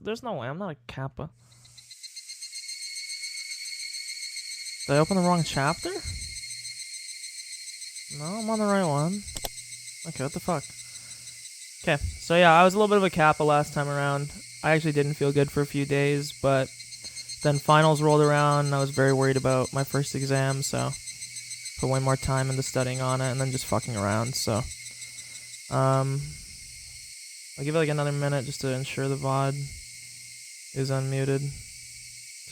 There's no way. I'm not a Kappa. Did I open the wrong chapter? No, I'm on the right one. Okay, what the fuck? Okay, so yeah, I was a little bit of a Kappa last time around. I actually didn't feel good for a few days, but then finals rolled around, and I was very worried about my first exam, so put way more time into studying on it, and then just fucking around, so I'll give it like another minute just to ensure the VOD is unmuted,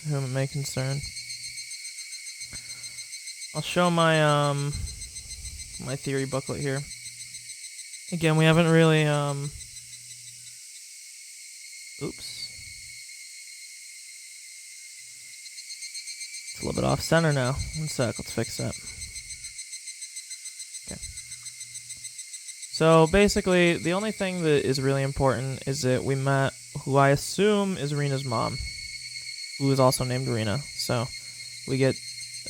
to whom it may concern. I'll show my my theory booklet here. Again, we haven't really oops. It's a little bit off center now. One sec, let's fix that. Okay. So basically, the only thing that is really important is that we met who I assume is Rina's mom, who is also named Rina. So we get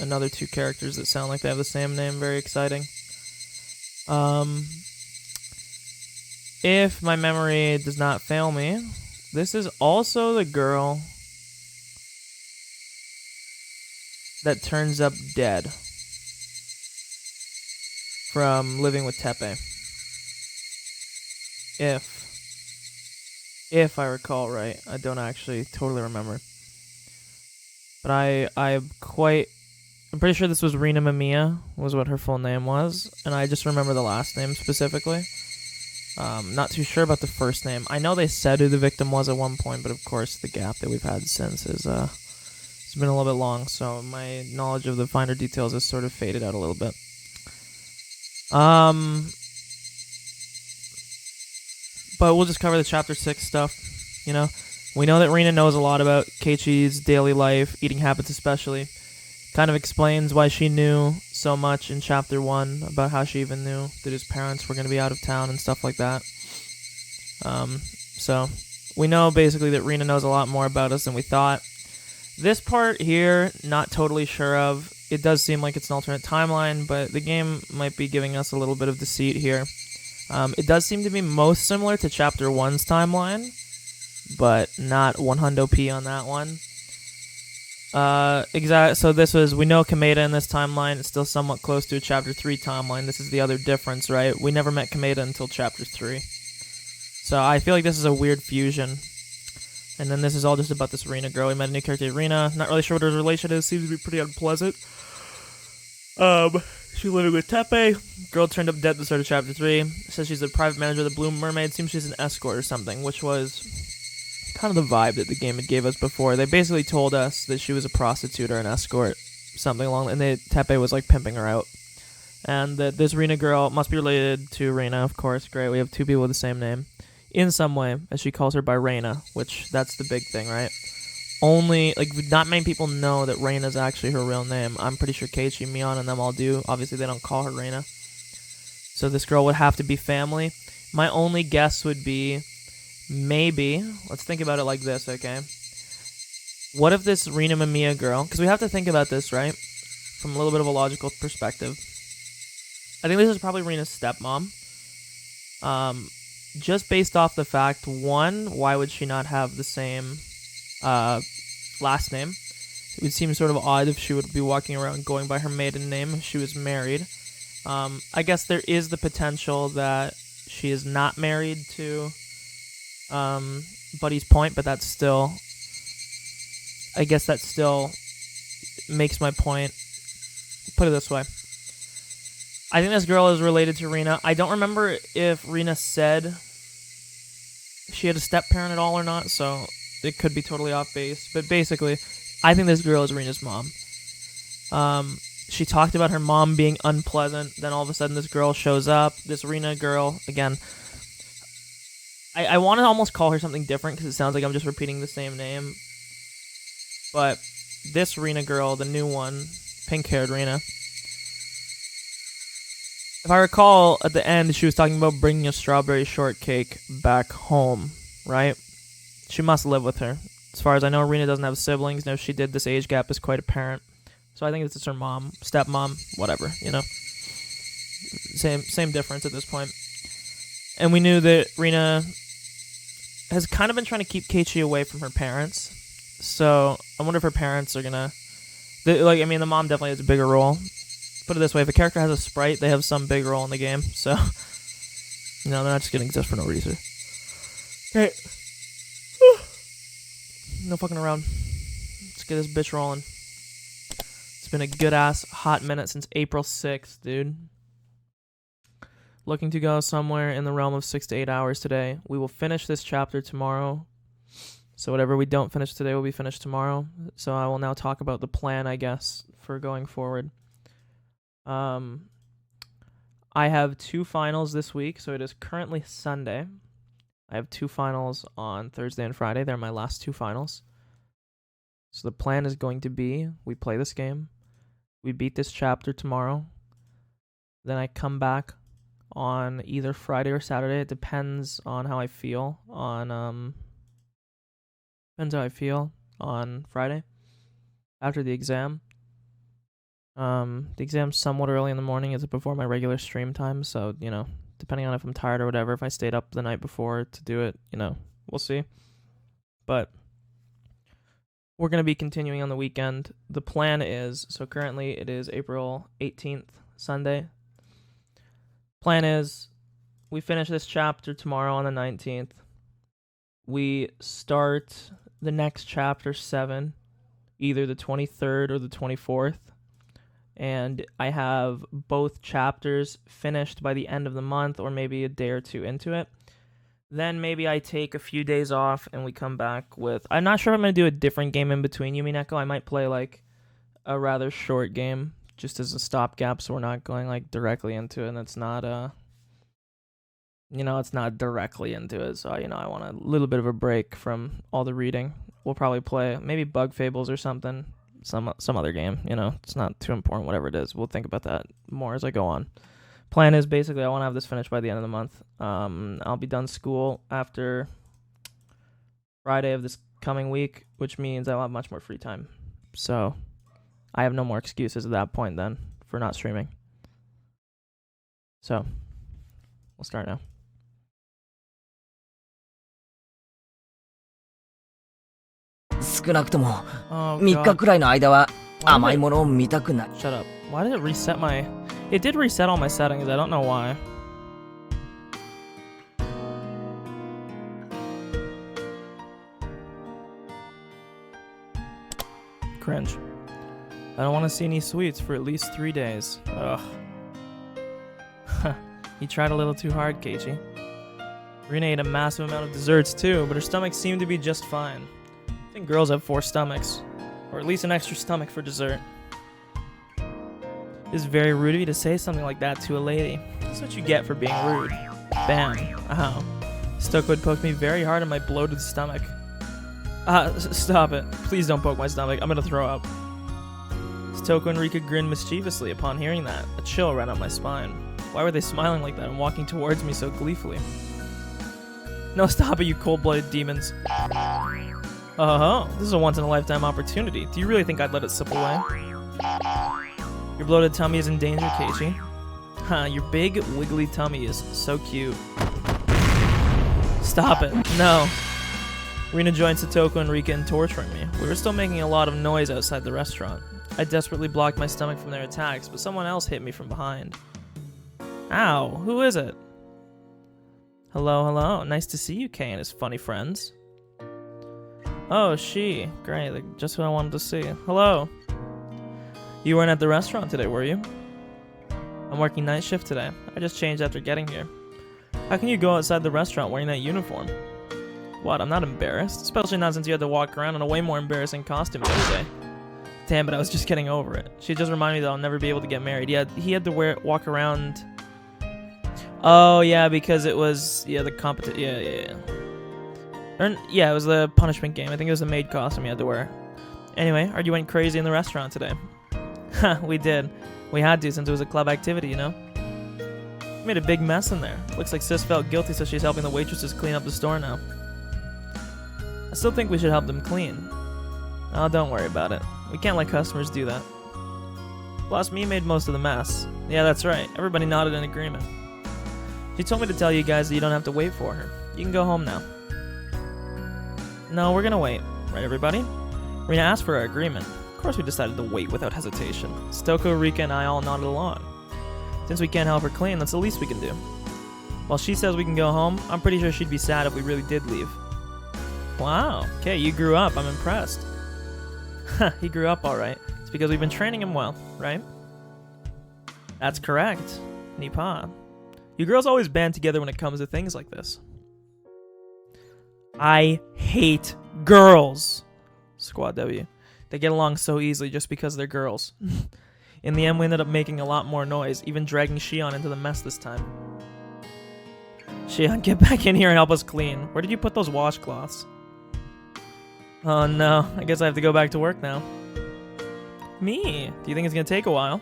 another two characters that sound like they have the same name. Very exciting. If my memory does not fail me, this is also the girl that turns up dead from living with Tepe. If I recall right. I don't actually totally remember. But I'm pretty sure this was Rina Mamiya, was what her full name was, and I just remember the last name specifically. Not too sure about the first name. I know they said who the victim was at one point, but of course the gap that we've had since is it's been a little bit long, so my knowledge of the finer details has sort of faded out a little bit. But we'll just cover the chapter 6 stuff, you know. We know that Rina knows a lot about Keiichi's daily life, eating habits especially. Kind of explains why she knew so much in chapter 1 about how she even knew that his parents were going to be out of town and stuff like that. So we know basically that Rina knows a lot more about us than we thought. This part here, not totally sure of. It does seem like it's an alternate timeline, but the game might be giving us a little bit of deceit here. It does seem to be most similar to chapter 1's timeline, but not 100p on that one. So this was, we know Kameda in this timeline is still somewhat close to a chapter 3 timeline. This is the other difference, right? We never met Kameda until chapter 3. So I feel like this is a weird fusion. And then this is all just about this Rina girl. We met a new character, Rina. Not really sure what her relation is. Seems to be pretty unpleasant. She's living with Tepe. Girl turned up dead at the start of chapter 3. Says she's a private manager of the Blue Mermaid. Seems she's an escort or something, which was kind of the vibe that the game had gave us before. They basically told us that she was a prostitute or an escort, something along, and Tepe was like pimping her out. And that this Rina girl must be related to Rina, of course. Great, we have two people with the same name. In some way, as she calls her by Reina, which that's the big thing, right? Only, like, not many people know that Reina is actually her real name. I'm pretty sure Keiichi, Mion, and them all do. Obviously, they don't call her Reina. So this girl would have to be family. My only guess would be, maybe, let's think about it like this, okay? What if this Rina Mamiya girl, because we have to think about this, right? From a little bit of a logical perspective. I think this is probably Rina's stepmom. Just based off the fact, one, why would she not have the same last name? It would seem sort of odd if she would be walking around going by her maiden name if she was married. I guess there is the potential that she is not married to Buddy's point, but that's still, I guess that still makes my point. Put it this way. I think this girl is related to Rina. I don't remember if Rina said she had a step-parent at all or not, so it could be totally off base. But basically, I think this girl is Rina's mom. She talked about her mom being unpleasant, then all of a sudden this girl shows up. This Rina girl, again, I want to almost call her something different because it sounds like I'm just repeating the same name. But this Rina girl, the new one, pink-haired Rina, if I recall, at the end, she was talking about bringing a strawberry shortcake back home, right? She must live with her. As far as I know, Rina doesn't have siblings. Now, if she did, this age gap is quite apparent. So I think it's just her mom, stepmom, whatever, you know? Same difference at this point. And we knew that Rina has kind of been trying to keep Keiichi away from her parents. So I wonder if her parents are gonna... the mom definitely has a bigger role. Put it this way, if a character has a sprite, they have some big role in the game. So, they're not just gonna exist for no reason. Okay. No fucking around. Let's get this bitch rolling. It's been a good-ass hot minute since April 6th, dude. Looking to go somewhere in the realm of 6 to 8 hours today. We will finish this chapter tomorrow. So whatever we don't finish today will be finished tomorrow. So I will now talk about the plan, I guess, for going forward. I have 2 finals this week, so it is currently Sunday. I have 2 finals on Thursday and Friday. They're my last 2 finals. So the plan is going to be, we play this game, we beat this chapter tomorrow, then I come back on either Friday or Saturday. It depends on how I feel on Friday after the exam. The exam's somewhat early in the morning. It's before my regular stream time, so, depending on if I'm tired or whatever, if I stayed up the night before to do it, we'll see. But we're going to be continuing on the weekend. The plan is, so currently it is April 18th, Sunday. Plan is, we finish this chapter tomorrow on the 19th. We start the next chapter 7, either the 23rd or the 24th. And I have both chapters finished by the end of the month, or maybe a day or 2 into it. Then maybe I take a few days off and we come back with... I'm not sure if I'm going to do a different game in between, Yumi Neko. I might play like a rather short game just as a stopgap, so we're not going like directly into it, and it's not it's not directly into it. So I want a little bit of a break from all the reading. We'll probably play maybe Bug Fables or something. Some other game, it's not too important, whatever it is. We'll think about that more as I go on. Plan is basically I want to have this finished by the end of the month. I'll be done school after Friday of this coming week, which means I'll have much more free time. So I have no more excuses at that point then for not streaming. So we'll start now. Shut up. Why did it reset my... It did reset all my settings. I don't know why. Cringe. I don't want to see any sweets for at least 3 days. Ugh. You tried a little too hard, Keiichi. Rina ate a massive amount of desserts too, but her stomach seemed to be just fine. I think girls have 4 stomachs, or at least an extra stomach for dessert. It's very rude of you to say something like that to a lady. That's what you get for being rude. Bam. Ow. Stokewood poked me very hard in my bloated stomach. Stop it. Please don't poke my stomach. I'm gonna throw up. Stoko and Rika grinned mischievously upon hearing that. A chill ran up my spine. Why were they smiling like that and walking towards me so gleefully? No, stop it, you cold-blooded demons. Oh, this is a once-in-a-lifetime opportunity. Do you really think I'd let it slip away? Your bloated tummy is in danger, Keiichi. Your big, wiggly tummy is so cute. Stop it. No. Rina joined Satoko and Rika in torturing me. We were still making a lot of noise outside the restaurant. I desperately blocked my stomach from their attacks, but someone else hit me from behind. Ow, who is it? Hello, hello. Nice to see you, Kei and his funny friends. Oh, she. Great, like, just what I wanted to see. Hello. You weren't at the restaurant today, were you? I'm working night shift today. I just changed after getting here. How can you go outside the restaurant wearing that uniform? What, I'm not embarrassed? Especially not since you had to walk around in a way more embarrassing costume the other day. Damn, but I was just getting over it. She just reminded me that I'll never be able to get married. Yeah, he had to walk around... Oh, yeah, because it was... Yeah, the competition... Yeah. Yeah, it was the punishment game. I think it was the maid costume you had to wear. Anyway, Artie went crazy in the restaurant today. Ha, we did. We had to since it was a club activity, you know? We made a big mess in there. Looks like Sis felt guilty, so she's helping the waitresses clean up the store now. I still think we should help them clean. Oh, don't worry about it. We can't let customers do that. Plus, me made most of the mess. Yeah, that's right. Everybody nodded in agreement. She told me to tell you guys that you don't have to wait for her. You can go home now. No, we're gonna wait. Right, everybody? Rina asked for our agreement. Of course we decided to wait without hesitation. Stoko, Rika, and I all nodded along. Since we can't help her clean, that's the least we can do. While she says we can go home, I'm pretty sure she'd be sad if we really did leave. Wow, okay, you grew up. I'm impressed. He grew up alright. It's because we've been training him well, right? That's correct. Nipa. You girls always band together when it comes to things like this. I hate girls. Squad W. They get along so easily just because they're girls. In the end, we ended up making a lot more noise, even dragging Shion into the mess this time. Shion, get back in here and help us clean. Where did you put those washcloths? Oh no, I guess I have to go back to work now. Me? Do you think it's gonna take a while?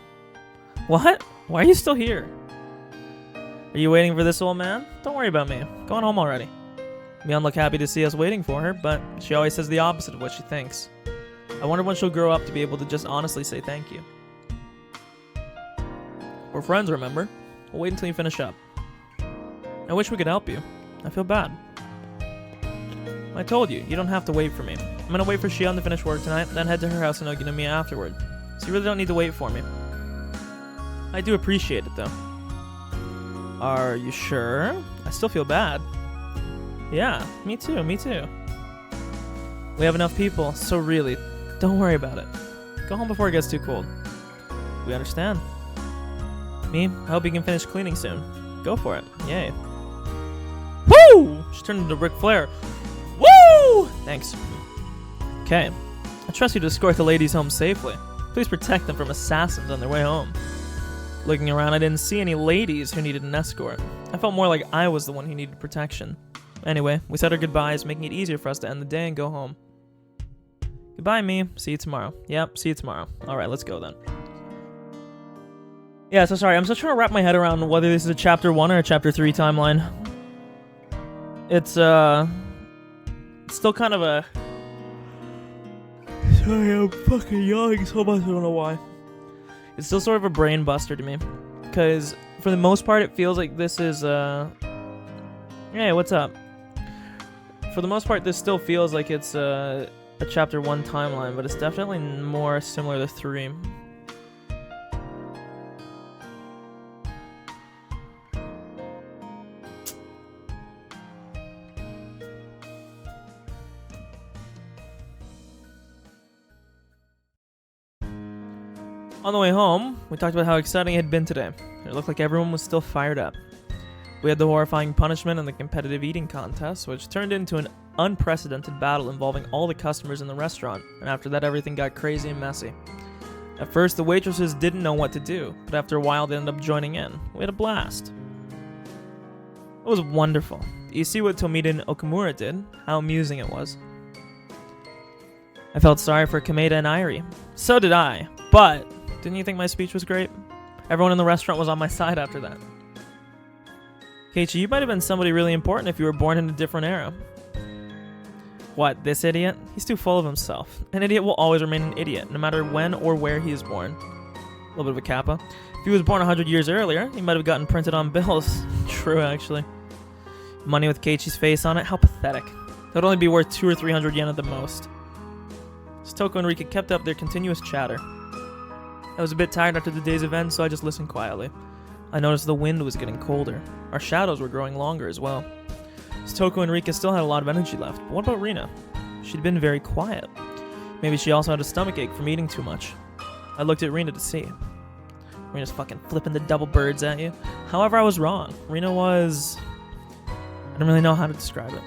What? Why are you still here? Are you waiting for this old man? Don't worry about me. I'm going home already. Mion looked happy to see us waiting for her, but she always says the opposite of what she thinks. I wonder when she'll grow up to be able to just honestly say thank you. We're friends, remember? We'll wait until you finish up. I wish we could help you. I feel bad. I told you, you don't have to wait for me. I'm gonna wait for Shion to finish work tonight, then head to her house in Oginomiya afterward. So you really don't need to wait for me. I do appreciate it, though. Are you sure? I still feel bad. Yeah, me too, me too. We have enough people, so really, don't worry about it. Go home before it gets too cold. We understand. Me, I hope you can finish cleaning soon. Go for it. Yay. Woo! She turned into Ric Flair. Woo! Thanks. Okay. I trust you to escort the ladies home safely. Please protect them from assassins on their way home. Looking around, I didn't see any ladies who needed an escort. I felt more like I was the one who needed protection. Anyway, we said our goodbyes, making it easier for us to end the day and go home. Goodbye, me. See you tomorrow. Yep, see you tomorrow. Alright, let's go then. Yeah, so sorry, I'm still trying to wrap my head around whether this is a Chapter 1 or a Chapter 3 timeline. It's still kind of a... Sorry, I'm fucking yawning so much, I don't know why. It's still sort of a brain buster to me. Because, for the most part, it feels like this is, Hey, what's up? For the most part, this still feels like it's, a Chapter 1 timeline, but it's definitely more similar to 3. On the way home, we talked about how exciting it had been today. It looked like everyone was still fired up. We had the horrifying punishment and the competitive eating contest, which turned into an unprecedented battle involving all the customers in the restaurant, and after that everything got crazy and messy. At first, the waitresses didn't know what to do, but after a while they ended up joining in. We had a blast. It was wonderful. You see what Tomita and Okamura did? How amusing it was. I felt sorry for Kameda and Airi. So did I, but... Didn't you think my speech was great? Everyone in the restaurant was on my side after that. Keiichi, you might have been somebody really important if you were born in a different era. What, this idiot? He's too full of himself. An idiot will always remain an idiot, no matter when or where he is born. A little bit of a kappa. If he was born 100 years earlier, he might have gotten printed on bills. True, actually. Money with Keiichi's face on it? How pathetic. That would only be worth 200 or 300 yen at the most. Stoko and Rika kept up their continuous chatter. I was a bit tired after the day's event, so I just listened quietly. I noticed the wind was getting colder. Our shadows were growing longer as well. Stoko and Rika still had a lot of energy left, but what about Rina? She'd been very quiet. Maybe she also had a stomachache from eating too much. I looked at Rina to see. Rina's fucking flipping the double birds at you. However, I was wrong. Rina was... I don't really know how to describe it.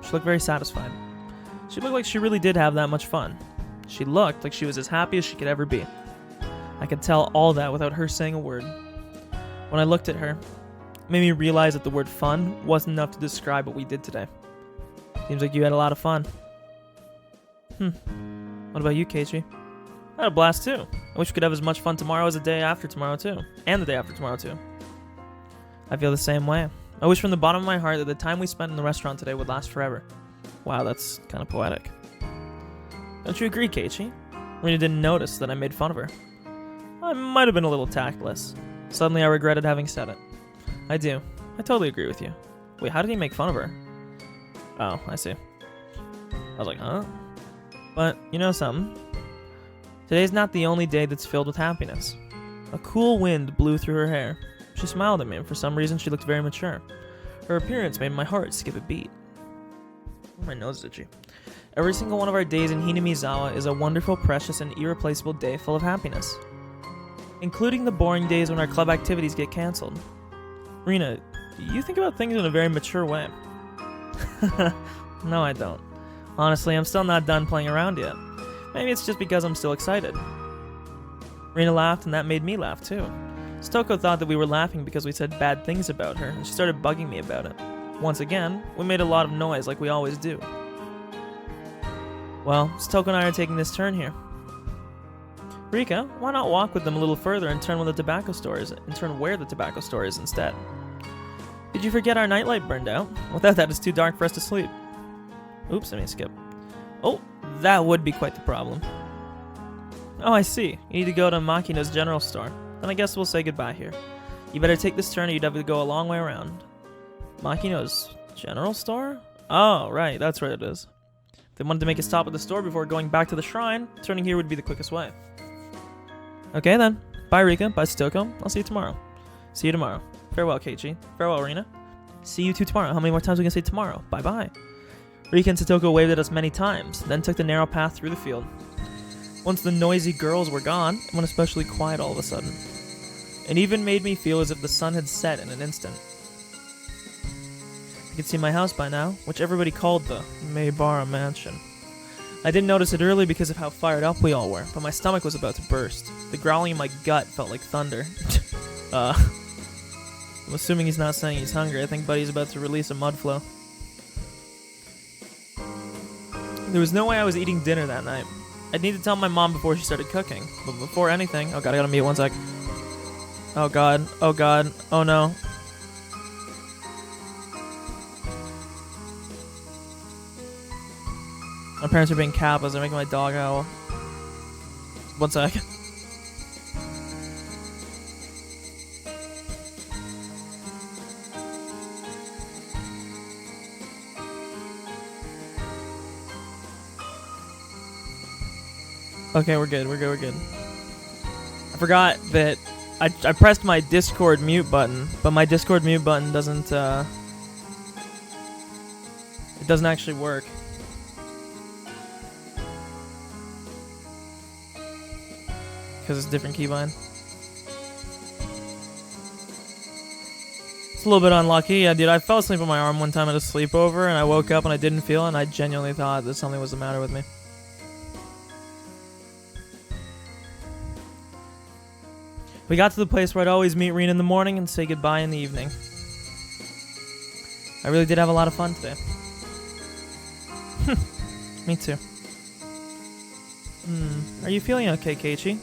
She looked very satisfied. She looked like she really did have that much fun. She looked like she was as happy as she could ever be. I could tell all that without her saying a word. When I looked at her, it made me realize that the word fun wasn't enough to describe what we did today. Seems like you had a lot of fun. What about you, Keiichi? I had a blast too. I wish we could have as much fun tomorrow as the day after tomorrow too. And the day after tomorrow too. I feel the same way. I wish from the bottom of my heart that the time we spent in the restaurant today would last forever. Wow, that's kind of poetic. Don't you agree, Keiichi? Rina didn't notice that I made fun of her. I might have been a little tactless. Suddenly I regretted having said it. I do. I totally agree with you. Wait, how did he make fun of her? Oh, I see. I was like, huh? But you know something? Today's not the only day that's filled with happiness. A cool wind blew through her hair. She smiled at me, and for some reason she looked very mature. Her appearance made my heart skip a beat. My nose is itchy. Every single one of our days in Hinamizawa is a wonderful, precious, and irreplaceable day full of happiness. Including the boring days when our club activities get cancelled. Rina, you think about things in a very mature way. No, I don't. Honestly, I'm still not done playing around yet. Maybe it's just because I'm still excited. Rina laughed, and that made me laugh too. Stoko thought that we were laughing because we said bad things about her, and she started bugging me about it. Once again, we made a lot of noise like we always do. Well, Stoko and I are taking this turn here. Rika, why not walk with them a little further and turn where the tobacco store is instead? Did you forget our nightlight burned out? Without that, it's too dark for us to sleep. Oops, I mean skip. Oh, that would be quite the problem. Oh, I see. You need to go to Makino's general store. Then I guess we'll say goodbye here. You better take this turn or you'd have to go a long way around. Makino's general store? Oh, right, that's where it is. If they wanted to make a stop at the store before going back to the shrine, turning here would be the quickest way. Okay then. Bye Rika, bye Stoko. I'll see you tomorrow. See you tomorrow. Farewell, Keiichi. Farewell, Rina. See you two tomorrow. How many more times are we gonna say tomorrow? Bye-bye. Rika and Satoko waved at us many times, then took the narrow path through the field. Once the noisy girls were gone, it went especially quiet all of a sudden. It even made me feel as if the sun had set in an instant. I could see my house by now, which everybody called the Maybara Mansion. I didn't notice it early because of how fired up we all were, but my stomach was about to burst. The growling in my gut felt like thunder. I'm assuming he's not saying he's hungry. I think Buddy's about to release a mud flow. There was no way I was eating dinner that night. I'd need to tell my mom before she started cooking. But before anything... Oh god, I gotta mute 1 sec. Oh god, oh god, oh no. My parents are being kappas. They're making my dog howl. 1 sec. Okay, we're good. I forgot that I pressed my Discord mute button, but my Discord mute button doesn't, it doesn't actually work. Because it's a different keybind. It's a little bit unlucky. Yeah, dude, I fell asleep on my arm one time at a sleepover, and I woke up and I didn't feel it, and I genuinely thought that something was the matter with me. We got to the place where I'd always meet Rina in the morning and say goodbye in the evening. I really did have a lot of fun today. Me too. Are you feeling okay, Keiichi?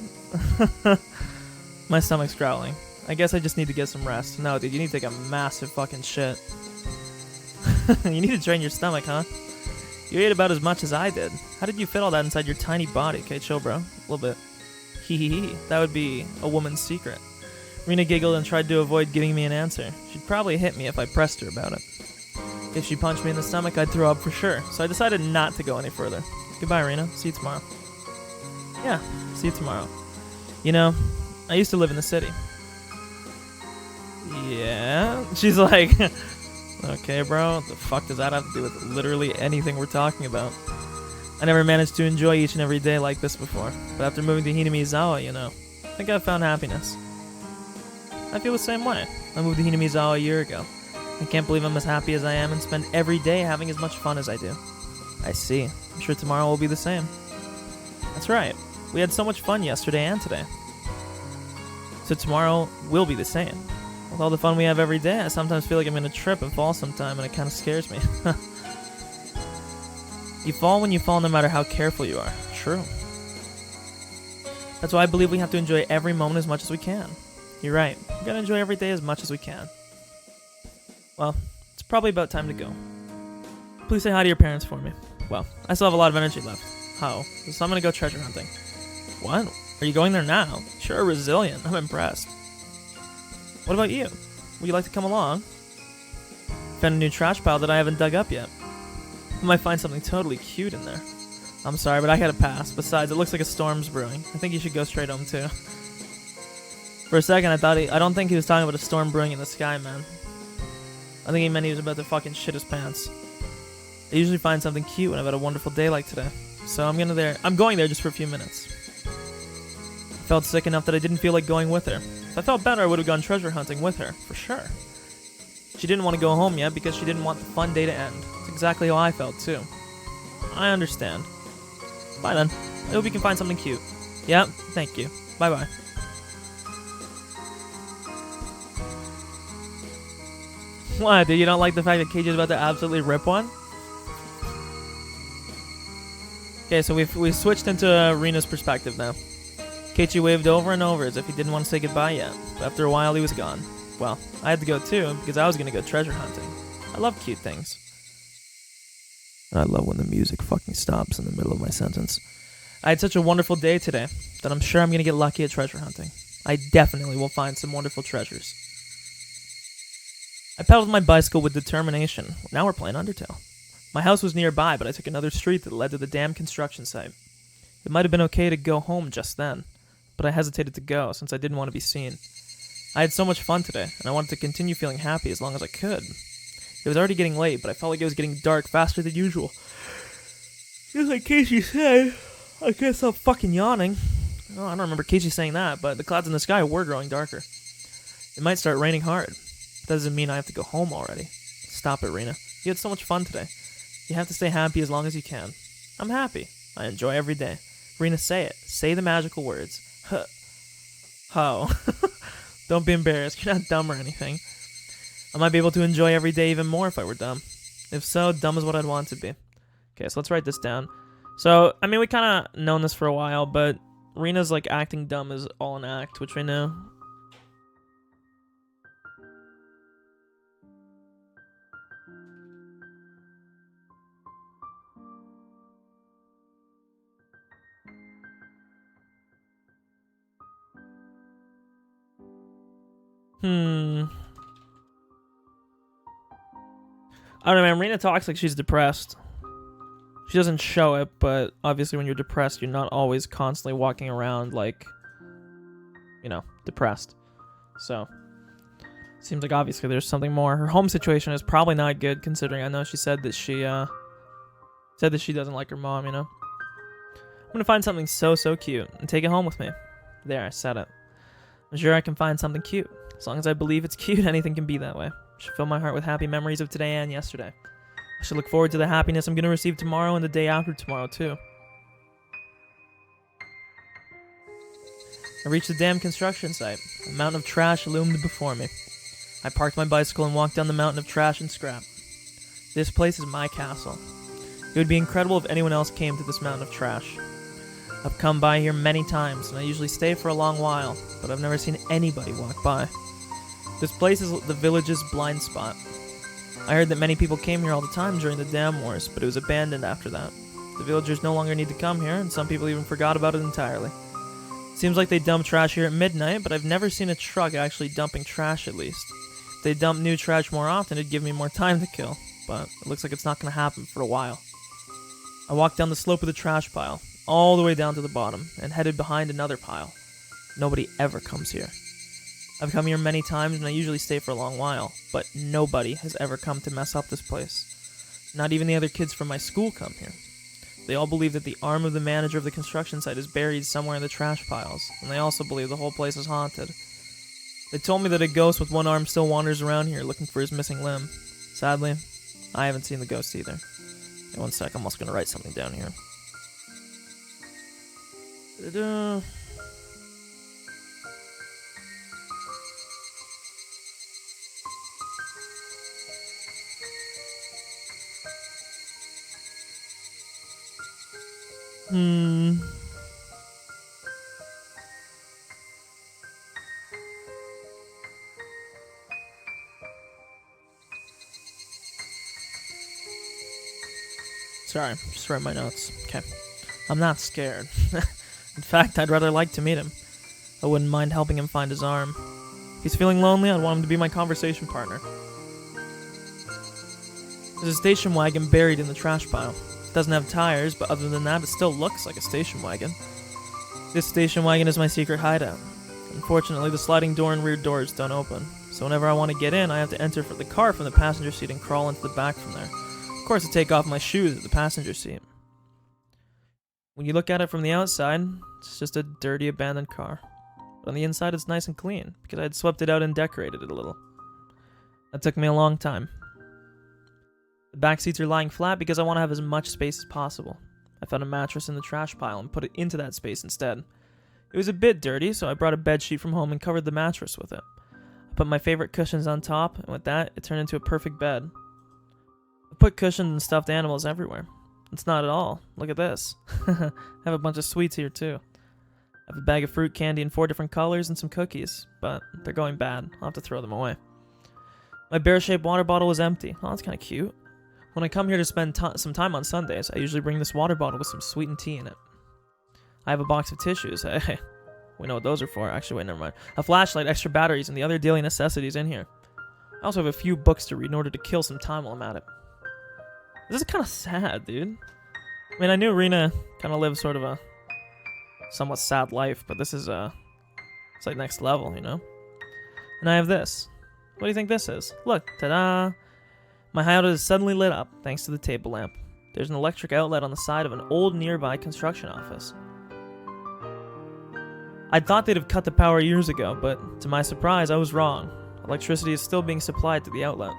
My stomach's growling. I guess I just need to get some rest. No, dude, you need to take a massive fucking shit. You need to drain your stomach, huh? You ate about as much as I did. How did you fit all that inside your tiny body? Okay, chill, bro. A little bit. Hee. That would be a woman's secret. Rina giggled and tried to avoid giving me an answer. She'd probably hit me if I pressed her about it. If she punched me in the stomach, I'd throw up for sure, so I decided not to go any further. Goodbye, Rina. See you tomorrow. Yeah, see you tomorrow. You know, I used to live in the city. Yeah? She's like, okay, bro, what the fuck does that have to do with literally anything we're talking about? I never managed to enjoy each and every day like this before, but after moving to Hinamizawa, you know, I think I've found happiness. I feel the same way. I moved to Hinamizawa a year ago. I can't believe I'm as happy as I am and spend every day having as much fun as I do. I see. I'm sure tomorrow will be the same. That's right. We had so much fun yesterday and today. So tomorrow will be the same. With all the fun we have every day, I sometimes feel like I'm going to trip and fall sometime, and it kind of scares me. You fall when you fall no matter how careful you are. True. That's why I believe we have to enjoy every moment as much as we can. You're right. We gotta enjoy every day as much as we can. Well, it's probably about time to go. Please say hi to your parents for me. Well, I still have a lot of energy left. How? So I'm gonna go treasure hunting. What? Are you going there now? Sure, resilient. I'm impressed. What about you? Would you like to come along? Found a new trash pile that I haven't dug up yet. I might find something totally cute in there. I'm sorry, but I gotta pass. Besides, it looks like a storm's brewing. I think you should go straight home, too. For a second, I don't think he was talking about a storm brewing in the sky, man. I think he meant he was about to fucking shit his pants. I usually find something cute when I've had a wonderful day like today. So I'm going there just for a few minutes. I felt sick enough that I didn't feel like going with her. If I felt better, I would have gone treasure hunting with her, for sure. She didn't want to go home yet because she didn't want the fun day to end. It's exactly how I felt, too. I understand. Bye then. I hope you can find something cute. Yep, thank you. Bye-bye. What, dude? You don't like the fact that Keiji's about to absolutely rip one? Okay, so we switched into Rina's perspective now. Keiichi waved over and over as if he didn't want to say goodbye yet, but after a while he was gone. Well, I had to go too, because I was going to go treasure hunting. I love cute things. I love when the music fucking stops in the middle of my sentence. I had such a wonderful day today that I'm sure I'm going to get lucky at treasure hunting. I definitely will find some wonderful treasures. I pedaled my bicycle with determination. Now we're playing Undertale. My house was nearby, but I took another street that led to the damn construction site. It might have been okay to go home just then, but I hesitated to go since I didn't want to be seen. I had so much fun today, and I wanted to continue feeling happy as long as I could. It was already getting late, but I felt like it was getting dark faster than usual. Just like Keiichi said, I can't stop fucking yawning. Oh, I don't remember Keiichi saying that, but the clouds in the sky were growing darker. It might start raining hard. That doesn't mean I have to go home already. Stop it, Rina. You had so much fun today. You have to stay happy as long as you can. I'm happy. I enjoy every day. Rina, say it. Say the magical words. Huh. Ho. Don't be embarrassed. You're not dumb or anything. I might be able to enjoy every day even more if I were dumb. If so, dumb is what I'd want to be. Okay, so let's write this down. So, I mean, we kind of known this for a while, but Rina's, like, acting dumb is all an act, which we know. I don't know, man. Rina talks like she's depressed. She doesn't show it, but obviously when you're depressed, you're not always constantly walking around like, you know, depressed. So, seems like obviously there's something more. Her home situation is probably not good, considering I know she said that she doesn't like her mom, you know. I'm gonna find something so cute and take it home with me. There, I said it. I'm sure I can find something cute. As long as I believe it's cute, anything can be that way. I should fill my heart with happy memories of today and yesterday. I should look forward to the happiness I'm going to receive tomorrow and the day after tomorrow, too. I reached the damn construction site. A mountain of trash loomed before me. I parked my bicycle and walked down the mountain of trash and scrap. This place is my castle. It would be incredible if anyone else came to this mountain of trash. I've come by here many times, and I usually stay for a long while, but I've never seen anybody walk by. This place is the village's blind spot. I heard that many people came here all the time during the dam wars, but it was abandoned after that. The villagers no longer need to come here, and some people even forgot about it entirely. Seems like they dump trash here at midnight, but I've never seen a truck actually dumping trash at least. If they dump new trash more often, it'd give me more time to kill, but it looks like it's not going to happen for a while. I walked down the slope of the trash pile, all the way down to the bottom, and headed behind another pile. Nobody ever comes here. I've come here many times and I usually stay for a long while, but nobody has ever come to mess up this place. Not even the other kids from my school come here. They all believe that the arm of the manager of the construction site is buried somewhere in the trash piles, and they also believe the whole place is haunted. They told me that a ghost with one arm still wanders around here looking for his missing limb. Sadly, I haven't seen the ghost either. Hey, one sec, I'm also going to write something down here. Sorry, just write my notes. Okay. I'm not scared. In fact, I'd rather like to meet him. I wouldn't mind helping him find his arm. If he's feeling lonely, I'd want him to be my conversation partner. There's a station wagon buried in the trash pile. It doesn't have tires, but other than that, it still looks like a station wagon. This station wagon is my secret hideout. Unfortunately, the sliding door and rear doors don't open, so whenever I want to get in, I have to enter the car from the passenger seat and crawl into the back from there. Of course, I take off my shoes at the passenger seat. When you look at it from the outside, it's just a dirty, abandoned car. But on the inside, it's nice and clean, because I had swept it out and decorated it a little. That took me a long time. The back seats are lying flat because I want to have as much space as possible. I found a mattress in the trash pile and put it into that space instead. It was a bit dirty, so I brought a bed sheet from home and covered the mattress with it. I put my favorite cushions on top, and with that, it turned into a perfect bed. I put cushions and stuffed animals everywhere. It's not at all. Look at this. I have a bunch of sweets here too. I have a bag of fruit candy in 4 different colors and some cookies, but they're going bad. I'll have to throw them away. My bear-shaped water bottle is empty. Oh, that's kind of cute. When I come here to spend some time on Sundays, I usually bring this water bottle with some sweetened tea in it. I have a box of tissues. Hey, we know what those are for. Actually, wait, never mind. A flashlight, extra batteries, and the other daily necessities in here. I also have a few books to read in order to kill some time while I'm at it. This is kind of sad, dude. I mean, I knew Rena kind of lived sort of a somewhat sad life, but this is, it's like next level, you know? And I have this. What do you think this is? Look, ta-da! My hideout is suddenly lit up, thanks to the table lamp. There's an electric outlet on the side of an old nearby construction office. I thought they'd have cut the power years ago, but to my surprise, I was wrong. Electricity is still being supplied to the outlet.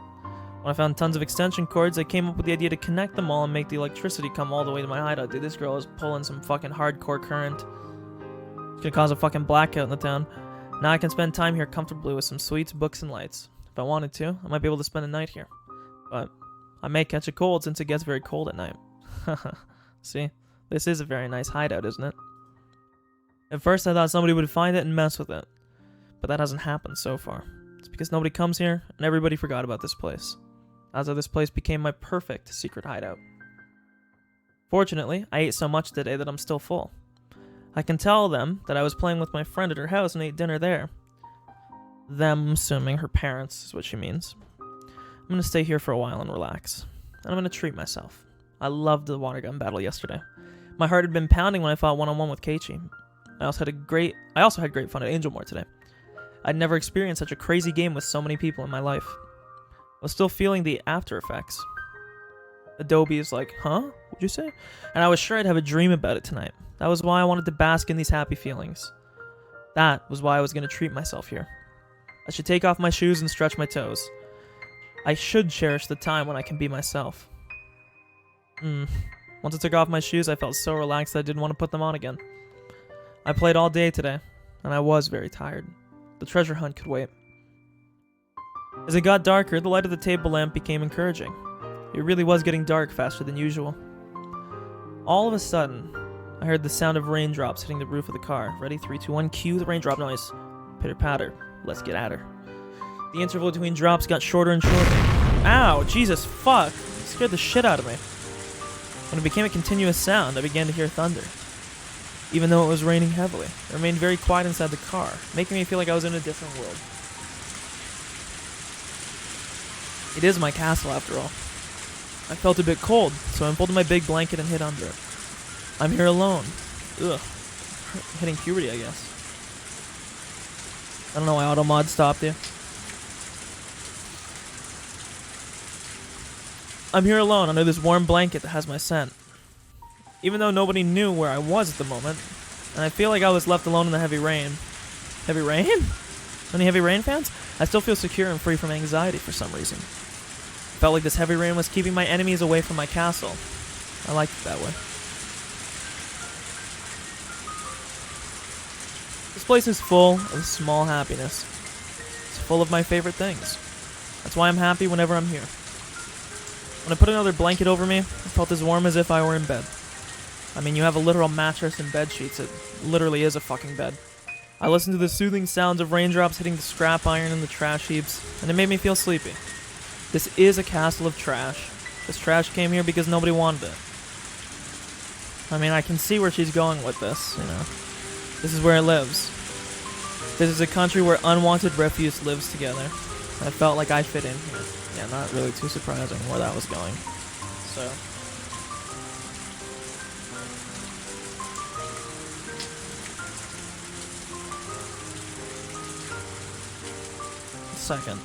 When I found tons of extension cords, I came up with the idea to connect them all and make the electricity come all the way to my hideout. Dude, this girl is pulling some fucking hardcore current. It's gonna cause a fucking blackout in the town. Now I can spend time here comfortably with some sweets, books, and lights. If I wanted to, I might be able to spend a night here. But I may catch a cold since it gets very cold at night. See? This is a very nice hideout, isn't it? At first I thought somebody would find it and mess with it. But that hasn't happened so far. It's because nobody comes here and everybody forgot about this place. As of this place became my perfect secret hideout. Fortunately, I ate so much today that I'm still full. I can tell them that I was playing with my friend at her house and ate dinner there. Them, assuming her parents is what she means. I'm going to stay here for a while and relax. And I'm going to treat myself. I loved the water gun battle yesterday. My heart had been pounding when I fought one-on-one with Keiichi. I also had great fun at Angel More today. I'd never experienced such a crazy game with so many people in my life. I was still feeling the after effects. Adobe is like, huh? What'd you say? And I was sure I'd have a dream about it tonight. That was why I wanted to bask in these happy feelings. That was why I was going to treat myself here. I should take off my shoes and stretch my toes. I should cherish the time when I can be myself. Once I took off my shoes, I felt so relaxed that I didn't want to put them on again. I played all day today, and I was very tired. The treasure hunt could wait. As it got darker, the light of the table lamp became encouraging. It really was getting dark faster than usual. All of a sudden, I heard the sound of raindrops hitting the roof of the car. Ready? 3, 2, 1, cue the raindrop noise. Pitter-patter. Let's get at her. The interval between drops got shorter and shorter. Ow! Jesus, fuck! It scared the shit out of me. When it became a continuous sound, I began to hear thunder. Even though it was raining heavily, it remained very quiet inside the car, making me feel like I was in a different world. It is my castle, after all. I felt a bit cold, so I unfolded my big blanket and hid under it. I'm here alone. Ugh. Hitting puberty, I guess. I don't know why AutoMod stopped you. I'm here alone under this warm blanket that has my scent. Even though nobody knew where I was at the moment, and I feel like I was left alone in the heavy rain. Heavy rain? Any heavy rain fans? I still feel secure and free from anxiety for some reason. I felt like this heavy rain was keeping my enemies away from my castle. I liked it that way. This place is full of small happiness. It's full of my favorite things. That's why I'm happy whenever I'm here. When I put another blanket over me, I felt as warm as if I were in bed. I mean, you have a literal mattress and bed sheets. It literally is a fucking bed. I listened to the soothing sounds of raindrops hitting the scrap iron and the trash heaps, and it made me feel sleepy. This is a castle of trash. This trash came here because nobody wanted it. I mean, I can see where she's going with this, you know. This is where it lives. This is a country where unwanted refuse lives together. I felt like I fit in here. Yeah, not really too surprising where that was going. So. Second.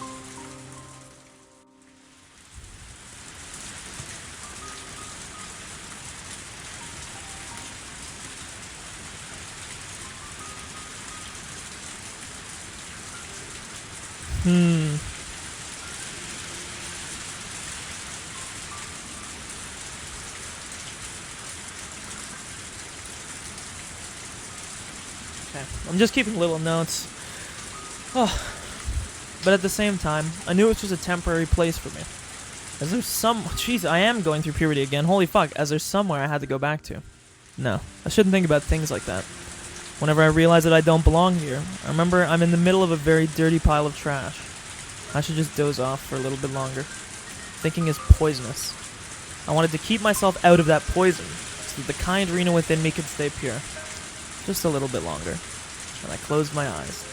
Okay, I'm just keeping little notes. Oh. But at the same time, I knew it was just a temporary place for me. As there's jeez, I am going through puberty again. Holy fuck, as there's somewhere I had to go back to. No, I shouldn't think about things like that. Whenever I realize that I don't belong here, I remember I'm in the middle of a very dirty pile of trash. I should just doze off for a little bit longer. Thinking is poisonous. I wanted to keep myself out of that poison, so that the kind Rena within me could stay pure. Just a little bit longer. And I closed my eyes.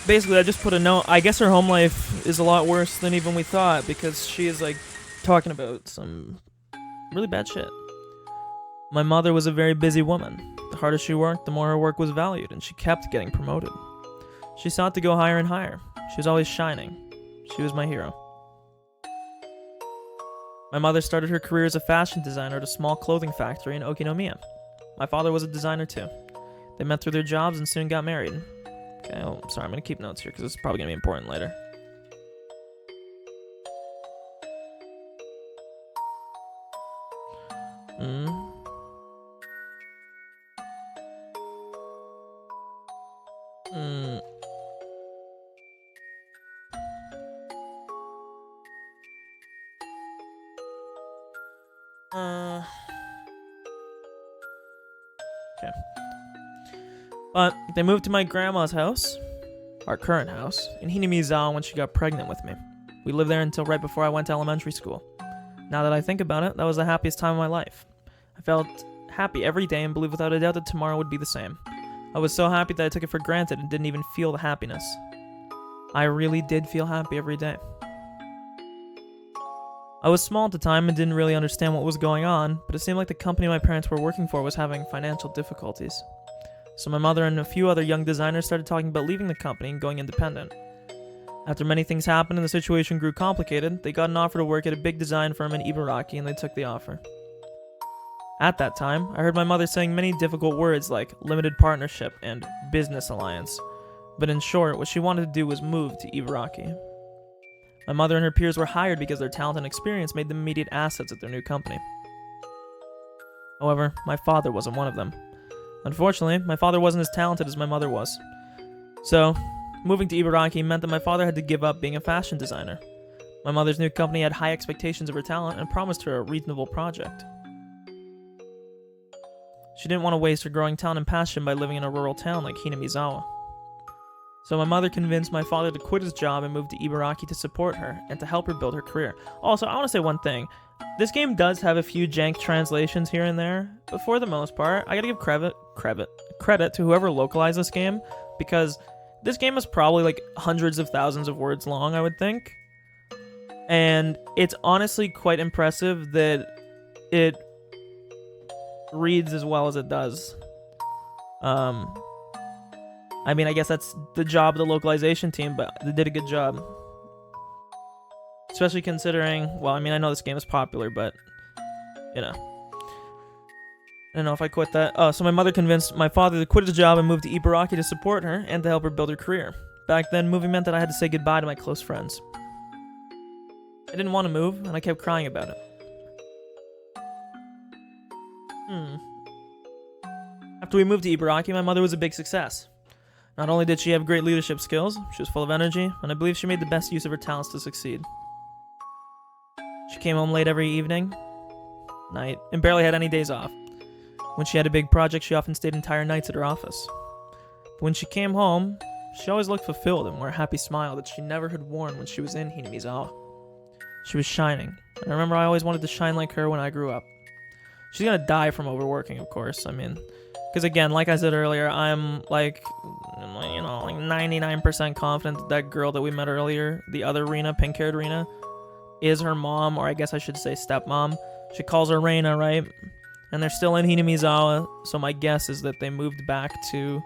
Basically, I just put a note. I guess her home life is a lot worse than even we thought, because she is, like, talking about some really bad shit. My mother was a very busy woman. The harder she worked, the more her work was valued, and she kept getting promoted. She sought to go higher and higher. She was always shining. She was my hero. My mother started her career as a fashion designer at a small clothing factory in Okinomiya. My father was a designer too. They met through their jobs and soon got married. Okay, oh, sorry, I'm going to keep notes here because it's probably going to be important later. Okay. But they moved to my grandma's house, our current house, in Hinamizawa when she got pregnant with me. We lived there until right before I went to elementary school. Now that I think about it, that was the happiest time of my life. I felt happy every day and believed without a doubt that tomorrow would be the same. I was so happy that I took it for granted and didn't even feel the happiness. I really did feel happy every day. I was small at the time and didn't really understand what was going on, but it seemed like the company my parents were working for was having financial difficulties. So my mother and a few other young designers started talking about leaving the company and going independent. After many things happened and the situation grew complicated, they got an offer to work at a big design firm in Ibaraki and they took the offer. At that time, I heard my mother saying many difficult words like limited partnership and business alliance, but in short, what she wanted to do was move to Ibaraki. My mother and her peers were hired because their talent and experience made them immediate assets at their new company. However, my father wasn't one of them. Unfortunately, my father wasn't as talented as my mother was. So, moving to Ibaraki meant that my father had to give up being a fashion designer. My mother's new company had high expectations of her talent and promised her a reasonable project. She didn't want to waste her growing talent and passion by living in a rural town like Hinamizawa. So my mother convinced my father to quit his job and move to Ibaraki to support her and to help her build her career. Also, I want to say one thing. This game does have a few jank translations here and there, but for the most part, I gotta give credit to whoever localized this game, because this game is probably like hundreds of thousands of words long, I would think. And it's honestly quite impressive that it reads as well as it does. I mean, I guess that's the job of the localization team, but they did a good job. Especially considering, well, I mean, I know this game is popular, but, you know. I don't know if I quit that. Oh, so my mother convinced my father to quit his job and move to Ibaraki to support her and to help her build her career. Back then, moving meant that I had to say goodbye to my close friends. I didn't want to move, and I kept crying about it. After we moved to Ibaraki, my mother was a big success. Not only did she have great leadership skills, she was full of energy, and I believe she made the best use of her talents to succeed. She came home late every night, and barely had any days off. When she had a big project, she often stayed entire nights at her office. But when she came home, she always looked fulfilled and wore a happy smile that she never had worn when she was in Hinamizawa. She was shining, and I remember I always wanted to shine like her when I grew up. She's gonna die from overworking, of course. I mean, Because again, like I said earlier, I'm like 99% confident that girl that we met earlier, the other Rena, pink-haired Rena, is her mom, or I guess I should say stepmom. She calls her Reina, right? And they're still in Hinamizawa, so my guess is that they moved back to...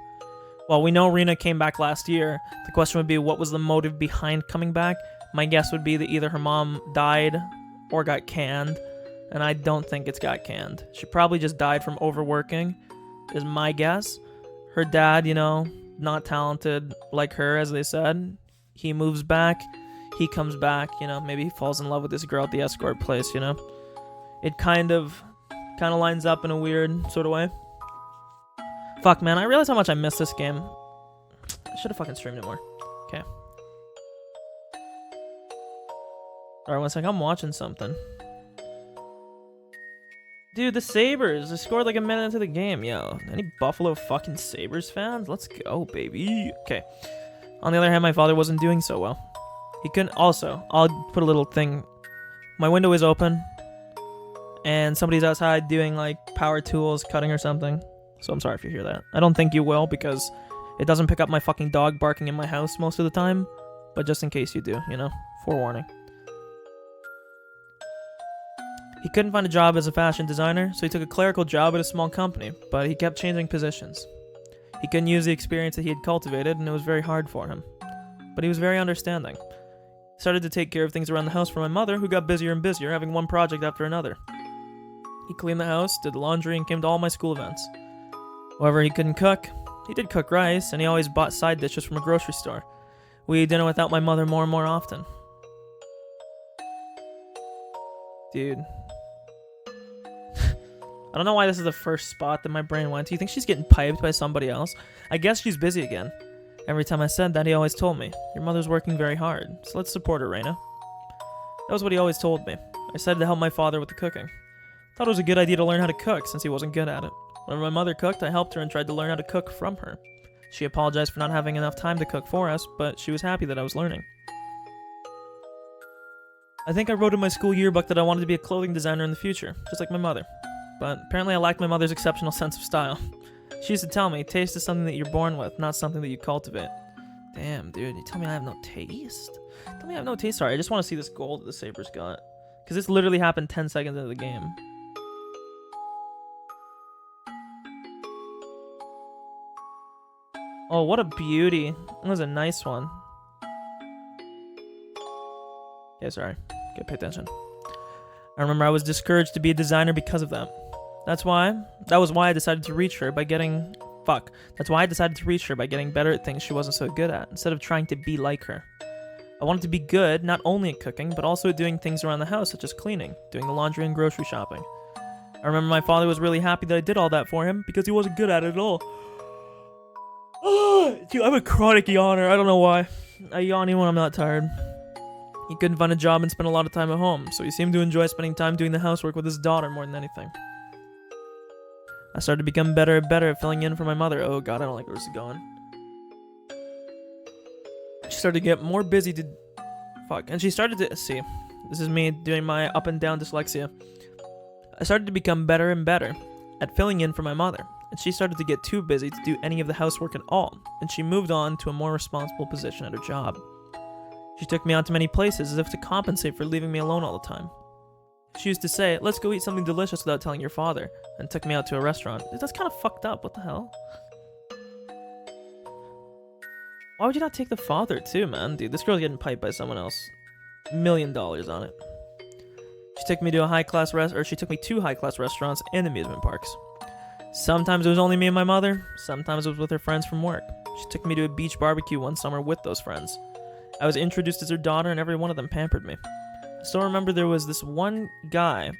Well, we know Rena came back last year. The question would be, what was the motive behind coming back? My guess would be that either her mom died or got canned, and I don't think it's got canned. She probably just died from overworking, is my guess. Her dad, not talented like her, as they said. He moves back. He comes back, maybe he falls in love with this girl at the escort place, It kind of lines up in a weird sort of way. Fuck, man, I realize how much I miss this game. I should have fucking streamed it more. Okay. Alright, 1 second, I'm watching something. Dude, the Sabres, they scored like a minute into the game, yo. Any Buffalo fucking Sabres fans? Let's go, baby. Okay. On the other hand, my father wasn't doing so well. He couldn't... Also, I'll put a little thing. My window is open, and somebody's outside doing, like, power tools, cutting or something. So I'm sorry if you hear that. I don't think you will, because it doesn't pick up my fucking dog barking in my house most of the time. But just in case you do, forewarning. He couldn't find a job as a fashion designer, so he took a clerical job at a small company, but he kept changing positions. He couldn't use the experience that he had cultivated, and it was very hard for him. But he was very understanding. He started to take care of things around the house for my mother, who got busier and busier, having one project after another. He cleaned the house, did the laundry, and came to all my school events. However, he couldn't cook. He did cook rice, and he always bought side dishes from a grocery store. We ate dinner without my mother more and more often. Dude. I don't know why this is the first spot that my brain went to. You think she's getting piped by somebody else? I guess she's busy again. Every time I said that, he always told me, your mother's working very hard, so let's support her, Reina. That was what he always told me. I decided to help my father with the cooking. Thought it was a good idea to learn how to cook, since he wasn't good at it. When my mother cooked, I helped her and tried to learn how to cook from her. She apologized for not having enough time to cook for us, but she was happy that I was learning. I think I wrote in my school yearbook that I wanted to be a clothing designer in the future, just like my mother. But apparently I lacked my mother's exceptional sense of style. She used to tell me, taste is something that you're born with, not something that you cultivate. Damn, dude, you tell me I have no taste? Tell me I have no taste? Sorry, I just want to see this gold that the Sabres got. Because this literally happened 10 seconds into the game. Oh, what a beauty. That was a nice one. Yeah, sorry. Okay, pay attention. I remember I was discouraged to be a designer because of that. That was why I decided to reach her by getting... That's why I decided to reach her by getting better at things she wasn't so good at, instead of trying to be like her. I wanted to be good, not only at cooking, but also at doing things around the house, such as cleaning, doing the laundry, and grocery shopping. I remember my father was really happy that I did all that for him, because he wasn't good at it at all. Dude, I'm a chronic yawner. I don't know why. I yawn even when I'm not tired. He couldn't find a job and spent a lot of time at home, so he seemed to enjoy spending time doing the housework with his daughter more than anything. I started to become better and better at filling in for my mother. Oh god, I don't like where this is going. She started to get more busy to... And she started to... See, this is me doing my up and down dyslexia. I started to become better and better at filling in for my mother, and she started to get too busy to do any of the housework at all, and she moved on to a more responsible position at her job. She took me out to many places as if to compensate for leaving me alone all the time. She used to say, let's go eat something delicious without telling your father, and took me out to a restaurant. That's kind of fucked up, what the hell? Why would you not take the father too, man? Dude, this girl's getting piped by someone else. $1 million on it. She took me to she took me to high-class restaurants and amusement parks. Sometimes it was only me and my mother, sometimes it was with her friends from work. She took me to a beach barbecue one summer with those friends. I was introduced as her daughter, and every one of them pampered me. I still remember there was this one guy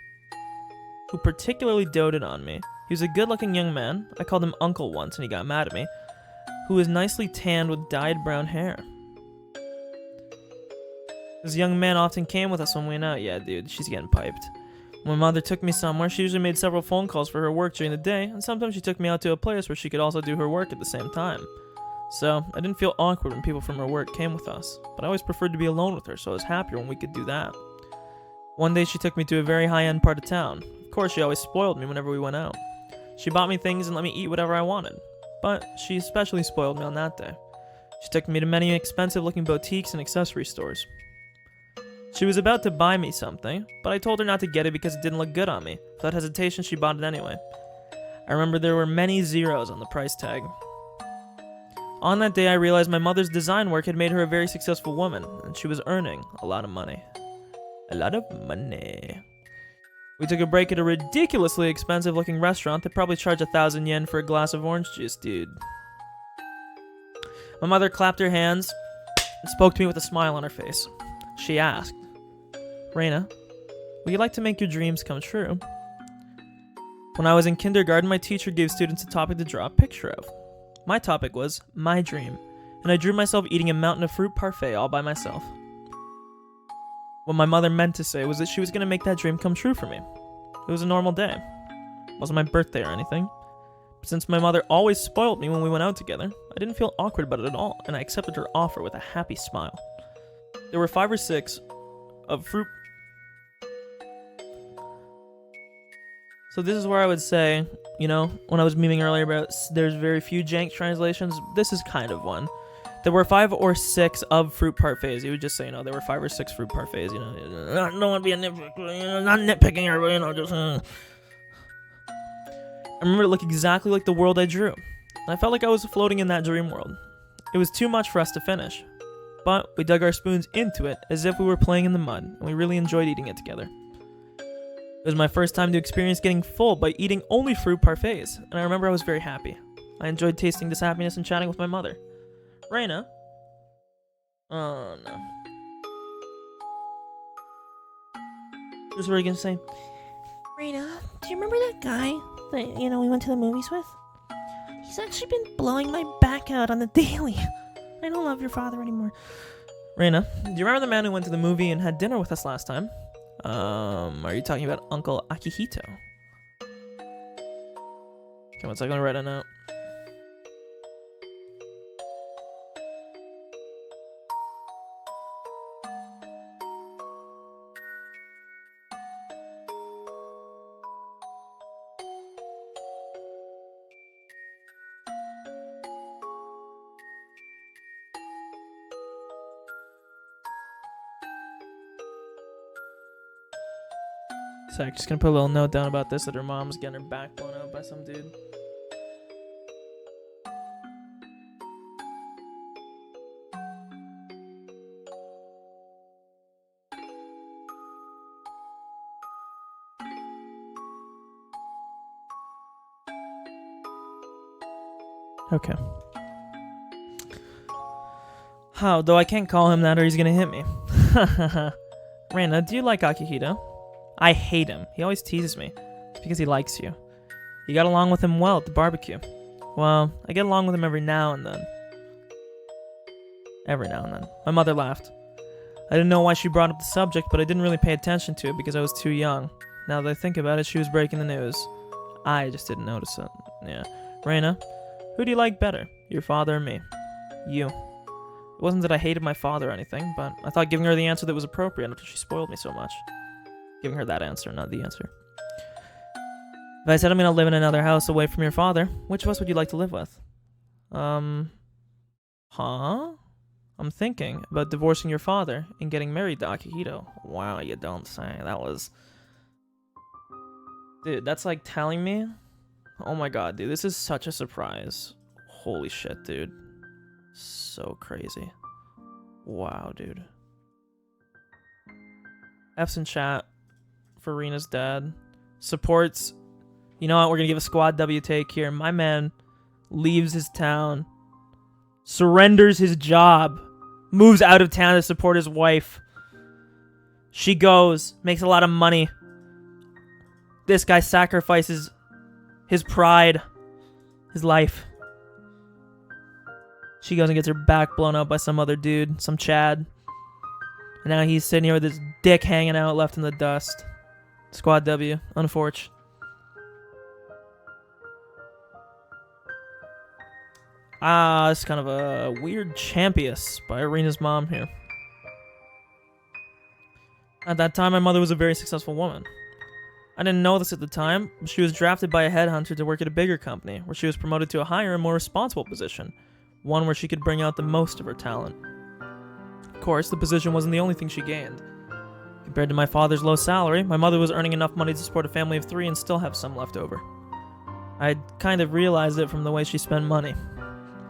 who particularly doted on me. He was a good-looking young man. I called him Uncle once, and he got mad at me. Who was nicely tanned with dyed brown hair. This young man often came with us when we went out. Yeah, dude, she's getting piped. When my mother took me somewhere, she usually made several phone calls for her work during the day, and sometimes she took me out to a place where she could also do her work at the same time. So, I didn't feel awkward when people from her work came with us, but I always preferred to be alone with her, so I was happier when we could do that. One day she took me to a very high-end part of town. Of course, she always spoiled me whenever we went out. She bought me things and let me eat whatever I wanted. But she especially spoiled me on that day. She took me to many expensive-looking boutiques and accessory stores. She was about to buy me something, but I told her not to get it because it didn't look good on me. Without hesitation, she bought it anyway. I remember there were many zeros on the price tag. On that day, I realized my mother's design work had made her a very successful woman, and she was earning a lot of money. A lot of money. We took a break at a ridiculously expensive-looking restaurant that probably charged 1,000 yen for a glass of orange juice, dude. My mother clapped her hands and spoke to me with a smile on her face. She asked, "Reina, would you like to make your dreams come true?" When I was in kindergarten, my teacher gave students a topic to draw a picture of. My topic was my dream, and I drew myself eating a mountain of fruit parfait all by myself. What my mother meant to say was that she was going to make that dream come true for me. It was a normal day. It wasn't my birthday or anything. But since my mother always spoiled me when we went out together, I didn't feel awkward about it at all, and I accepted her offer with a happy smile. There were 5 or 6 of fruit. So this is where I would say, when I was memeing earlier about there's very few jank translations, this is kind of one. There were 5 or 6 of fruit parfaits. You would just say, there were 5 or 6 fruit parfaits, I don't want to be a nitpicker, not nitpicking everybody, just... I remember it looked exactly like the world I drew. And I felt like I was floating in that dream world. It was too much for us to finish. But we dug our spoons into it as if we were playing in the mud, and we really enjoyed eating it together. It was my first time to experience getting full by eating only fruit parfaits, and I remember I was very happy. I enjoyed tasting this happiness and chatting with my mother. Reina? Oh no. This is what you're gonna say. Reina, do you remember that guy that, we went to the movies with? He's actually been blowing my back out on the daily. I don't love your father anymore. Reina, do you remember the man who went to the movie and had dinner with us last time? Are you talking about Uncle Akihito? Okay, one second, I'm gonna write a note. Sec, just gonna put a little note down about this, that her mom's getting her back blown out by some dude. Okay. How? Though I can't call him that or he's gonna hit me. Reina, do you like Akihito? I hate him. He always teases me. It's because he likes you. You got along with him well at the barbecue. Well, I get along with him every now and then. Every now and then. My mother laughed. I didn't know why she brought up the subject, but I didn't really pay attention to it because I was too young. Now that I think about it, she was breaking the news. I just didn't notice it. Yeah. Reina, who do you like better? Your father or me? You. It wasn't that I hated my father or anything, but I thought giving her the answer that was appropriate after she spoiled me so much. Giving her that answer, not the answer. If I said I'm gonna live in another house away from your father, which of us would you like to live with? I'm thinking about divorcing your father and getting married to Akihito. Wow, you don't say. That was... Dude, that's like telling me... Oh my god, dude, this is such a surprise. Holy shit, dude. So crazy. Wow, dude. F's in chat for Reina's dad. Supports. You know what? We're going to give a squad W take here. My man leaves his town. Surrenders his job. Moves out of town to support his wife. She goes. Makes a lot of money. This guy sacrifices his pride. His life. She goes and gets her back blown up by some other dude. Some Chad. And now he's sitting here with his dick hanging out left in the dust. Squad W. Unfortunate. It's kind of a weird champius by Irina's mom here. At that time, my mother was a very successful woman. I didn't know this at the time, but she was drafted by a headhunter to work at a bigger company, where she was promoted to a higher and more responsible position, one where she could bring out the most of her talent. Of course, the position wasn't the only thing she gained. Compared to my father's low salary, my mother was earning enough money to support a family of 3 and still have some left over. I had kind of realized it from the way she spent money.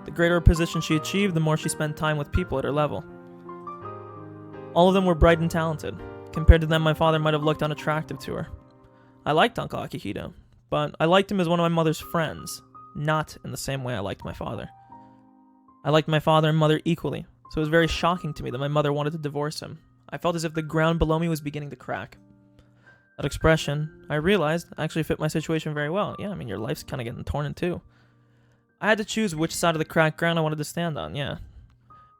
The greater a position she achieved, the more she spent time with people at her level. All of them were bright and talented. Compared to them, my father might have looked unattractive to her. I liked Uncle Akihito, but I liked him as one of my mother's friends, not in the same way I liked my father. I liked my father and mother equally, so it was very shocking to me that my mother wanted to divorce him. I felt as if the ground below me was beginning to crack. That expression, I realized, actually fit my situation very well. Yeah, I mean, your life's kind of getting torn in two. I had to choose which side of the cracked ground I wanted to stand on, yeah.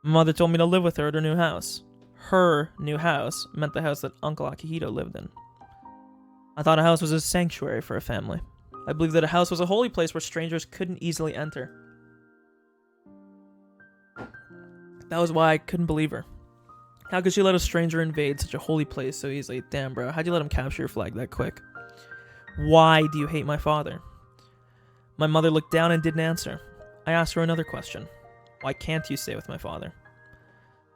My mother told me to live with her at her new house. Her new house meant the house that Uncle Akihito lived in. I thought a house was a sanctuary for a family. I believed that a house was a holy place where strangers couldn't easily enter. That was why I couldn't believe her. How could she let a stranger invade such a holy place so easily? Damn, bro, how'd you let him capture your flag that quick? Why do you hate my father? My mother looked down and didn't answer. I asked her another question. Why can't you stay with my father?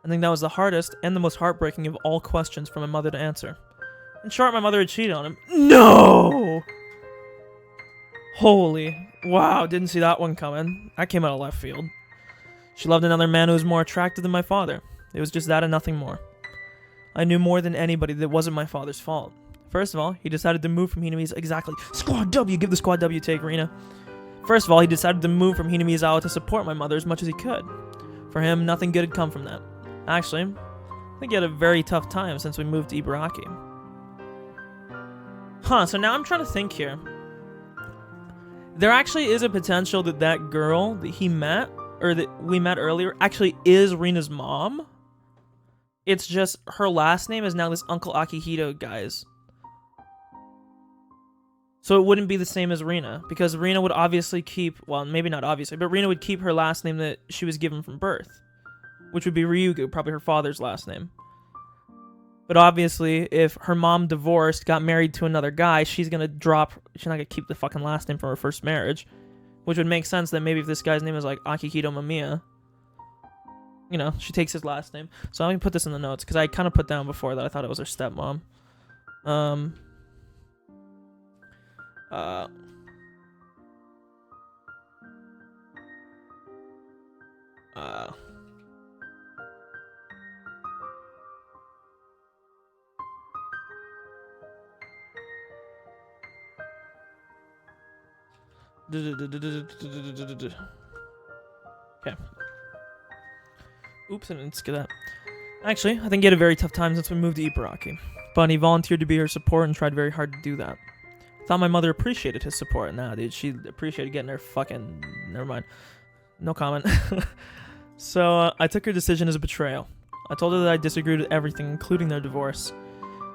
I think that was the hardest and the most heartbreaking of all questions for my mother to answer. In short, my mother had cheated on him. No! Holy. Wow, didn't see that one coming. That came out of left field. She loved another man who was more attractive than my father. It was just that and nothing more. I knew more than anybody that it wasn't my father's fault. First of all, he decided to move from Hinamizawa. Exactly. Squad W, give the Squad W take, Rina. First of all, he decided to move from Hinamizawa to support my mother as much as he could. For him, nothing good had come from that. Actually, I think he had a very tough time since we moved to Ibaraki. Huh, so now I'm trying to think here. There actually is a potential that that girl that he met, or that we met earlier, actually is Rina's mom. It's just her last name is now this Uncle Akihito guy's. So it wouldn't be the same as Rina, because Rina would obviously keep, well, maybe not obviously, but Rina would keep her last name that she was given from birth, which would be Ryugu, probably her father's last name. But obviously, if her mom divorced, got married to another guy, she's not gonna keep the fucking last name from her first marriage, which would make sense that maybe if this guy's name is like Akihito Mamiya, you know, she takes his last name. So I'm gonna put this in the notes, because I kind of put down before that I thought it was her stepmom. Okay. Oops, I didn't skip that. Actually, I think he had a very tough time since we moved to Ibaraki, but he volunteered to be her support and tried very hard to do that. I thought my mother appreciated his support. Nah, dude, she appreciated getting her fucking... Never mind. No comment. So, I took her decision as a betrayal. I told her that I disagreed with everything, including their divorce.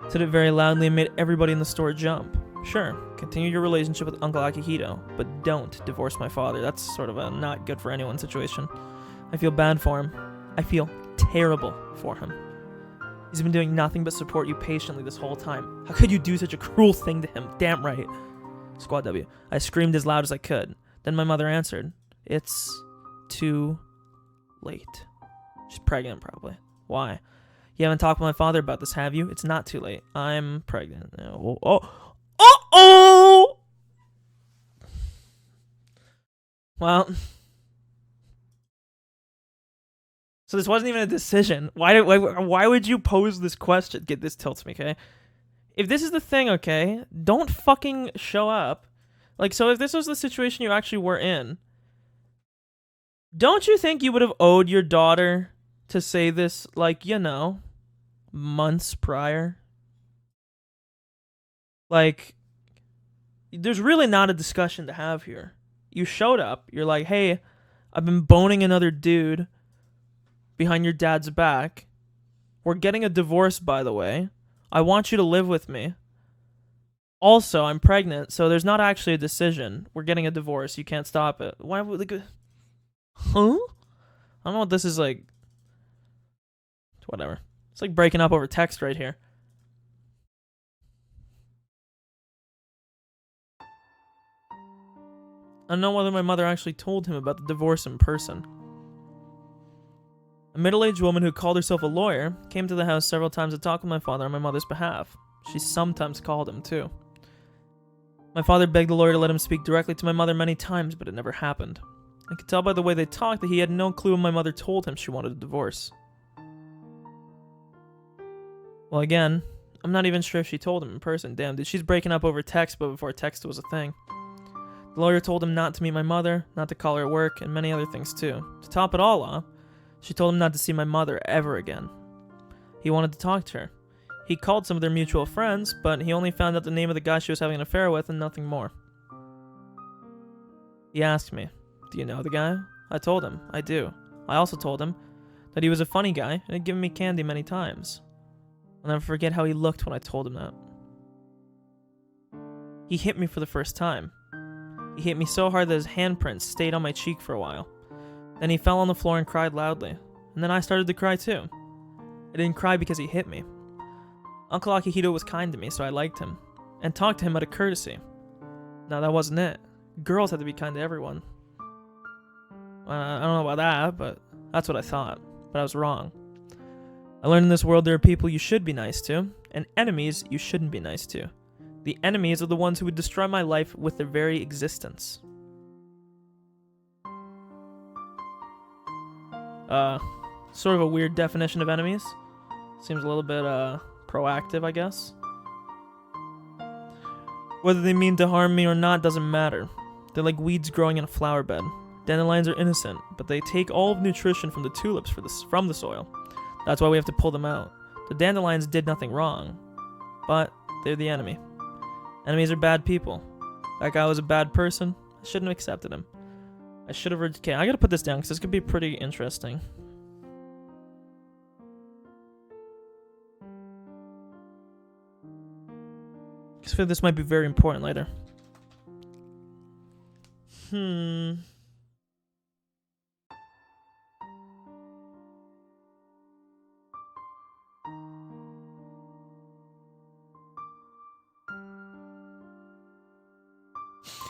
I said it very loudly and made everybody in the store jump. Sure, continue your relationship with Uncle Akihito, but don't divorce my father. That's sort of a not good for anyone situation. I feel bad for him. I feel terrible for him. He's been doing nothing but support you patiently this whole time. How could you do such a cruel thing to him? Damn right. Squad W. I screamed as loud as I could. Then my mother answered. It's too late. She's pregnant, probably. Why? You haven't talked with my father about this, have you? It's not too late. I'm pregnant. Oh! Well... So this wasn't even a decision. Why would you pose this question? Get this tilts me, okay? If this is the thing, okay, don't fucking show up. Like, so if this was the situation you actually were in, don't you think you would have owed your daughter to say this, like, you know, months prior? Like, there's really not a discussion to have here. You showed up. You're like, hey, I've been boning another dude behind your dad's back. We're getting a divorce, by the way. I want you to live with me. Also, I'm pregnant, so there's not actually a decision. We're getting a divorce. You can't stop it. Why would they... Huh? I don't know what this is like. Whatever. It's like breaking up over text right here. I don't know whether my mother actually told him about the divorce in person. A middle-aged woman who called herself a lawyer came to the house several times to talk with my father on my mother's behalf. She sometimes called him, too. My father begged the lawyer to let him speak directly to my mother many times, but it never happened. I could tell by the way they talked that he had no clue when my mother told him she wanted a divorce. Well, again, I'm not even sure if she told him in person. Damn, dude, she's breaking up over text, but before text was a thing. The lawyer told him not to meet my mother, not to call her at work, and many other things too. To top it all off, she told him not to see my mother ever again. He wanted to talk to her. He called some of their mutual friends, but he only found out the name of the guy she was having an affair with and nothing more. He asked me, "Do you know the guy?" I told him, I do. I also told him that he was a funny guy and had given me candy many times. I'll never forget how he looked when I told him that. He hit me for the first time. He hit me so hard that his handprints stayed on my cheek for a while. Then he fell on the floor and cried loudly. And then I started to cry too. I didn't cry because he hit me. Uncle Akihito was kind to me, so I liked him, and talked to him out of courtesy. Now that wasn't it. Girls had to be kind to everyone. I don't know about that, but that's what I thought. But I was wrong. I learned in this world there are people you should be nice to, and enemies you shouldn't be nice to. The enemies are the ones who would destroy my life with their very existence. Sort of a weird definition of enemies. Seems a little bit, proactive, I guess. Whether they mean to harm me or not doesn't matter. They're like weeds growing in a flower bed. Dandelions are innocent, but they take all of nutrition from the tulips from the soil. That's why we have to pull them out. The dandelions did nothing wrong, but they're the enemy. Enemies are bad people. That guy was a bad person. I shouldn't have accepted him. I should have... Okay, I gotta put this down because this could be pretty interesting. I feel this might be very important later.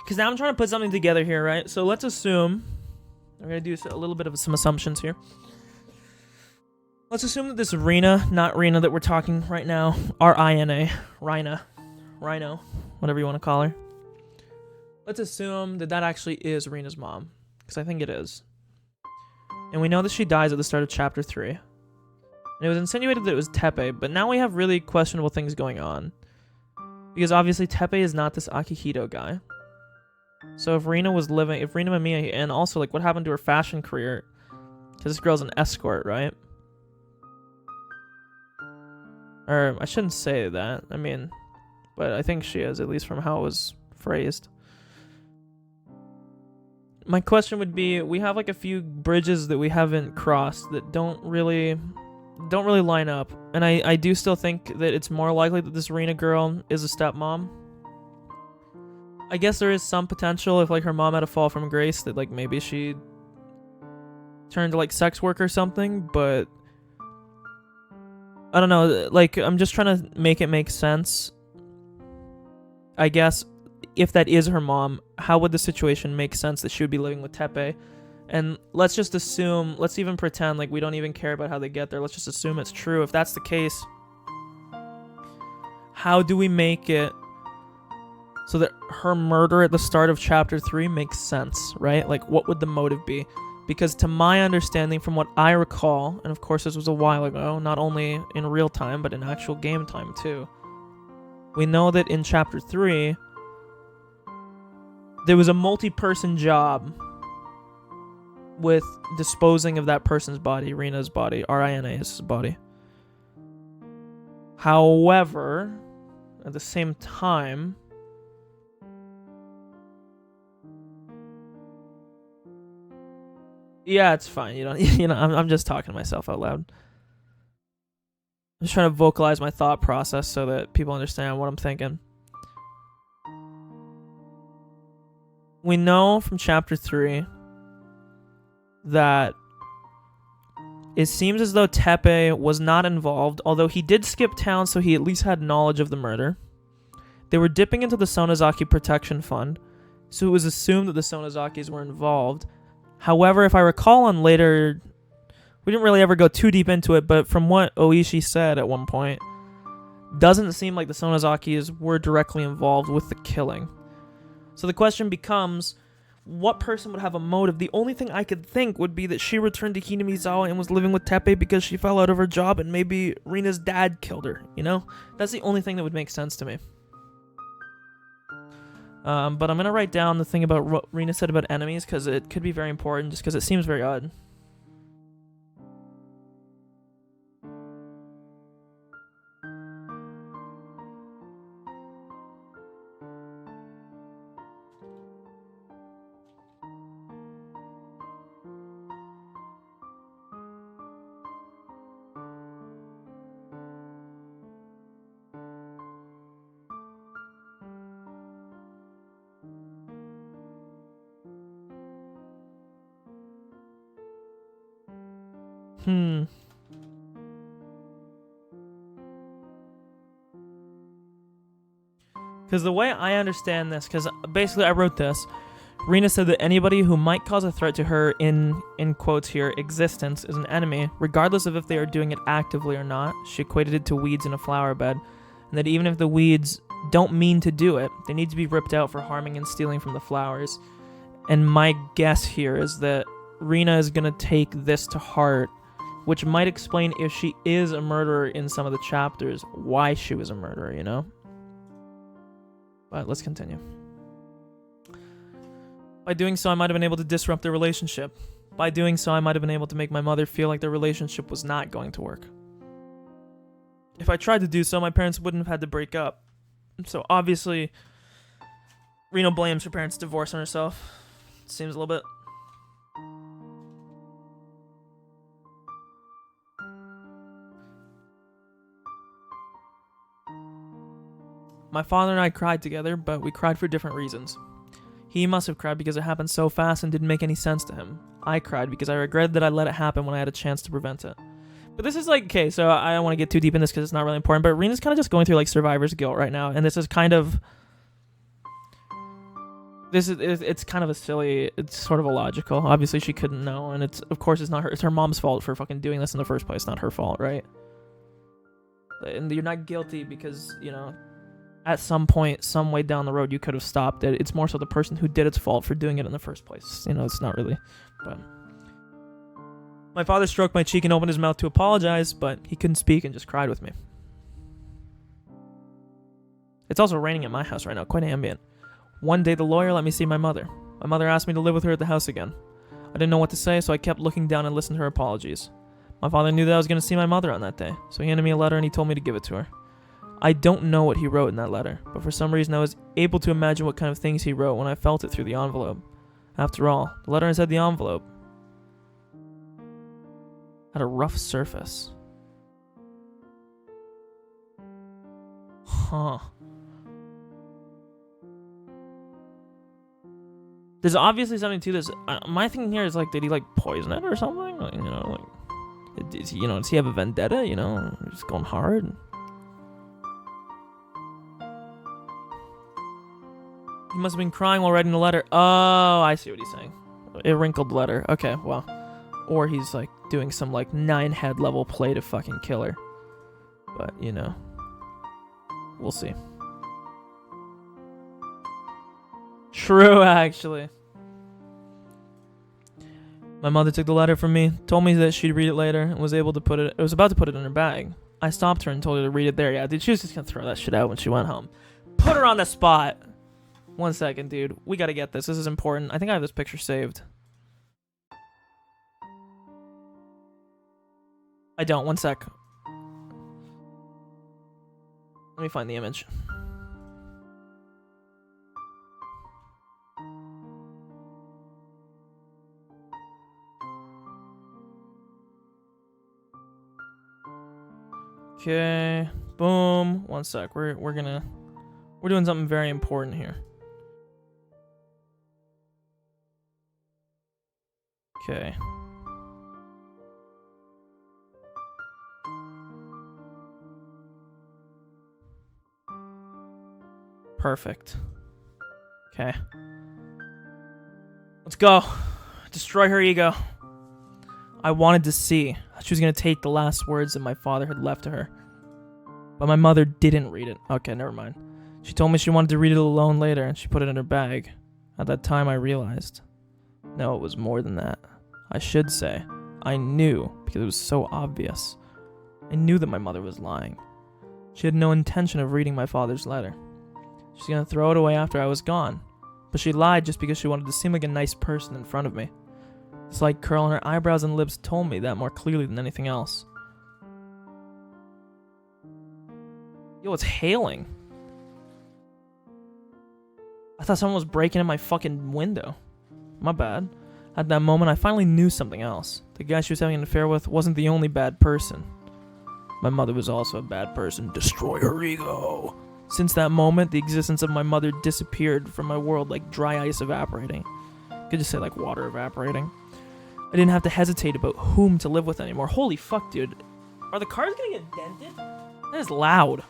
Because now I'm trying to put something together here, right? So let's assume... I'm going to do a little bit of some assumptions here. Let's assume that this Rina, not Rina that we're talking right now, R-I-N-A, Rhino, whatever you want to call her. Let's assume that that actually is Rina's mom, because I think it is. And we know that she dies at the start of chapter 3. And it was insinuated that it was Teppei, but now we have really questionable things going on. Because obviously Teppei is not this Akihito guy. So if Rina Mamiya, and also like what happened to her fashion career, because this girl's an escort, right? Or I shouldn't say that, I mean, but I think she is, at least from how it was phrased. My question would be, we have like a few bridges that we haven't crossed that don't really line up, and I do still think that it's more likely that this Rina girl is a stepmom. I guess there is some potential if like her mom had a fall from grace that like maybe she turned to like sex work or something, but I don't know, like I'm just trying to make it make sense. I guess if that is her mom, how would the situation make sense that she would be living with Teppei? And let's just assume, let's even pretend like we don't even care about how they get there. Let's just assume it's true. If that's the case, how do we make it so that her murder at the start of chapter 3 makes sense, right? Like, what would the motive be? Because to my understanding, from what I recall, and of course this was a while ago, not only in real time, but in actual game time too, we know that in chapter 3, there was a multi-person job with disposing of that person's body, Rina's body, Rina's body. However, at the same time, yeah, it's fine. I'm just talking to myself out loud. I'm just trying to vocalize my thought process so that people understand what I'm thinking. We know from chapter 3 that it seems as though Teppei was not involved, although he did skip town, so he at least had knowledge of the murder. They were dipping into the Sonozaki Protection Fund. so it was assumed that the Sonozakis were involved. However, if I recall on later, we didn't really ever go too deep into it, but from what Oishi said at one point, doesn't seem like the Sonozakis were directly involved with the killing. So the question becomes, what person would have a motive? The only thing I could think would be that she returned to Hinamizawa and was living with Teppei because she fell out of her job, and maybe Rina's dad killed her, you know? That's the only thing that would make sense to me. But I'm going to write down the thing about what Rina said about enemies, because it could be very important, just because it seems very odd. Because the way I understand this, because basically I wrote this, Rina said that anybody who might cause a threat to her in quotes here, existence, is an enemy, regardless of if they are doing it actively or not. She equated it to weeds in a flower bed, and that even if the weeds don't mean to do it, they need to be ripped out for harming and stealing from the flowers. And my guess here is that Rina is going to take this to heart, which might explain, if she is a murderer in some of the chapters, why she was a murderer, you know? But let's continue. By doing so, I might have been able to disrupt their relationship. By doing so, I might have been able to make my mother feel like their relationship was not going to work. If I tried to do so, my parents wouldn't have had to break up. So obviously, Rina blames her parents' divorce on herself. Seems a little bit. My father and I cried together, but we cried for different reasons. He must have cried because it happened so fast and didn't make any sense to him. I cried because I regretted that I let it happen when I had a chance to prevent it. But this is like, okay, so I don't want to get too deep in this because it's not really important, but Rina's kind of just going through like survivor's guilt right now, and this is kind of... It's kind of a silly, it's sort of illogical. Obviously she couldn't know, and of course it's not her, it's her mom's fault for fucking doing this in the first place, not her fault, right? And you're not guilty because, you know, at some point, some way down the road, you could have stopped it. It's more so the person who did it's fault for doing it in the first place. You know, it's not really. But my father stroked my cheek and opened his mouth to apologize, but he couldn't speak and just cried with me. It's also raining at my house right now, quite ambient. One day, the lawyer let me see my mother. My mother asked me to live with her at the house again. I didn't know what to say, so I kept looking down and listened to her apologies. My father knew that I was going to see my mother on that day, so he handed me a letter and he told me to give it to her. I don't know what he wrote in that letter, but for some reason I was able to imagine what kind of things he wrote when I felt it through the envelope. After all, the letter inside the envelope had a rough surface. Huh. There's obviously something to this. My thinking here is like, did he like poison it or something? Like, you know, like, does he have a vendetta? You know, just going hard. He must have been crying while writing the letter. Oh, I see what he's saying. A wrinkled letter. Okay, well. Or he's like doing some like 9-head level play to fucking kill her. But, you know. We'll see. True, actually. My mother took the letter from me, told me that she'd read it later, and was about to put it in her bag. I stopped her and told her to read it there. Yeah, dude, she was just gonna throw that shit out when she went home. Put her on the spot! 1 second, dude. We gotta get this. This is important. I think I have this picture saved. I don't. 1 sec. Let me find the image. Okay. Boom. 1 sec. We're doing something very important here. Okay. Perfect. Okay. Let's go. Destroy her ego. I wanted to see how she was going to take the last words that my father had left to her. But my mother didn't read it. Okay, never mind. She told me she wanted to read it alone later, and she put it in her bag. At that time, I realized. No, it was more than that. I should say, I knew, because it was so obvious. I knew that my mother was lying. She had no intention of reading my father's letter. She's going to throw it away after I was gone. But she lied just because she wanted to seem like a nice person in front of me. The slight curl in her eyebrows and lips told me that more clearly than anything else. Yo, it's hailing. I thought someone was breaking in my fucking window. My bad. At that moment, I finally knew something else. The guy she was having an affair with wasn't the only bad person. My mother was also a bad person. Destroy her ego. Since that moment, the existence of my mother disappeared from my world like dry ice evaporating. Could just say like water evaporating. I didn't have to hesitate about whom to live with anymore. Holy fuck, dude. Are the cars gonna get dented? That is loud.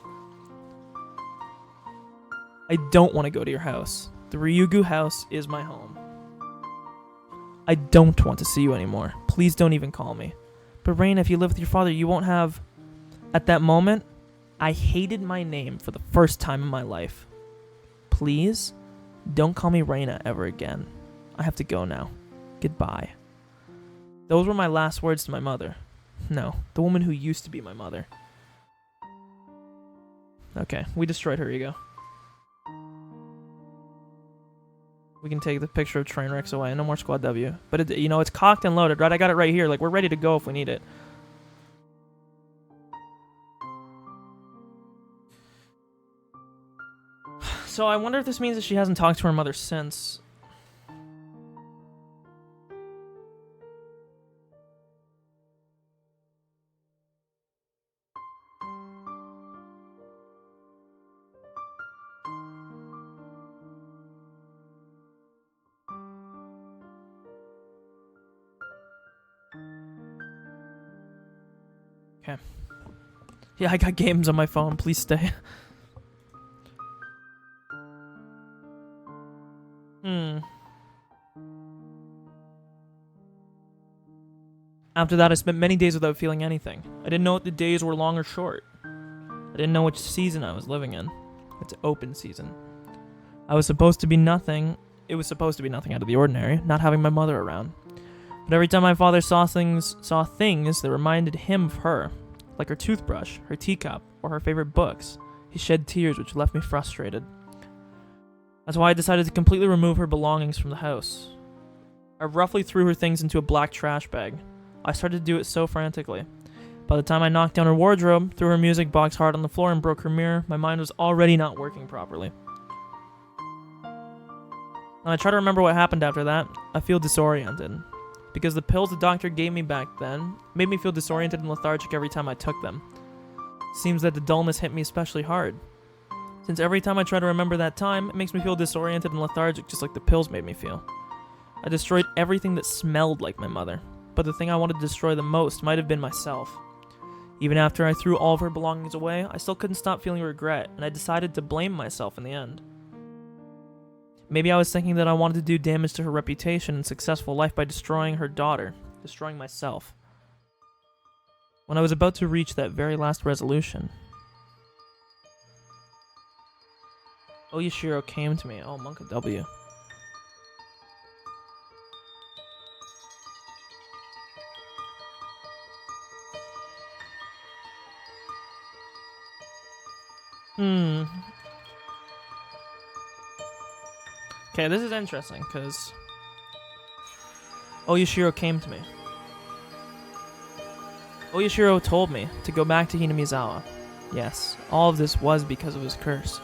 I don't want to go to your house. The Ryugu house is my home. I don't want to see you anymore. Please don't even call me. But Reina, if you live with your father, you won't have... At that moment, I hated my name for the first time in my life. Please, don't call me Reina ever again. I have to go now. Goodbye. Those were my last words to my mother. No, the woman who used to be my mother. Okay, we destroyed her ego. We can take the picture of train wrecks away. No more Squad W. But, it's cocked and loaded, right? I got it right here. Like, we're ready to go if we need it. So I wonder if this means that she hasn't talked to her mother since. Okay. Yeah, I got games on my phone. Please stay. After that, I spent many days without feeling anything. I didn't know if the days were long or short. I didn't know which season I was living in. It's open season. I was supposed to be nothing. It was supposed to be nothing out of the ordinary, not having my mother around. But every time my father saw things that reminded him of her, like her toothbrush, her teacup, or her favorite books, he shed tears which left me frustrated. That's why I decided to completely remove her belongings from the house. I roughly threw her things into a black trash bag. I started to do it so frantically. By the time I knocked down her wardrobe, threw her music box hard on the floor, and broke her mirror, my mind was already not working properly. When I try to remember what happened after that, I feel disoriented. Because the pills the doctor gave me back then made me feel disoriented and lethargic every time I took them. Seems that the dullness hit me especially hard. Since every time I try to remember that time, it makes me feel disoriented and lethargic just like the pills made me feel. I destroyed everything that smelled like my mother, but the thing I wanted to destroy the most might have been myself. Even after I threw all of her belongings away, I still couldn't stop feeling regret, and I decided to blame myself in the end. Maybe I was thinking that I wanted to do damage to her reputation and successful life by destroying her daughter, destroying myself. When I was about to reach that very last resolution, Oyashiro came to me. Oh, Monka W. Okay, this is interesting, because Oyashiro came to me. Oyashiro told me to go back to Hinamizawa. Yes, all of this was because of his curse.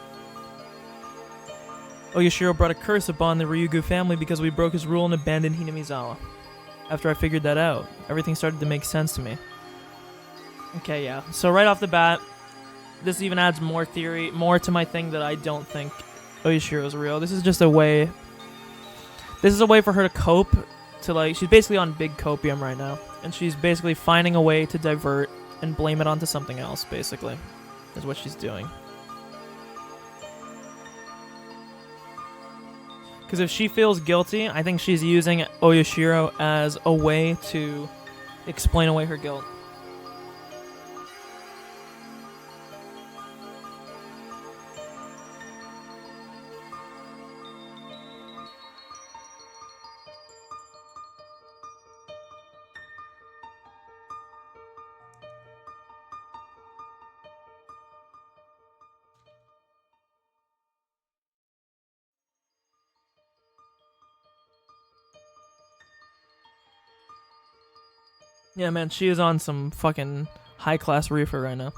Oyashiro brought a curse upon the Ryugu family because we broke his rule and abandoned Hinamizawa. After I figured that out, everything started to make sense to me. Okay, yeah. So right off the bat, this even adds more to my thing that I don't think Oyashiro is real. This is just a way. This is a way for her to cope. She's basically on big copium right now, and she's basically finding a way to divert and blame it onto something else. Basically, is what she's doing. Because if she feels guilty, I think she's using Oyashiro as a way to explain away her guilt. Yeah, man, she is on some fucking high-class reefer right now.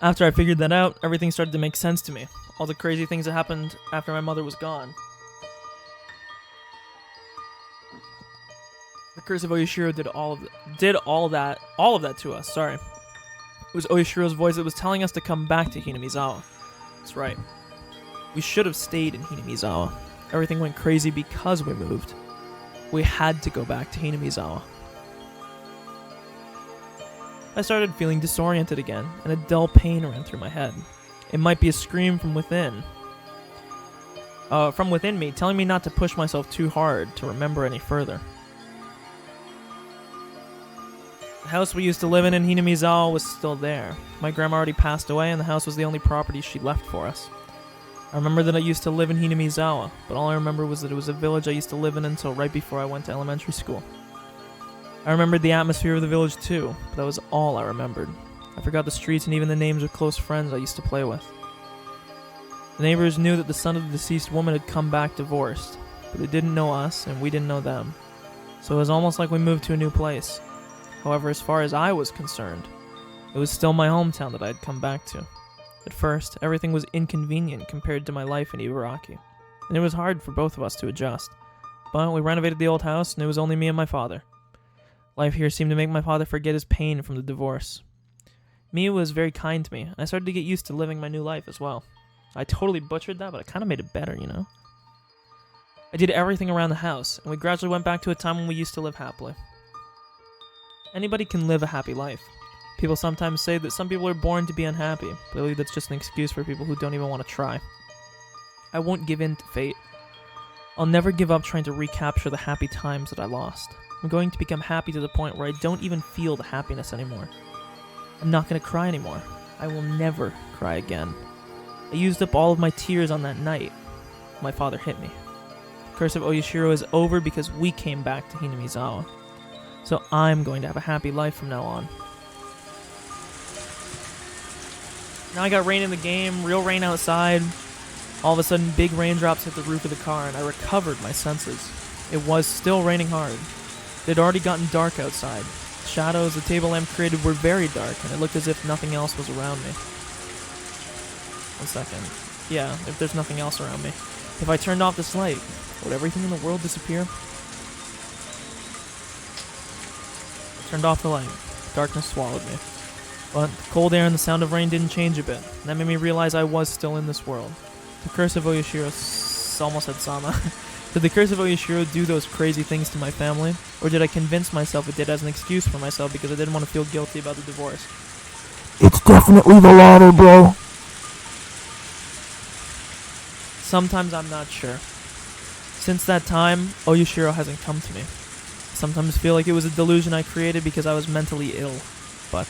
After I figured that out, everything started to make sense to me. All the crazy things that happened after my mother was gone. The curse of Oyashiro did all of that to us, sorry. It was Oyashiro's voice that was telling us to come back to Hinamizawa. That's right. We should have stayed in Hinamizawa. Everything went crazy because we moved. We had to go back to Hinamizawa. I started feeling disoriented again, and a dull pain ran through my head. It might be a scream from within. From within me, telling me not to push myself too hard to remember any further. The house we used to live in Hinamizawa was still there. My grandma already passed away, and the house was the only property she left for us. I remember that I used to live in Hinamizawa, but all I remember was that it was a village I used to live in until right before I went to elementary school. I remembered the atmosphere of the village too, but that was all I remembered. I forgot the streets and even the names of close friends I used to play with. The neighbors knew that the son of the deceased woman had come back divorced, but they didn't know us and we didn't know them, so it was almost like we moved to a new place. However, as far as I was concerned, it was still my hometown that I had come back to. At first, everything was inconvenient compared to my life in Higurashi, and it was hard for both of us to adjust. But we renovated the old house, and it was only me and my father. Life here seemed to make my father forget his pain from the divorce. Mia was very kind to me, and I started to get used to living my new life as well. I totally butchered that, but I kind of made it better, you know? I did everything around the house, and we gradually went back to a time when we used to live happily. Anybody can live a happy life. People sometimes say that some people are born to be unhappy, but I believe that's just an excuse for people who don't even want to try. I won't give in to fate. I'll never give up trying to recapture the happy times that I lost. I'm going to become happy to the point where I don't even feel the happiness anymore. I'm not going to cry anymore. I will never cry again. I used up all of my tears on that night. My father hit me. The curse of Oyashiro is over because we came back to Hinamizawa. So I'm going to have a happy life from now on. Now I got rain in the game, real rain outside. All of a sudden, big raindrops hit the roof of the car, and I recovered my senses. It was still raining hard. It had already gotten dark outside. The shadows the table lamp created were very dark, and it looked as if nothing else was around me. 1 second. Yeah, if there's nothing else around me. If I turned off this light, would everything in the world disappear? I turned off the light. Darkness swallowed me. But the cold air and the sound of rain didn't change a bit, and that made me realize I was still in this world. The curse of Oyashiro almost said Sama. Did the curse of Oyashiro do those crazy things to my family? Or did I convince myself it did as an excuse for myself because I didn't want to feel guilty about the divorce? It's definitely the latter, bro. Sometimes I'm not sure. Since that time, Oyashiro hasn't come to me. I sometimes feel like it was a delusion I created because I was mentally ill. But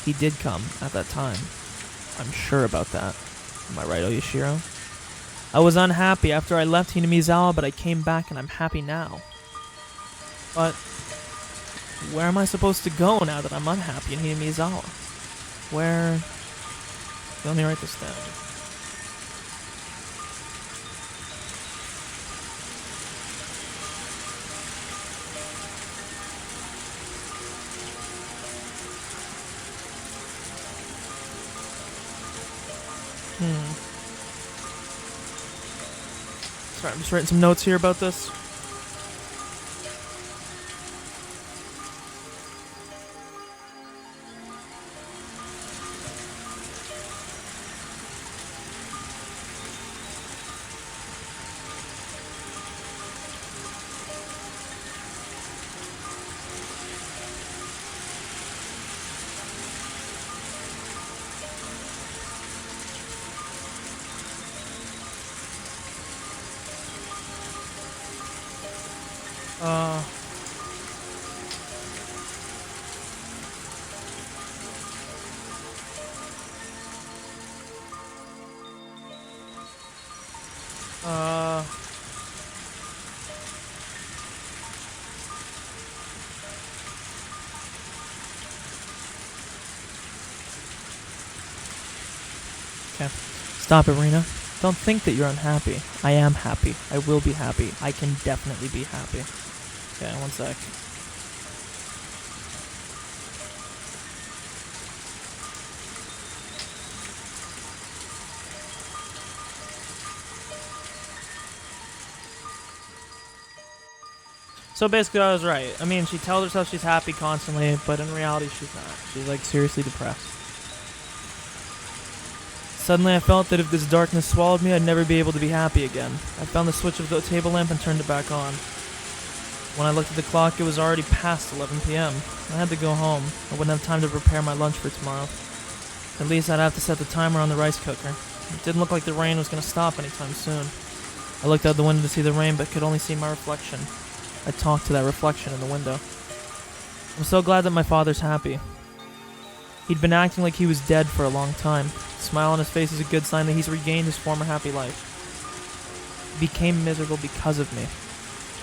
he did come at that time. I'm sure about that. Am I right, Oyashiro? I was unhappy after I left Hinamizawa, but I came back and I'm happy now. But where am I supposed to go now that I'm unhappy in Hinamizawa? Where... Let me write this down. Sorry, I'm just writing some notes here about this. Uh... Okay. Stop it, Rena. Don't think that you're unhappy. I am happy. I will be happy. I can definitely be happy. Okay, one sec. So basically I was right. I mean, she tells herself she's happy constantly, but in reality she's not. She's like seriously depressed. Suddenly I felt that if this darkness swallowed me, I'd never be able to be happy again. I found the switch of the table lamp and turned it back on. When I looked at the clock, it was already past 11 p.m. I had to go home. I wouldn't have time to prepare my lunch for tomorrow. At least I'd have to set the timer on the rice cooker. It didn't look like the rain was going to stop anytime soon. I looked out the window to see the rain, but could only see my reflection. I talked to that reflection in the window. I'm so glad that my father's happy. He'd been acting like he was dead for a long time. The smile on his face is a good sign that he's regained his former happy life. He became miserable because of me.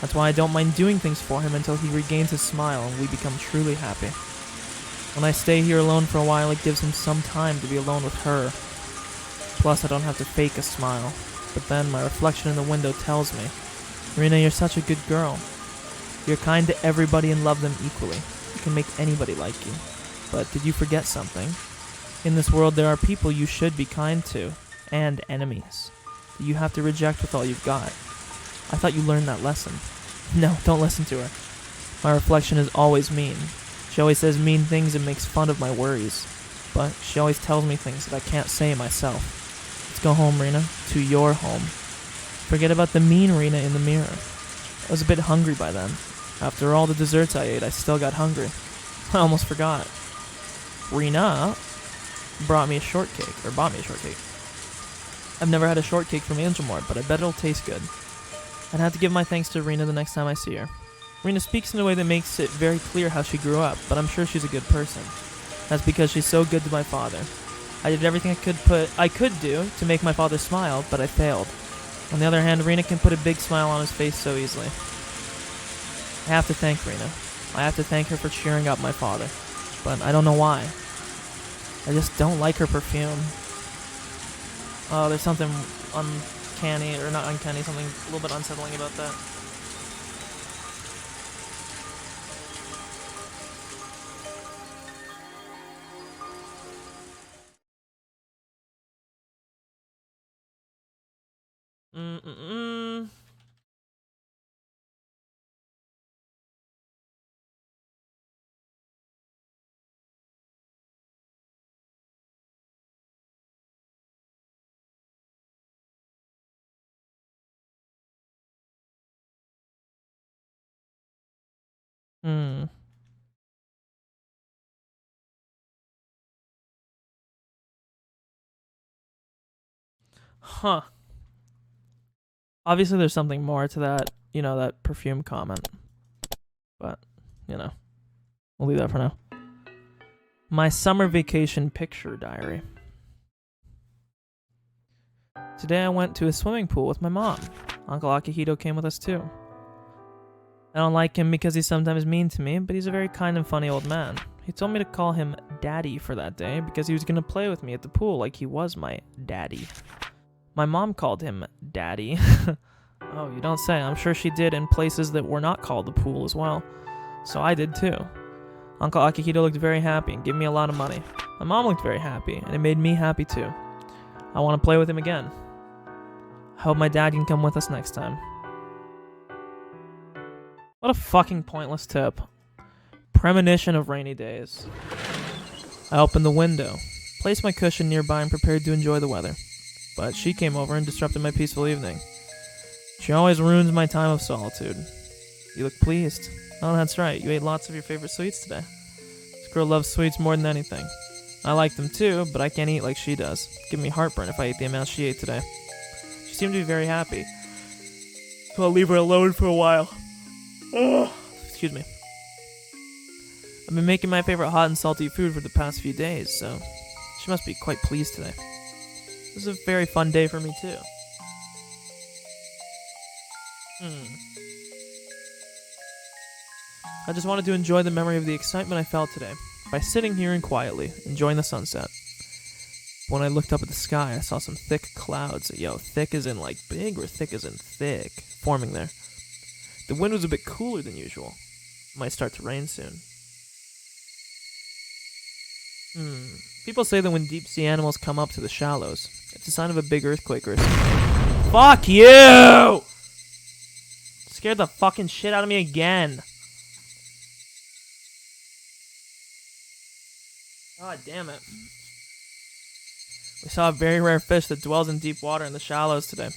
That's why I don't mind doing things for him until he regains his smile and we become truly happy. When I stay here alone for a while, it gives him some time to be alone with her. Plus, I don't have to fake a smile. But then my reflection in the window tells me, Rena, you're such a good girl. You're kind to everybody and love them equally. You can make anybody like you. But did you forget something? In this world, there are people you should be kind to, and enemies, that you have to reject with all you've got. I thought you learned that lesson. No, don't listen to her. My reflection is always mean. She always says mean things and makes fun of my worries. But she always tells me things that I can't say myself. Let's go home, Rena. To your home. Forget about the mean Rena in the mirror. I was a bit hungry by then. After all the desserts I ate, I still got hungry. I almost forgot. Rena brought me a shortcake. I've never had a shortcake from Angelmore, but I bet it'll taste good. I'd have to give my thanks to Rena the next time I see her. Rena speaks in a way that makes it very clear how she grew up, but I'm sure she's a good person. That's because she's so good to my father. I did everything I could do to make my father smile, but I failed. On the other hand, Rena can put a big smile on his face so easily. I have to thank Rena. I have to thank her for cheering up my father. But I don't know why. I just don't like her perfume. Oh, there's something uncanny, or not uncanny, something a little bit unsettling about that. Huh. Obviously there's something more to that, that perfume comment. But, we'll leave that for now. My summer vacation picture diary. Today I went to a swimming pool with my mom. Uncle Akihito came with us too. I don't like him because he's sometimes mean to me, but he's a very kind and funny old man. He told me to call him Daddy for that day because he was going to play with me at the pool like he was my daddy. My mom called him Daddy. Oh, you don't say. I'm sure she did in places that were not called the pool as well. So I did too. Uncle Akihito looked very happy and gave me a lot of money. My mom looked very happy, and it made me happy too. I want to play with him again. I hope my dad can come with us next time. What a fucking pointless tip. Premonition of rainy days. I opened the window, placed my cushion nearby and prepared to enjoy the weather. But she came over and disrupted my peaceful evening. She always ruins my time of solitude. You look pleased. Oh, that's right. You ate lots of your favorite sweets today. This girl loves sweets more than anything. I like them too, but I can't eat like she does. It'd give me heartburn if I ate the amount she ate today. She seemed to be very happy. So I'll leave her alone for a while. Excuse me. I've been making my favorite hot and salty food for the past few days, so she must be quite pleased today. This is a very fun day for me, too. I just wanted to enjoy the memory of the excitement I felt today by sitting here and quietly enjoying the sunset. When I looked up at the sky, I saw some thick clouds. Yo, thick as in like big or thick as in thick forming there. The wind was a bit cooler than usual. It might start to rain soon. People say that when deep sea animals come up to the shallows, it's a sign of a big earthquake or something. Fuck you! Scared the fucking shit out of me again. God damn it. We saw a very rare fish that dwells in deep water in the shallows today.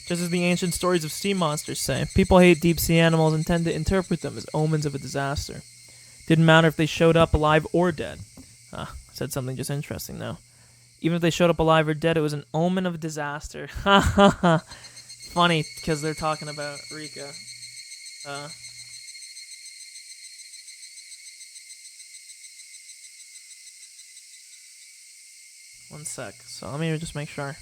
Just as the ancient stories of sea monsters say, people hate deep sea animals and tend to interpret them as omens of a disaster. Didn't matter if they showed up alive or dead. I said something just interesting now. Even if they showed up alive or dead, it was an omen of disaster. Ha ha ha. Funny, because they're talking about Rika. One sec. So let me just make sure.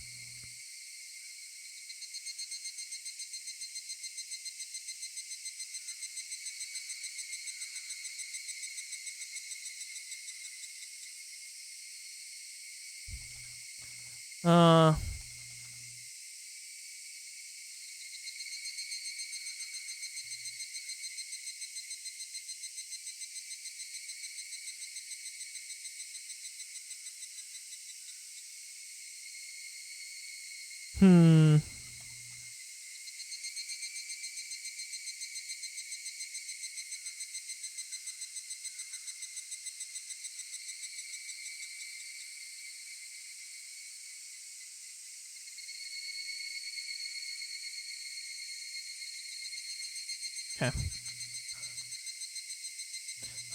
Okay.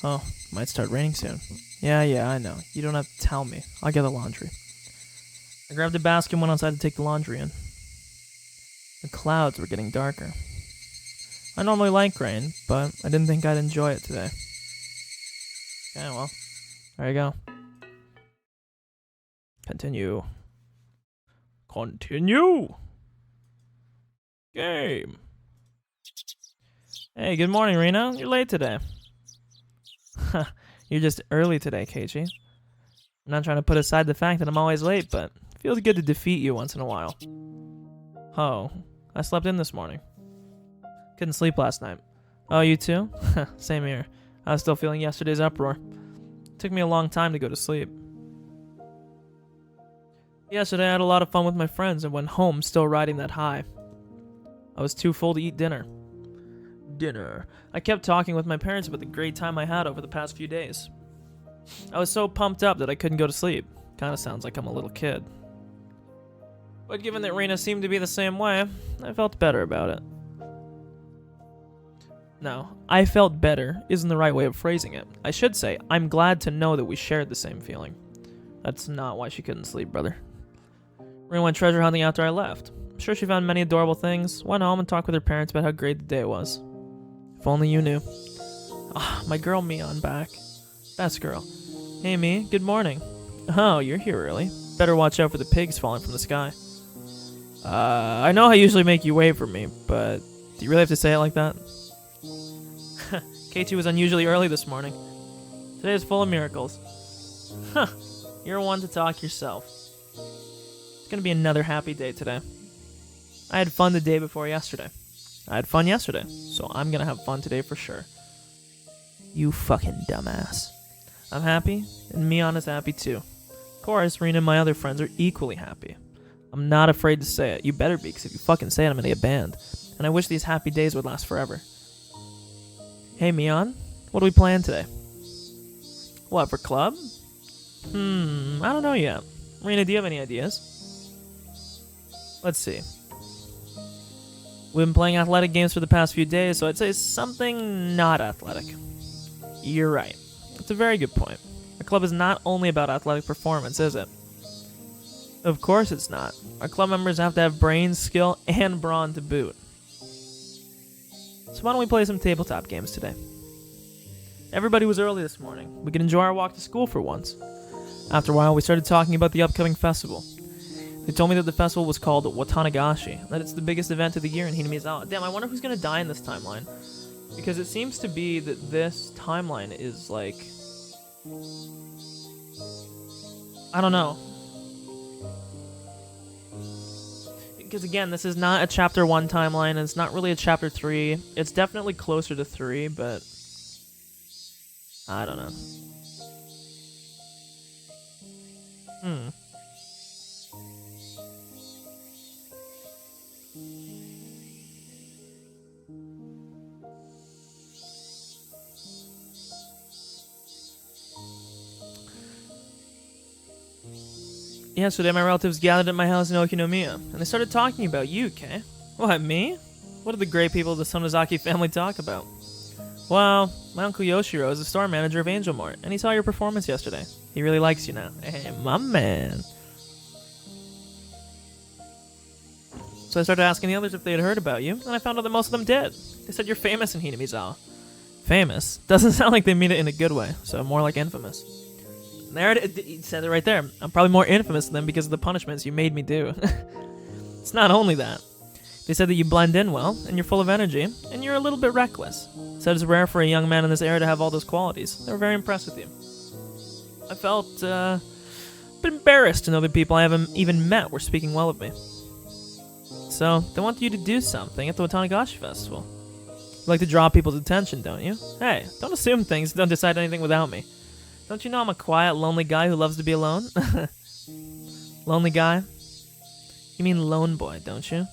Oh, might start raining soon. Yeah, I know. You don't have to tell me. I'll get the laundry. I grabbed a basket and went outside to take the laundry in. The clouds were getting darker. I normally like rain, but I didn't think I'd enjoy it today. Okay, well, there you go. Continue. Game. Hey, good morning, Rena. You're late today. You're just early today, Keiichi. I'm not trying to put aside the fact that I'm always late, but it feels good to defeat you once in a while. Oh, I slept in this morning. Couldn't sleep last night. Oh, you too? Same here. I was still feeling yesterday's uproar. It took me a long time to go to sleep. Yesterday I had a lot of fun with my friends and went home still riding that high. I was too full to eat dinner. I kept talking with my parents about the great time I had over the past few days. I was so pumped up that I couldn't go to sleep. Kinda sounds like I'm a little kid. But given that Rena seemed to be the same way, I felt better about it. No, I felt better isn't the right way of phrasing it. I should say, I'm glad to know that we shared the same feeling. That's not why she couldn't sleep, brother. Rena went treasure hunting after I left. I'm sure she found many adorable things, went home and talked with her parents about how great the day was. If only you knew. My girl Mion back. Best girl. Hey Mi, good morning. Oh, you're here early. Better watch out for the pigs falling from the sky. I know I usually make you wait for me, but do you really have to say it like that? Keiichi was unusually early this morning. Today is full of miracles. You're one to talk yourself. It's gonna be another happy day today. I had fun the day before yesterday. I had fun yesterday, so I'm gonna have fun today for sure. You fucking dumbass. I'm happy, and Mion is happy too. Of course, Rena and my other friends are equally happy. I'm not afraid to say it. You better be, because if you fucking say it, I'm gonna get banned. And I wish these happy days would last forever. Hey, Mion, what are we playing today? What, for club? I don't know yet. Rena, do you have any ideas? Let's see. We've been playing athletic games for the past few days, so I'd say something not athletic. You're right. That's a very good point. Our club is not only about athletic performance, is it? Of course it's not. Our club members have to have brains, skill, and brawn to boot. So why don't we play some tabletop games today? Everybody was early this morning. We could enjoy our walk to school for once. After a while, we started talking about the upcoming festival. They told me that the festival was called Watanagashi, that it's the biggest event of the year in Hinamizawa. Damn, I wonder who's gonna die in this timeline. Because it seems to be that this timeline is like... I don't know. Because again, this is not a chapter 1 timeline, and it's not really a chapter 3. It's definitely closer to 3, but... I don't know. Yesterday, my relatives gathered at my house in Okinomiya, and they started talking about you, Kay. What, me? What did the great people of the Sonozaki family talk about? Well, my uncle Yoshiro is the store manager of Angel Mart, and he saw your performance yesterday. He really likes you now. Hey, my man. So I started asking the others if they had heard about you, and I found out that most of them did. They said you're famous in Hinamizawa. Famous? Doesn't sound like they mean it in a good way, so more like infamous. There it said it right there. I'm probably more infamous than them because of the punishments you made me do. It's not only that. They said that you blend in well, and you're full of energy, and you're a little bit reckless. Said it's rare for a young man in this era to have all those qualities. They were very impressed with you. I felt a bit embarrassed to know that people I haven't even met were speaking well of me. So, they want you to do something at the Watanagashi Festival. You like to draw people's attention, don't you? Hey, don't assume things, don't decide anything without me. Don't you know I'm a quiet, lonely guy who loves to be alone? Lonely guy? You mean lone boy, don't you?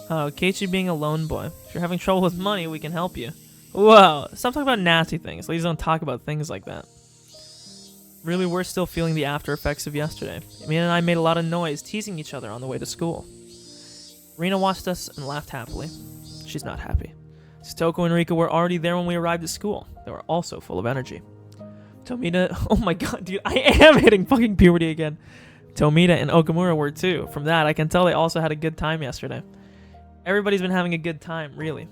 Oh, Keiichi being a lone boy. If you're having trouble with money, we can help you. Whoa, stop talking about nasty things. Ladies don't talk about things like that. Really, we're still feeling the after effects of yesterday. Me and I made a lot of noise, teasing each other on the way to school. Rina watched us and laughed happily. She's not happy. Toko and Rika were already there when we arrived at school. They were also full of energy. Tomita... Oh my god, dude, I am hitting fucking puberty again. Tomita and Okamura were too. From that, I can tell they also had a good time yesterday. Everybody's been having a good time, really.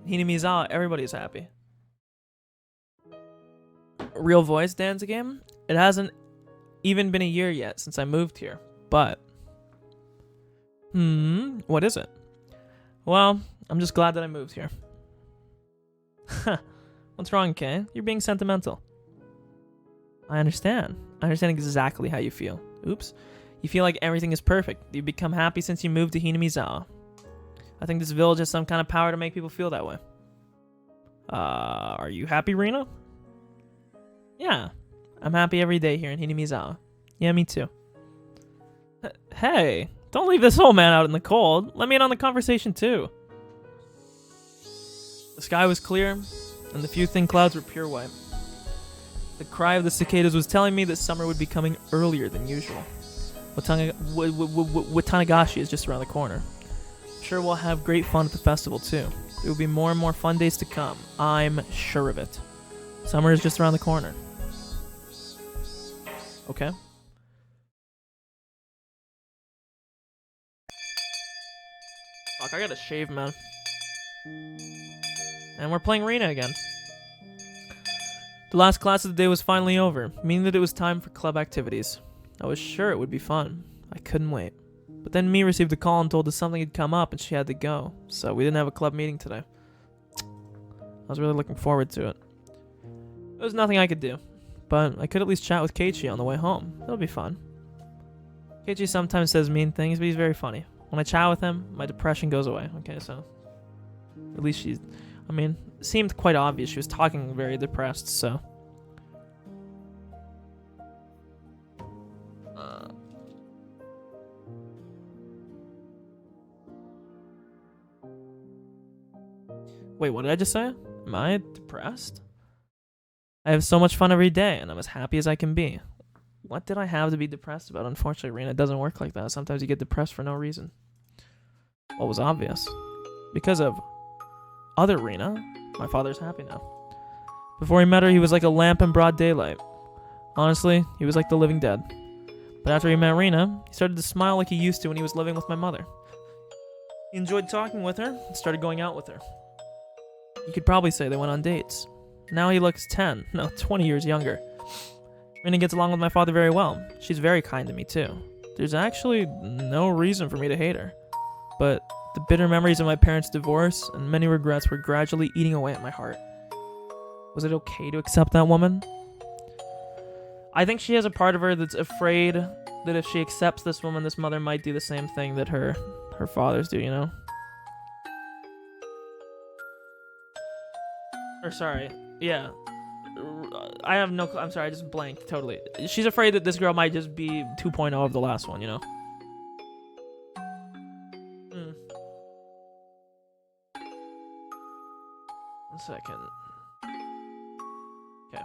Hinamizawa, everybody's happy. Real voice dance game? It hasn't even been a year yet since I moved here, but... what is it? Well, I'm just glad that I moved here. What's wrong, Kay? You're being sentimental. I understand. I understand exactly how you feel. Oops. You feel like everything is perfect. You've become happy since you moved to Hinamizawa. I think this village has some kind of power to make people feel that way. Are you happy, Rina? Yeah. I'm happy every day here in Hinamizawa. Yeah, me too. Hey, don't leave this old man out in the cold. Let me in on the conversation too. The sky was clear, and the few thin clouds were pure white. The cry of the cicadas was telling me that summer would be coming earlier than usual. Watanagashi is just around the corner. I'm sure we'll have great fun at the festival too. There will be more and more fun days to come. I'm sure of it. Summer is just around the corner. Okay. Fuck, I gotta shave, man. And we're playing Rina again. The last class of the day was finally over, meaning that it was time for club activities. I was sure it would be fun. I couldn't wait. But then Mi received a call and told us something had come up and she had to go, so we didn't have a club meeting today. I was really looking forward to it. There was nothing I could do, but I could at least chat with Keiichi on the way home. It'll be fun. Keiichi sometimes says mean things, but he's very funny. When I chat with him, my depression goes away. Okay, so at least she's... I mean, it seemed quite obvious. She was talking very depressed, so... Wait, what did I just say? Am I depressed? I have so much fun every day, and I'm as happy as I can be. What did I have to be depressed about? Unfortunately, Rina, it doesn't work like that. Sometimes you get depressed for no reason. What was obvious? Because of other Rina, my father's happy now. Before he met her, he was like a lamp in broad daylight. Honestly, he was like the living dead. But after he met Rina, he started to smile like he used to when he was living with my mother. He enjoyed talking with her and started going out with her. You could probably say they went on dates. Now he looks 10, no, 20 years younger. Rena gets along with my father very well. She's very kind to me, too. There's actually no reason for me to hate her. But the bitter memories of my parents' divorce and many regrets were gradually eating away at my heart. Was it okay to accept that woman? I think she has a part of her that's afraid that if she accepts this woman, this mother might do the same thing that her fathers do, you know? Or sorry, yeah. I have no. I'm sorry, I just blanked totally. She's afraid that this girl might just be 2.0 of the last one, you know? One second. Okay.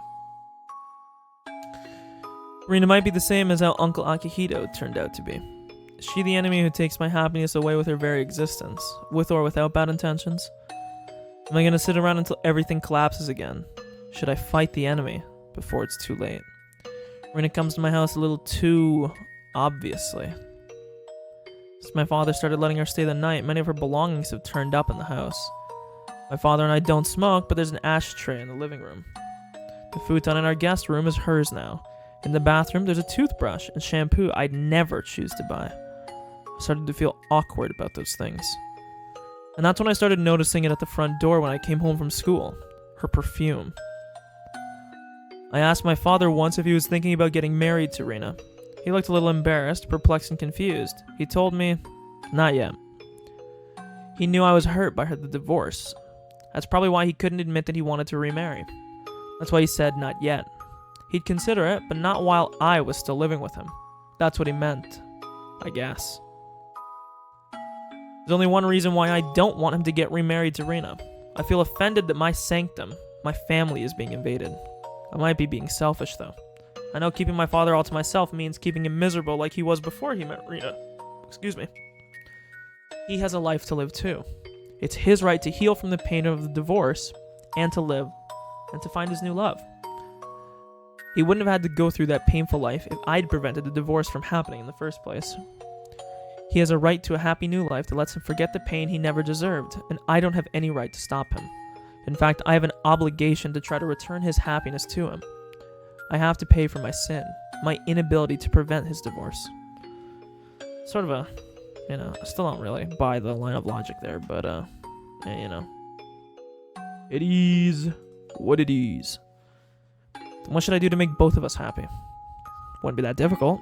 Rena might be the same as how Uncle Akihito turned out to be. Is she the enemy who takes my happiness away with her very existence, with or without bad intentions? Am I gonna sit around until everything collapses again? Should I fight the enemy before it's too late? Rena comes to my house a little too obviously. Since my father started letting her stay the night, many of her belongings have turned up in the house. My father and I don't smoke, but there's an ashtray in the living room. The futon in our guest room is hers now. In the bathroom, there's a toothbrush and shampoo I'd never choose to buy. I started to feel awkward about those things. And that's when I started noticing it at the front door when I came home from school. Her perfume. I asked my father once if he was thinking about getting married to Rena. He looked a little embarrassed, perplexed, and confused. He told me, not yet. He knew I was hurt by the divorce. That's probably why he couldn't admit that he wanted to remarry. That's why he said not yet. He'd consider it, but not while I was still living with him. That's what he meant, I guess. There's only one reason why I don't want him to get remarried to Rena. I feel offended that my sanctum, my family, is being invaded. I might be being selfish, though. I know keeping my father all to myself means keeping him miserable like he was before he met Rena. Excuse me. He has a life to live, too. It's his right to heal from the pain of the divorce, and to live, and to find his new love. He wouldn't have had to go through that painful life if I'd prevented the divorce from happening in the first place. He has a right to a happy new life that lets him forget the pain he never deserved, and I don't have any right to stop him. In fact, I have an obligation to try to return his happiness to him. I have to pay for my sin, my inability to prevent his divorce. Sort of a, I still don't really buy the line of logic there, but, it is what it is. What should I do to make both of us happy? Wouldn't be that difficult.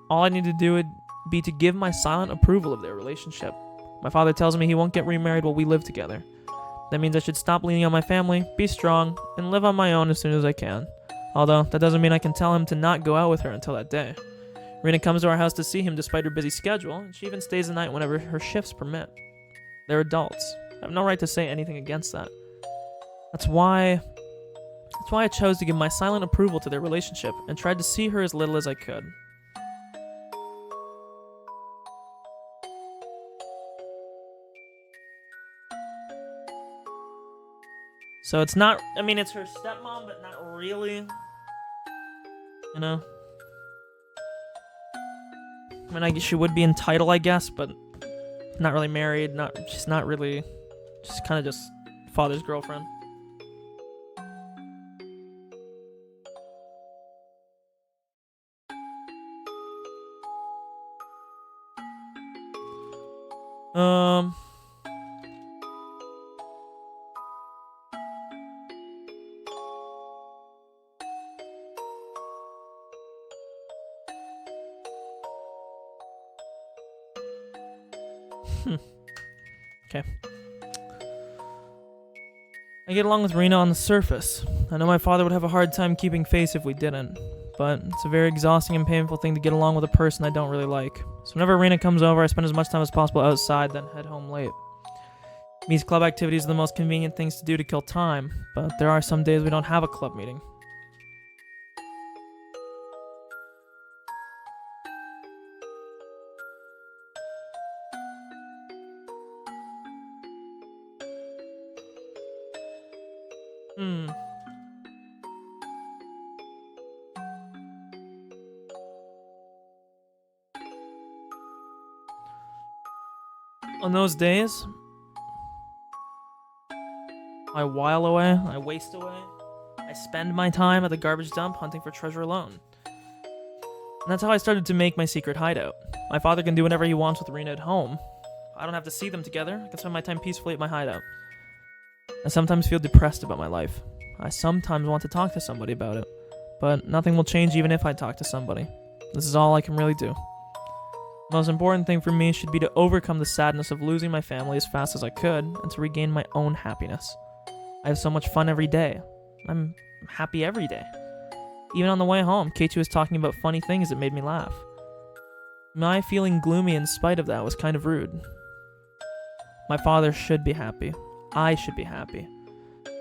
All I need to do would be to give my silent approval of their relationship. My father tells me he won't get remarried while we live together. That means I should stop leaning on my family, be strong, and live on my own as soon as I can. Although, that doesn't mean I can tell him to not go out with her until that day. Rena comes to our house to see him despite her busy schedule, and she even stays the night whenever her shifts permit. They're adults. I have no right to say anything against that. That's why I chose to give my silent approval to their relationship and tried to see her as little as I could. So it's not, it's her stepmom, but not really. I guess she would be entitled, I guess, but not really married, she's not really, just kind of just father's girlfriend. Okay. I get along with Rena on the surface. I know my father would have a hard time keeping face if we didn't, but it's a very exhausting and painful thing to get along with a person I don't really like. So whenever Rena comes over, I spend as much time as possible outside, then head home late. These club activities are the most convenient things to do to kill time, but there are some days we don't have a club meeting. On those days, I while away, I waste away, I spend my time at the garbage dump hunting for treasure alone. And that's how I started to make my secret hideout. My father can do whatever he wants with Rena at home. I don't have to see them together. I can spend my time peacefully at my hideout. I sometimes feel depressed about my life. I sometimes want to talk to somebody about it. But nothing will change even if I talk to somebody. This is all I can really do. The most important thing for me should be to overcome the sadness of losing my family as fast as I could and to regain my own happiness. I have so much fun every day. I'm happy every day. Even on the way home, Keiichi was talking about funny things that made me laugh. My feeling gloomy in spite of that was kind of rude. My father should be happy. I should be happy.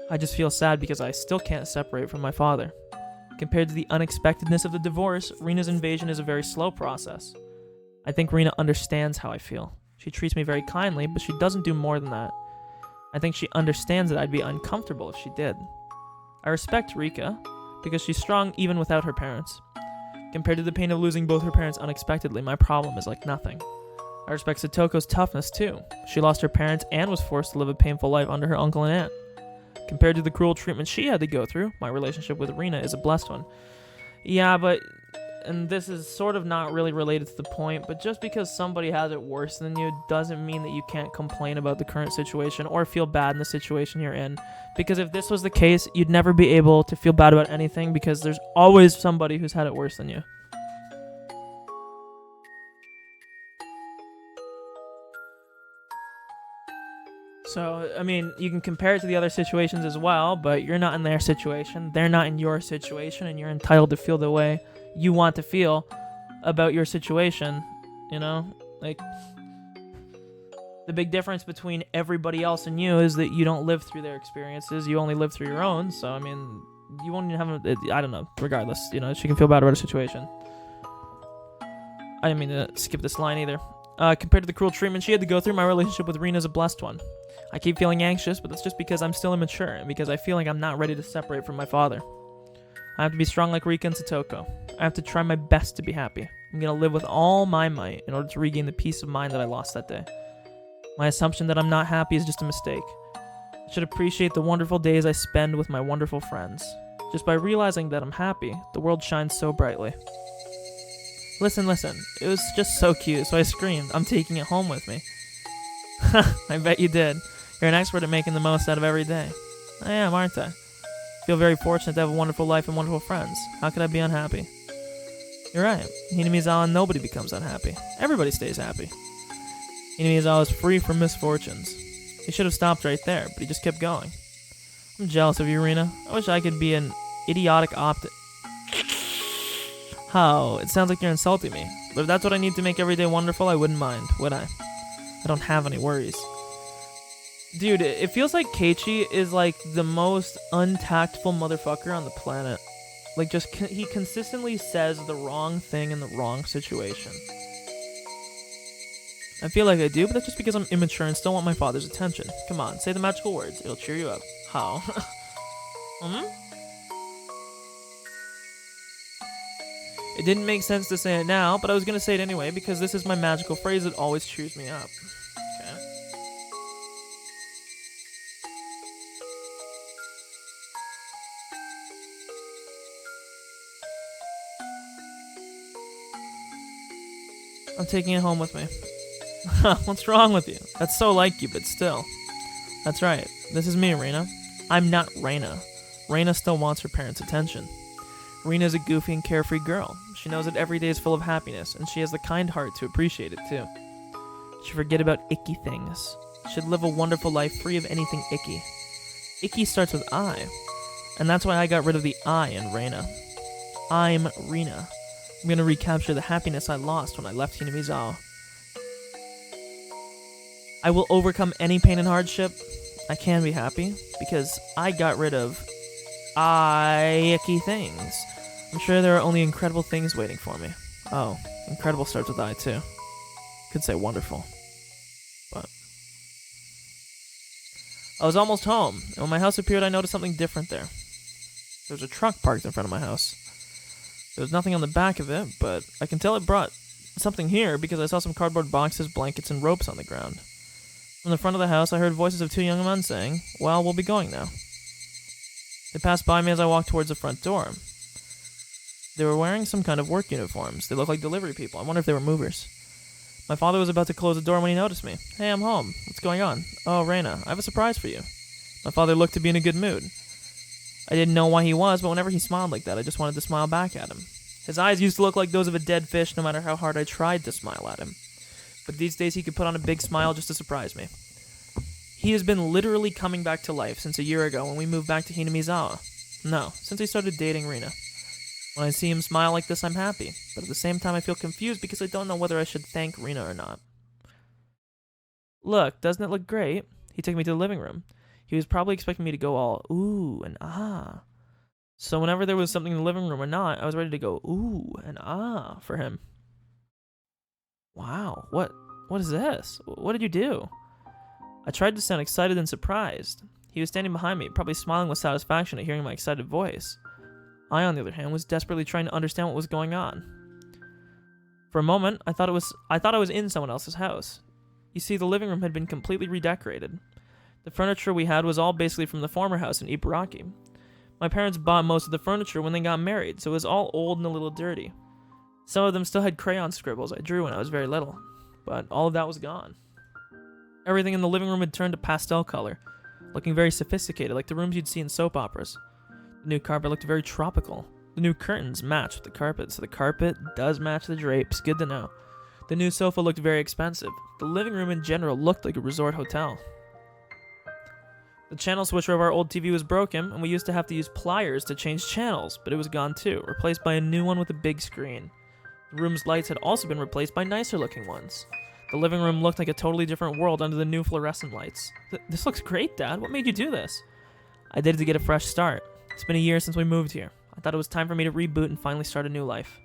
I just feel sad because I still can't separate from my father. Compared to the unexpectedness of the divorce, Rena's invasion is a very slow process. I think Rena understands how I feel. She treats me very kindly, but she doesn't do more than that. I think she understands that I'd be uncomfortable if she did. I respect Rika, because she's strong even without her parents. Compared to the pain of losing both her parents unexpectedly, my problem is like nothing. I respect Satoko's toughness too. She lost her parents and was forced to live a painful life under her uncle and aunt. Compared to the cruel treatment she had to go through, my relationship with Rena is a blessed one. Yeah, but, and this is sort of not really related to the point, but just because somebody has it worse than you doesn't mean that you can't complain about the current situation or feel bad in the situation you're in. Because if this was the case, you'd never be able to feel bad about anything because there's always somebody who's had it worse than you. So, I mean, you can compare it to the other situations as well, but you're not in their situation, they're not in your situation, and you're entitled to feel the way you want to feel about your situation, you know? Like, the big difference between everybody else and you is that you don't live through their experiences, you only live through your own, so, I mean, you won't even have I don't know, regardless, you know, she can feel bad about her situation. I didn't mean to skip this line either. Compared to the cruel treatment she had to go through, my relationship with Rena is a blessed one. I keep feeling anxious, but that's just because I'm still immature and because I feel like I'm not ready to separate from my father. I have to be strong like Rika and Satoko. I have to try my best to be happy. I'm going to live with all my might in order to regain the peace of mind that I lost that day. My assumption that I'm not happy is just a mistake. I should appreciate the wonderful days I spend with my wonderful friends. Just by realizing that I'm happy, the world shines so brightly. Listen. It was just so cute, so I screamed, "I'm taking it home with me." I bet you did. You're an expert at making the most out of every day. I am, aren't I? I feel very fortunate to have a wonderful life and wonderful friends. How could I be unhappy? You're right. Hinamizawa, nobody becomes unhappy. Everybody stays happy. Hinamizawa is free from misfortunes. He should have stopped right there, but he just kept going. I'm jealous of you, Rena. I wish I could be an idiotic How? It sounds like you're insulting me. But if that's what I need to make every day wonderful, I wouldn't mind, would I? I don't have any worries. Dude, it feels like Keiichi is like the most untactful motherfucker on the planet. Like, just he consistently says the wrong thing in the wrong situation. I feel like I do, but that's just because I'm immature and still want my father's attention. Come on, say the magical words. It'll cheer you up. How? It didn't make sense to say it now, but I was going to say it anyway because this is my magical phrase that always cheers me up. Okay. I'm taking it home with me. What's wrong with you? That's so like you, but still. That's right. This is me, Rena. I'm not Rena. Rena still wants her parents' attention. Rena's a goofy and carefree girl. She knows that every day is full of happiness, and she has the kind heart to appreciate it, too. She should forget about icky things. She should live a wonderful life free of anything icky. Icky starts with I, and that's why I got rid of the I in Rena. I'm Rena. I'm going to recapture the happiness I lost when I left Hinamizawa. I will overcome any pain and hardship. I can be happy, because I got rid of icky things. I'm sure there are only incredible things waiting for me. Oh, incredible starts with I, too. Could say wonderful. But I was almost home, and when my house appeared, I noticed something different there. There was a truck parked in front of my house. There was nothing on the back of it, but I can tell it brought something here because I saw some cardboard boxes, blankets, and ropes on the ground. From the front of the house, I heard voices of two young men saying, "Well, we'll be going now." They passed by me as I walked towards the front door. They were wearing some kind of work uniforms. They looked like delivery people. I wonder if they were movers. My father was about to close the door when he noticed me. "Hey, I'm home. What's going on?" "Oh, Reina, I have a surprise for you." My father looked to be in a good mood. I didn't know why he was, but whenever he smiled like that, I just wanted to smile back at him. His eyes used to look like those of a dead fish no matter how hard I tried to smile at him. But these days he could put on a big smile just to surprise me. He has been literally coming back to life since a year ago when we moved back to Hinamizawa. No, since he started dating Rina. When I see him smile like this, I'm happy, but at the same time I feel confused because I don't know whether I should thank Rina or not. "Look, doesn't it look great?" He took me to the living room. He was probably expecting me to go all ooh and ah. So whenever there was something in the living room or not, I was ready to go ooh and ah for him. Wow, what is this? What did you do? I tried to sound excited and surprised. He was standing behind me, probably smiling with satisfaction at hearing my excited voice. I, on the other hand, was desperately trying to understand what was going on. For a moment, I thought I was in someone else's house. You see, the living room had been completely redecorated. The furniture we had was all basically from the former house in Ibaraki. My parents bought most of the furniture when they got married, so it was all old and a little dirty. Some of them still had crayon scribbles I drew when I was very little, but all of that was gone. Everything in the living room had turned to pastel color, looking very sophisticated, like the rooms you'd see in soap operas. The new carpet looked very tropical. The new curtains matched with the carpet, so the carpet does match the drapes. Good to know. The new sofa looked very expensive. The living room in general looked like a resort hotel. The channel switcher of our old TV was broken, and we used to have to use pliers to change channels, but it was gone too, replaced by a new one with a big screen. The room's lights had also been replaced by nicer looking ones. The living room looked like a totally different world under the new fluorescent lights. This looks great, Dad. What made you do this? I did it to get a fresh start. It's been a year since we moved here. I thought it was time for me to reboot and finally start a new life.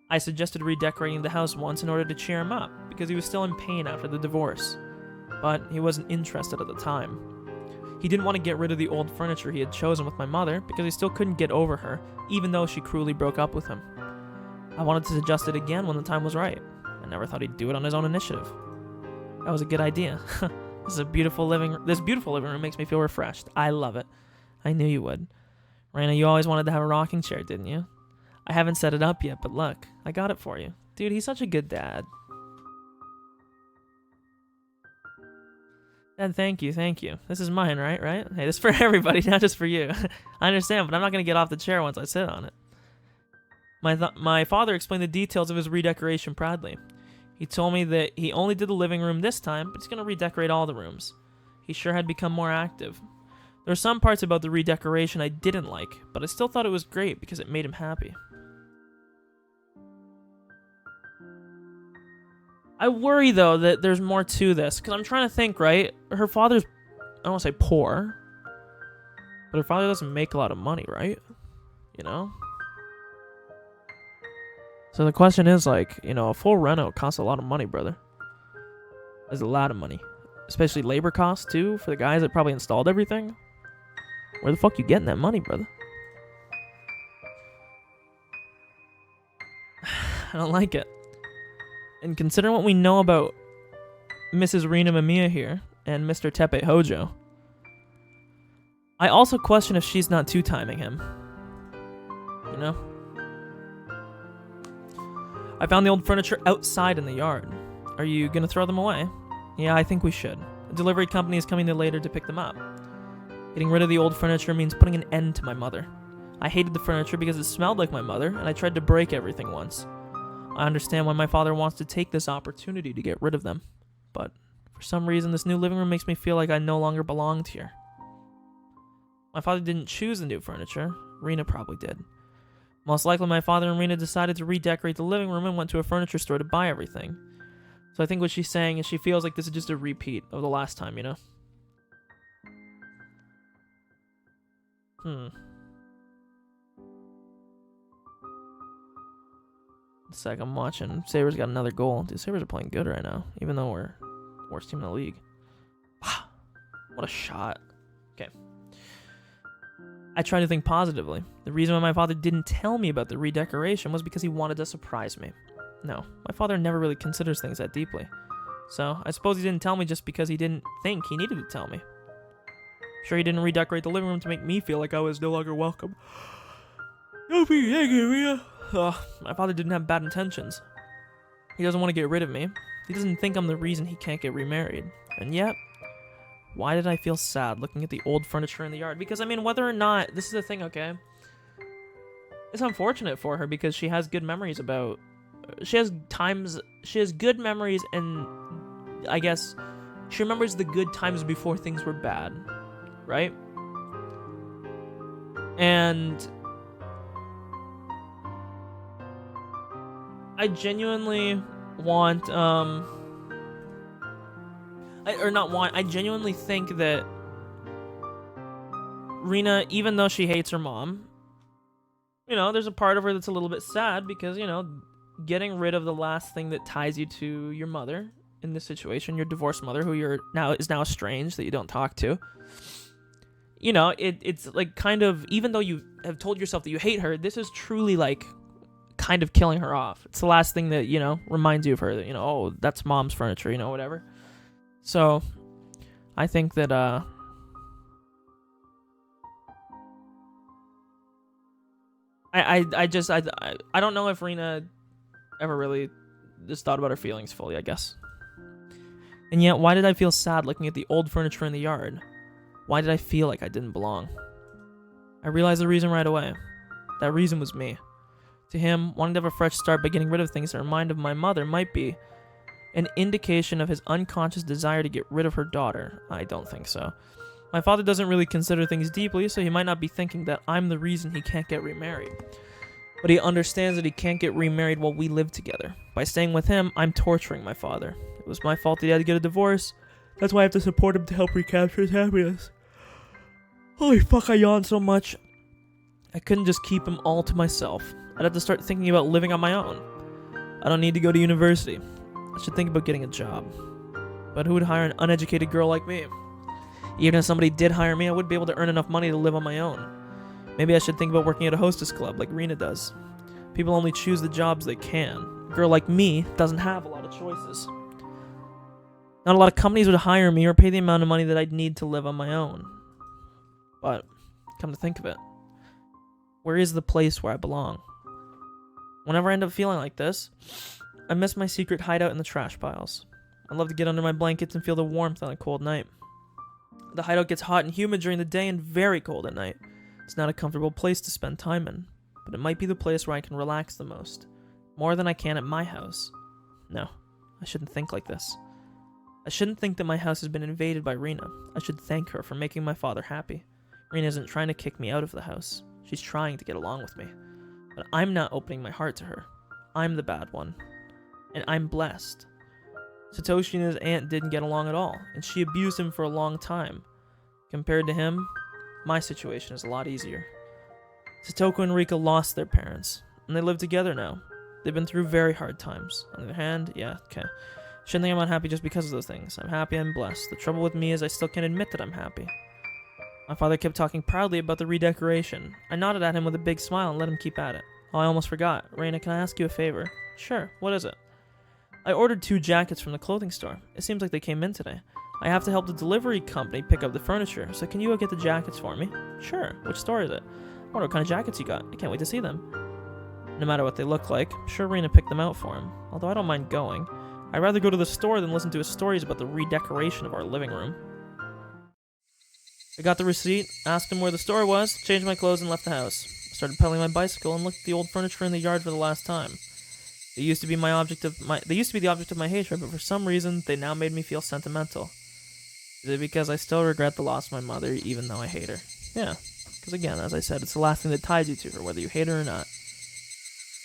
I suggested redecorating the house once in order to cheer him up, because he was still in pain after the divorce. But he wasn't interested at the time. He didn't want to get rid of the old furniture he had chosen with my mother, because he still couldn't get over her, even though she cruelly broke up with him. I wanted to suggest it again when the time was right. I never thought he'd do it on his own initiative. That was a good idea. This beautiful living room makes me feel refreshed. I love it. I knew you would. Raina, you always wanted to have a rocking chair, didn't you? I haven't set it up yet, but look, I got it for you. Dude, he's such a good dad. Dad, thank you. This is mine, right? Hey, this is for everybody, not just for you. I understand, but I'm not going to get off the chair once I sit on it. My father explained the details of his redecoration proudly. He told me that he only did the living room this time, but he's going to redecorate all the rooms. He sure had become more active. There were some parts about the redecoration I didn't like, but I still thought it was great because it made him happy. I worry, though, that there's more to this, because I'm trying to think, right? Her father's, I don't want to say poor, but her father doesn't make a lot of money, right? You know? So the question is, like, you know, a full reno costs a lot of money, brother. That's a lot of money. Especially labor costs, too, for the guys that probably installed everything. Where the fuck you getting that money, brother? I don't like it. And considering what we know about Mrs. Rina Mamiya here and Mr. Tepe Hojo, I also question if she's not two-timing him. You know? I found the old furniture outside in the yard. Are you gonna throw them away? Yeah, I think we should. A delivery company is coming in later to pick them up. Getting rid of the old furniture means putting an end to my mother. I hated the furniture because it smelled like my mother, and I tried to break everything once. I understand why my father wants to take this opportunity to get rid of them, but for some reason this new living room makes me feel like I no longer belonged here. My father didn't choose the new furniture. Rena probably did. Most likely my father and Rena decided to redecorate the living room and went to a furniture store to buy everything. So I think what she's saying is she feels like this is just a repeat of the last time, you know? It's like I'm watching. Sabres got another goal. Dude, Sabres are playing good right now, even though we're the worst team in the league. Wow. What a shot. Okay. I tried to think positively. The reason why my father didn't tell me about the redecoration was because he wanted to surprise me. No, my father never really considers things that deeply. So, I suppose he didn't tell me just because he didn't think he needed to tell me. Sure, he didn't redecorate the living room to make me feel like I was no longer welcome. Don't be angry, Rhea. My father didn't have bad intentions. He doesn't want to get rid of me. He doesn't think I'm the reason he can't get remarried. And yet, why did I feel sad looking at the old furniture in the yard? Because, I mean, whether or not... This is the thing, okay? It's unfortunate for her because she has good memories about... She has good memories, and I guess she remembers the good times before things were bad, right? And I genuinely want, I genuinely think that Rena, even though she hates her mom, you know, there's a part of her that's a little bit sad because, you know, getting rid of the last thing that ties you to your mother in this situation, your divorced mother, who is now estranged, that you don't talk to. You know, it's like kind of, even though you have told yourself that you hate her, this is truly like kind of killing her off. It's the last thing that, you know, reminds you of her, that, you know, oh, that's mom's furniture, you know, whatever. So I think that I don't know if Rena ever really just thought about her feelings fully, I guess. And yet, why did I feel sad looking at the old furniture in the yard? Why did I feel like I didn't belong? I realized the reason right away. That reason was me. To him, wanting to have a fresh start by getting rid of things that remind of my mother might be an indication of his unconscious desire to get rid of her daughter. I don't think so. My father doesn't really consider things deeply, so he might not be thinking that I'm the reason he can't get remarried. But he understands that he can't get remarried while we live together. By staying with him, I'm torturing my father. It was my fault that he had to get a divorce. That's why I have to support him to help recapture his happiness. Holy fuck, I yawn so much. I couldn't just keep him all to myself. I'd have to start thinking about living on my own. I don't need to go to university. I should think about getting a job. But who would hire an uneducated girl like me? Even if somebody did hire me, I wouldn't be able to earn enough money to live on my own. Maybe I should think about working at a hostess club like Rena does. People only choose the jobs they can. A girl like me doesn't have a lot of choices. Not a lot of companies would hire me or pay the amount of money that I'd need to live on my own. But, come to think of it, where is the place where I belong? Whenever I end up feeling like this, I miss my secret hideout in the trash piles. I love to get under my blankets and feel the warmth on a cold night. The hideout gets hot and humid during the day and very cold at night. It's not a comfortable place to spend time in, but it might be the place where I can relax the most. More than I can at my house. No, I shouldn't think like this. I shouldn't think that my house has been invaded by Rena. I should thank her for making my father happy. Rena isn't trying to kick me out of the house. She's trying to get along with me. But I'm not opening my heart to her. I'm the bad one. And I'm blessed. Satoshi and his aunt didn't get along at all, and she abused him for a long time. Compared to him, my situation is a lot easier. Satoko and Rika lost their parents, and they live together now. They've been through very hard times. On the other hand, yeah, okay. Shouldn't think I'm unhappy just because of those things. I'm happy, I'm blessed. The trouble with me is I still can't admit that I'm happy. My father kept talking proudly about the redecoration. I nodded at him with a big smile and let him keep at it. Oh, I almost forgot. Reina, can I ask you a favor? Sure, what is it? I ordered 2 jackets from the clothing store. It seems like they came in today. I have to help the delivery company pick up the furniture, so can you go get the jackets for me? Sure. Which store is it? I wonder what kind of jackets you got. I can't wait to see them. No matter what they look like, I'm sure Rena picked them out for him. Although I don't mind going. I'd rather go to the store than listen to his stories about the redecoration of our living room. I got the receipt, asked him where the store was, changed my clothes, and left the house. I started pedaling my bicycle and looked at the old furniture in the yard for the last time. They used to be the object of my hatred, but for some reason, they now made me feel sentimental. Is it because I still regret the loss of my mother, even though I hate her? Yeah, because again, as I said, it's the last thing that ties you to her, whether you hate her or not.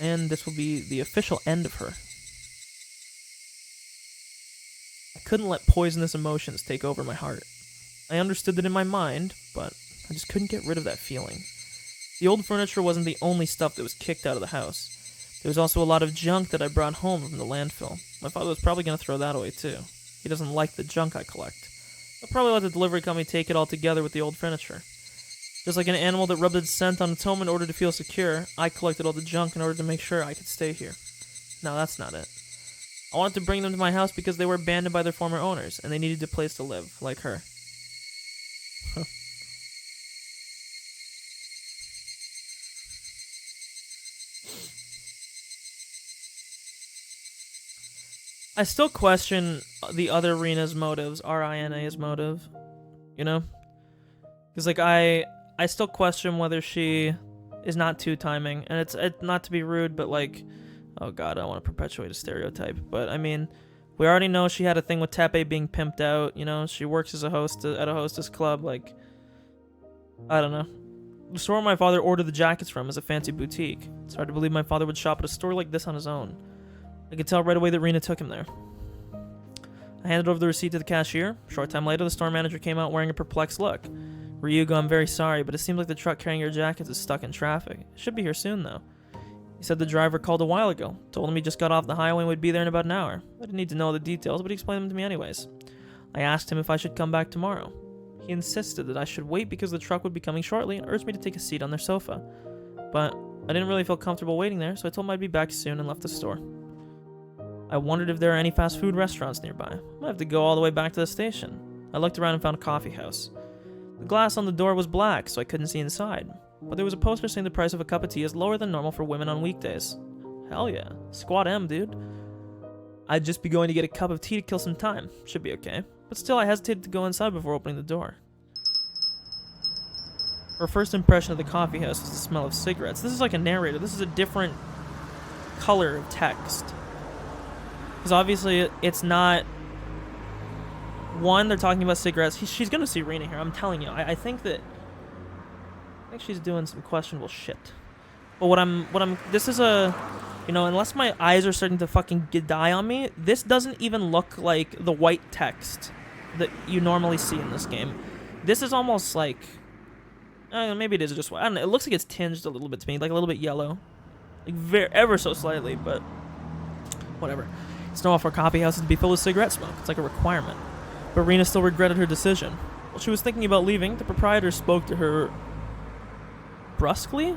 And this will be the official end of her. I couldn't let poisonous emotions take over my heart. I understood that in my mind, but I just couldn't get rid of that feeling. The old furniture wasn't the only stuff that was kicked out of the house. There was also a lot of junk that I brought home from the landfill. My father was probably going to throw that away too. He doesn't like the junk I collect. I'll probably let the delivery company take it all together with the old furniture. Just like an animal that rubbed its scent on its home in order to feel secure, I collected all the junk in order to make sure I could stay here. Now that's not it. I wanted to bring them to my house because they were abandoned by their former owners, and they needed a place to live, like her. I still question the other Rina's motives, Rina's motive, you know? Because, like, I still question whether she is not two-timing, and it's not to be rude, but, like, oh god, I don't want to perpetuate a stereotype, but, I mean, we already know she had a thing with Tepe being pimped out, you know? She works as a host at a hostess club, like, I don't know. The store my father ordered the jackets from is a fancy boutique. It's hard to believe my father would shop at a store like this on his own. I could tell right away that Rina took him there. I handed over the receipt to the cashier. A short time later, the store manager came out wearing a perplexed look. Ryugo, I'm very sorry, but it seems like the truck carrying your jackets is stuck in traffic. It should be here soon, though. He said the driver called a while ago. Told him he just got off the highway and would be there in about an hour. I didn't need to know the details, but he explained them to me anyways. I asked him if I should come back tomorrow. He insisted that I should wait because the truck would be coming shortly and urged me to take a seat on their sofa. But I didn't really feel comfortable waiting there, so I told him I'd be back soon and left the store. I wondered if there are any fast food restaurants nearby. I might have to go all the way back to the station. I looked around and found a coffee house. The glass on the door was black, so I couldn't see inside. But there was a poster saying the price of a cup of tea is lower than normal for women on weekdays. Hell yeah. Squad M, dude. I'd just be going to get a cup of tea to kill some time. Should be okay. But still, I hesitated to go inside before opening the door. Her first impression of the coffee house was the smell of cigarettes. This is like a narrator. This is a different color of text. Because obviously, it's not... One, they're talking about cigarettes. She's going to see Rina here, I'm telling you. I think she's doing some questionable shit. But this is a... You know, unless my eyes are starting to fucking die on me, this doesn't even look like the white text that you normally see in this game. This is almost like... maybe it is just white. I don't know. It looks like it's tinged a little bit to me, like a little bit yellow. Like, ever so slightly, but... Whatever. It's normal for coffee houses to be filled with cigarette smoke. It's like a requirement. But Rina still regretted her decision. While she was thinking about leaving, the proprietor spoke to her... brusquely?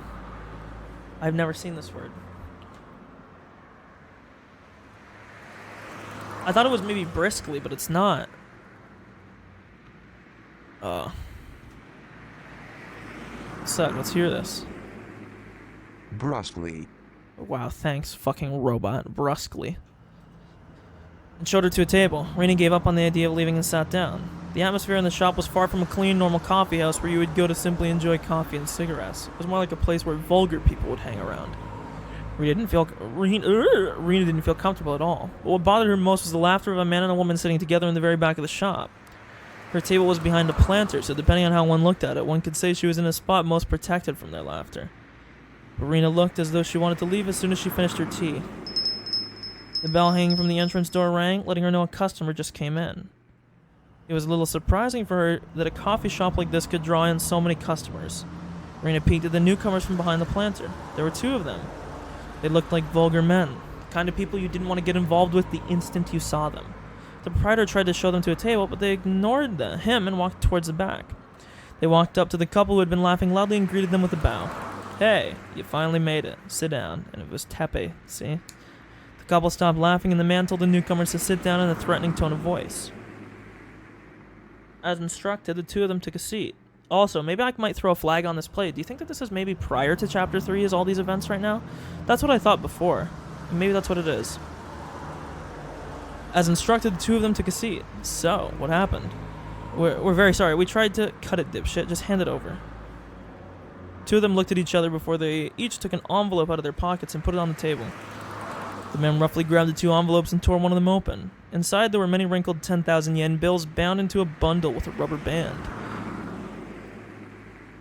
I've never seen this word. I thought it was maybe briskly, but it's not. Suck, let's hear this. Brusquely. Wow, thanks, fucking robot. Brusquely. And showed her to a table. Rina gave up on the idea of leaving and sat down. The atmosphere in the shop was far from a clean, normal coffee house where you would go to simply enjoy coffee and cigarettes. It was more like a place where vulgar people would hang around. Rina didn't feel comfortable at all. But what bothered her most was the laughter of a man and a woman sitting together in the very back of the shop. Her table was behind a planter, so depending on how one looked at it, one could say she was in a spot most protected from their laughter. But Rina looked as though she wanted to leave as soon as she finished her tea. The bell hanging from the entrance door rang, letting her know a customer just came in. It was a little surprising for her that a coffee shop like this could draw in so many customers. Rina peeked at the newcomers from behind the planter. There were two of them. They looked like vulgar men, the kind of people you didn't want to get involved with the instant you saw them. The proprietor tried to show them to a table, but they ignored him and walked towards the back. They walked up to the couple who had been laughing loudly and greeted them with a bow. Hey, you finally made it. Sit down. And it was Tepe, see? The couple stopped laughing and the man told the newcomers to sit down in a threatening tone of voice. As instructed, the two of them took a seat. Also, maybe I might throw a flag on this plate. Do you think that this is maybe prior to Chapter 3 is all these events right now? That's what I thought before. Maybe that's what it is. As instructed, the two of them took a seat. So, what happened? We're very sorry. We tried to cut it, dipshit. Just hand it over. Two of them looked at each other before they each took an envelope out of their pockets and put it on the table. The man roughly grabbed the two envelopes and tore one of them open. Inside, there were many wrinkled 10,000 yen bills bound into a bundle with a rubber band.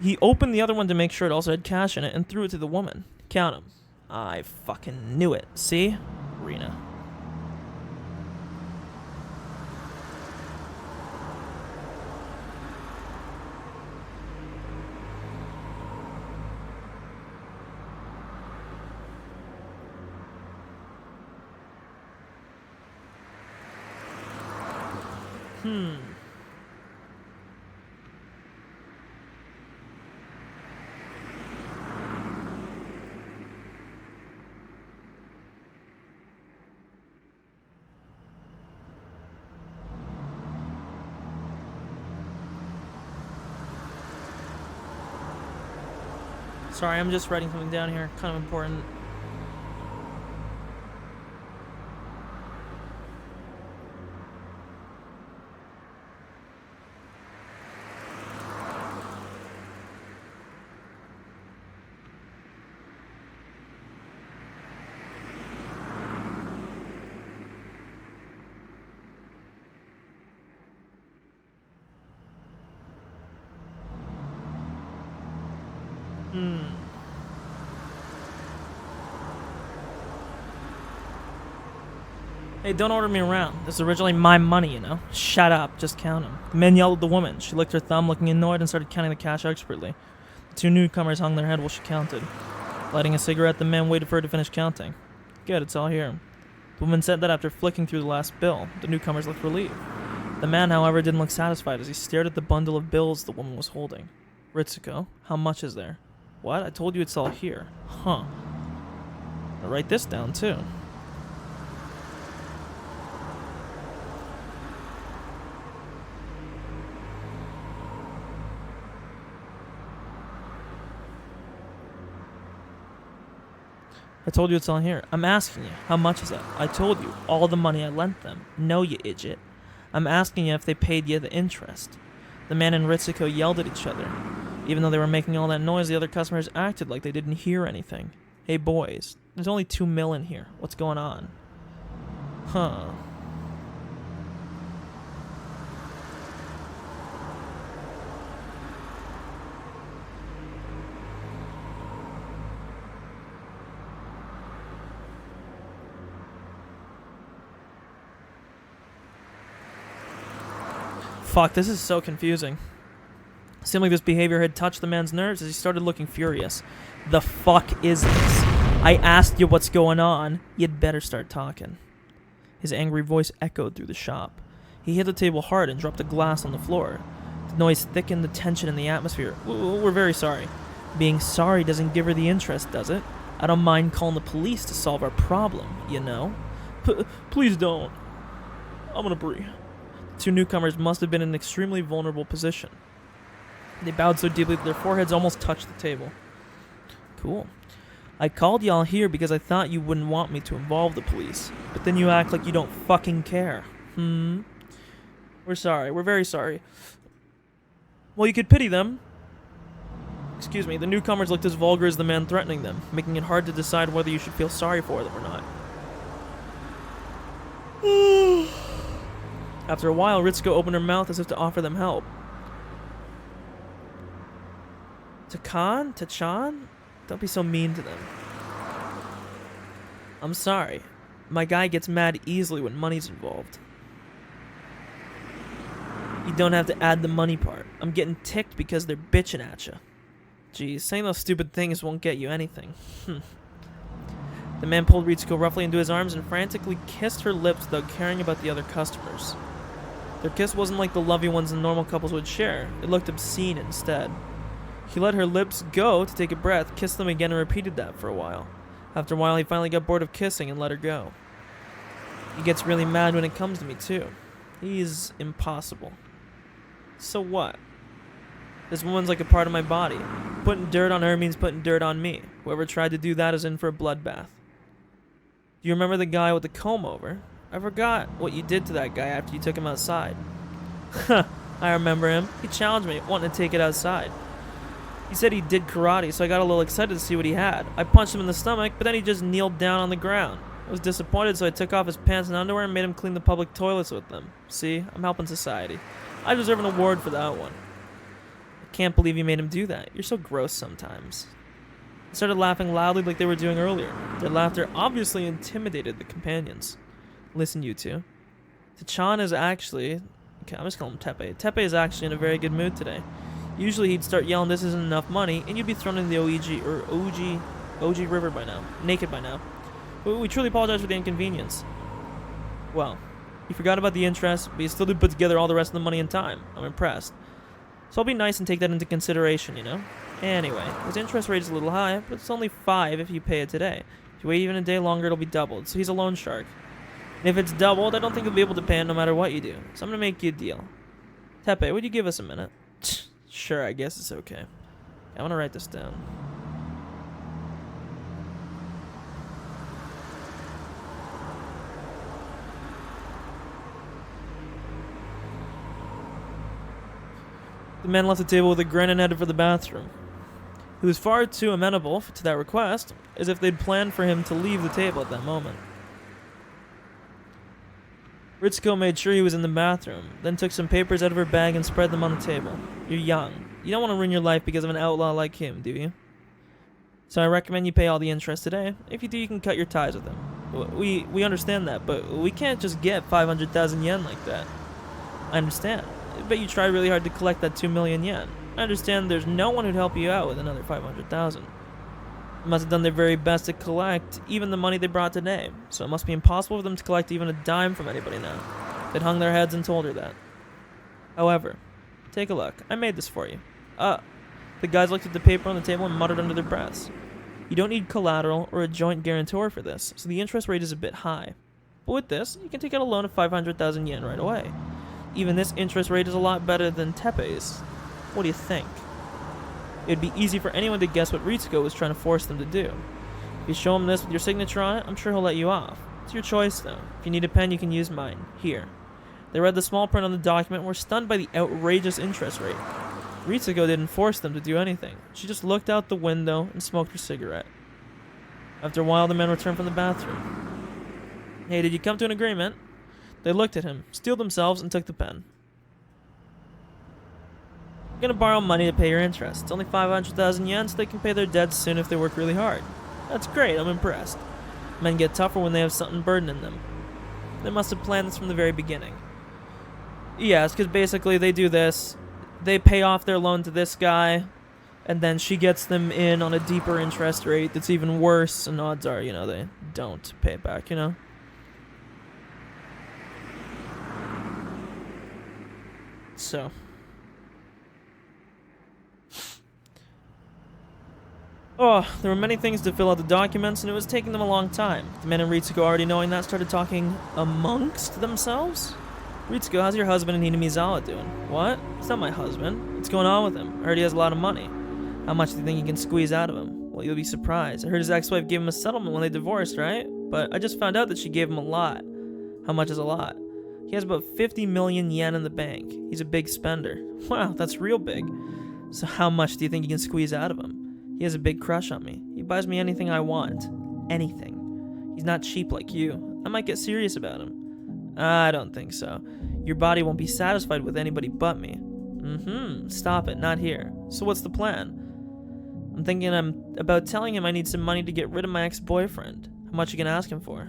He opened the other one to make sure it also had cash in it and threw it to the woman. Count 'em. I fucking knew it. See? Rina. Sorry, I'm just writing something down here. Kind of important. Hey, don't order me around. This is originally my money, you know? Shut up. Just count them. The man yelled at the woman. She licked her thumb, looking annoyed, and started counting the cash expertly. The two newcomers hung their head while she counted. Lighting a cigarette, the man waited for her to finish counting. Good, it's all here. The woman said that after flicking through the last bill. The newcomers looked relieved. The man, however, didn't look satisfied as he stared at the bundle of bills the woman was holding. Ritsuko, how much is there? What? I told you it's all here. Huh. I'll write this down, too. I told you it's all here. I'm asking you, how much is it? I told you, all the money I lent them. No, you idiot. I'm asking you if they paid you the interest. The man and Ritsuko yelled at each other. Even though they were making all that noise, the other customers acted like they didn't hear anything. Hey boys, there's only 2 mil in here. What's going on? Huh. Fuck, this is so confusing. It seemed like this behavior had touched the man's nerves as he started looking furious. The fuck is this? I asked you what's going on. You'd better start talking. His angry voice echoed through the shop. He hit the table hard and dropped a glass on the floor. The noise thickened the tension in the atmosphere. We're very sorry. Being sorry doesn't give her the interest, does it? I don't mind calling the police to solve our problem, you know? Please don't. I'm gonna breathe. The two newcomers must have been in an extremely vulnerable position. They bowed so deeply that their foreheads almost touched the table. Cool. I called y'all here because I thought you wouldn't want me to involve the police. But then you act like you don't fucking care. We're sorry. We're very sorry. Well, you could pity them. Excuse me. The newcomers looked as vulgar as the man threatening them, making it hard to decide whether you should feel sorry for them or not. After a while, Ritsuko opened her mouth as if to offer them help. Takan? Tachan? Don't be so mean to them. I'm sorry. My guy gets mad easily when money's involved. You don't have to add the money part. I'm getting ticked because they're bitching at you. Geez, saying those stupid things won't get you anything. The man pulled Ritsuko roughly into his arms and frantically kissed her lips without caring about the other customers. Their kiss wasn't like the lovey ones normal couples would share. It looked obscene instead. He let her lips go to take a breath, kissed them again, and repeated that for a while. After a while, he finally got bored of kissing and let her go. He gets really mad when it comes to me, too. He's impossible. So what? This woman's like a part of my body. Putting dirt on her means putting dirt on me. Whoever tried to do that is in for a bloodbath. Do you remember the guy with the comb over? I forgot what you did to that guy after you took him outside. I remember him. He challenged me, wanting to take it outside. He said he did karate, so I got a little excited to see what he had. I punched him in the stomach, but then he just kneeled down on the ground. I was disappointed, so I took off his pants and underwear and made him clean the public toilets with them. See, I'm helping society. I deserve an award for that one. I can't believe you made him do that. You're so gross sometimes. They started laughing loudly like they were doing earlier. Their laughter obviously intimidated the companions. Listen, you two. Tachan is actually... Okay, I'm just calling him Teppei. Teppei is actually in a very good mood today. Usually he'd start yelling, "This isn't enough money," and you'd be thrown in the OG River by now. Naked by now. We truly apologize for the inconvenience. Well, you forgot about the interest, but you still did put together all the rest of the money in time. I'm impressed. So I'll be nice and take that into consideration, you know? Anyway, his interest rate is a little high, but it's only 5 if you pay it today. If you wait even a day longer, it'll be doubled, so he's a loan shark. And if it's doubled, I don't think you'll be able to pay it no matter what you do. So I'm gonna make you a deal. Teppei, would you give us a minute? Sure, I guess it's okay. I'm gonna write this down. The man left the table with a grin and headed for the bathroom. He was far too amenable to that request, as if they'd planned for him to leave the table at that moment. Ritsuko made sure he was in the bathroom, then took some papers out of her bag and spread them on the table. You're young. You don't want to ruin your life because of an outlaw like him, do you? So I recommend you pay all the interest today. If you do, you can cut your ties with him. We understand that, but we can't just get 500,000 yen like that. I understand. I bet you tried really hard to collect that 2 million yen. I understand there's no one who'd help you out with another 500,000. They must have done their very best to collect even the money they brought today, so it must be impossible for them to collect even a dime from anybody now. They'd hung their heads and told her that. However, take a look. I made this for you. The guys looked at the paper on the table and muttered under their breaths. You don't need collateral or a joint guarantor for this, so the interest rate is a bit high. But with this, you can take out a loan of 500,000 yen right away. Even this interest rate is a lot better than Tepe's. What do you think? It'd be easy for anyone to guess what Ritsuko was trying to force them to do. If you show him this with your signature on it, I'm sure he'll let you off. It's your choice, though. If you need a pen, you can use mine. Here. They read the small print on the document and were stunned by the outrageous interest rate. Ritsuko didn't force them to do anything. She just looked out the window and smoked her cigarette. After a while, the men returned from the bathroom. Hey, did you come to an agreement? They looked at him, steeled themselves, and took the pen. I'm gonna borrow money to pay your interest. It's only 500,000 yen, so they can pay their debts soon if they work really hard. That's great, I'm impressed. Men get tougher when they have something burdening them. They must have planned this from the very beginning. Yes, because basically they do this. They pay off their loan to this guy, and then she gets them in on a deeper interest rate that's even worse, and odds are, they don't pay it back, So. Oh, there were many things to fill out the documents, and it was taking them a long time. The men and Ritsuko, already knowing that, started talking amongst themselves. Ritsuko, how's your husband and Hinamizawa doing? What? It's not my husband. What's going on with him? I heard he has a lot of money. How much do you think you can squeeze out of him? Well, you'll be surprised. I heard his ex-wife gave him a settlement when they divorced, right? But I just found out that she gave him a lot. How much is a lot? He has about 50 million yen in the bank. He's a big spender. Wow, that's real big. So how much do you think you can squeeze out of him? He has a big crush on me. He buys me anything I want. Anything. He's not cheap like you. I might get serious about him. I don't think so. Your body won't be satisfied with anybody but me. Stop it, not here. So what's the plan? I'm thinking about telling him I need some money to get rid of my ex-boyfriend. How much you gonna ask him for?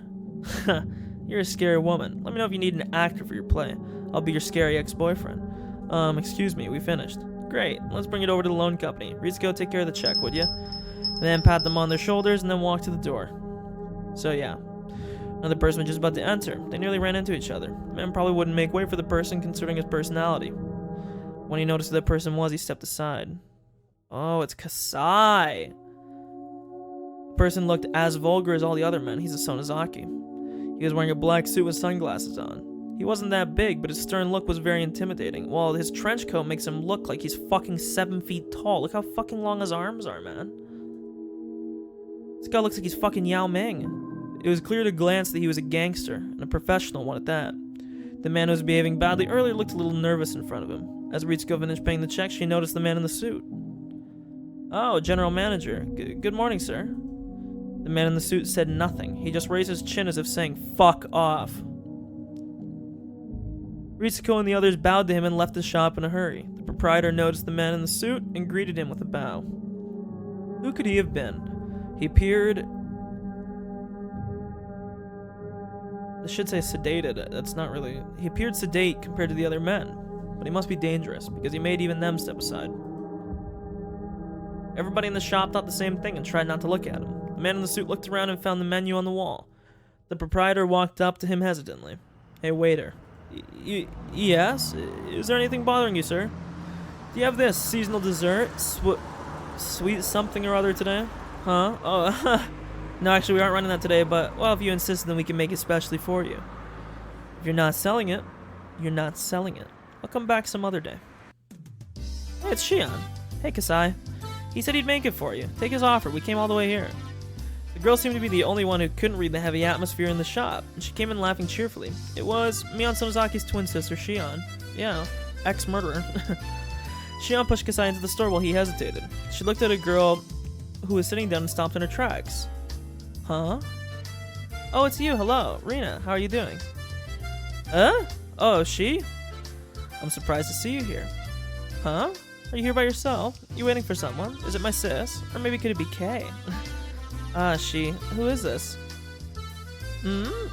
You're a scary woman. Let me know if you need an actor for your play. I'll be your scary ex-boyfriend. Excuse me, we finished. Great, let's bring it over to the loan company. Ritsuko, take care of the check, would you? The man pat them on their shoulders and then walked to the door. So yeah. Another person was just about to enter. They nearly ran into each other. The man probably wouldn't make way for the person considering his personality. When he noticed who that person was, he stepped aside. Oh, it's Kasai. The person looked as vulgar as all the other men. He's a Sonozaki. He was wearing a black suit with sunglasses on. He wasn't that big, but his stern look was very intimidating, while his trench coat makes him look like he's fucking 7 feet tall. Look how fucking long his arms are, man. This guy looks like he's fucking Yao Ming. It was clear at a glance that he was a gangster, and a professional one at that. The man who was behaving badly earlier looked a little nervous in front of him. As Ritsuko finished paying the check, she noticed the man in the suit. Oh, General Manager. Good morning, sir. The man in the suit said nothing. He just raised his chin as if saying, fuck off. Ritsuko and the others bowed to him and left the shop in a hurry. The proprietor noticed the man in the suit and greeted him with a bow. Who could he have been? He appeared... I should say sedated. That's not really... He appeared sedate compared to the other men. But he must be dangerous, because he made even them step aside. Everybody in the shop thought the same thing and tried not to look at him. The man in the suit looked around and found the menu on the wall. The proprietor walked up to him hesitantly. Hey, waiter. Yes? Is there anything bothering you, sir? Do you have this seasonal dessert? Sweet something or other today? Huh? Oh, no, actually, we aren't running that today, but, well, if you insist, then we can make it specially for you. If you're not selling it, you're not selling it. I'll come back some other day. Hey, it's Shion. Hey, Kasai. He said he'd make it for you. Take his offer. We came all the way here. The girl seemed to be the only one who couldn't read the heavy atmosphere in the shop, and she came in laughing cheerfully. It was Mion Sonozaki's twin sister, Shion. Yeah, ex-murderer. Shion pushed Kasai into the store while he hesitated. She looked at a girl who was sitting down and stopped in her tracks. Huh? Oh, it's you. Hello. Rina, how are you doing? Huh? Oh, she? I'm surprised to see you here. Huh? Are you here by yourself? You waiting for someone? Is it my sis? Or maybe could it be Kay? She. Who is this?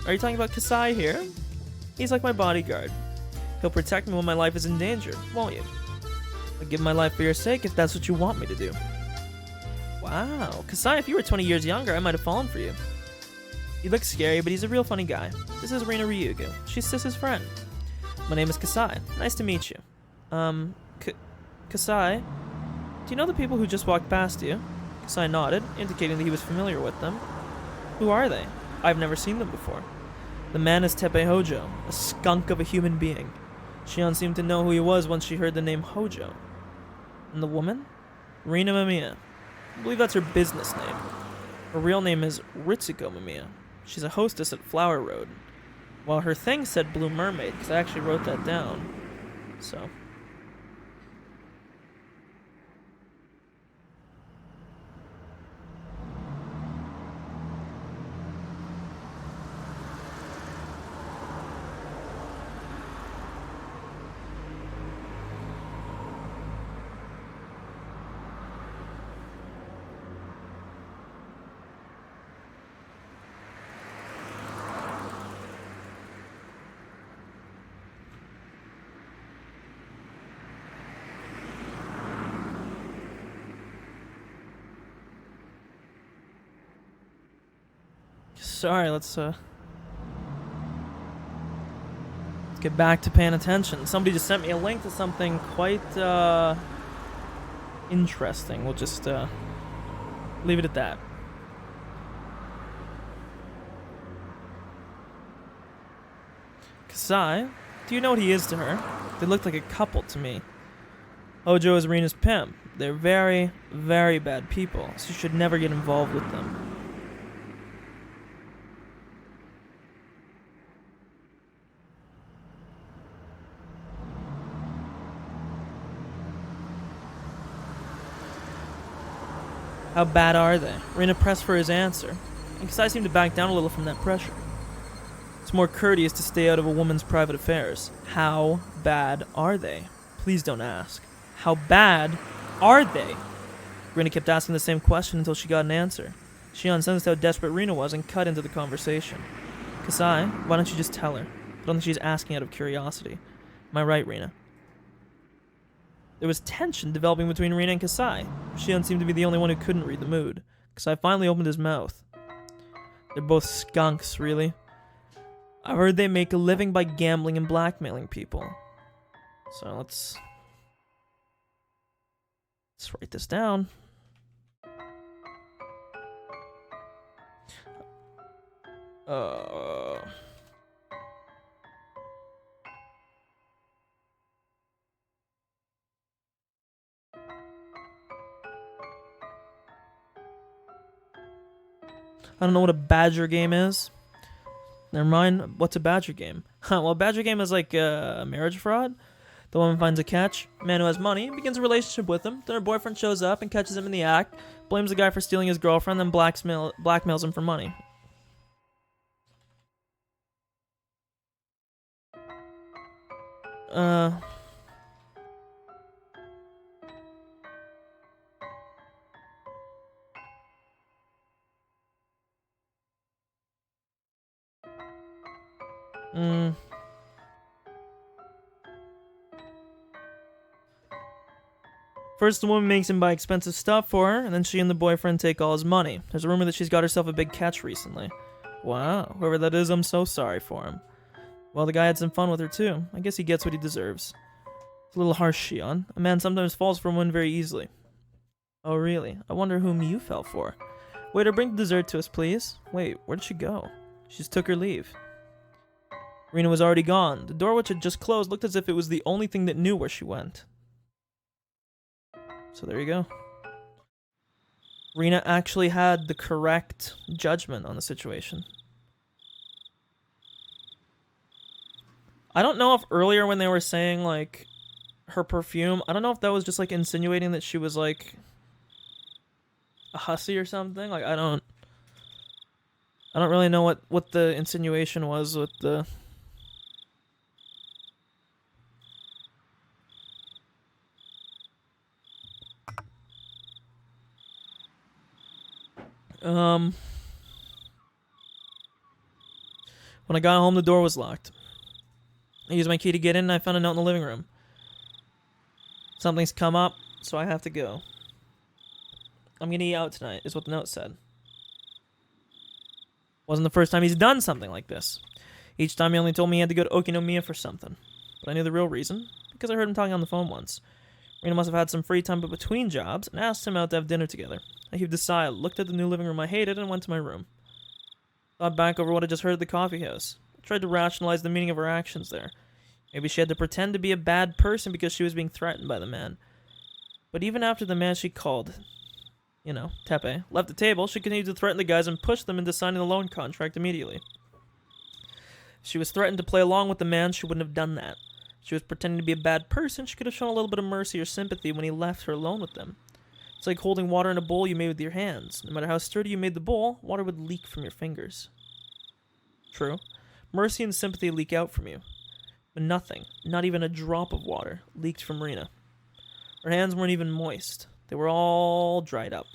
Are you talking about Kasai here? He's like my bodyguard. He'll protect me when my life is in danger, won't you? I'll give my life for your sake if that's what you want me to do. Wow. Kasai, if you were 20 years younger, I might have fallen for you. He looks scary, but he's a real funny guy. This is Rina Ryugu. She's Sis's friend. My name is Kasai. Nice to meet you. Kasai? Do you know the people who just walked past you? Kasai nodded, indicating that he was familiar with them. Who are they? I've never seen them before. The man is Teppei Hojo, a skunk of a human being. Shion seemed to know who he was once she heard the name Hojo. And the woman? Rina Mamiya. I believe that's her business name. Her real name is Ritsuko Mamiya. She's a hostess at Flower Road. Well, her thing said Blue Mermaid, because I actually wrote that down. So... Sorry, let's get back to paying attention. Somebody just sent me a link to something quite interesting. We'll just leave it at that. Kasai, do you know what he is to her? They look like a couple to me. Hojo is Rina's pimp. They're very, very bad people, so you should never get involved with them. How bad are they? Rina pressed for his answer, and Kasai seemed to back down a little from that pressure. It's more courteous to stay out of a woman's private affairs. How bad are they? Please don't ask. How bad are they? Rina kept asking the same question until she got an answer. Shion sensed how desperate Rina was and cut into the conversation. Kasai, why don't you just tell her? I don't think she's asking out of curiosity. Am I right, Rina? There was tension developing between Rina and Kasai. Shion seemed to be the only one who couldn't read the mood. Kasai finally opened his mouth. They're both skunks, really. I've heard they make a living by gambling and blackmailing people. So let's write this down. I don't know what a badger game is. Never mind. What's a badger game? Well, a badger game is like a marriage fraud. The woman finds a catch. A man who has money begins a relationship with him. Then her boyfriend shows up and catches him in the act. Blames the guy for stealing his girlfriend, then blackmails him for money. First, the woman makes him buy expensive stuff for her, and then she and the boyfriend take all his money. There's a rumor that she's got herself a big catch recently. Wow, whoever that is, I'm so sorry for him. Well, the guy had some fun with her too. I guess he gets what he deserves. It's a little harsh, Shion. A man sometimes falls for one very easily. Oh, really? I wonder whom you fell for. Waiter, bring the dessert to us, please. Wait, where did she go? She just took her leave. Rina was already gone. The door, which had just closed, looked as if it was the only thing that knew where she went. So there you go. Rina actually had the correct judgment on the situation. I don't know if earlier when they were saying, like, her perfume. I don't know if that was just like insinuating that she was like a hussy or something. Like I don't really know what the insinuation was with the When I got home, the door was locked. I used my key to get in, and I found a note in the living room. Something's come up, so I have to go. I'm gonna eat out tonight, is what the note said. Wasn't the first time he's done something like this. Each time he only told me he had to go to Okinomiya for something. But I knew the real reason, because I heard him talking on the phone once. Rina must have had some free time between jobs, and asked him out to have dinner together. I heaved a sigh, looked at the new living room I hated, and went to my room. Thought back over what I just heard at the coffee house. I tried to rationalize the meaning of her actions there. Maybe she had to pretend to be a bad person because she was being threatened by the man. But even after the man she called, Tepe, left the table, she continued to threaten the guys and push them into signing the loan contract immediately. If she was threatened to play along with the man, she wouldn't have done that. If she was pretending to be a bad person, she could have shown a little bit of mercy or sympathy when he left her alone with them. It's like holding water in a bowl you made with your hands. No matter how sturdy you made the bowl, water would leak from your fingers. True. Mercy and sympathy leak out from you. But nothing, not even a drop of water, leaked from Rina. Her hands weren't even moist. They were all dried up.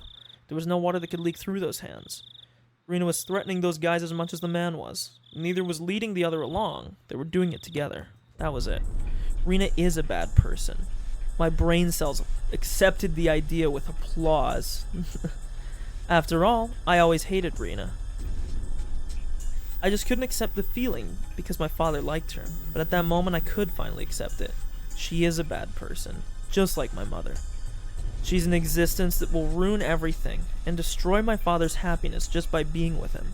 There was no water that could leak through those hands. Rina was threatening those guys as much as the man was. Neither was leading the other along. They were doing it together. That was it. Rina is a bad person. My brain cells accepted the idea with applause. After all, I always hated Rina. I just couldn't accept the feeling because my father liked her. But at that moment, I could finally accept it. She is a bad person, just like my mother. She's an existence that will ruin everything and destroy my father's happiness just by being with him.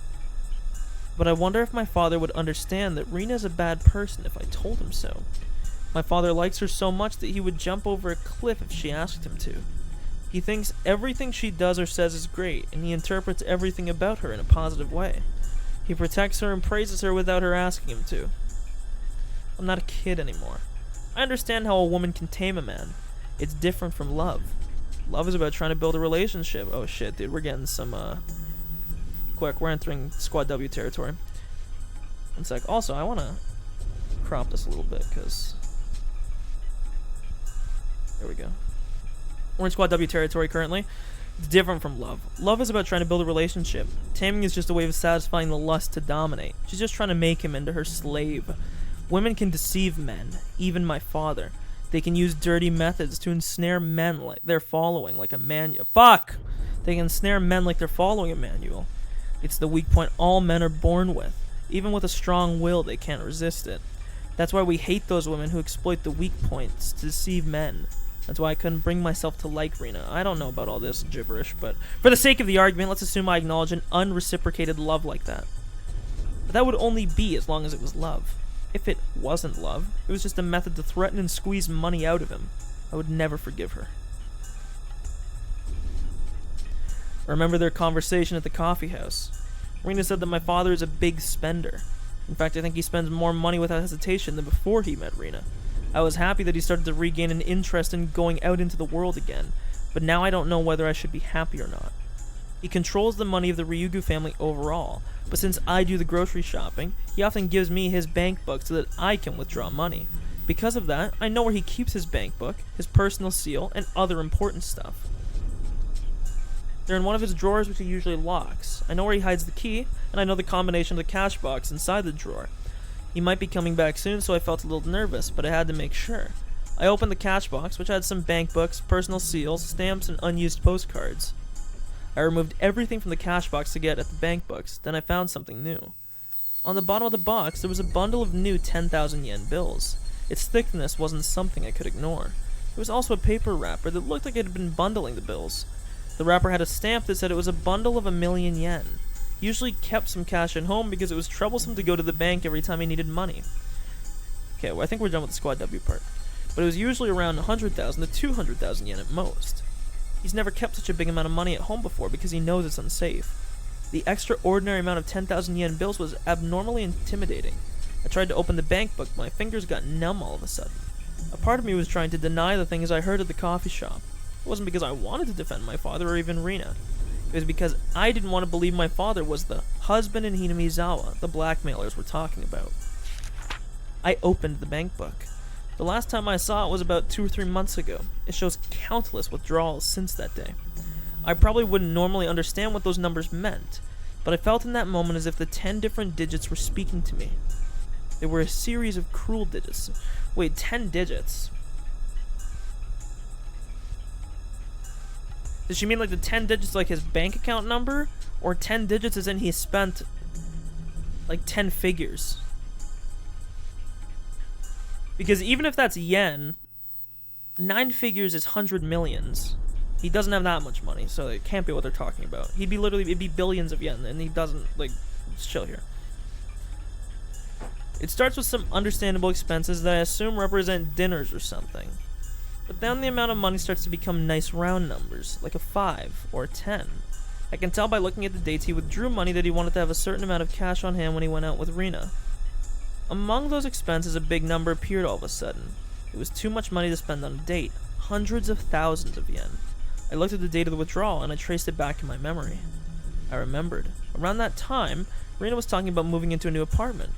But I wonder if my father would understand that Rina is a bad person if I told him so. My father likes her so much that he would jump over a cliff if she asked him to. He thinks everything she does or says is great, and he interprets everything about her in a positive way. He protects her and praises her without her asking him to. I'm not a kid anymore. I understand how a woman can tame a man. It's different from love. Love is about trying to build a relationship. Oh shit, dude, we're getting some, Quick, we're entering Squad W territory. One sec. Also, I want to crop this a little bit, because... There we go. We're in Squad W territory currently. It's different from love. Love is about trying to build a relationship. Taming is just a way of satisfying the lust to dominate. She's just trying to make him into her slave. Women can deceive men, even my father. They can use dirty methods to ensnare men like they're following, like a manual. Fuck! They can ensnare men like they're following a manual. It's the weak point all men are born with. Even with a strong will, they can't resist it. That's why we hate those women who exploit the weak points to deceive men. That's why I couldn't bring myself to like Rina. I don't know about all this gibberish, but for the sake of the argument, let's assume I acknowledge an unreciprocated love like that. But that would only be as long as it was love. If it wasn't love, it was just a method to threaten and squeeze money out of him. I would never forgive her. I remember their conversation at the coffee house. Rina said that my father is a big spender. In fact, I think he spends more money without hesitation than before he met Rina. I was happy that he started to regain an interest in going out into the world again, but now I don't know whether I should be happy or not. He controls the money of the Ryugu family overall, but since I do the grocery shopping, he often gives me his bank book so that I can withdraw money. Because of that, I know where he keeps his bank book, his personal seal, and other important stuff. They're in one of his drawers, which he usually locks. I know where he hides the key, and I know the combination of the cash box inside the drawer. He might be coming back soon, so I felt a little nervous, but I had to make sure. I opened the cash box, which had some bank books, personal seals, stamps, and unused postcards. I removed everything from the cash box to get at the bank books, then I found something new. On the bottom of the box, there was a bundle of new 10,000 yen bills. Its thickness wasn't something I could ignore. There was also a paper wrapper that looked like it had been bundling the bills. The wrapper had a stamp that said it was a bundle of 1,000,000 yen. Usually kept some cash at home because it was troublesome to go to the bank every time he needed money. Okay, well, I think we're done with the Squad W part. But it was usually around 100,000 to 200,000 yen at most. He's never kept such a big amount of money at home before because he knows it's unsafe. The extraordinary amount of 10,000 yen bills was abnormally intimidating. I tried to open the bank book, but my fingers got numb all of a sudden. A part of me was trying to deny the things I heard at the coffee shop. It wasn't because I wanted to defend my father or even Rina. It was because I didn't want to believe my father was the husband in Hinamizawa the blackmailers were talking about. I opened the bank book. The last time I saw it was about 2 or 3 months ago. It shows countless withdrawals since that day. I probably wouldn't normally understand what those numbers meant, but I felt in that moment as if the 10 different digits were speaking to me. They were a series of cruel digits. Wait, 10 digits? Does she mean like the 10 digits like his bank account number? Or 10 digits as in he spent like 10 figures? Because even if that's yen, 9 figures is 100 millions. He doesn't have that much money, so it can't be what they're talking about. It'd be billions of yen, and he doesn't, like, let's chill here. It starts with some understandable expenses that I assume represent dinners or something. But then the amount of money starts to become nice round numbers, like a 5 or a 10. I can tell by looking at the dates he withdrew money that he wanted to have a certain amount of cash on hand when he went out with Rina. Among those expenses, a big number appeared all of a sudden. It was too much money to spend on a date. Hundreds of thousands of yen. I looked at the date of the withdrawal and I traced it back in my memory. I remembered. Around that time, Rina was talking about moving into a new apartment.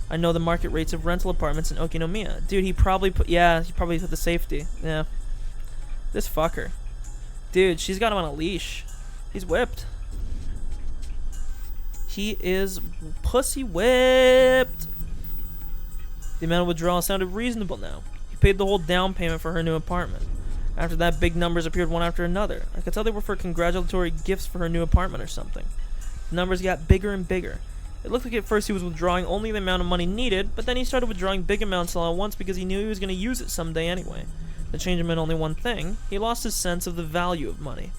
I know the market rates of rental apartments in Okinomiya. Dude, he probably put the safety. Yeah. This fucker. Dude, she's got him on a leash. He's whipped. He is pussy whipped. The amount of withdrawal sounded reasonable now. He paid the whole down payment for her new apartment. After that, big numbers appeared one after another. I could tell they were for congratulatory gifts for her new apartment or something. The numbers got bigger and bigger. It looked like at first he was withdrawing only the amount of money needed, but then he started withdrawing big amounts all at once because he knew he was going to use it someday anyway. The change meant only one thing. He lost his sense of the value of money.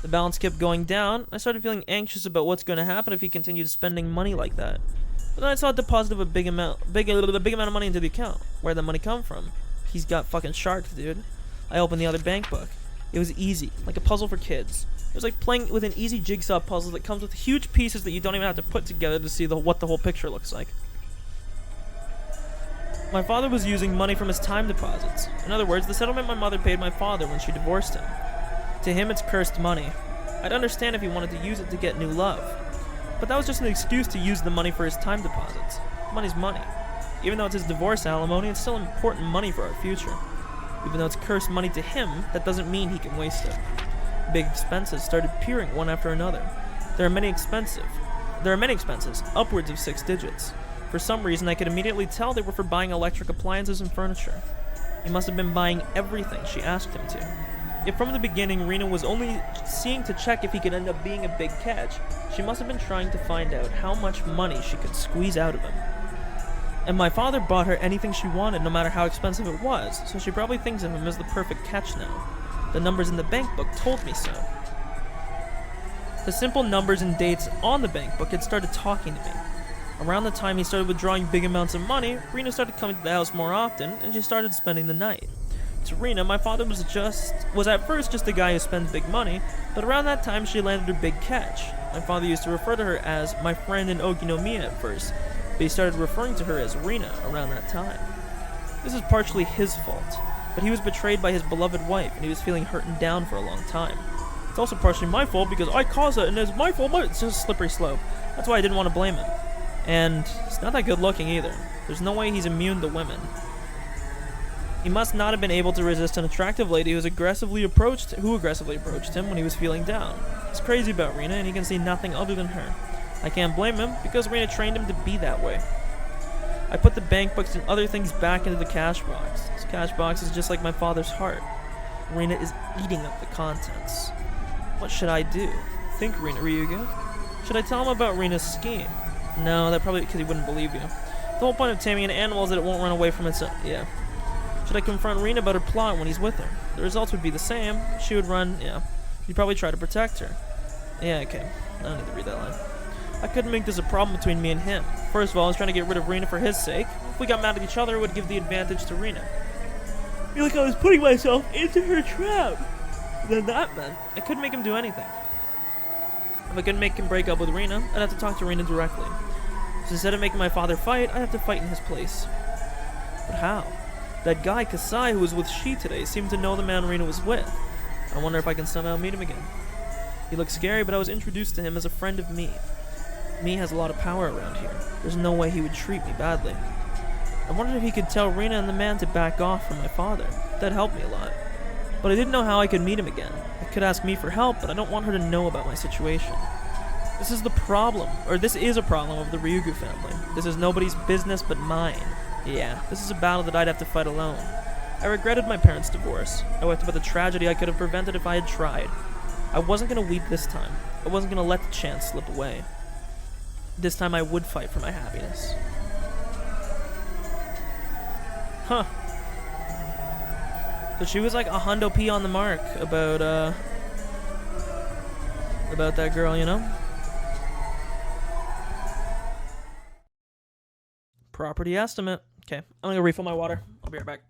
The balance kept going down. I started feeling anxious about what's going to happen if he continued spending money like that. But then I saw a deposit of a big amount of money into the account. Where'd that money come from? He's got fucking sharked, dude. I opened the other bank book. It was easy, like a puzzle for kids. It was like playing with an easy jigsaw puzzle that comes with huge pieces that you don't even have to put together to see what the whole picture looks like. My father was using money from his time deposits. In other words, the settlement my mother paid my father when she divorced him. To him, it's cursed money. I'd understand if he wanted to use it to get new love. But that was just an excuse to use the money for his time deposits. Money's money. Even though it's his divorce alimony, it's still important money for our future. Even though it's cursed money to him, that doesn't mean he can waste it. Big expenses started appearing one after another. There are many expenses, upwards of 6 digits. For some reason, I could immediately tell they were for buying electric appliances and furniture. He must have been buying everything she asked him to. If from the beginning Rina was only seeing to check if he could end up being a big catch, she must have been trying to find out how much money she could squeeze out of him. And my father bought her anything she wanted, no matter how expensive it was, so she probably thinks of him as the perfect catch now. The numbers in the bank book told me so. The simple numbers and dates on the bank book had started talking to me. Around the time he started withdrawing big amounts of money, Rina started coming to the house more often, and she started spending the night. To Rina, my father was at first just a guy who spends big money, but around that time she landed her big catch. My father used to refer to her as my friend in Okinomiya at first, but he started referring to her as Rina around that time. This is partially his fault, but he was betrayed by his beloved wife, and he was feeling hurt and down for a long time. It's also partially my fault because I caused it, and it's my fault. It's just a slippery slope. That's why I didn't want to blame him. And he's not that good looking either. There's no way he's immune to women. He must not have been able to resist an attractive lady who aggressively approached him when he was feeling down. He's crazy about Rina, and he can see nothing other than her. I can't blame him, because Rina trained him to be that way. I put the bank books and other things back into the cash box. This cash box is just like my father's heart. Rina is eating up the contents. What should I do? Think, Ryuga. Should I tell him about Rina's scheme? No, that probably because he wouldn't believe you. The whole point of taming an animal is that it won't run away from its own. Yeah. Should I confront Rina about her plot when he's with her? The results would be the same. She would run, yeah. He'd probably try to protect her. Yeah, okay. I don't need to read that line. I couldn't make this a problem between me and him. First of all, I was trying to get rid of Rina for his sake. If we got mad at each other, it would give the advantage to Rina. I feel like I was putting myself into her trap. Then that meant I couldn't make him do anything. If I couldn't make him break up with Rina, I'd have to talk to Rina directly. So instead of making my father fight, I'd have to fight in his place. But how? That guy, Kasai, who was with Shi today, seemed to know the man Rena was with. I wonder if I can somehow meet him again. He looked scary, but I was introduced to him as a friend of me. Me has a lot of power around here. There's no way he would treat me badly. I wondered if he could tell Rena and the man to back off from my father. That'd help me a lot. But I didn't know how I could meet him again. I could ask me for help, but I don't want her to know about my situation. This is the problem, or this is a problem of the Ryugu family. This is nobody's business but mine. Yeah, this is a battle that I'd have to fight alone. I regretted my parents' divorce. I wept about the tragedy I could have prevented if I had tried. I wasn't gonna weep this time. I wasn't gonna let the chance slip away. This time I would fight for my happiness. Huh. So she was like a hundo P on the mark about that girl, you know? Property estimate. Okay, I'm gonna go refill my water. I'll be right back.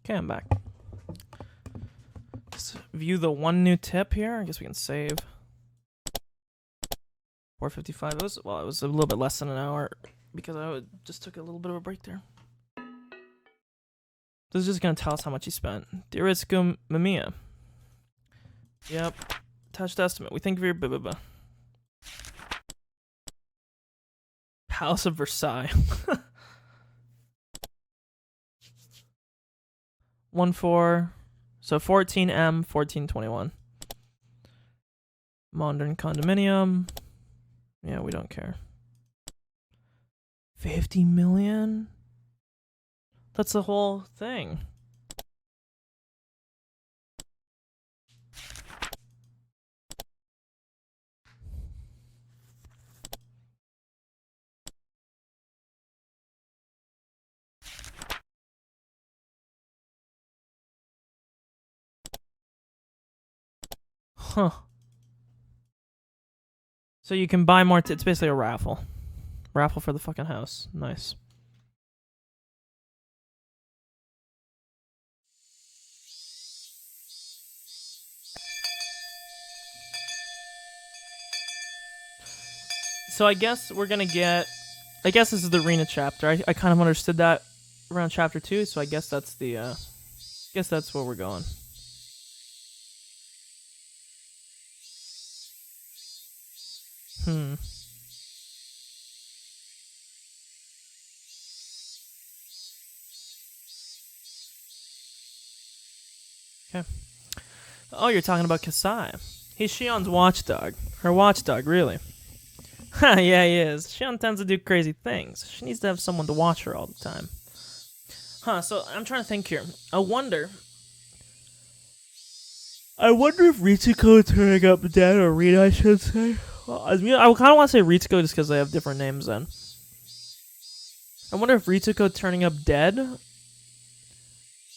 Okay, I'm back. Just view the one new tip here. I guess we can save. 4:55. It was a little bit less than an hour because I just took a little bit of a break there. This is just gonna tell us how much he spent. Dearest Mamiya. Yep. Attached estimate. We think of your blah. House of Versailles. 1-4. So 14M, 1421. Modern condominium. Yeah, we don't care. 50 million? That's the whole thing. Huh. So you can buy more. It's basically a raffle. Raffle for the fucking house. Nice. So I guess we're gonna get. I guess this is the Rena chapter. I kind of understood that around chapter 2, so I guess that's the. Guess that's where we're going. Okay. Oh, you're talking about Kasai. He's Shion's watchdog. Her watchdog, really. Ha, yeah, he is. Shion tends to do crazy things. She needs to have someone to watch her all the time. Huh, so I'm trying to think here. I wonder if Ritsuko turning up dead, or Rita, I should say. Well, I kind of want to say Ritsuko just because they have different names then. I wonder if Ritsuko turning up dead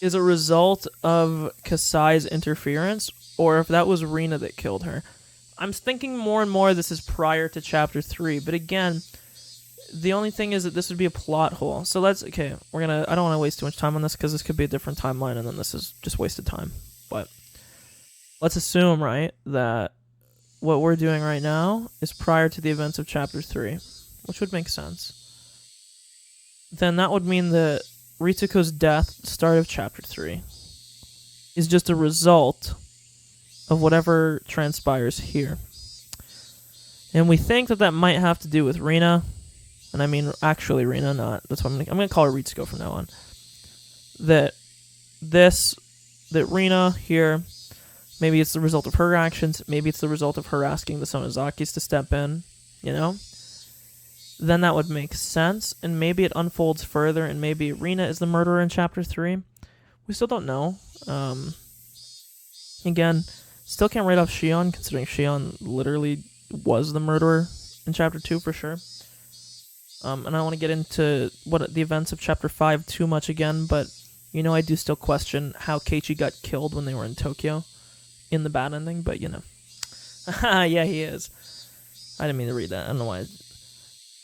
is a result of Kasai's interference, or if that was Rina that killed her. I'm thinking more and more this is prior to Chapter 3, but again, the only thing is that this would be a plot hole. So I don't want to waste too much time on this because this could be a different timeline and then this is just wasted time. But let's assume, right, that what we're doing right now is prior to the events of Chapter 3, which would make sense. Then that would mean that Ritsuko's death at the start of Chapter 3 is just a result of whatever transpires here. And we think that might have to do with Rina. And I mean, actually Rina, not. That's what I'm going to call her Ritsuko from now on. That Rina here, maybe it's the result of her actions. Maybe it's the result of her asking the Sonozakis to step in, you know? Then that would make sense. And maybe it unfolds further. And maybe Rina is the murderer in Chapter 3. We still don't know. Again, still can't write off Shion, considering Shion literally was the murderer in Chapter 2 for sure. And I don't want to get into the events of Chapter 5 too much again, but I do still question how Keiichi got killed when they were in Tokyo in the bad ending, but yeah, he is. I didn't mean to read that. I don't know why.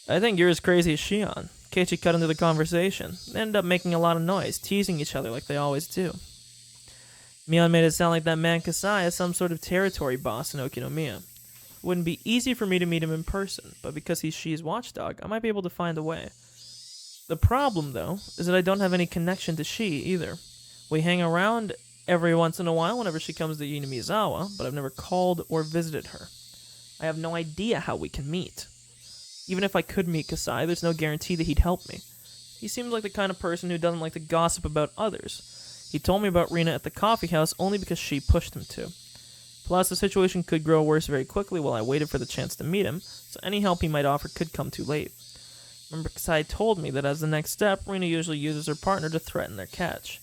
I think you're as crazy as Shion. Keiichi cut into the conversation. They ended up making a lot of noise, teasing each other like they always do. Mion made it sound like that man Kasai is some sort of territory boss in Okinomiya. It wouldn't be easy for me to meet him in person, but because he's Shi's watchdog, I might be able to find a way. The problem, though, is that I don't have any connection to Shi either. We hang around every once in a while whenever she comes to Inamizawa, but I've never called or visited her. I have no idea how we can meet. Even if I could meet Kasai, there's no guarantee that he'd help me. He seems like the kind of person who doesn't like to gossip about others. He told me about Rina at the coffee house only because she pushed him to. Plus, the situation could grow worse very quickly while I waited for the chance to meet him, so any help he might offer could come too late. Remember, Kasai told me that as the next step, Rina usually uses her partner to threaten their catch.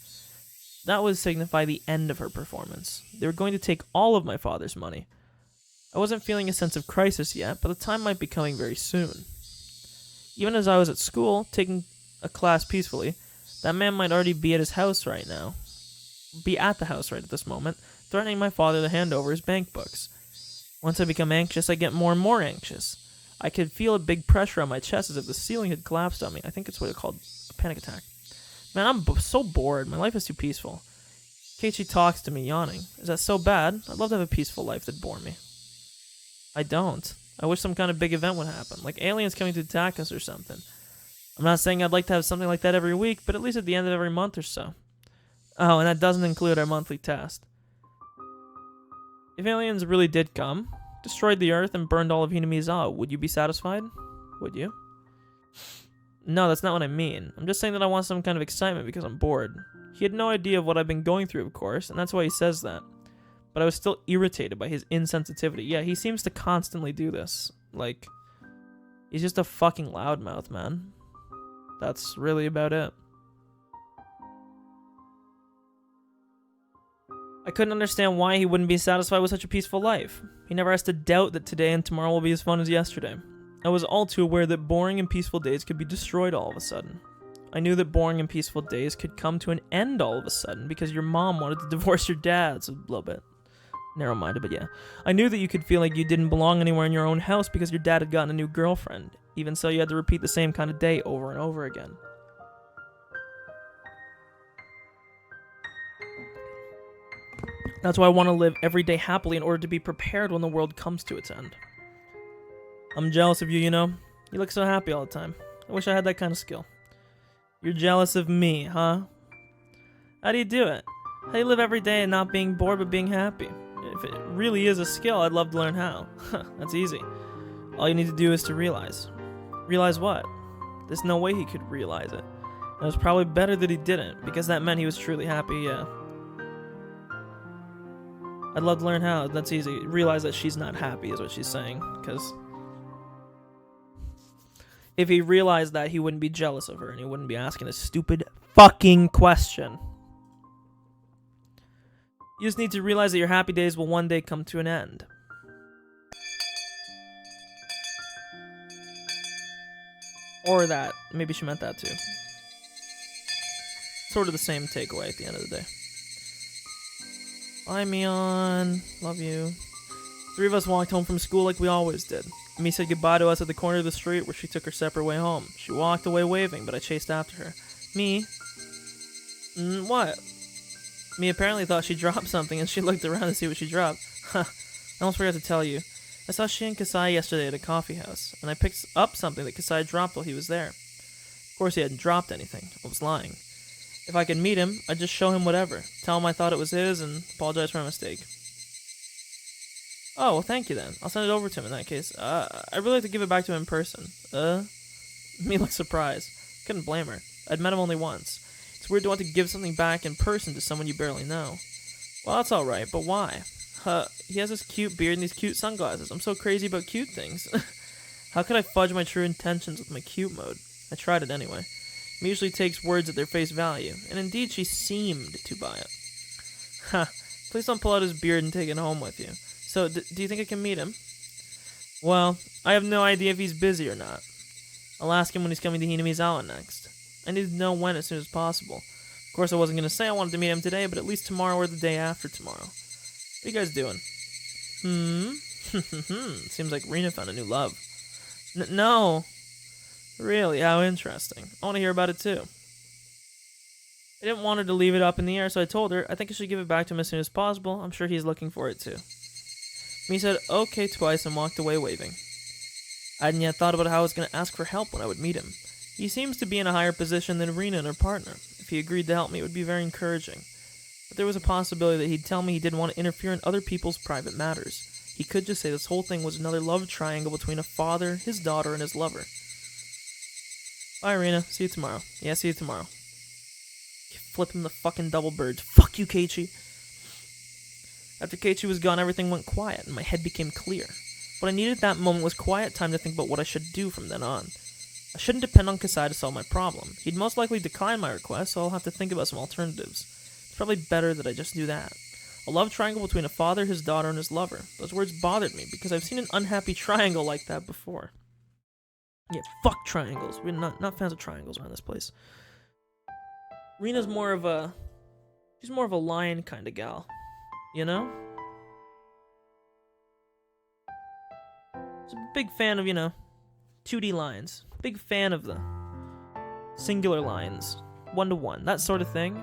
That would signify the end of her performance. They were going to take all of my father's money. I wasn't feeling a sense of crisis yet, but the time might be coming very soon. Even as I was at school, taking a class peacefully, that man might already be at his house right now. Be at the house right at this moment, threatening my father to hand over his bank books. Once I become anxious, I get more and more anxious. I could feel a big pressure on my chest as if the ceiling had collapsed on me. I think it's what it's called, a panic attack. Man, I'm so bored. My life is too peaceful. Keiichi talks to me, yawning. Is that so bad? I'd love to have a peaceful life that'd bore me. I don't. I wish some kind of big event would happen, like aliens coming to attack us or something. I'm not saying I'd like to have something like that every week, but at least at the end of every month or so. Oh, and that doesn't include our monthly test. If aliens really did come, destroyed the Earth, and burned all of Hinamizawa, would you be satisfied? Would you? No, that's not what I mean. I'm just saying that I want some kind of excitement because I'm bored. He had no idea of what I've been going through, of course, and that's why he says that. But I was still irritated by his insensitivity. Yeah, he seems to constantly do this. Like, he's just a fucking loudmouth, man. That's really about it. I couldn't understand why he wouldn't be satisfied with such a peaceful life. He never has to doubt that today and tomorrow will be as fun as yesterday. I was all too aware that boring and peaceful days could be destroyed all of a sudden. I knew that boring and peaceful days could come to an end all of a sudden because your mom wanted to divorce your dad. It's a little bit narrow-minded, but yeah. I knew that you could feel like you didn't belong anywhere in your own house because your dad had gotten a new girlfriend. Even so, you had to repeat the same kind of day over and over again. That's why I want to live every day happily in order to be prepared when the world comes to its end. I'm jealous of you, you know? You look so happy all the time. I wish I had that kind of skill. You're jealous of me, huh? How do you do it? How do you live every day and not being bored but being happy? If it really is a skill, I'd love to learn how. That's easy. All you need to do is to realize. Realize what? There's no way he could realize it. It was probably better that he didn't, because that meant he was truly happy, yeah. I'd love to learn how. That's easy. Realize that she's not happy is what she's saying, because If he realized that, he wouldn't be jealous of her and he wouldn't be asking a stupid fucking question. You just need to realize that your happy days will one day come to an end. Or that. Maybe she meant that too. Sort of the same takeaway at the end of the day. Bye, Mion. Love you. 3 of us walked home from school like we always did. Mi said goodbye to us at the corner of the street where she took her separate way home. She walked away waving, but I chased after her. Mi? What? Mi apparently thought she dropped something and she looked around to see what she dropped. Huh. I almost forgot to tell you. I saw she and Kasai yesterday at a coffee house, and I picked up something that Kasai dropped while he was there. Of course he hadn't dropped anything. I was lying. If I could meet him, I'd just show him whatever. Tell him I thought it was his and apologize for my mistake. Oh, well thank you then. I'll send it over to him in that case. I'd really like to give it back to him in person. Me looked surprised. Couldn't blame her. I'd met him only once. It's weird to want to give something back in person to someone you barely know. Well, that's alright, but why? He has this cute beard and these cute sunglasses. I'm so crazy about cute things. How could I fudge my true intentions with my cute mode? I tried it anyway. It usually takes words at their face value, and indeed she seemed to buy it. Ha! Please don't pull out his beard and take it home with you. So, do you think I can meet him? Well, I have no idea if he's busy or not. I'll ask him when he's coming to Hinamizawa next. I need to know when as soon as possible. Of course, I wasn't going to say I wanted to meet him today, but at least tomorrow or the day after tomorrow. What are you guys doing? Seems like Rena found a new love. No. Really? How interesting. I want to hear about it too. I didn't want her to leave it up in the air, so I told her I think I should give it back to him as soon as possible. I'm sure he's looking for it too. Mi said okay twice and walked away waving. I hadn't yet thought about how I was going to ask for help when I would meet him. He seems to be in a higher position than Rena and her partner. If he agreed to help me, it would be very encouraging. But there was a possibility that he'd tell me he didn't want to interfere in other people's private matters. He could just say this whole thing was another love triangle between a father, his daughter, and his lover. Bye, Rena. See you tomorrow. Yeah, see you tomorrow. Flipping the fucking double birds. Fuck you, Keiichi. After Keiichi was gone, everything went quiet, and my head became clear. What I needed at that moment was quiet time to think about what I should do from then on. I shouldn't depend on Kasai to solve my problem. He'd most likely decline my request, so I'll have to think about some alternatives. It's probably better that I just do that. A love triangle between a father, his daughter, and his lover. Those words bothered me, because I've seen an unhappy triangle like that before. Yeah, fuck triangles. We're not fans of triangles around this place. Rena's more of a... She's more of a lion kind of gal. You know? She's a big fan of, 2D lines. Big fan of the singular lines. 1-to-1. That sort of thing.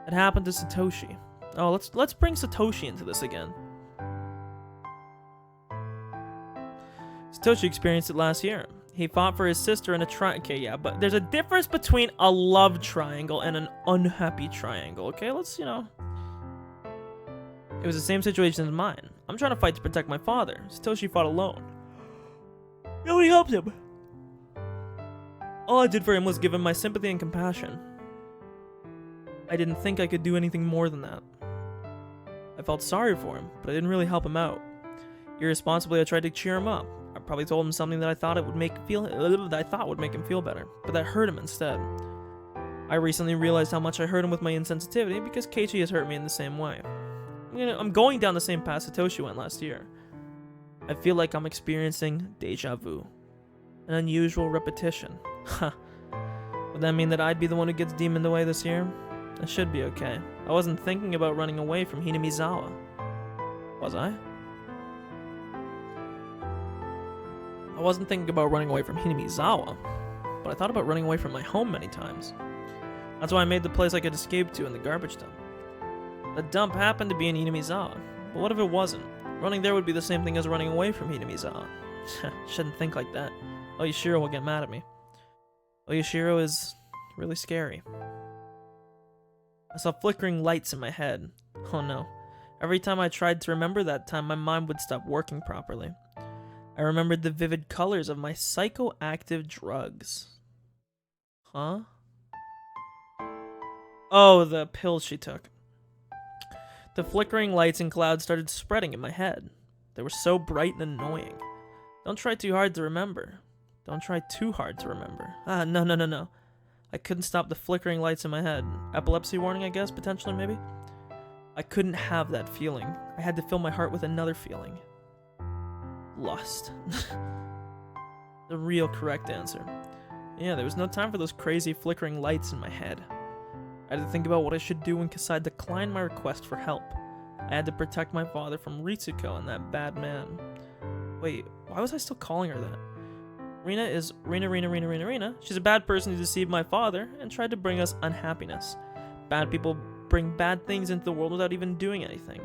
It happened to Satoshi. Oh, let's bring Satoshi into this again. Satoshi experienced it last year. He fought for his sister in a okay, yeah, but there's a difference between a love triangle and an unhappy triangle, okay? Let's, It was the same situation as mine. I'm trying to fight to protect my father. Satoshi fought alone. Nobody helped him. All I did for him was give him my sympathy and compassion. I didn't think I could do anything more than that. I felt sorry for him, but I didn't really help him out. Irresponsibly, I tried to cheer him up. I probably told him something that I thought would make him feel better, but that hurt him instead. I recently realized how much I hurt him with my insensitivity because Keiichi has hurt me in the same way. I'm going down the same path Satoshi went last year. I feel like I'm experiencing deja vu. An unusual repetition. Huh. Would that mean that I'd be the one who gets demoned away this year? I should be okay. I wasn't thinking about running away from Hinamizawa. Was I? I wasn't thinking about running away from Hinamizawa, but I thought about running away from my home many times. That's why I made the place I could escape to in the garbage dump. The dump happened to be in Hinamizawa, but what if it wasn't? Running there would be the same thing as running away from Hinamizawa. Shouldn't think like that. Oyashiro will get mad at me. Oyashiro is really scary. I saw flickering lights in my head. Oh no. Every time I tried to remember that time, my mind would stop working properly. I remembered the vivid colors of my psychoactive drugs. Huh? Oh, the pills she took. The flickering lights and clouds started spreading in my head. They were so bright and annoying. Don't try too hard to remember. Don't try too hard to remember. No. I couldn't stop the flickering lights in my head. Epilepsy warning, I guess, potentially, maybe? I couldn't have that feeling. I had to fill my heart with another feeling. Lust. The real correct answer. Yeah, there was no time for those crazy flickering lights in my head. I had to think about what I should do when Kasai declined my request for help. I had to protect my father from Ritsuko and that bad man. Wait, why was I still calling her that? Rina is Rina. She's a bad person who deceived my father and tried to bring us unhappiness. Bad people bring bad things into the world without even doing anything.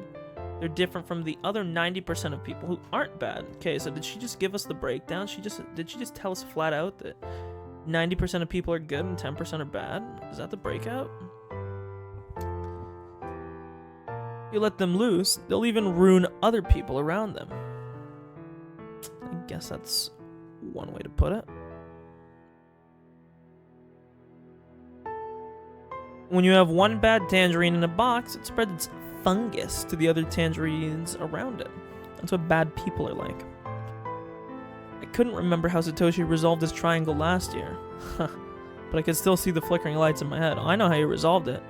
They're different from the other 90% of people who aren't bad. Okay, so did she just give us the breakdown? Did she just tell us flat out that 90% of people are good and 10% are bad? Is that the breakout? You let them loose, they'll even ruin other people around them. I guess that's one way to put it. When you have one bad tangerine in a box, it spreads its fungus to the other tangerines around it. That's what bad people are like. I couldn't remember how Satoshi resolved his triangle last year. But I could still see the flickering lights in my head. I know how he resolved it.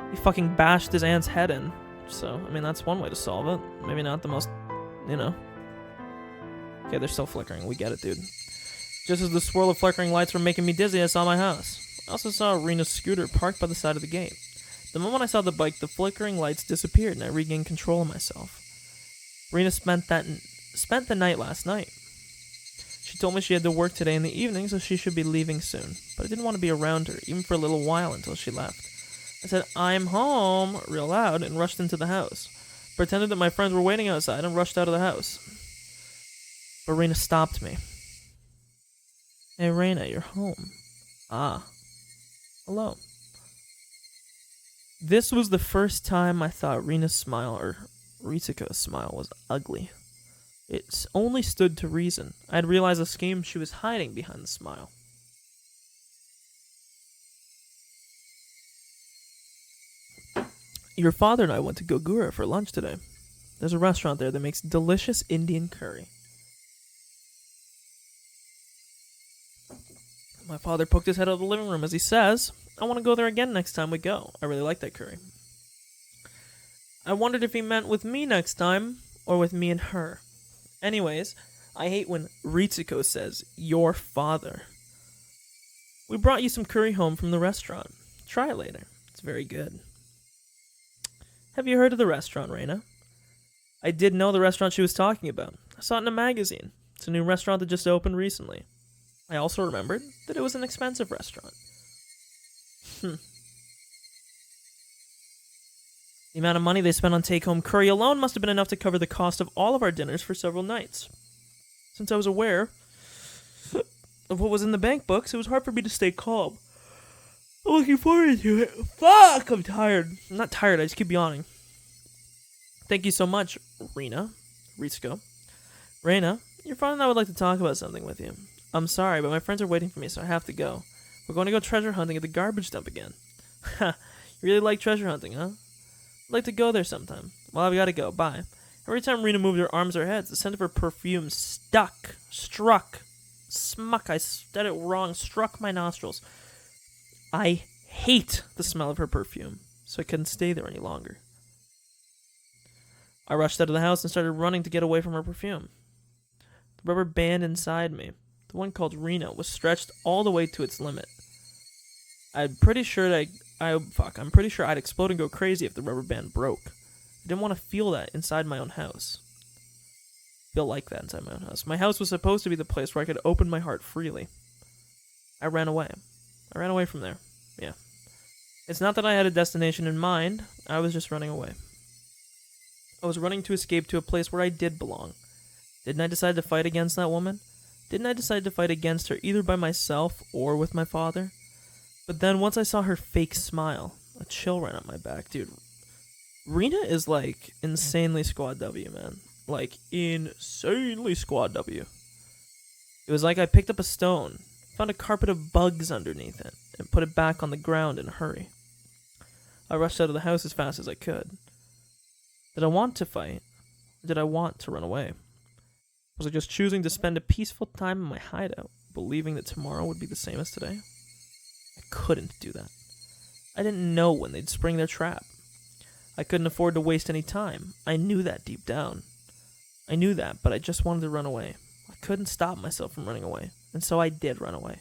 He fucking bashed his aunt's head in. So, I mean, that's one way to solve it. Maybe not the most, Okay, they're still flickering. We get it, dude. Just as the swirl of flickering lights were making me dizzy, I saw my house. I also saw Rina's scooter parked by the side of the gate. The moment I saw the bike, the flickering lights disappeared and I regained control of myself. Rina spent the night last night. She told me she had to work today in the evening, so she should be leaving soon. But I didn't want to be around her, even for a little while until she left. I said, "I'm home," real loud, and rushed into the house. Pretended that my friends were waiting outside and rushed out of the house. But Rina stopped me. "Hey, Rina, you're home." "Ah. Hello." This was the first time I thought Rina's smile, or Ritsuko's smile, was ugly. It only stood to reason. I had realized the scheme she was hiding behind the smile. Your father and I went to Gogura for lunch today. There's a restaurant there that makes delicious Indian curry. My father poked his head out of the living room as he says, "I want to go there again next time we go. I really like that curry." I wondered if he meant with me next time, or with me and her. Anyways, I hate when Ritsuko says, "your father." We brought you some curry home from the restaurant. Try it later. It's very good. Have you heard of the restaurant, Reina? I did know the restaurant she was talking about. I saw it in a magazine. It's a new restaurant that just opened recently. I also remembered that it was an expensive restaurant. The amount of money they spent on take-home curry alone must have been enough to cover the cost of all of our dinners for several nights. Since I was aware of what was in the bank books, it was hard for me to stay calm. I'm looking forward to it. Fuck, I'm tired. I'm not tired, I just keep yawning. Thank you so much, Ritsuko. Reina, your friend and I would like to talk about something with you. I'm sorry, but my friends are waiting for me, so I have to go. We're going to go treasure hunting at the garbage dump again. Ha, you really like treasure hunting, huh? I'd like to go there sometime. Well, I've got to go. Bye. Every time Rina moved her arms or heads, the scent of her perfume struck my nostrils. I hate the smell of her perfume, so I couldn't stay there any longer. I rushed out of the house and started running to get away from her perfume. The rubber band inside me, the one called Rina, was stretched all the way to its limit. I'm pretty sure I'd explode and go crazy if the rubber band broke. I didn't want to feel that inside my own house. Feel like that inside my own house. My house was supposed to be the place where I could open my heart freely. I ran away. I ran away from there. Yeah. It's not that I had a destination in mind. I was just running away. I was running to escape to a place where I did belong. Didn't I decide to fight against that woman? Didn't I decide to fight against her either by myself or with my father? But then once I saw her fake smile, a chill ran up my back. Dude, Rina is like insanely Squad W, man. Like insanely Squad W. It was like I picked up a stone, found a carpet of bugs underneath it, and put it back on the ground in a hurry. I rushed out of the house as fast as I could. Did I want to fight? Or did I want to run away? Was I just choosing to spend a peaceful time in my hideout, believing that tomorrow would be the same as today? I couldn't do that. I didn't know when they'd spring their trap. I couldn't afford to waste any time. I knew that deep down. I knew that, but I just wanted to run away. I couldn't stop myself from running away, and so I did run away.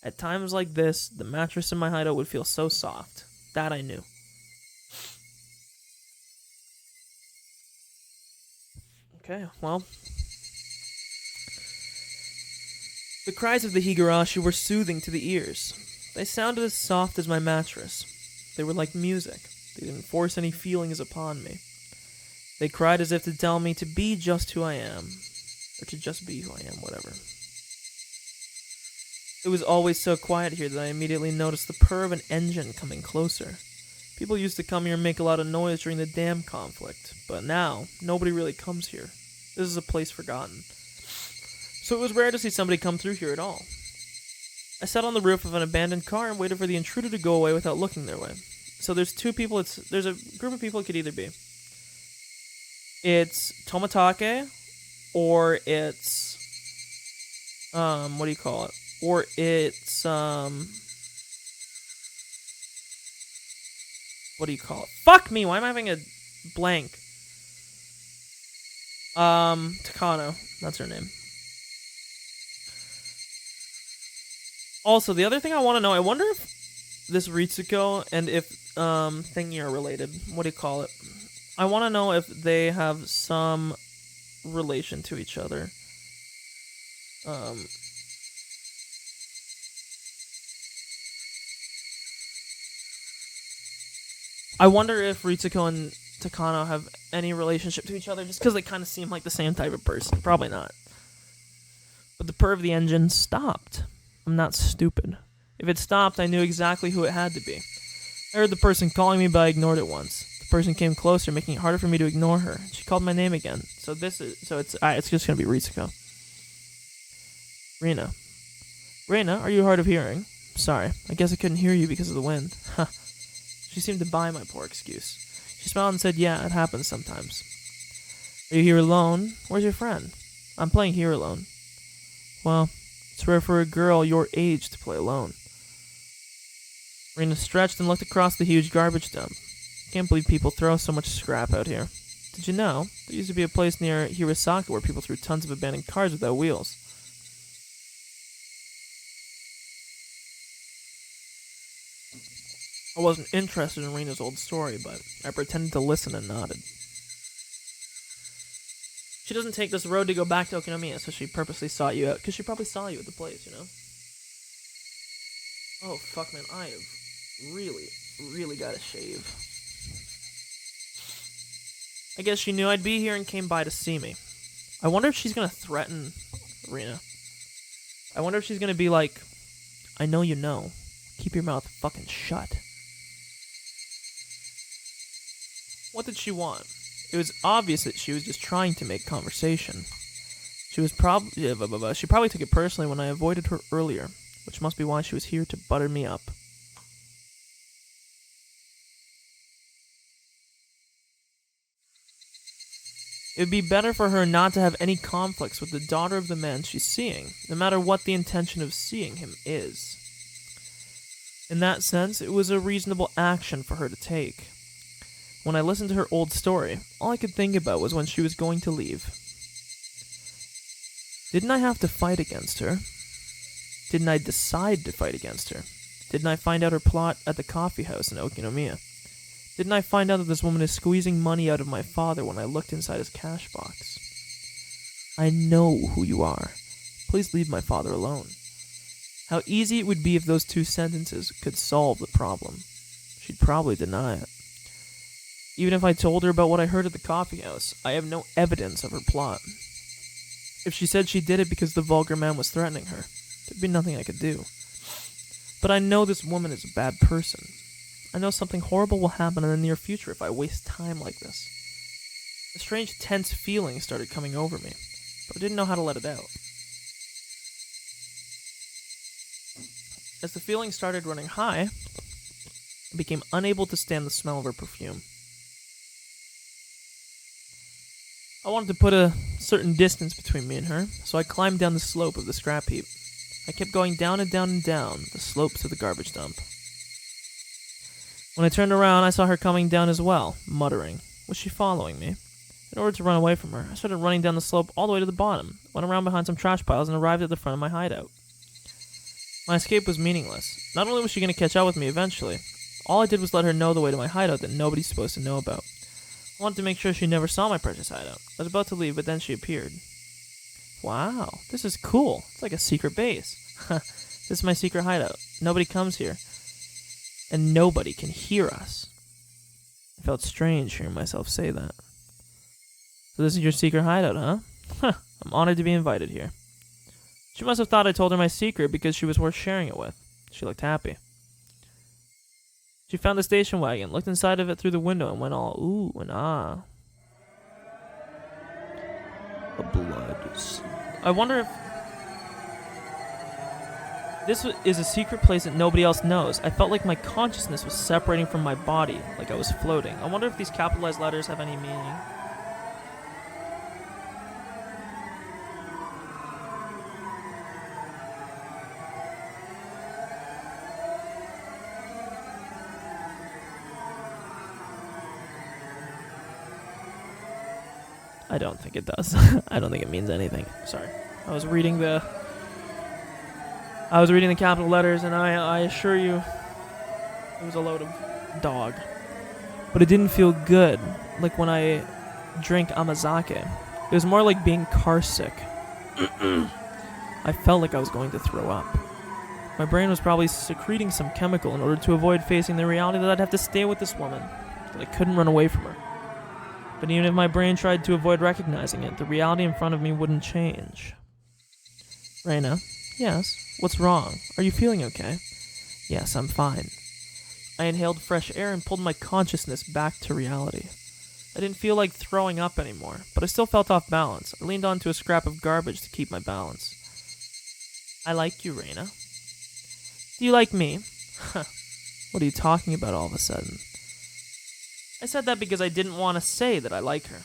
At times like this, the mattress in my hideout would feel so soft. That I knew. Okay, well. The cries of the Higurashi were soothing to the ears. They sounded as soft as my mattress. They were like music. They didn't force any feelings upon me. They cried as if to tell me to be just who I am. Or to just be who I am, whatever. It was always so quiet here that I immediately noticed the purr of an engine coming closer. People used to come here and make a lot of noise during the dam conflict, but now, nobody really comes here. This is a place forgotten. So it was rare to see somebody come through here at all. I sat on the roof of an abandoned car and waited for the intruder to go away without looking their way. So there's two people, there's a group of people it could either be. It's Tomatake, or it's, what do you call it? Or it's, what do you call it? Fuck me, why am I having a blank? Takano, that's her name. Also, the other thing I want to know, I wonder if this Ritsuko and if, Thingy are related. What do you call it? I want to know if they have some relation to each other. I wonder if Ritsuko and Takano have any relationship to each other, just because they kind of seem like the same type of person. Probably not. But the purr of the engine stopped. I'm not stupid. If it stopped, I knew exactly who it had to be. I heard the person calling me, but I ignored it once. The person came closer, making it harder for me to ignore her. She called my name again. So it's just gonna be Ritsuko. Rina. Rina, are you hard of hearing? Sorry, I guess I couldn't hear you because of the wind. Huh. She seemed to buy my poor excuse. She smiled and said, yeah, it happens sometimes. Are you here alone? Where's your friend? I'm playing here alone. Well, it's rare for a girl your age to play alone. Rina stretched and looked across the huge garbage dump. Can't believe people throw so much scrap out here. Did you know? There used to be a place near Hirosaka where people threw tons of abandoned cars without wheels. I wasn't interested in Rina's old story, but I pretended to listen and nodded. She doesn't take this road to go back to Okinomiya, so she purposely sought you out, because she probably saw you at the place, you know? Oh, fuck, man, I have really gotta shave. I guess she knew I'd be here and came by to see me. I wonder if she's gonna threaten Rina. I wonder if she's gonna be like, I know you know. Keep your mouth fucking shut. What did she want? It was obvious that she was just trying to make conversation. She probably took it personally when I avoided her earlier, which must be why she was here to butter me up. It would be better for her not to have any conflicts with the daughter of the man she's seeing, no matter what the intention of seeing him is. In that sense, it was a reasonable action for her to take. When I listened to her old story, all I could think about was when she was going to leave. Didn't I have to fight against her? Didn't I decide to fight against her? Didn't I find out her plot at the coffee house in Okinomiya? Didn't I find out that this woman is squeezing money out of my father when I looked inside his cash box? I know who you are. Please leave my father alone. How easy it would be if those two sentences could solve the problem. She'd probably deny it. Even if I told her about what I heard at the coffee house, I have no evidence of her plot. If she said she did it because the vulgar man was threatening her, there'd be nothing I could do. But I know this woman is a bad person. I know something horrible will happen in the near future if I waste time like this. A strange, tense feeling started coming over me, but I didn't know how to let it out. As the feeling started running high, I became unable to stand the smell of her perfume. I wanted to put a certain distance between me and her, so I climbed down the slope of the scrap heap. I kept going down and down and down the slopes of the garbage dump. When I turned around, I saw her coming down as well, muttering. Was she following me? In order to run away from her, I started running down the slope all the way to the bottom, went around behind some trash piles, and arrived at the front of my hideout. My escape was meaningless. Not only was she going to catch up with me eventually, all I did was let her know the way to my hideout that nobody's supposed to know about. I wanted to make sure she never saw my precious hideout. I was about to leave, but then she appeared. Wow, this is cool. It's like a secret base. This is my secret hideout. Nobody comes here. And nobody can hear us. I felt strange hearing myself say that. So this is your secret hideout, huh? I'm honored to be invited here. She must have thought I told her my secret because she was worth sharing it with. She looked happy. She found the station wagon, looked inside of it through the window, and went all ooh and ah. A blood. I wonder if this is a secret place that nobody else knows. I felt like my consciousness was separating from my body, like I was floating. I wonder if these capitalized letters have any meaning. I don't think it does. I don't think it means anything. Sorry. I was reading the capital letters, and I assure you, it was a load of dog. But it didn't feel good, like when I drank amazake. It was more like being car sick. I felt like I was going to throw up. My brain was probably secreting some chemical in order to avoid facing the reality that I'd have to stay with this woman, that I couldn't run away from her. But even if my brain tried to avoid recognizing it, the reality in front of me wouldn't change. Reina? Yes? What's wrong? Are you feeling okay? Yes, I'm fine. I inhaled fresh air and pulled my consciousness back to reality. I didn't feel like throwing up anymore, but I still felt off balance. I leaned onto a scrap of garbage to keep my balance. I like you, Reina. Do you like me? What are you talking about all of a sudden? I said that because I didn't want to say that I like her.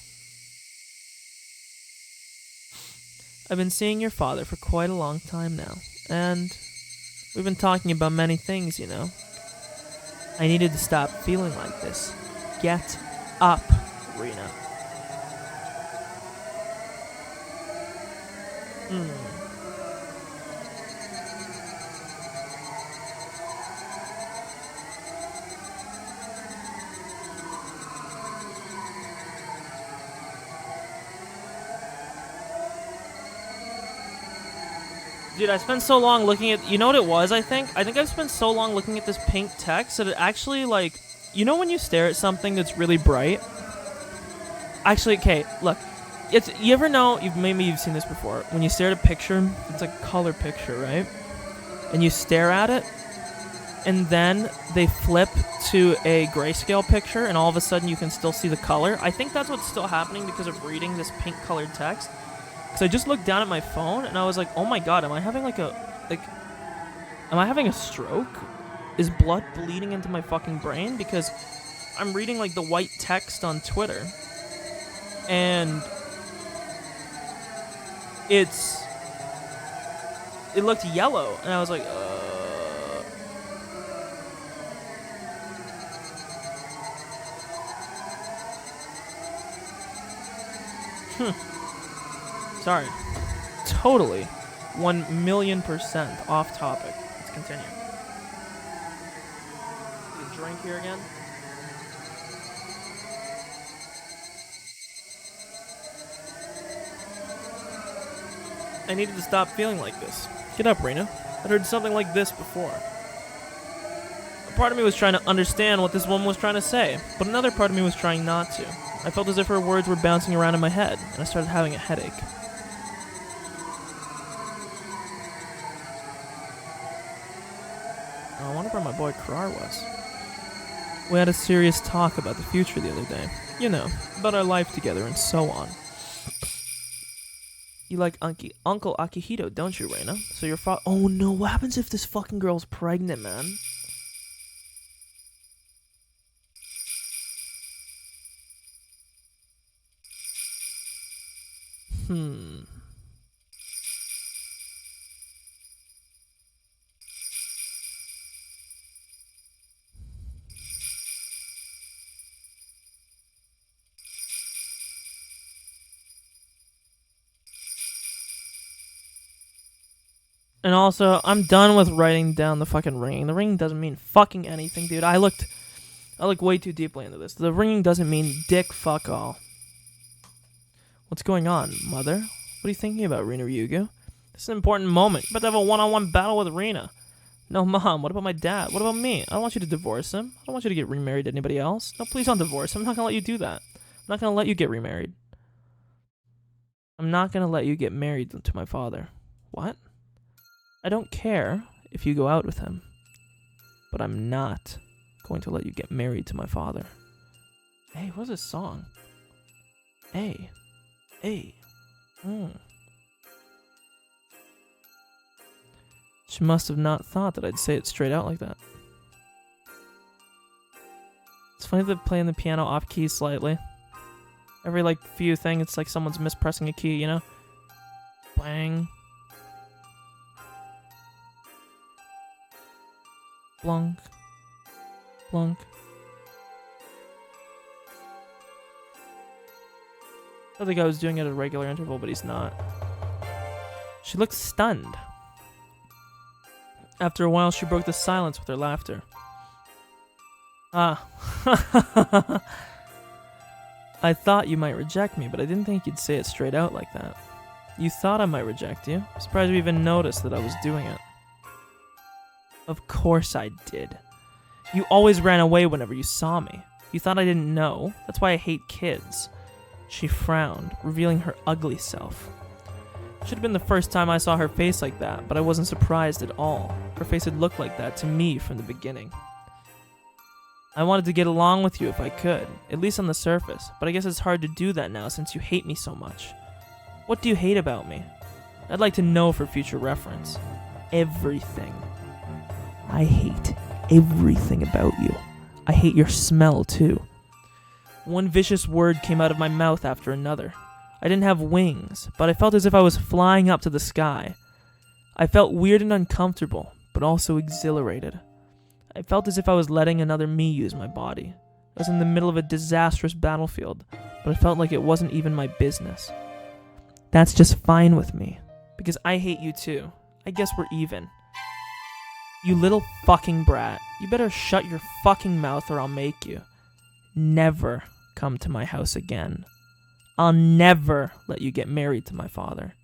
I've been seeing your father for quite a long time now, and we've been talking about many things, you know. I needed to stop feeling like this. Get up, Reina. Dude, I spent so long looking at... You know what it was, I think? I think I've spent so long looking at this pink text that it actually, like... You know when you stare at something that's really bright? Actually, okay, look. You ever know... Maybe you've seen this before. When you stare at a picture, it's like a color picture, right? And you stare at it, and then they flip to a grayscale picture, and all of a sudden you can still see the color. I think that's what's still happening because of reading this pink-colored text. Because I just looked down at my phone, and I was like, oh my god, am I having am I having a stroke? Is blood bleeding into my fucking brain? Because I'm reading, like, the white text on Twitter, and it looked yellow, and I was like, Sorry. Totally. 1,000,000% off topic. Let's continue. Get a drink here again. I needed to stop feeling like this. Get up, Reina. I'd heard something like this before. A part of me was trying to understand what this woman was trying to say, but another part of me was trying not to. I felt as if her words were bouncing around in my head, and I started having a headache. I wonder where my boy Karar was. We had a serious talk about the future the other day. You know, about our life together and so on. You like Uncle Akihito, don't you, Reina? So your father... Oh no, what happens if this fucking girl's pregnant, man? And also, I'm done with writing down the fucking ringing. The ringing doesn't mean fucking anything, dude. I looked way too deeply into this. The ringing doesn't mean dick fuck all. What's going on, mother? What are you thinking about, Rina Ryugu? This is an important moment. You're about to have a one-on-one battle with Rina. No, Mom, what about my dad? What about me? I don't want you to divorce him. I don't want you to get remarried to anybody else. No, please don't divorce him. I'm not going to let you do that. I'm not going to let you get remarried. I'm not going to let you get married to my father. What? I don't care if you go out with him, but I'm not going to let you get married to my father. Hey, what's this song? Hey. She must have not thought that I'd say it straight out like that. It's funny that playing the piano off key slightly. Every few things, it's like someone's mispressing a key, you know? Bang. Blunk. Blunk. I think I was doing it at a regular interval, but he's not. She looked stunned. After a while, she broke the silence with her laughter. Ah. I thought you might reject me, but I didn't think you'd say it straight out like that. You thought I might reject you. I'm surprised you even noticed that I was doing it. Of course I did. You always ran away whenever you saw me. You thought I didn't know. That's why I hate kids. She frowned, revealing her ugly self. It should have been the first time I saw her face like that, but I wasn't surprised at all. Her face had looked like that to me from the beginning. I wanted to get along with you if I could, at least on the surface, but I guess it's hard to do that now since you hate me so much. What do you hate about me? I'd like to know for future reference. Everything. I hate everything about you. I hate your smell, too. One vicious word came out of my mouth after another. I didn't have wings, but I felt as if I was flying up to the sky. I felt weird and uncomfortable, but also exhilarated. I felt as if I was letting another me use my body. I was in the middle of a disastrous battlefield, but I felt like it wasn't even my business. That's just fine with me, because I hate you too. I guess we're even. You little fucking brat. You better shut your fucking mouth or I'll make you. Never come to my house again. I'll never let you get married to my father.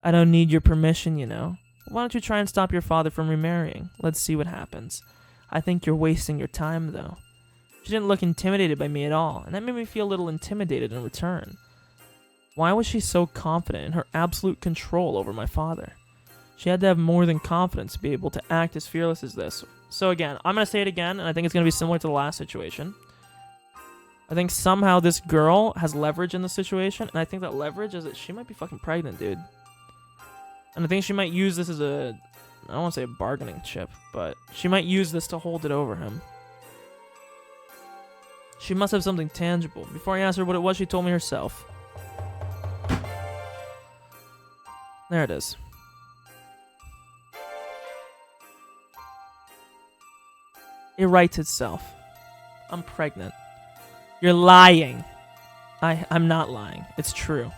I don't need your permission, you know. Why don't you try and stop your father from remarrying? Let's see what happens. I think you're wasting your time, though. She didn't look intimidated by me at all, and that made me feel a little intimidated in return. Why was she so confident in her absolute control over my father? She had to have more than confidence to be able to act as fearless as this. So again, I'm going to say it again, and I think it's going to be similar to the last situation. I think somehow this girl has leverage in the situation, and I think that leverage is that she might be fucking pregnant, dude. And I think she might use this as I don't want to say a bargaining chip, but she might use this to hold it over him. She must have something tangible. Before I asked her what it was, she told me herself. There it is. It writes itself. I'm pregnant. You're lying. I'm not lying. It's true.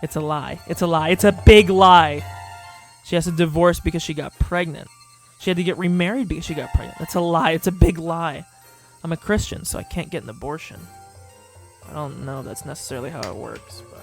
It's a lie. It's a lie. It's a big lie. She has to divorce because she got pregnant. She had to get remarried because she got pregnant. That's a lie. It's a big lie. I'm a Christian, so I can't get an abortion. I don't know if that's necessarily how it works, but...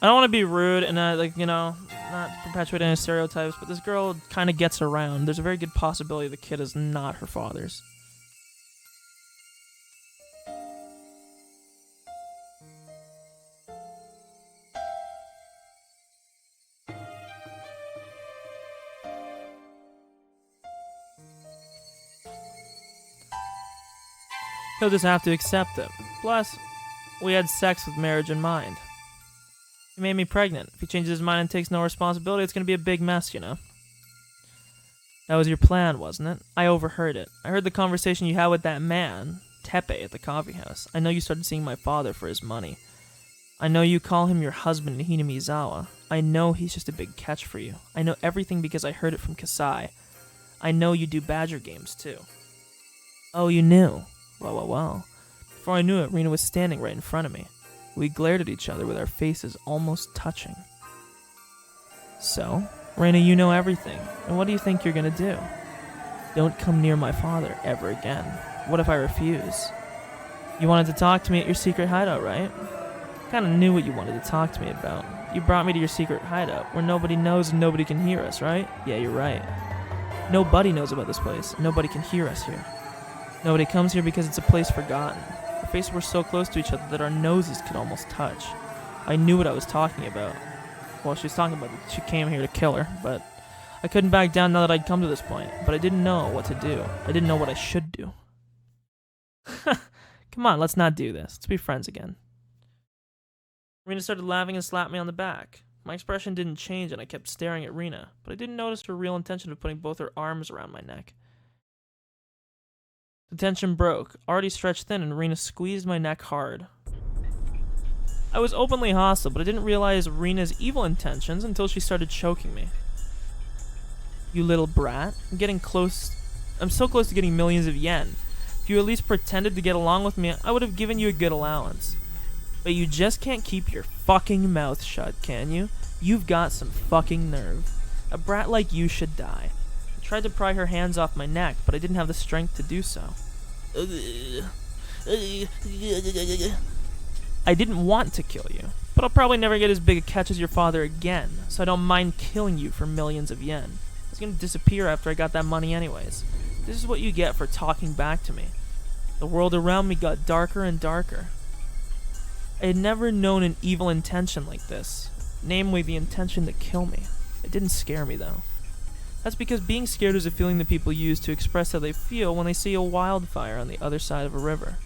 I don't want to be rude and not perpetuate any stereotypes, but this girl kind of gets around. There's a very good possibility the kid is not her father's. He'll just have to accept it. Plus, we had sex with marriage in mind. He made me pregnant. If he changes his mind and takes no responsibility, it's gonna be a big mess, you know. That was your plan, wasn't it? I overheard it. I heard the conversation you had with that man, Tepe, at the coffee house. I know you started seeing my father for his money. I know you call him your husband in Hinamizawa. I know he's just a big catch for you. I know everything because I heard it from Kasai. I know you do Badger games, too. Oh, you knew? Well. Before I knew it, Rena was standing right in front of me. We glared at each other with our faces almost touching. So, Rena, you know everything. And what do you think you're gonna do? Don't come near my father ever again. What if I refuse? You wanted to talk to me at your secret hideout, right? Kinda knew what you wanted to talk to me about. You brought me to your secret hideout, where nobody knows and nobody can hear us, right? Yeah, you're right. Nobody knows about this place. Nobody can hear us here. Nobody comes here because it's a place forgotten. Our faces were so close to each other that our noses could almost touch. I knew what I was talking about. Well, she was talking about that she came here to kill her, but I couldn't back down now that I'd come to this point. But I didn't know what to do. I didn't know what I should do. Come on, let's not do this. Let's be friends again. Rena started laughing and slapped me on the back. My expression didn't change and I kept staring at Rena, but I didn't notice her real intention of putting both her arms around my neck. The tension broke, already stretched thin, and Rena squeezed my neck hard. I was openly hostile, but I didn't realize Rena's evil intentions until she started choking me. You little brat. I'm so close to getting millions of yen. If you at least pretended to get along with me, I would have given you a good allowance. But you just can't keep your fucking mouth shut, can you? You've got some fucking nerve. A brat like you should die. I tried to pry her hands off my neck, but I didn't have the strength to do so. I didn't want to kill you, but I'll probably never get as big a catch as your father again, so I don't mind killing you for millions of yen. I was gonna disappear after I got that money anyways. This is what you get for talking back to me. The world around me got darker and darker. I had never known an evil intention like this, namely the intention to kill me. It didn't scare me though. That's because being scared is a feeling that people use to express how they feel when they see a wildfire on the other side of a river.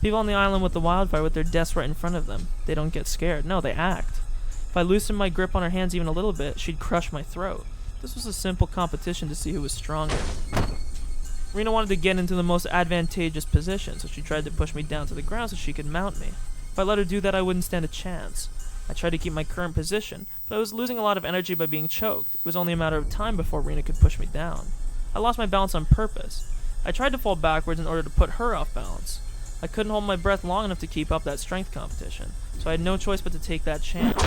People on the island with the wildfire with their deaths right in front of them, they don't get scared. No, they act. If I loosened my grip on her hands even a little bit, she'd crush my throat. This was a simple competition to see who was stronger. Rena wanted to get into the most advantageous position, so she tried to push me down to the ground so she could mount me. If I let her do that, I wouldn't stand a chance. I tried to keep my current position, but I was losing a lot of energy by being choked. It was only a matter of time before Rena could push me down. I lost my balance on purpose. I tried to fall backwards in order to put her off balance. I couldn't hold my breath long enough to keep up that strength competition, so I had no choice but to take that chance.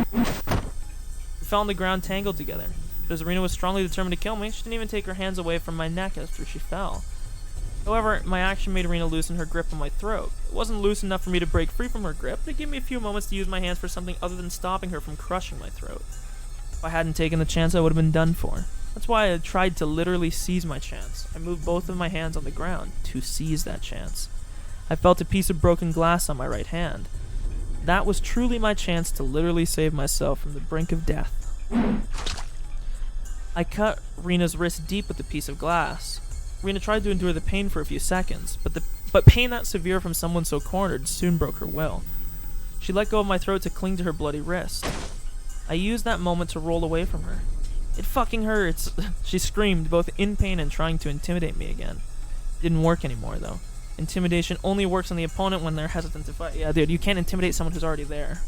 We fell on the ground tangled together. But as Rena was strongly determined to kill me, she didn't even take her hands away from my neck after she fell. However, my action made Rena loosen her grip on my throat. It wasn't loose enough for me to break free from her grip, but it gave me a few moments to use my hands for something other than stopping her from crushing my throat. If I hadn't taken the chance, I would have been done for. That's why I tried to literally seize my chance. I moved both of my hands on the ground to seize that chance. I felt a piece of broken glass on my right hand. That was truly my chance to literally save myself from the brink of death. I cut Rena's wrist deep with the piece of glass. Rena tried to endure the pain for a few seconds, but pain that severe from someone so cornered soon broke her will. She let go of my throat to cling to her bloody wrist. I used that moment to roll away from her. It fucking hurts, she screamed, both in pain and trying to intimidate me again. Didn't work anymore, though. Intimidation only works on the opponent when they're hesitant to fight. Yeah, dude, you can't intimidate someone who's already there.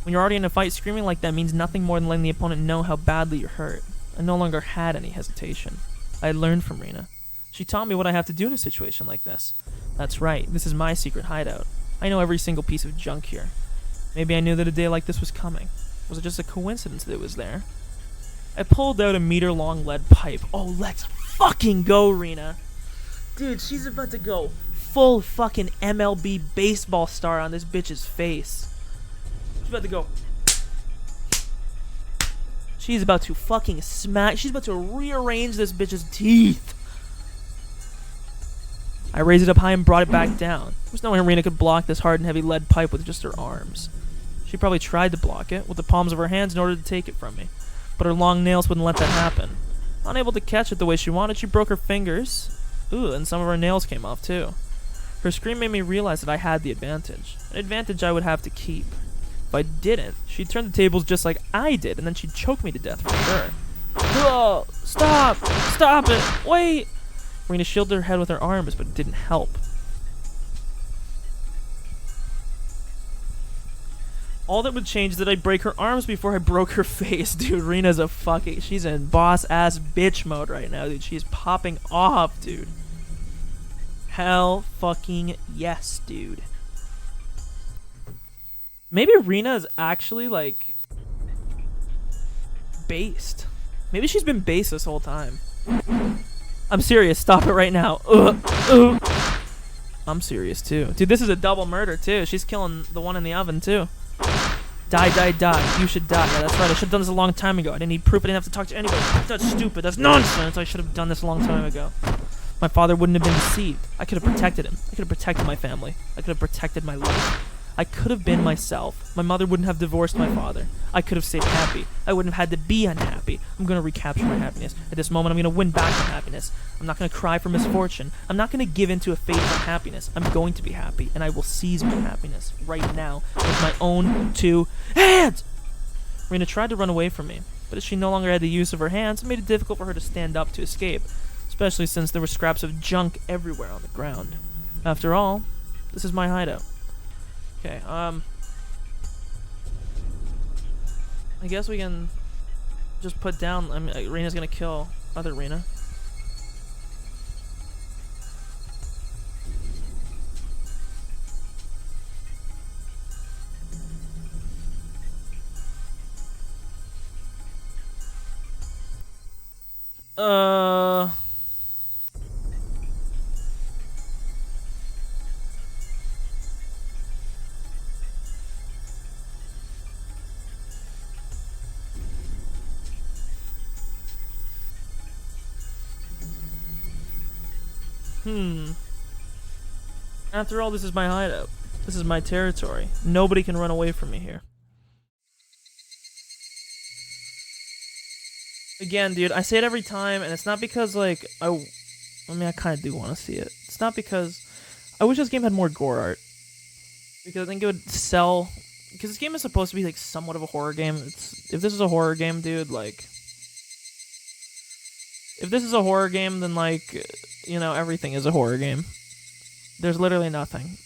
When you're already in a fight, screaming like that means nothing more than letting the opponent know how badly you're hurt. I no longer had any hesitation. I had learned from Rena. She taught me what I have to do in a situation like this. That's right, this is my secret hideout. I know every single piece of junk here. Maybe I knew that a day like this was coming. Was it just a coincidence that it was there? I pulled out a meter-long lead pipe. Oh, let's fucking go, Rena. Dude, she's about to go full fucking MLB baseball star on this bitch's face. She's about to go. She's about to fucking smack. She's about to rearrange this bitch's teeth. I raised it up high and brought it back down. There's no way Rena could block this hard and heavy lead pipe with just her arms. She probably tried to block it with the palms of her hands in order to take it from me, but her long nails wouldn't let that happen. Unable to catch it the way she wanted, she broke her fingers. Ooh, and some of her nails came off too. Her scream made me realize that I had the advantage, an advantage I would have to keep. If I didn't, she'd turn the tables just like I did, and then she'd choke me to death for sure. Oh, stop! Stop it! Wait! Rena shielded her head with her arms, but it didn't help. All that would change is that I'd break her arms before I broke her face. Dude, Rena's a fucking... She's in boss-ass bitch mode right now, dude. She's popping off, dude. Hell fucking yes, dude. Maybe Rena is actually, like... based. Maybe she's been based this whole time. I'm serious. Stop it right now. I'm serious, too. Dude, this is a double murder, too. She's killing the one in the oven, too. Die, die, die. You should die. Yeah, that's right. I should have done this a long time ago. I didn't need proof. I didn't have to talk to anybody. That's stupid. That's nonsense. I should have done this a long time ago. My father wouldn't have been deceived. I could have protected him. I could have protected my family. I could have protected my life. I could have been myself. My mother wouldn't have divorced my father. I could have stayed happy. I wouldn't have had to be unhappy. I'm going to recapture my happiness. At this moment, I'm going to win back my happiness. I'm not going to cry for misfortune. I'm not going to give in to a fate of unhappiness. I'm going to be happy, and I will seize my happiness right now with my own 2 hands. Rena tried to run away from me, but as she no longer had the use of her hands, it made it difficult for her to stand up to escape, especially since there were scraps of junk everywhere on the ground. After all, this is my hideout. Okay, I guess we can just put down... I mean, Rena's gonna kill other Rena. After all, this is my hideout. This is my territory. Nobody can run away from me here. Again, dude, I say it every time, and it's not because, like, I mean, I kind of do want to see it. It's not because... I wish this game had more gore art. Because I think it would sell... Because this game is supposed to be, like, somewhat of a horror game. If this is a horror game, dude, like... If this is a horror game, then, like, you know, everything is a horror game. There's literally nothing.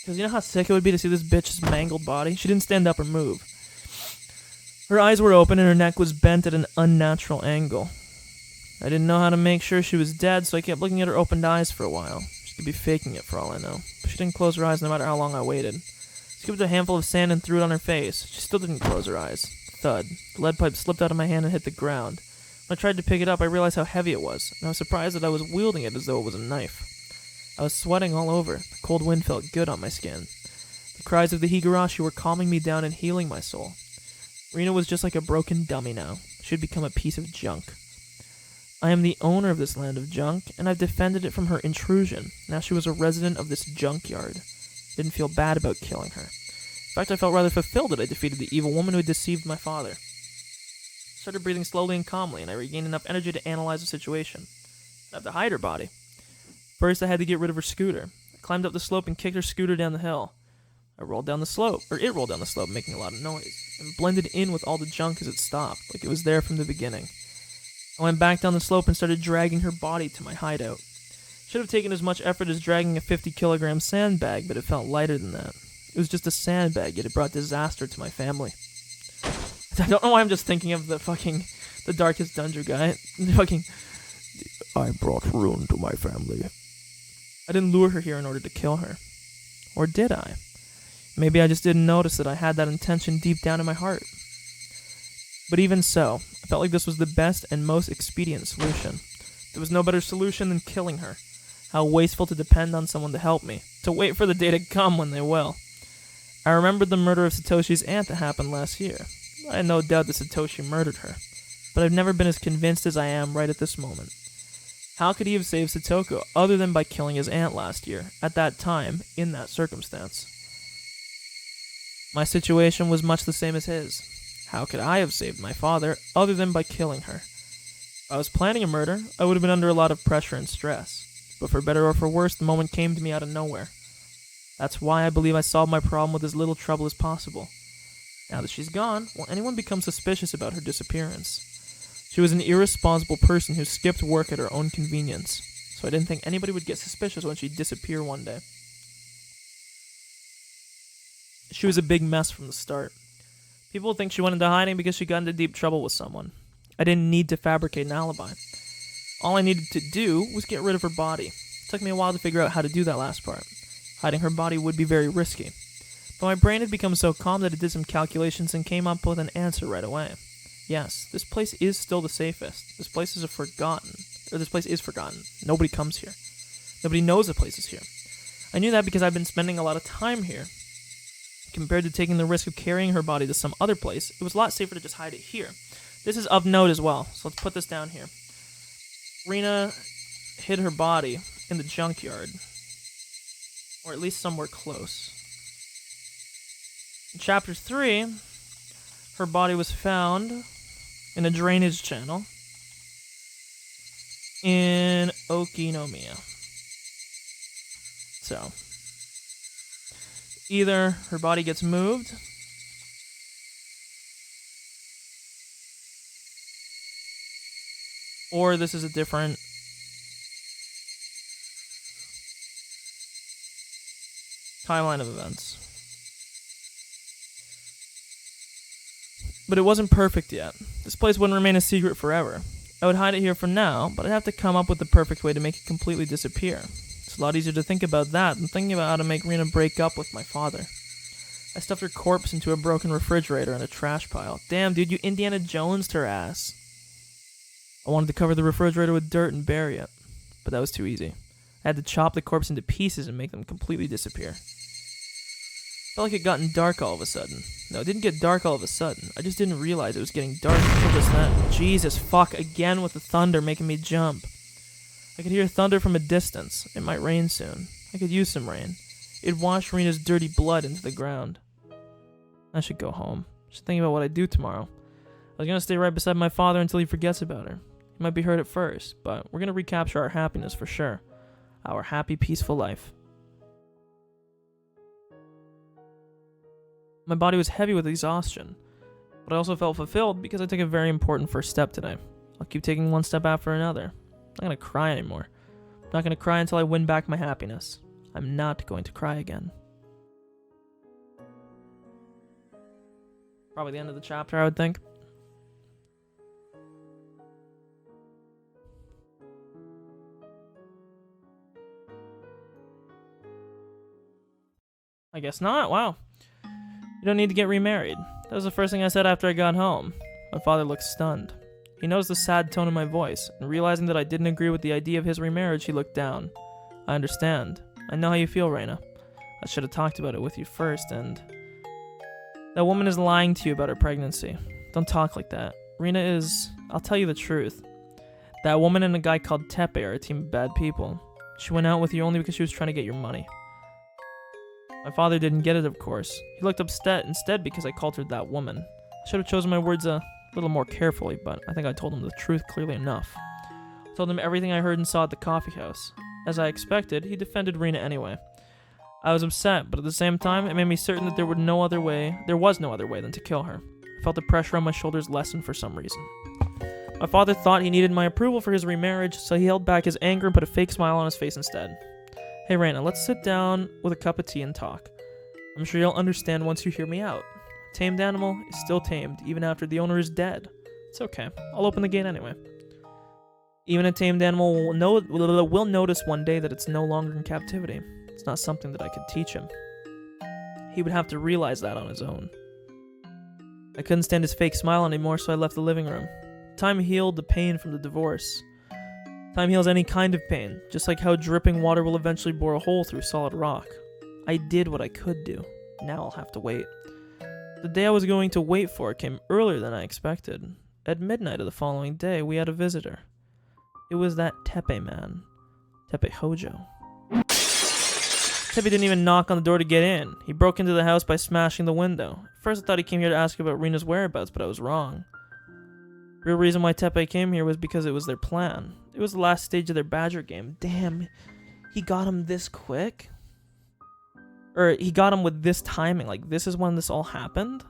Because you know how sick it would be to see this bitch's mangled body? She didn't stand up or move. Her eyes were open and her neck was bent at an unnatural angle. I didn't know how to make sure she was dead, so I kept looking at her opened eyes for a while. She could be faking it for all I know. But she didn't close her eyes no matter how long I waited. Scooped a handful of sand and threw it on her face. She still didn't close her eyes. Thud. The lead pipe slipped out of my hand and hit the ground. When I tried to pick it up, I realized how heavy it was, and I was surprised that I was wielding it as though it was a knife. I was sweating all over. The cold wind felt good on my skin. The cries of the Higurashi were calming me down and healing my soul. Rena was just like a broken dummy now. She had become a piece of junk. I am the owner of this land of junk, and I've defended it from her intrusion. Now she was a resident of this junkyard. I didn't feel bad about killing her. In fact, I felt rather fulfilled that I defeated the evil woman who had deceived my father. I started breathing slowly and calmly, and I regained enough energy to analyze the situation. I had to hide her body. First, I had to get rid of her scooter. I climbed up the slope and kicked her scooter down the hill. It rolled down the slope, making a lot of noise, and blended in with all the junk as it stopped, like it was there from the beginning. I went back down the slope and started dragging her body to my hideout. Should have taken as much effort as dragging a 50-kilogram sandbag, but it felt lighter than that. It was just a sandbag, yet it brought disaster to my family. I don't know why I'm just thinking of the Darkest Dungeon guy. I brought ruin to my family. I didn't lure her here in order to kill her. Or did I? Maybe I just didn't notice that I had that intention deep down in my heart. But even so, I felt like this was the best and most expedient solution. There was no better solution than killing her. How wasteful to depend on someone to help me, to wait for the day to come when they will. I remembered the murder of Satoshi's aunt that happened last year. I had no doubt that Satoshi murdered her, but I've never been as convinced as I am right at this moment. How could he have saved Satoko other than by killing his aunt last year, at that time, in that circumstance? My situation was much the same as his. How could I have saved my father other than by killing her? If I was planning a murder, I would have been under a lot of pressure and stress. But for better or for worse, the moment came to me out of nowhere. That's why I believe I solved my problem with as little trouble as possible. Now that she's gone, will anyone become suspicious about her disappearance? She was an irresponsible person who skipped work at her own convenience, so I didn't think anybody would get suspicious when she'd disappear one day. She was a big mess from the start. People would think she went into hiding because she got into deep trouble with someone. I didn't need to fabricate an alibi. All I needed to do was get rid of her body. It took me a while to figure out how to do that last part. Hiding her body would be very risky. But my brain had become so calm that it did some calculations and came up with an answer right away. Yes, this place is still the safest. This place is forgotten. Nobody comes here. Nobody knows the place is here. I knew that because I've been spending a lot of time here. Compared to taking the risk of carrying her body to some other place, it was a lot safer to just hide it here. This is of note as well, so let's put this down here. Rena hid her body in the junkyard. Or at least somewhere close. In Chapter 3, her body was found in a drainage channel in Okinomiya. So, either her body gets moved, or this is a different timeline of events. But it wasn't perfect yet. This place wouldn't remain a secret forever. I would hide it here for now, but I'd have to come up with the perfect way to make it completely disappear. It's a lot easier to think about that than thinking about how to make Rena break up with my father. I stuffed her corpse into a broken refrigerator and a trash pile. Damn, dude, you Indiana Jones'd her ass. I wanted to cover the refrigerator with dirt and bury it, but that was too easy. I had to chop the corpse into pieces and make them completely disappear. Felt like it gotten dark all of a sudden. No, it didn't get dark all of a sudden. I just didn't realize it was getting dark until just then. Jesus fuck, again with the thunder making me jump. I could hear thunder from a distance. It might rain soon. I could use some rain. It'd wash Rena's dirty blood into the ground. I should go home. I should think about what I'd do tomorrow. I was gonna stay right beside my father until he forgets about her. He might be hurt at first, but we're gonna recapture our happiness for sure. Our happy, peaceful life. My body was heavy with exhaustion, but I also felt fulfilled because I took a very important first step today. I'll keep taking one step after another. I'm not going to cry anymore. I'm not going to cry until I win back my happiness. I'm not going to cry again. Probably the end of the chapter, I would think. I guess not. Wow. You don't need to get remarried. That was the first thing I said after I got home. My father looked stunned. He noticed the sad tone in my voice, and realizing that I didn't agree with the idea of his remarriage, he looked down. I understand. I know how you feel, Reina. I should have talked about it with you first, and... That woman is lying to you about her pregnancy. Don't talk like that. Reina is... I'll tell you the truth. That woman and a guy called Tepe are a team of bad people. She went out with you only because she was trying to get your money. My father didn't get it, of course. He looked upset instead because I called her that woman. I should have chosen my words a little more carefully, but I think I told him the truth clearly enough. I told him everything I heard and saw at the coffee house. As I expected, he defended Rena anyway. I was upset, but at the same time, it made me certain that there was no other way than to kill her. I felt the pressure on my shoulders lessen for some reason. My father thought he needed my approval for his remarriage, so he held back his anger and put a fake smile on his face instead. Hey Reina, let's sit down with a cup of tea and talk. I'm sure you'll understand once you hear me out. A tamed animal is still tamed, even after the owner is dead. It's okay. I'll open the gate anyway. Even a tamed animal will notice one day that it's no longer in captivity. It's not something that I could teach him. He would have to realize that on his own. I couldn't stand his fake smile anymore, so I left the living room. Time healed the pain from the divorce. Time heals any kind of pain, just like how dripping water will eventually bore a hole through solid rock. I did what I could do. Now I'll have to wait. The day I was going to wait for came earlier than I expected. At midnight of the following day, we had a visitor. It was that Tepe man. Tepe Hojo. Teppei didn't even knock on the door to get in. He broke into the house by smashing the window. At first I thought he came here to ask about Rina's whereabouts, but I was wrong. The real reason why Teppei came here was because it was their plan. It was the last stage of their badger game. Damn, he got him this quick? Or he got him with this timing. Like, this is when this all happened?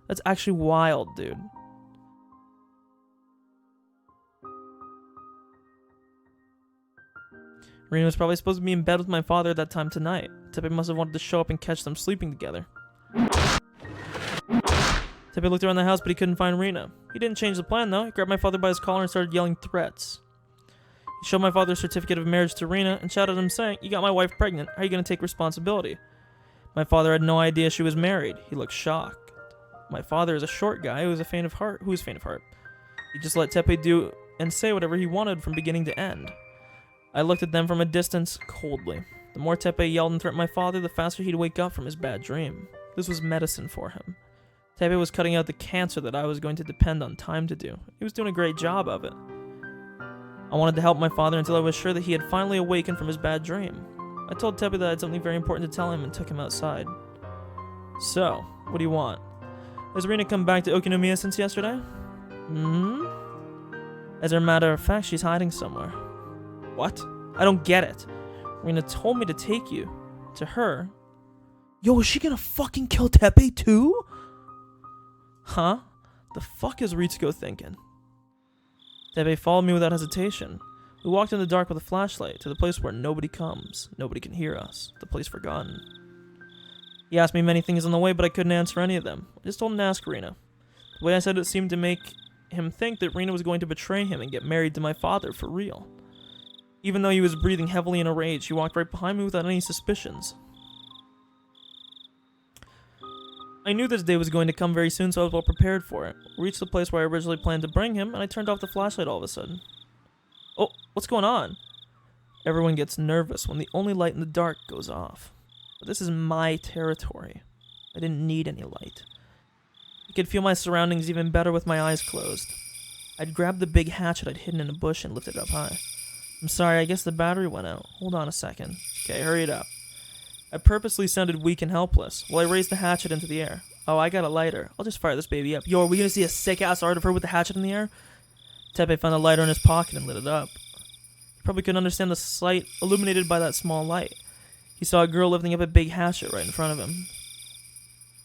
That's actually wild, dude. Rina was probably supposed to be in bed with my father at that time tonight. Teppei must have wanted to show up and catch them sleeping together. Teppei looked around the house, but he couldn't find Rina. He didn't change the plan, though. He grabbed my father by his collar and started yelling threats. He showed my father a certificate of marriage to Rina and shouted at him saying, "You got my wife pregnant. How are you going to take responsibility?" My father had no idea she was married. He looked shocked. My father is a short guy who was faint of heart. He just let Teppei do and say whatever he wanted from beginning to end. I looked at them from a distance, coldly. The more Teppei yelled and threatened my father, the faster he'd wake up from his bad dream. This was medicine for him. Teppei was cutting out the cancer that I was going to depend on time to do. He was doing a great job of it. I wanted to help my father until I was sure that he had finally awakened from his bad dream. I told Teppei that I had something very important to tell him and took him outside. "So, what do you want? Has Rina come back to Okinomiya since yesterday?" As a matter of fact, she's hiding somewhere." "What? I don't get it. Rina told me to take you to her." Yo, is she gonna fucking kill Teppei too? Huh? The fuck is Ritsuko thinking? Teppei followed me without hesitation. We walked in the dark with a flashlight to the place where nobody comes, nobody can hear us, the place forgotten. He asked me many things on the way, but I couldn't answer any of them. I just told him to ask Rina. The way I said it seemed to make him think that Rina was going to betray him and get married to my father for real. Even though he was breathing heavily in a rage, he walked right behind me without any suspicions. I knew this day was going to come very soon, so I was well prepared for it. We reached the place where I originally planned to bring him, and I turned off the flashlight all of a sudden. Oh, what's going on? Everyone gets nervous when the only light in the dark goes off. But this is my territory. I didn't need any light. I could feel my surroundings even better with my eyes closed. I'd grabbed the big hatchet I'd hidden in a bush and lifted it up high. "I'm sorry, I guess the battery went out. Hold on a second." "Okay, hurry it up." I purposely sounded weak and helpless while I raised the hatchet into the air. "Oh, I got a lighter. I'll just fire this baby up." "Yo, are we gonna see a sick-ass art of her with the hatchet in the air?" Teppei found a lighter in his pocket and lit it up. He probably couldn't understand the sight illuminated by that small light. He saw a girl lifting up a big hatchet right in front of him.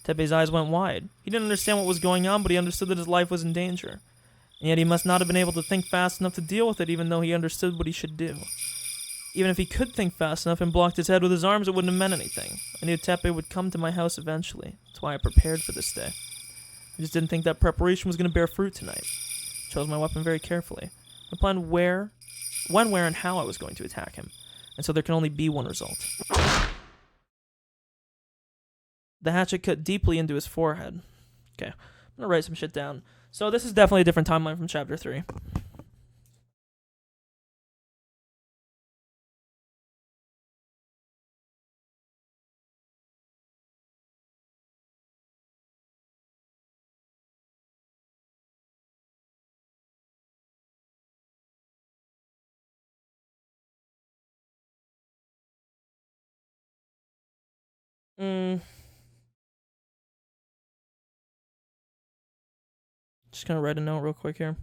Teppei's eyes went wide. He didn't understand what was going on, but he understood that his life was in danger. And yet he must not have been able to think fast enough to deal with it, even though he understood what he should do. Even if he could think fast enough and blocked his head with his arms, it wouldn't have meant anything. I knew Teppei would come to my house eventually. That's why I prepared for this day. I just didn't think that preparation was going to bear fruit tonight. I chose my weapon very carefully. I planned when, where, and how I was going to attack him. And so there can only be one result. The hatchet cut deeply into his forehead. Okay, I'm going to write some shit down. So this is definitely a different timeline from Chapter 3. Just gonna write a note real quick here.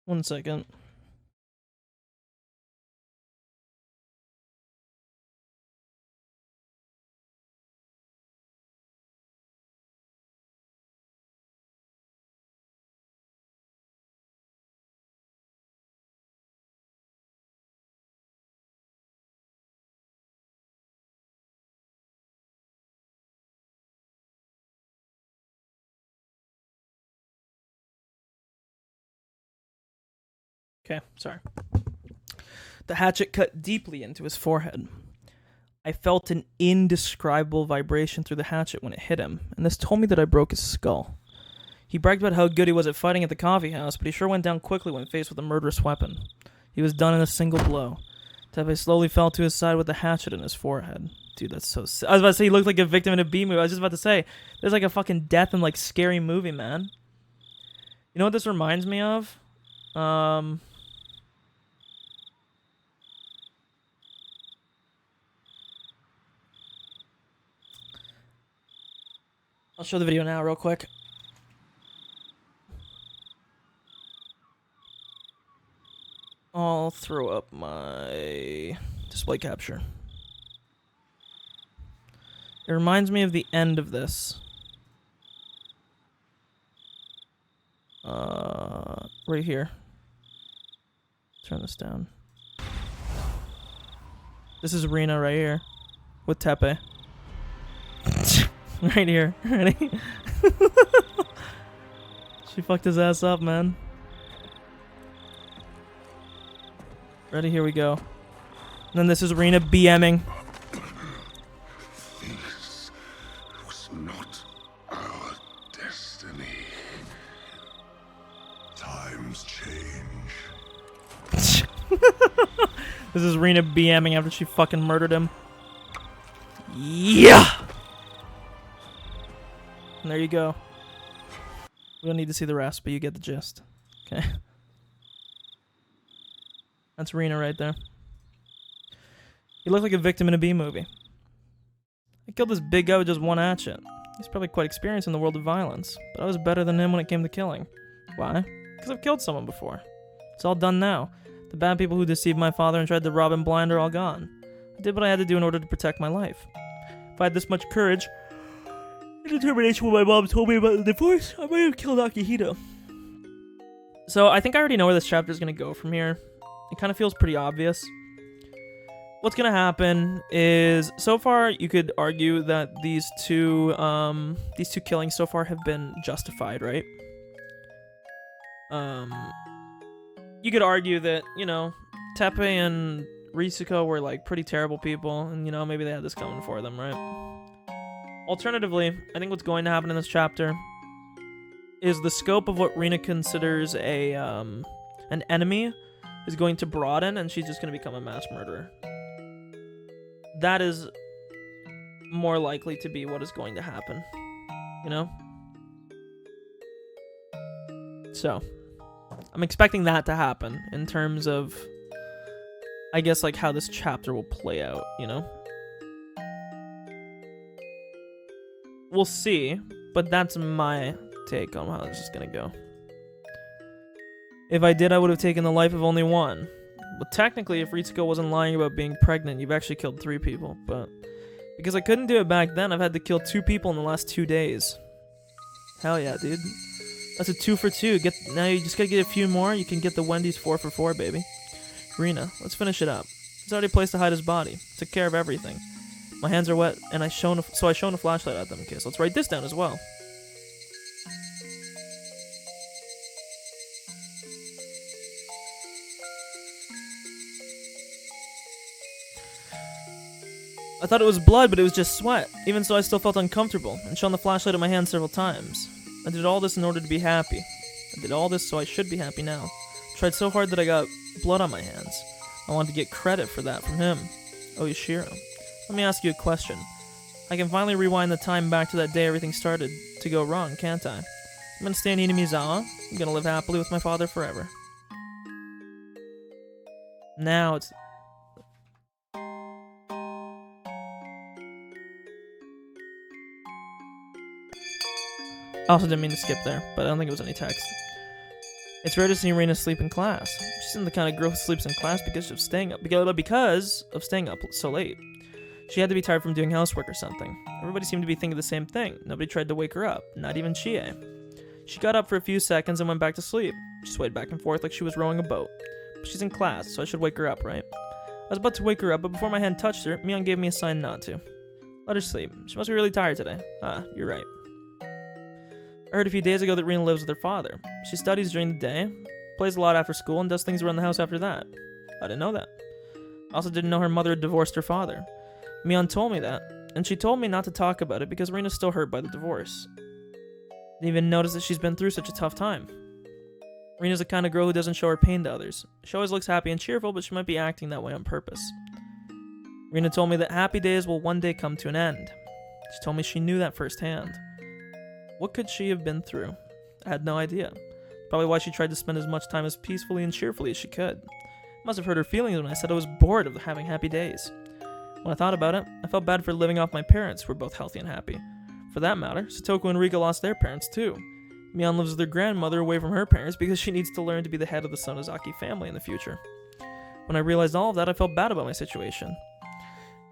One second. Okay, sorry. The hatchet cut deeply into his forehead. I felt an indescribable vibration through the hatchet when it hit him, and this told me that I broke his skull. He bragged about how good he was at fighting at the coffee house, but he sure went down quickly when faced with a murderous weapon. He was done in a single blow. Tepe slowly fell to his side with the hatchet in his forehead. Dude, that's so sick. I was about to say he looked like a victim in a B movie. I was just about to say, there's like a fucking death in like scary movie, man. You know what this reminds me of? I'll show the video now real quick. I'll throw up my display capture. It reminds me of the end of this. Right here. Turn this down. This is Rina right here. With Tepe. Right here. Ready? She fucked his ass up, man. Ready? Here we go. And then this is Rina BMing. This was not our destiny. Times change. This is Rina BMing after she fucking murdered him. Yeah! And there you go. We don't need to see the rest, but you get the gist. Okay. That's Rena right there. He looked like a victim in a B movie. I killed this big guy with just one hatchet. He's probably quite experienced in the world of violence, but I was better than him when it came to killing. Why? Because I've killed someone before. It's all done now. The bad people who deceived my father and tried to rob him blind are all gone. I did what I had to do in order to protect my life. If I had this much courage and determination when my mom told me about the divorce, I might have killed Akihito. So I think I already know where this chapter is going to go from here. It kind of feels pretty obvious. What's going to happen is, so far you could argue that these two killings so far have been justified, right? You could argue that, you know, Tepe and Risuko were like pretty terrible people, and you know, maybe they had this coming for them, right? Alternatively, I think what's going to happen in this chapter is the scope of what Rina considers an enemy is going to broaden, and she's just going to become a mass murderer. That is more likely to be what is going to happen, you know? So, I'm expecting that to happen in terms of, I guess, like how this chapter will play out, you know? We'll see, but that's my take on how this is going to go. If I did, I would have taken the life of only one. But technically, if Ritsuko wasn't lying about being pregnant, you've actually killed 3 people. But because I couldn't do it back then, I've had to kill 2 people in the last 2 days. Hell yeah, dude. That's a 2 for 2. Now you just gotta get a few more. You can get the Wendy's 4 for 4, baby. Rina, let's finish it up. There's already a place to hide his body. Took care of everything. My hands are wet, and I shone a flashlight at them. Okay, so let's write this down as well. I thought it was blood, but it was just sweat. Even so, I still felt uncomfortable, and shone the flashlight at my hand several times. I did all this in order to be happy. I did all this so I should be happy now. Tried so hard that I got blood on my hands. I wanted to get credit for that from him. Oh, Yashiro. Let me ask you a question. I can finally rewind the time back to that day everything started to go wrong, can't I? I'm gonna stay in Inamizawa. I'm gonna live happily with my father forever. Now it's... I also didn't mean to skip there, but I don't think it was any text. It's rare to see Rina sleep in class. She's isn't the kind of girl who sleeps in class because of staying up so late. She had to be tired from doing housework or something. Everybody seemed to be thinking the same thing. Nobody tried to wake her up, not even Chie. She got up for a few seconds and went back to sleep. She swayed back and forth like she was rowing a boat. But she's in class, so I should wake her up, right? I was about to wake her up, but before my hand touched her, Mion gave me a sign not to. Let her sleep. She must be really tired today. Ah, you're right. I heard a few days ago that Rina lives with her father. She studies during the day, plays a lot after school, and does things around the house after that. I didn't know that. I also didn't know her mother had divorced her father. Mion told me that, and she told me not to talk about it because Rena's still hurt by the divorce. Didn't even notice that she's been through such a tough time. Rena's the kind of girl who doesn't show her pain to others. She always looks happy and cheerful, but she might be acting that way on purpose. Rena told me that happy days will one day come to an end. She told me she knew that firsthand. What could she have been through? I had no idea. Probably why she tried to spend as much time as peacefully and cheerfully as she could. Must have hurt her feelings when I said I was bored of having happy days. When I thought about it, I felt bad for living off my parents, who were both healthy and happy. For that matter, Satoko and Rika lost their parents too. Mion lives with her grandmother away from her parents because she needs to learn to be the head of the Sonozaki family in the future. When I realized all of that, I felt bad about my situation.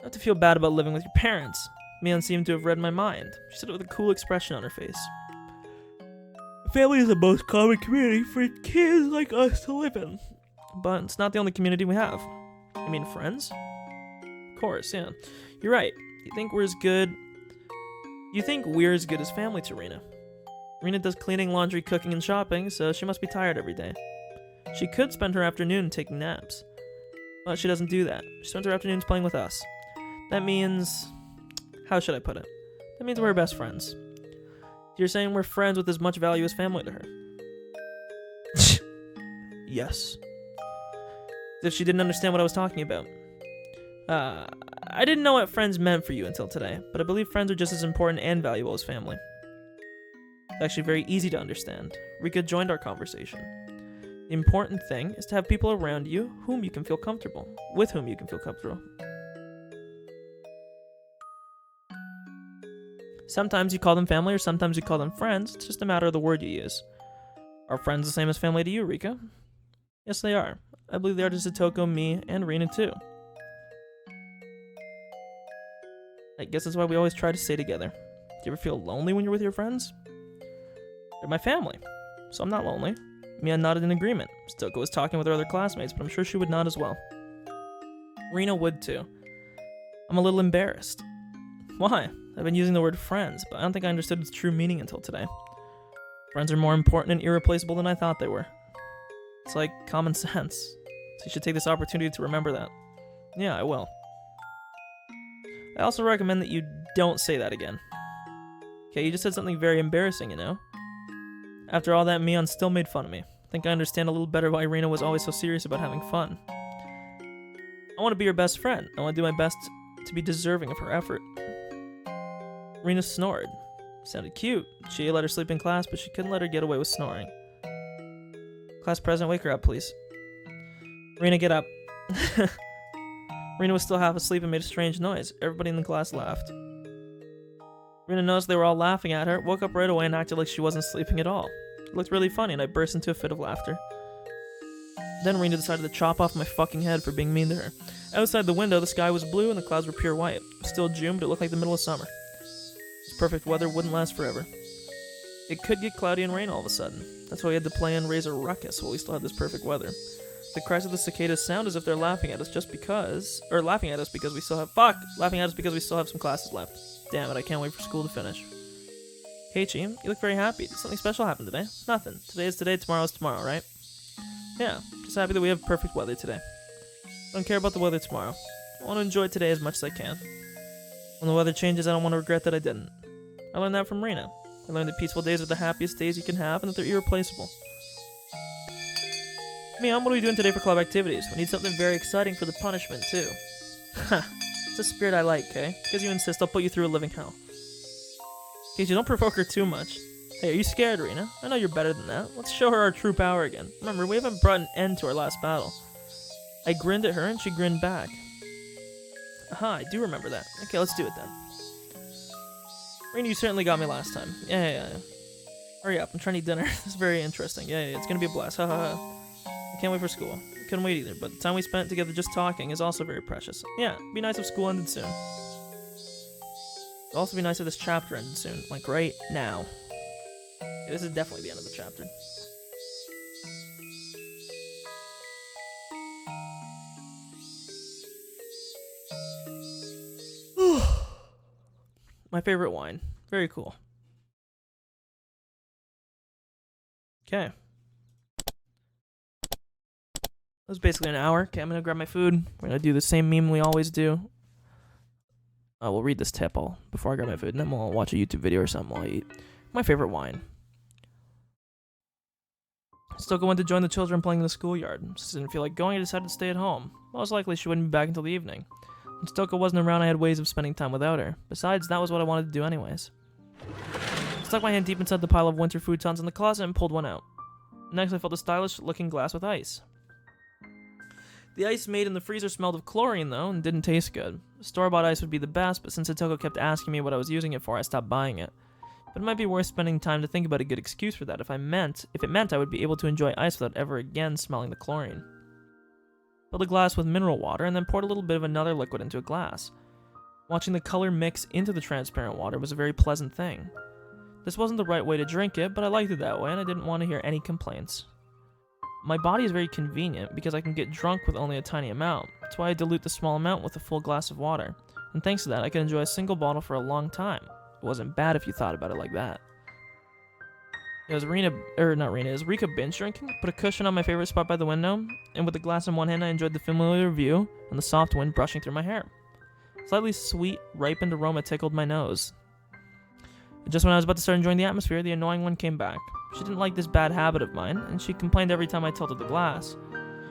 Not to feel bad about living with your parents. Mion seemed to have read my mind. She said it with a cool expression on her face. Family is the most common community for kids like us to live in. But it's not the only community we have. I mean, friends? Of course, yeah. You're right. You think we're as good as family to Rena. Rena does cleaning, laundry, cooking, and shopping, so she must be tired every day. She could spend her afternoon taking naps. But she doesn't do that. She spends her afternoons playing with us. That means... how should I put it? That means we're best friends. You're saying we're friends with as much value as family to her. Yes. As if she didn't understand what I was talking about. I didn't know what friends meant for you until today, but I believe friends are just as important and valuable as family. It's actually very easy to understand. Rika joined our conversation. The important thing is to have people around you with whom you can feel comfortable. Sometimes you call them family or sometimes you call them friends. It's just a matter of the word you use. Are friends the same as family to you, Rika? Yes, they are. I believe they are to Satoko, me, and Rena too. I guess that's why we always try to stay together. Do you ever feel lonely when you're with your friends? They're my family, so I'm not lonely. Mia nodded in agreement. Satoko was talking with her other classmates, but I'm sure she would nod as well. Rena would too. I'm a little embarrassed. Why? I've been using the word friends, but I don't think I understood its true meaning until today. Friends are more important and irreplaceable than I thought they were. It's like common sense. So you should take this opportunity to remember that. Yeah, I will. I also recommend that you don't say that again. Okay, you just said something very embarrassing, you know? After all that, Mion still made fun of me. I think I understand a little better why Rena was always so serious about having fun. I want to be her best friend. I want to do my best to be deserving of her effort. Rena snored. Sounded cute. She let her sleep in class, but she couldn't let her get away with snoring. Class president, wake her up, please. Rena, get up. Rena was still half asleep and made a strange noise. Everybody in the class laughed. Rena noticed they were all laughing at her, woke up right away and acted like she wasn't sleeping at all. It looked really funny and I burst into a fit of laughter. Then Rena decided to chop off my fucking head for being mean to her. Outside the window, the sky was blue and the clouds were pure white. It was still June, but it looked like the middle of summer. This perfect weather wouldn't last forever. It could get cloudy and rain all of a sudden. That's why we had to play and raise a ruckus while we still had this perfect weather. The cries of the cicadas sound as if they're laughing at us laughing at us because we still have some classes left. Damn it, I can't wait for school to finish. Keiichi, you look very happy. Did something special happen today? Nothing. Today is today, tomorrow is tomorrow, right? Yeah, just happy that we have perfect weather today. I don't care about the weather tomorrow. I want to enjoy today as much as I can. When the weather changes, I don't want to regret that I didn't. I learned that from Rena. I learned that peaceful days are the happiest days you can have and that they're irreplaceable. Mion, what are we doing today for club activities? We need something very exciting for the punishment, too. Ha! It's a spirit I like, okay? Because you insist, I'll put you through a living hell. Keiichi, don't provoke her too much. Hey, are you scared, Rena? I know you're better than that. Let's show her our true power again. Remember, we haven't brought an end to our last battle. I grinned at her and she grinned back. Aha, I do remember that. Okay, let's do it then. Rena, you certainly got me last time. Yeah. Hurry up, I'm trying to eat dinner. This is very interesting. Yeah, it's gonna be a blast. Ha ha ha. I can't wait for school. I couldn't wait either, but the time we spent together just talking is also very precious. Yeah, it'd be nice if school ended soon. It'd also be nice if this chapter ended soon. Like, right now. Yeah, this is definitely the end of the chapter. My favorite wine. Very cool. Okay. It was basically an hour. Okay, I'm gonna grab my food. We're gonna do the same meme we always do. We'll read this tip before I grab my food, and then we'll watch a YouTube video or something while I eat. My favorite wine. Stoka went to join the children playing in the schoolyard. Since I didn't feel like going, I decided to stay at home. Most likely, she wouldn't be back until the evening. When Stoka wasn't around, I had ways of spending time without her. Besides, that was what I wanted to do anyways. I stuck my hand deep inside the pile of winter futons in the closet and pulled one out. Next, I felt a stylish-looking glass with ice. The ice made in the freezer smelled of chlorine, though, and didn't taste good. Store-bought ice would be the best, but since Satoko kept asking me what I was using it for, I stopped buying it. But it might be worth spending time to think about a good excuse for that if it meant I would be able to enjoy ice without ever again smelling the chlorine. Filled a glass with mineral water, and then poured a little bit of another liquid into a glass. Watching the color mix into the transparent water was a very pleasant thing. This wasn't the right way to drink it, but I liked it that way, and I didn't want to hear any complaints. My body is very convenient because I can get drunk with only a tiny amount. That's why I dilute the small amount with a full glass of water. And thanks to that, I can enjoy a single bottle for a long time. It wasn't bad if you thought about it like that. It was Rika binge drinking? Put a cushion on my favorite spot by the window, and with the glass in one hand, I enjoyed the familiar view and the soft wind brushing through my hair. Slightly sweet, ripened aroma tickled my nose. Just when I was about to start enjoying the atmosphere, the annoying one came back. She didn't like this bad habit of mine, and she complained every time I tilted the glass.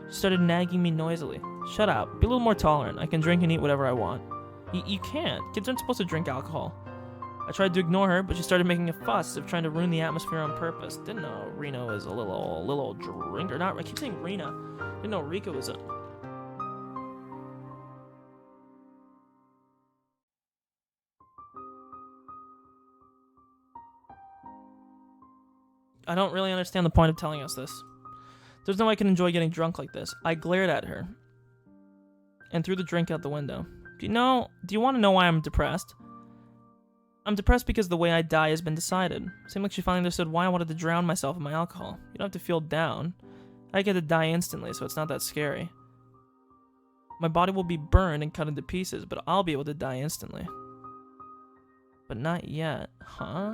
She started nagging me noisily. Shut up. Be a little more tolerant. I can drink and eat whatever I want. You can't. Kids aren't supposed to drink alcohol. I tried to ignore her, but she started making a fuss as if trying to ruin the atmosphere on purpose. Didn't know Reno was a little drinker. Not, I keep saying Rena. Didn't know Rika was a... I don't really understand the point of telling us this. There's no way I can enjoy getting drunk like this. I glared at her and threw the drink out the window. Do you want to know why I'm depressed? I'm depressed because the way I die has been decided. Seemed like she finally understood why I wanted to drown myself in my alcohol. You don't have to feel down. I get to die instantly, so it's not that scary. My body will be burned and cut into pieces, but I'll be able to die instantly. But not yet, huh?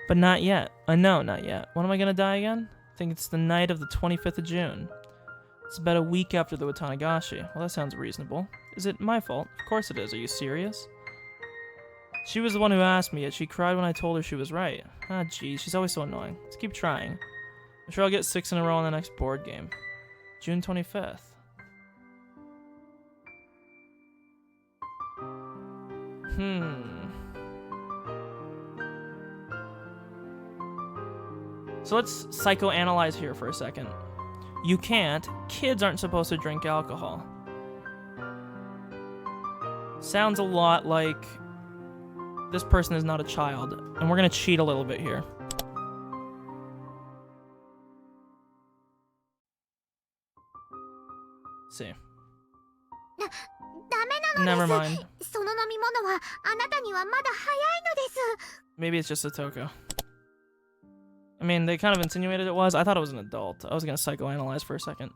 But not yet. I know, not yet. When am I gonna die again? I think it's the night of the 25th of June. It's about a week after the Watanagashi. Well, that sounds reasonable. Is it my fault? Of course it is. Are you serious? She was the one who asked me, yet she cried when I told her she was right. Ah, geez, she's always so annoying. Let's keep trying. I'm sure I'll get 6 in a row on the next board game. June 25th. So let's psychoanalyze here for a second. You can't. Kids aren't supposed to drink alcohol. Sounds a lot like this person is not a child. And we're going to cheat a little bit here. See. Never mind. Maybe it's just a Toko. I mean, they kind of insinuated it was. I thought it was an adult. I was going to psychoanalyze for a second.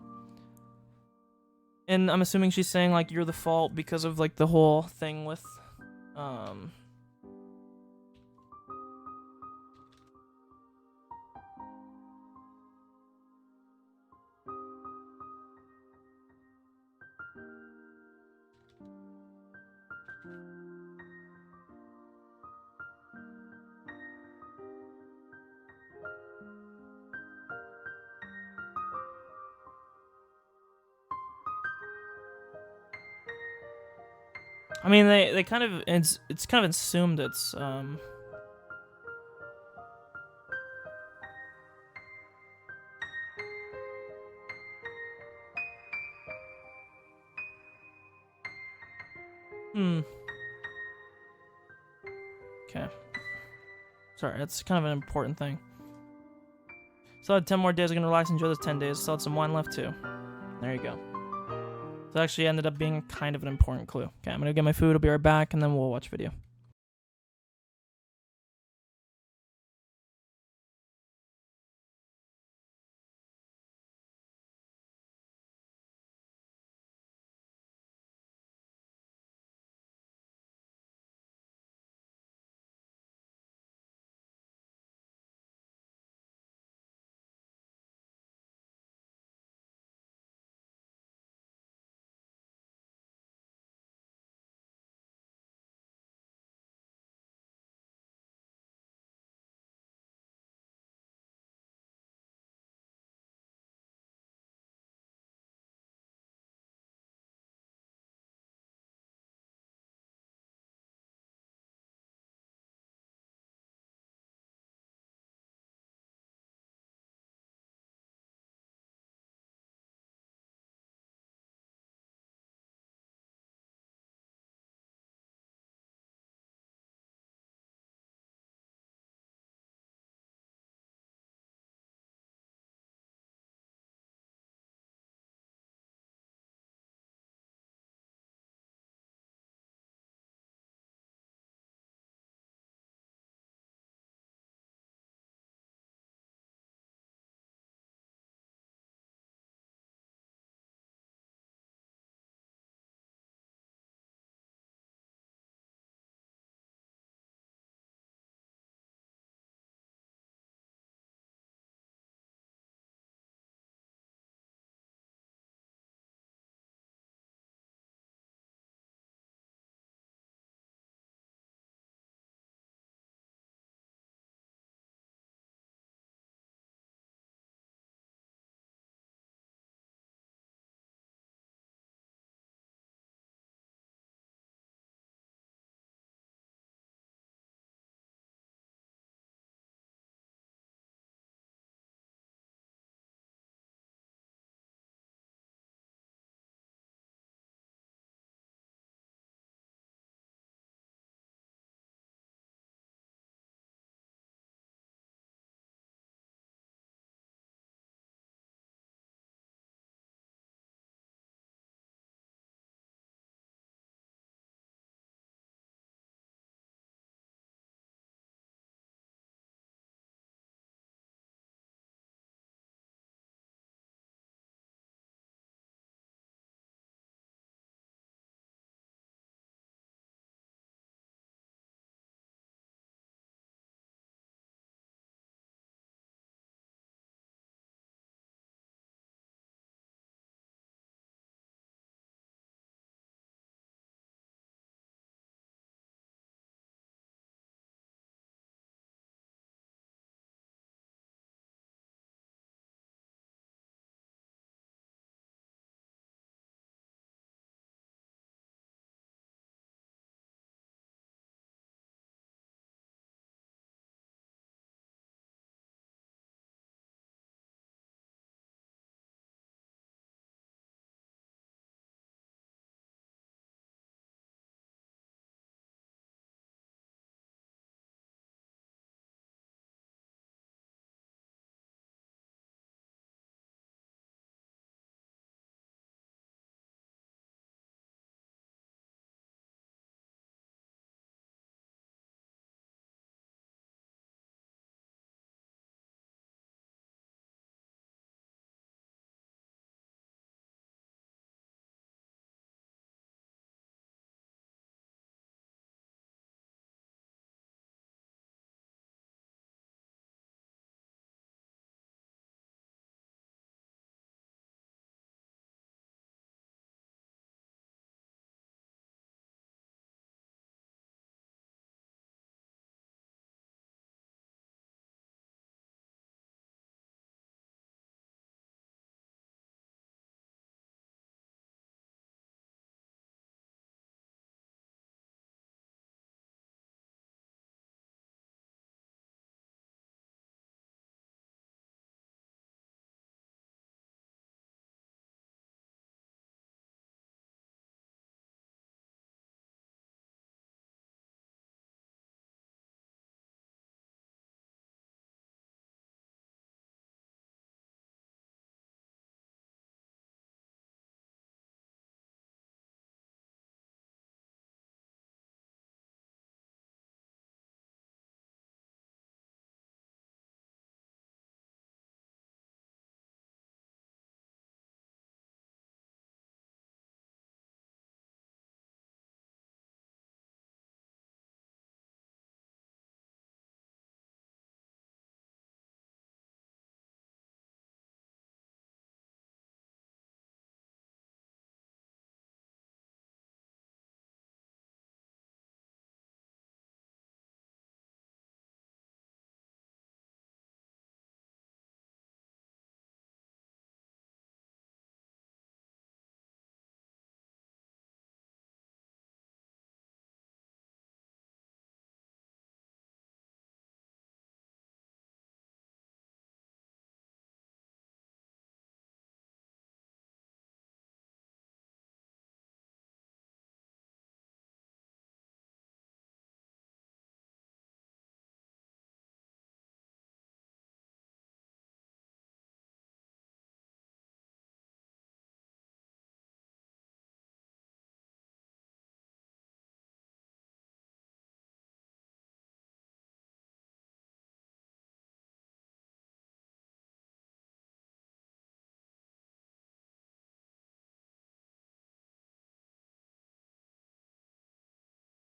And I'm assuming she's saying, like, you're the fault because of, like, the whole thing with, I mean, they kind of, it's kind of assumed it's, Okay. Sorry, that's kind of an important thing. So I had 10 more days. I'm gonna relax and enjoy those 10 days. Still had some wine left too. There you go. So it actually ended up being kind of an important clue. Okay, I'm gonna get my food. I'll be right back, and then we'll watch video.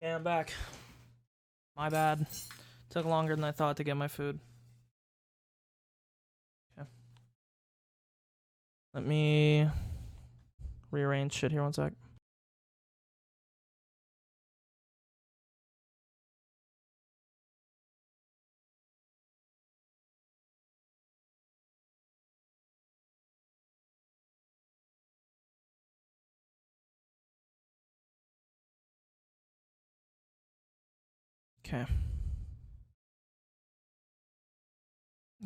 Yeah, I'm back. My bad. Took longer than I thought to get my food. Okay. Let me rearrange shit here one sec. Okay. I'm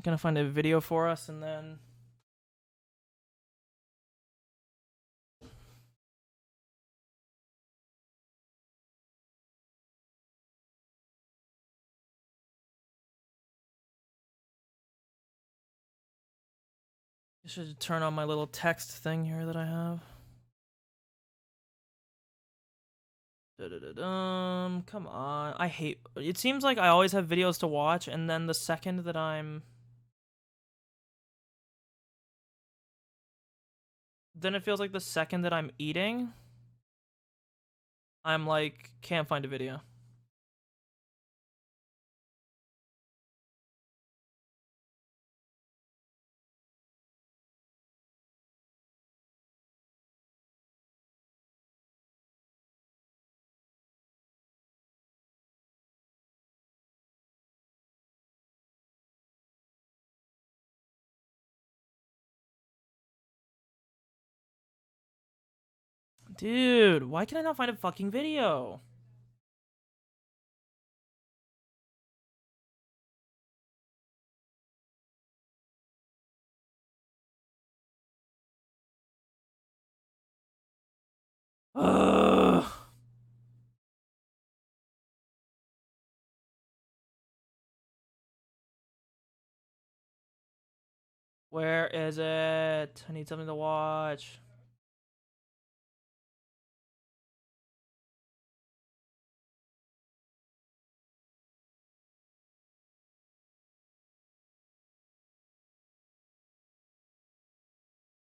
gonna find a video for us and then I should turn on my little text thing here that I have. Come on. I hate it. Seems like I always have videos to watch, and then the second that then it feels like the second that I'm eating, I'm like, can't find a video. Dude, why can I not find a fucking video? Ugh. Where is it? I need something to watch.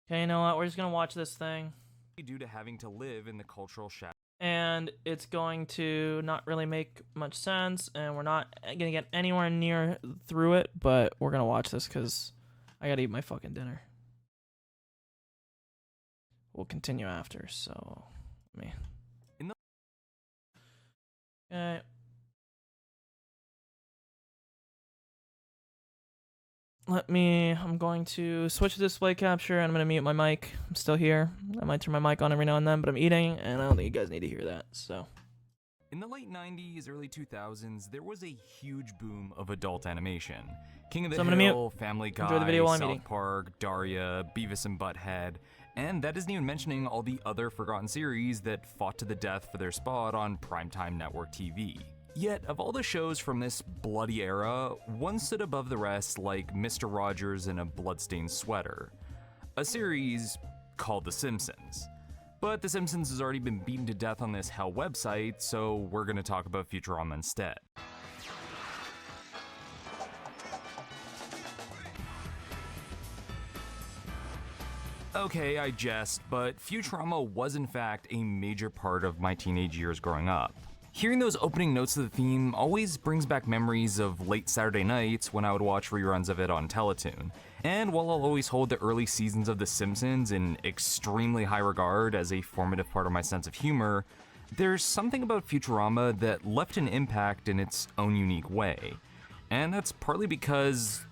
Okay, you know what? We're just gonna watch this thing. Due to having to live in the cultural shadow. And it's going to not really make much sense, and we're not gonna get anywhere near through it, but we're gonna watch this because I gotta eat my fucking dinner. We'll continue after, so let me. Okay. I'm going to switch to display capture, and I'm gonna mute my mic. I'm still here. I might turn my mic on every now and then, but I'm eating, and I don't think you guys need to hear that, so. In the late 90s, early 2000s, there was a huge boom of adult animation. King of the Hill, Family Guy, Enjoy the video while I'm eating. South Park, Daria, Beavis and Butthead, and that isn't even mentioning all the other forgotten series that fought to the death for their spot on primetime network TV. Yet, of all the shows from this bloody era, one stood above the rest like Mr. Rogers in a bloodstained sweater. A series called The Simpsons. But The Simpsons has already been beaten to death on this hell website, so we're gonna talk about Futurama instead. Okay, I jest, but Futurama was in fact a major part of my teenage years growing up. Hearing those opening notes of the theme always brings back memories of late Saturday nights when I would watch reruns of it on Teletoon. And while I'll always hold the early seasons of The Simpsons in extremely high regard as a formative part of my sense of humor, there's something about Futurama that left an impact in its own unique way. And that's partly because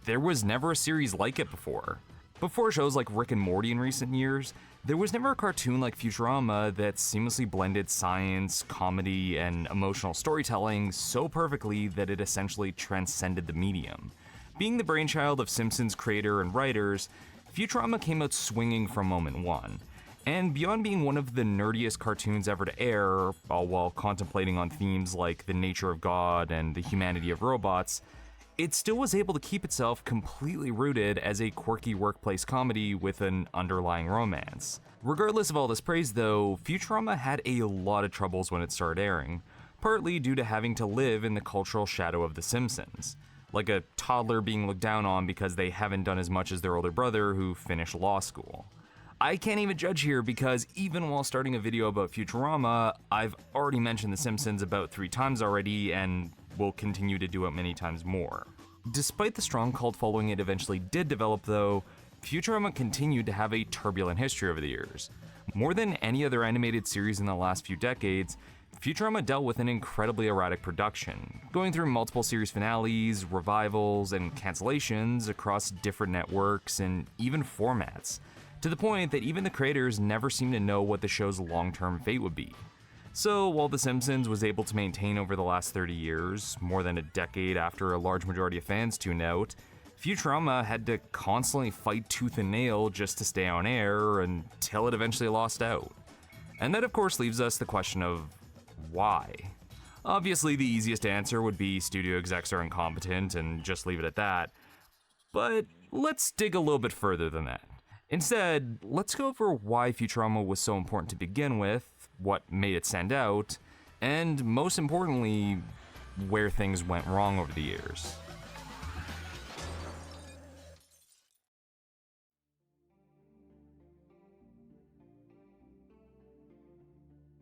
there was never a series like it before. Before shows like Rick and Morty in recent years, there was never a cartoon like Futurama that seamlessly blended science, comedy, and emotional storytelling so perfectly that it essentially transcended the medium. Being the brainchild of Simpsons creator and writers, Futurama came out swinging from moment one. And beyond being one of the nerdiest cartoons ever to air, all while contemplating on themes like the nature of God and the humanity of robots, it still was able to keep itself completely rooted as a quirky workplace comedy with an underlying romance. Regardless of all this praise though, Futurama had a lot of troubles when it started airing, partly due to having to live in the cultural shadow of The Simpsons. Like a toddler being looked down on because they haven't done as much as their older brother who finished law school. I can't even judge here because even while starting a video about Futurama, I've already mentioned The Simpsons about 3 times already and will continue to do it many times more. Despite the strong cult following it eventually did develop though, Futurama continued to have a turbulent history over the years. More than any other animated series in the last few decades, Futurama dealt with an incredibly erratic production, going through multiple series finales, revivals, and cancellations across different networks and even formats, to the point that even the creators never seemed to know what the show's long-term fate would be. So while The Simpsons was able to maintain over the last 30 years, more than a decade after a large majority of fans tuned out, Futurama had to constantly fight tooth and nail just to stay on air until it eventually lost out. And that of course leaves us the question of why? Obviously the easiest answer would be studio execs are incompetent and just leave it at that, but let's dig a little bit further than that. Instead, let's go over why Futurama was so important to begin with, what made it stand out, and most importantly, where things went wrong over the years.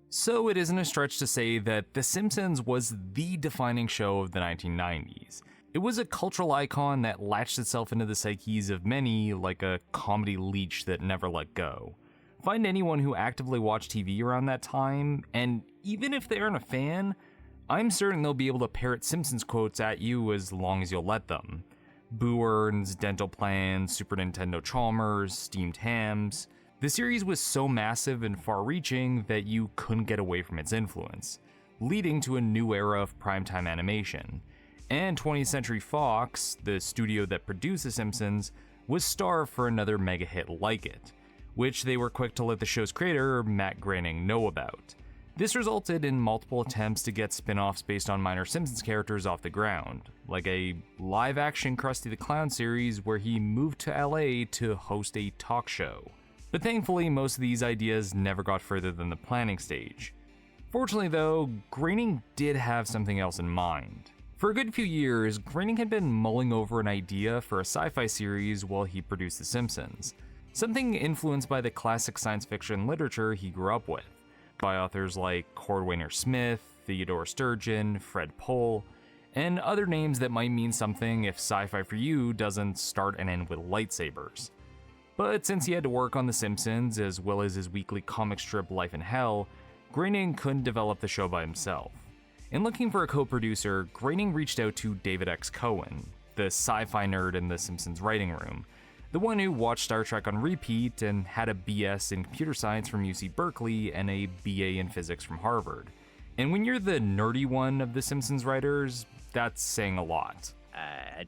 So it isn't a stretch to say that The Simpsons was the defining show of the 1990s. It was a cultural icon that latched itself into the psyches of many like a comedy leech that never let go. Find anyone who actively watched TV around that time, and even if they aren't a fan, I'm certain they'll be able to parrot Simpsons quotes at you as long as you'll let them. Boo Earns, dental plans, Super Nintendo Chalmers, steamed hams. The series was so massive and far-reaching that you couldn't get away from its influence, leading to a new era of primetime animation. And 20th Century Fox, the studio that produced The Simpsons, was starved for another mega hit like it, which they were quick to let the show's creator, Matt Groening, know about. This resulted in multiple attempts to get spin-offs based on minor Simpsons characters off the ground, like a live-action Krusty the Clown series where he moved to LA to host a talk show. But thankfully, most of these ideas never got further than the planning stage. Fortunately though, Groening did have something else in mind. For a good few years, Groening had been mulling over an idea for a sci-fi series while he produced The Simpsons, something influenced by the classic science fiction literature he grew up with, by authors like Cordwainer Smith, Theodore Sturgeon, Fred Pohl, and other names that might mean something if sci-fi for you doesn't start and end with lightsabers. But since he had to work on The Simpsons as well as his weekly comic strip Life in Hell, Groening couldn't develop the show by himself. In looking for a co-producer, Groening reached out to David X. Cohen, the sci-fi nerd in The Simpsons writing room, the one who watched Star Trek on repeat and had a BS in computer science from UC Berkeley and a BA in physics from Harvard. And when you're the nerdy one of The Simpsons writers, that's saying a lot.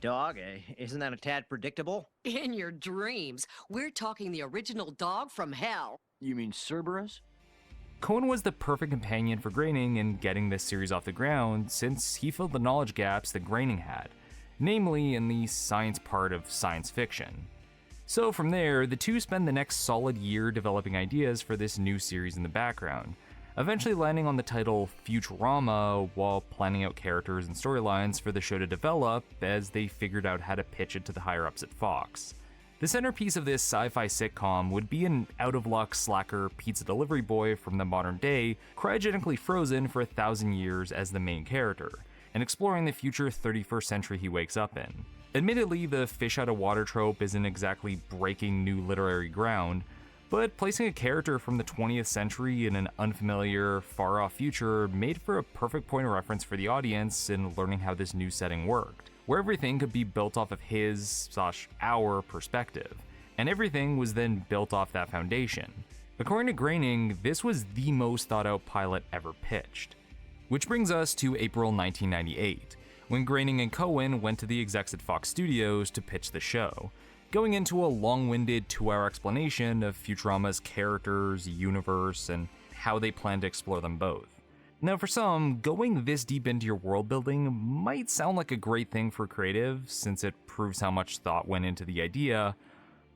Dog? Isn't that a tad predictable? In your dreams. We're talking the original dog from hell. You mean Cerberus? Cohen was the perfect companion for Groening in getting this series off the ground since he filled the knowledge gaps that Groening had, namely in the science part of science fiction. So from there, the two spend the next solid year developing ideas for this new series in the background, eventually landing on the title Futurama while planning out characters and storylines for the show to develop as they figured out how to pitch it to the higher-ups at Fox. The centerpiece of this sci-fi sitcom would be an out-of-luck slacker pizza delivery boy from the modern day, cryogenically frozen for 1,000 years as the main character, and exploring the future 31st century he wakes up in. Admittedly, the fish out of water trope isn't exactly breaking new literary ground, but placing a character from the 20th century in an unfamiliar, far-off future made for a perfect point of reference for the audience in learning how this new setting worked, where everything could be built off of his/our perspective, and everything was then built off that foundation. According to Groening, this was the most thought-out pilot ever pitched. Which brings us to April 1998, when Groening and Cohen went to the execs at Fox Studios to pitch the show, going into a long-winded 2-hour explanation of Futurama's characters, universe, and how they plan to explore them both. Now for some, going this deep into your world building might sound like a great thing for creatives since it proves how much thought went into the idea,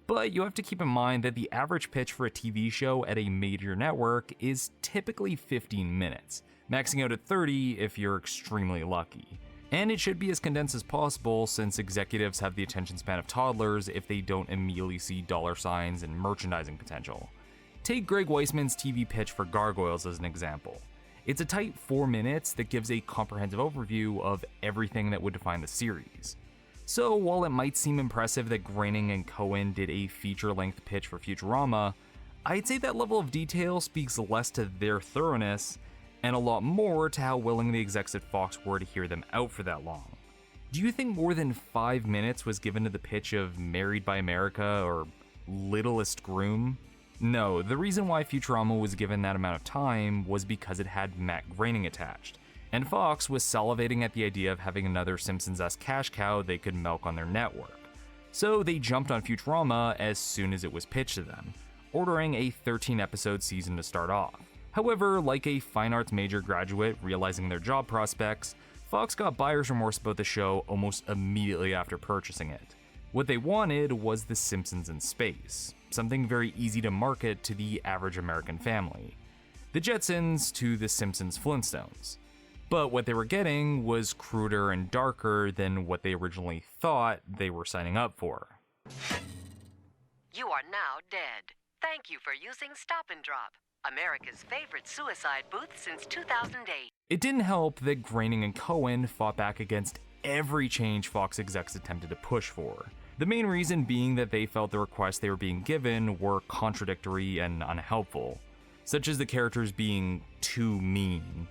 but you have to keep in mind that the average pitch for a TV show at a major network is typically 15 minutes, maxing out at 30 if you're extremely lucky. And it should be as condensed as possible since executives have the attention span of toddlers if they don't immediately see dollar signs and merchandising potential. Take Greg Weisman's TV pitch for Gargoyles as an example. It's a tight 4 minutes that gives a comprehensive overview of everything that would define the series. So while it might seem impressive that Groening and Cohen did a feature-length pitch for Futurama, I'd say that level of detail speaks less to their thoroughness and a lot more to how willing the execs at Fox were to hear them out for that long. Do you think more than 5 minutes was given to the pitch of Married by America or Littlest Groom? No, the reason why Futurama was given that amount of time was because it had Matt Groening attached, and Fox was salivating at the idea of having another Simpsons-esque cash cow they could milk on their network. So they jumped on Futurama as soon as it was pitched to them, ordering a 13-episode season to start off. However, like a fine arts major graduate realizing their job prospects, Fox got buyer's remorse about the show almost immediately after purchasing it. What they wanted was The Simpsons in space, something very easy to market to the average American family. The Jetsons to The Simpsons Flintstones. But what they were getting was cruder and darker than what they originally thought they were signing up for. You are now dead. Thank you for using Stop and Drop, America's favorite suicide booth since 2008. It didn't help that Groening and Cohen fought back against every change Fox execs attempted to push for. The main reason being that they felt the requests they were being given were contradictory and unhelpful, such as the characters being too mean.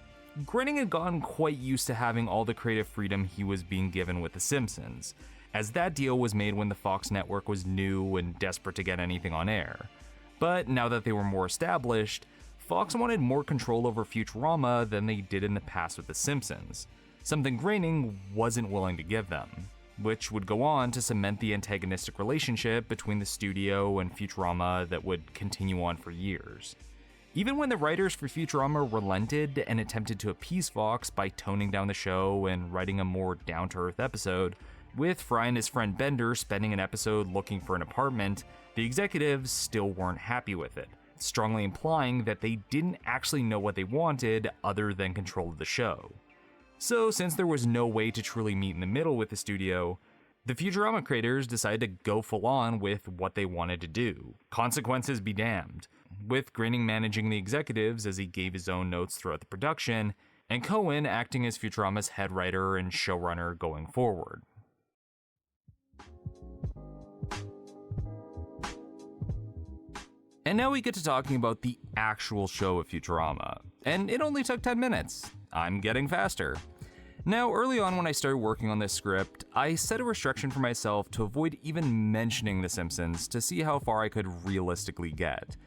Groening had gotten quite used to having all the creative freedom he was being given with The Simpsons, as that deal was made when the Fox network was new and desperate to get anything on air. But now that they were more established, Fox wanted more control over Futurama than they did in the past with The Simpsons, something Groening wasn't willing to give them, which would go on to cement the antagonistic relationship between the studio and Futurama that would continue on for years. Even when the writers for Futurama relented and attempted to appease Fox by toning down the show and writing a more down-to-earth episode, with Fry and his friend Bender spending an episode looking for an apartment, the executives still weren't happy with it, strongly implying that they didn't actually know what they wanted other than control of the show. So since there was no way to truly meet in the middle with the studio, the Futurama creators decided to go full on with what they wanted to do. Consequences be damned, with Groening managing the executives as he gave his own notes throughout the production, and Cohen acting as Futurama's head writer and showrunner going forward. And now we get to talking about the actual show of Futurama, and it only took 10 minutes. I'm getting faster. Now, early on when I started working on this script, I set a restriction for myself to avoid even mentioning The Simpsons to see how far I could realistically get.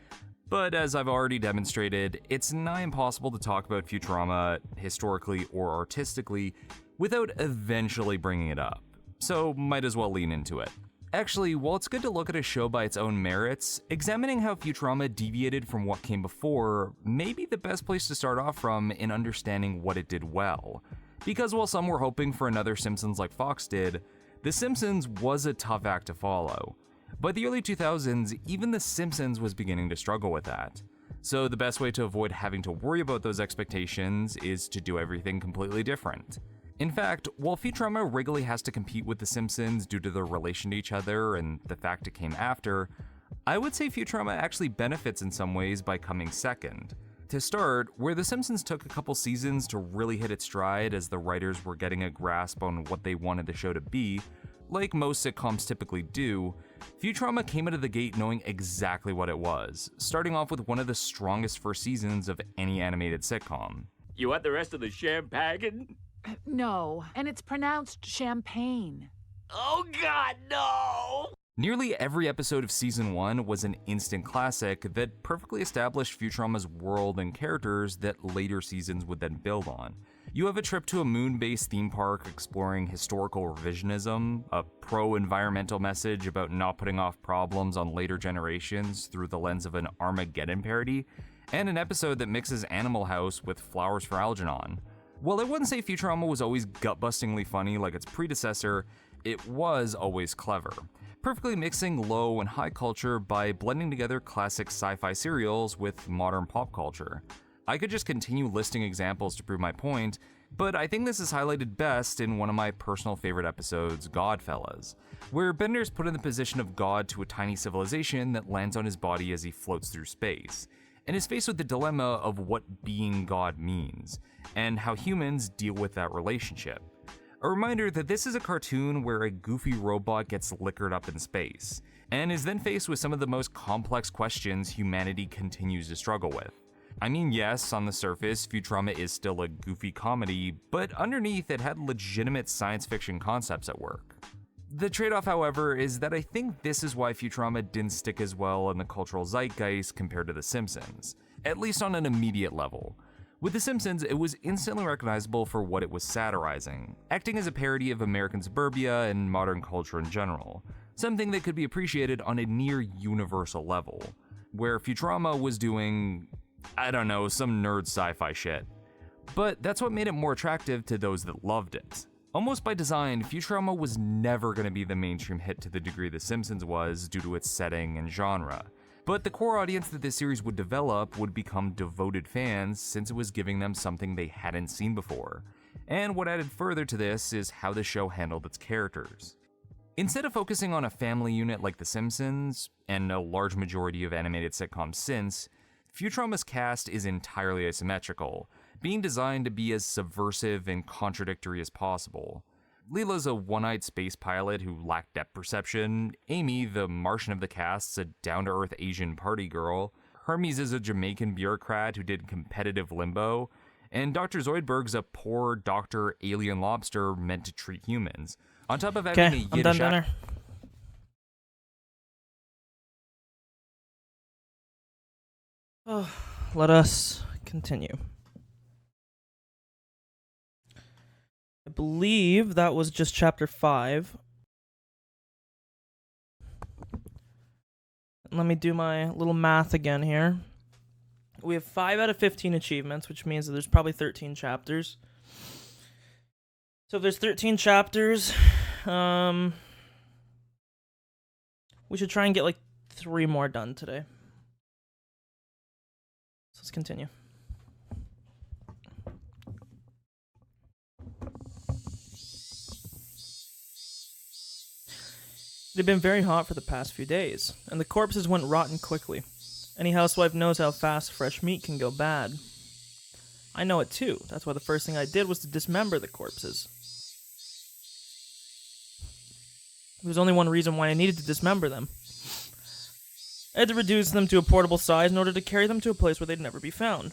But as I've already demonstrated, it's nigh impossible to talk about Futurama, historically or artistically, without eventually bringing it up. So might as well lean into it. Actually, while it's good to look at a show by its own merits, examining how Futurama deviated from what came before may be the best place to start off from in understanding what it did well. Because while some were hoping for another Simpsons like Fox did, The Simpsons was a tough act to follow. By the early 2000s, even The Simpsons was beginning to struggle with that. So the best way to avoid having to worry about those expectations is to do everything completely different. In fact, while Futurama regularly has to compete with The Simpsons due to their relation to each other and the fact it came after, I would say Futurama actually benefits in some ways by coming second. To start, where The Simpsons took a couple seasons to really hit its stride as the writers were getting a grasp on what they wanted the show to be, like most sitcoms typically do, Futurama came out of the gate knowing exactly what it was, starting off with one of the strongest first seasons of any animated sitcom. You want the rest of the champagne? No, and it's pronounced champagne. Oh God, no! Nearly every episode of Season 1 was an instant classic that perfectly established Futurama's world and characters that later seasons would then build on. You have a trip to a moon-based theme park exploring historical revisionism, a pro-environmental message about not putting off problems on later generations through the lens of an Armageddon parody, and an episode that mixes Animal House with Flowers for Algernon. While I wouldn't say Futurama was always gut-bustingly funny like its predecessor, it was always clever, perfectly mixing low and high culture by blending together classic sci-fi serials with modern pop culture. I could just continue listing examples to prove my point, But I think this is highlighted best in one of my personal favorite episodes, Godfellas, where Bender's put in the position of God to a tiny civilization that lands on his body as he floats through space, and is faced with the dilemma of what being God means, and how humans deal with that relationship. A reminder that this is a cartoon where a goofy robot gets liquored up in space, and is then faced with some of the most complex questions humanity continues to struggle with. I mean, yes, on the surface, Futurama is still a goofy comedy, but underneath it had legitimate science fiction concepts at work. The trade-off, however, is that I think this is why Futurama didn't stick as well in the cultural zeitgeist compared to The Simpsons, at least on an immediate level. With The Simpsons, it was instantly recognizable for what it was satirizing, acting as a parody of American suburbia and modern culture in general, something that could be appreciated on a near universal level, where Futurama was doing, I don't know, some nerd sci-fi shit. But that's what made it more attractive to those that loved it. Almost by design, Futurama was never going to be the mainstream hit to the degree The Simpsons was due to its setting and genre. But the core audience that this series would develop would become devoted fans since it was giving them something they hadn't seen before. And what added further to this is how the show handled its characters. Instead of focusing on a family unit like The Simpsons, and a large majority of animated sitcoms since, Futurama's cast is entirely asymmetrical, being designed to be as subversive and contradictory as possible. Leela's a one-eyed space pilot who lacked depth perception, Amy, the Martian of the cast's a down-to-earth Asian party girl, Hermes is a Jamaican bureaucrat who did competitive limbo, and Dr. Zoidberg's a poor doctor alien lobster meant to treat humans. On top of having a Yiddish I'm done dinner. Oh, let us continue. I believe that was just chapter 5. Let me do my little math again here. We have 5 out of 15 achievements, which means that there's probably 13 chapters. So if there's 13 chapters, we should try and get like 3 more done today. So let's continue. It had been very hot for the past few days, and the corpses went rotten quickly. Any housewife knows how fast fresh meat can go bad. I know it too. That's why the first thing I did was to dismember the corpses. There was only one reason why I needed to dismember them. I had to reduce them to a portable size in order to carry them to a place where they'd never be found.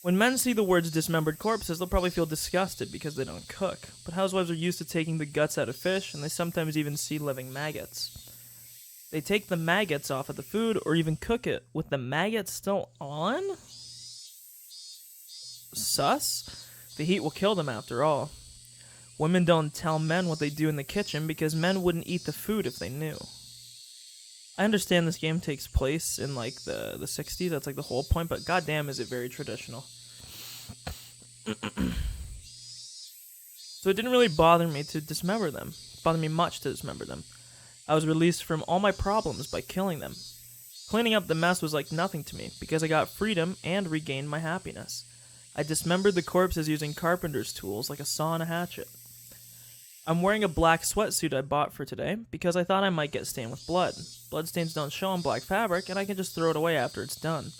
When men see the words dismembered corpses, they'll probably feel disgusted because they don't cook, but housewives are used to taking the guts out of fish, and they sometimes even see living maggots. They take the maggots off of the food or even cook it with the maggots still on? Sus? The heat will kill them after all. Women don't tell men what they do in the kitchen because men wouldn't eat the food if they knew. I understand this game takes place in like the 60s, that's like the whole point, but goddamn is it very traditional. So it didn't really bother me to dismember them. It bothered me much to dismember them. I was released from all my problems by killing them. Cleaning up the mess was like nothing to me because I got freedom and regained my happiness. I dismembered the corpses using carpenter's tools like a saw and a hatchet. I'm wearing a black sweatsuit I bought for today because I thought I might get stained with blood. Bloodstains don't show on black fabric, and I can just throw it away after it's done.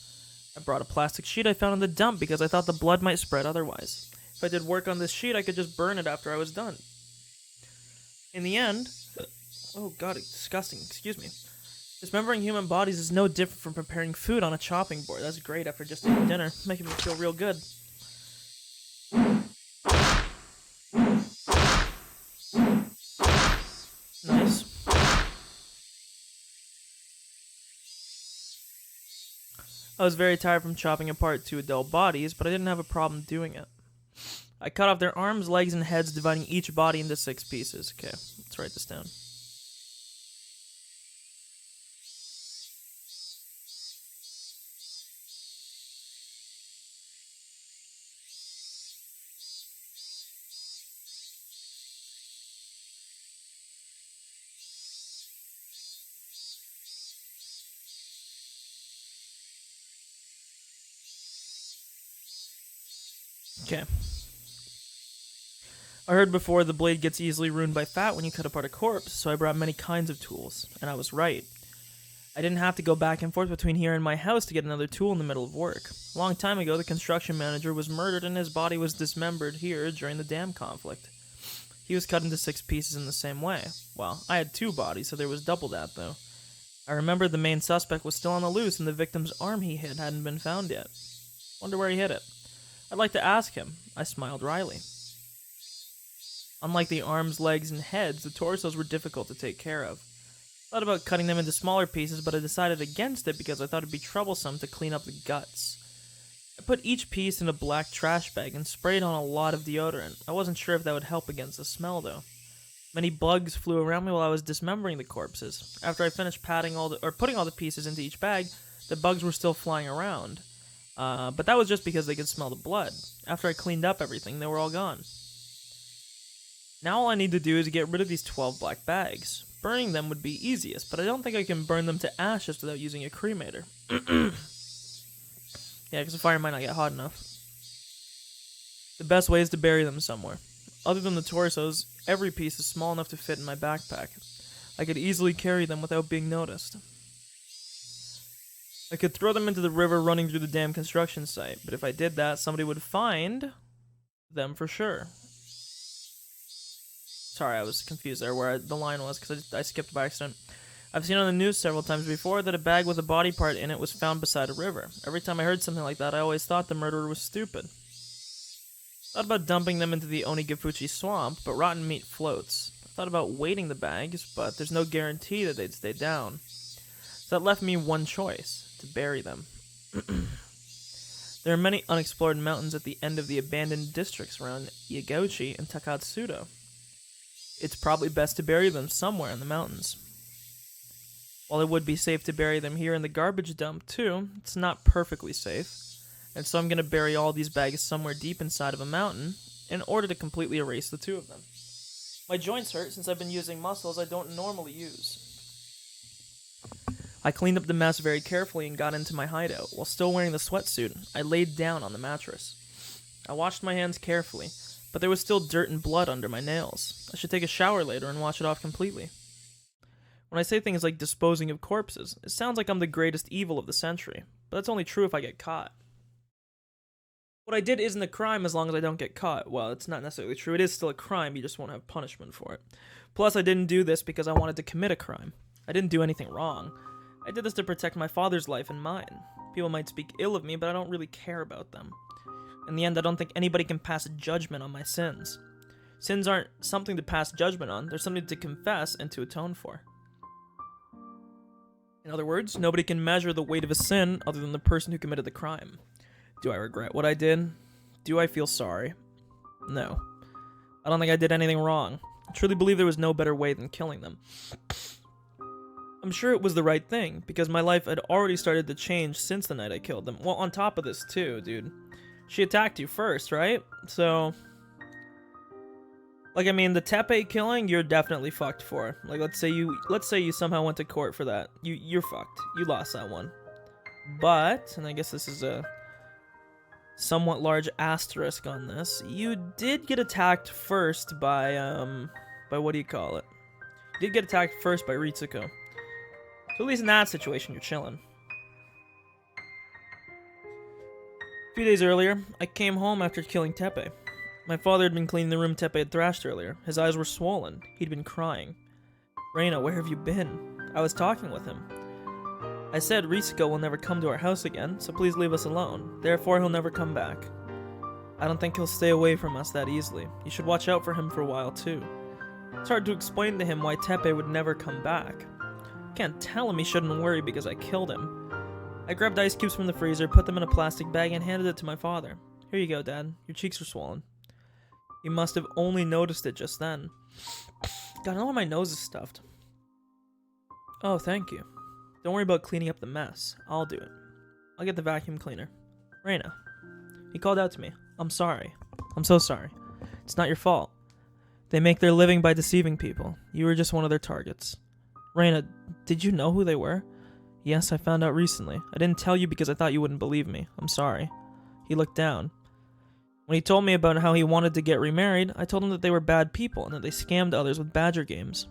I brought a plastic sheet I found in the dump because I thought the blood might spread otherwise. If I did work on this sheet, I could just burn it after I was done. In the end... Oh god, it's disgusting, excuse me. Dismembering human bodies is no different from preparing food on a chopping board. That's great after just eating dinner, making me feel real good. Nice. I was very tired from chopping apart 2 adult bodies, but I didn't have a problem doing it. I cut off their arms, legs, and heads, dividing each body into 6 pieces. Okay, let's write this down. Okay. I heard before the blade gets easily ruined by fat when you cut apart a corpse, so I brought many kinds of tools, and I was right. I didn't have to go back and forth between here and my house to get another tool in the middle of work. A long time ago, the construction manager was murdered and his body was dismembered here during the dam conflict. He was cut into 6 pieces in the same way. Well, I had 2 bodies, so there was double that, though. I remember the main suspect was still on the loose and the victim's arm he hit hadn't been found yet. Wonder where he hid it. I'd like to ask him. I smiled wryly. Unlike the arms, legs, and heads, the torsos were difficult to take care of. I thought about cutting them into smaller pieces, but I decided against it because I thought it'd be troublesome to clean up the guts. I put each piece in a black trash bag and sprayed on a lot of deodorant. I wasn't sure if that would help against the smell, though. Many bugs flew around me while I was dismembering the corpses. After I finished putting all the pieces into each bag, the bugs were still flying around. But that was just because they could smell the blood. After I cleaned up everything, they were all gone. Now all I need to do is get rid of these 12 black bags. Burning them would be easiest, but I don't think I can burn them to ashes without using a cremator. Yeah, because the fire might not get hot enough. The best way is to bury them somewhere. Other than the torsos, every piece is small enough to fit in my backpack. I could easily carry them without being noticed. I could throw them into the river running through the dam construction site, but if I did that, somebody would find them for sure. Sorry, I was confused there where the line was because I skipped by accident. I've seen on the news several times before that a bag with a body part in it was found beside a river. Every time I heard something like that, I always thought the murderer was stupid. Thought about dumping them into the Onigafuchi swamp, but rotten meat floats. I thought about weighting the bags, but there's no guarantee that they'd stay down. So that left me one choice, to bury them. There are many unexplored mountains at the end of the abandoned districts around Higurashi and Takatsudo. It's probably best to bury them somewhere in the mountains. While it would be safe to bury them here in the garbage dump too, it's not perfectly safe. And so I'm going to bury all these bags somewhere deep inside of a mountain in order to completely erase the 2 of them. My joints hurt since I've been using muscles I don't normally use. I cleaned up the mess very carefully and got into my hideout. While still wearing the sweatsuit, I laid down on the mattress. I washed my hands carefully, but there was still dirt and blood under my nails. I should take a shower later and wash it off completely. When I say things like disposing of corpses, it sounds like I'm the greatest evil of the century, but that's only true if I get caught. What I did isn't a crime as long as I don't get caught. Well, it's not necessarily true. It is still a crime, you just won't have punishment for it. Plus, I didn't do this because I wanted to commit a crime. I didn't do anything wrong. I did this to protect my father's life and mine. People might speak ill of me, but I don't really care about them. In the end, I don't think anybody can pass a judgment on my sins. Sins aren't something to pass judgment on, they're something to confess and to atone for. In other words, nobody can measure the weight of a sin other than the person who committed the crime. Do I regret what I did? Do I feel sorry? No. I don't think I did anything wrong. I truly believe there was no better way than killing them. I'm sure it was the right thing, because my life had already started to change since the night I killed them. Well, on top of this too, dude. She attacked you first, right? So... like, I mean, the Tepe killing, you're definitely fucked for. Like, let's say you somehow went to court for that. You're fucked. You lost that one. But, and I guess this is a somewhat large asterisk on this, you did get attacked first by what do you call it? You did get attacked first by Ritsuko. So at least in that situation, you're chilling. A few days earlier, I came home after killing Tepe. My father had been cleaning the room Tepe had thrashed earlier. His eyes were swollen. He'd been crying. "Reina, where have you been?" I was talking with him. I said Ritsuko will never come to our house again, so please leave us alone. Therefore, he'll never come back. I don't think he'll stay away from us that easily. You should watch out for him for a while, too. It's hard to explain to him why Tepe would never come back. Can't tell him he shouldn't worry because I killed him. I grabbed ice cubes from the freezer, put them in a plastic bag, and handed it to my father. "Here you go, Dad. Your cheeks are swollen." He must have only noticed it just then. God, I know why my nose is stuffed. "Oh, thank you. Don't worry about cleaning up the mess. I'll do it. I'll get the vacuum cleaner. Reina." He called out to me. "I'm sorry. I'm so sorry. It's not your fault. They make their living by deceiving people. You were just one of their targets." "Reina, did you know who they were?" "Yes, I found out recently. I didn't tell you because I thought you wouldn't believe me. I'm sorry." He looked down. When he told me about how he wanted to get remarried, I told him that they were bad people and that they scammed others with badger games.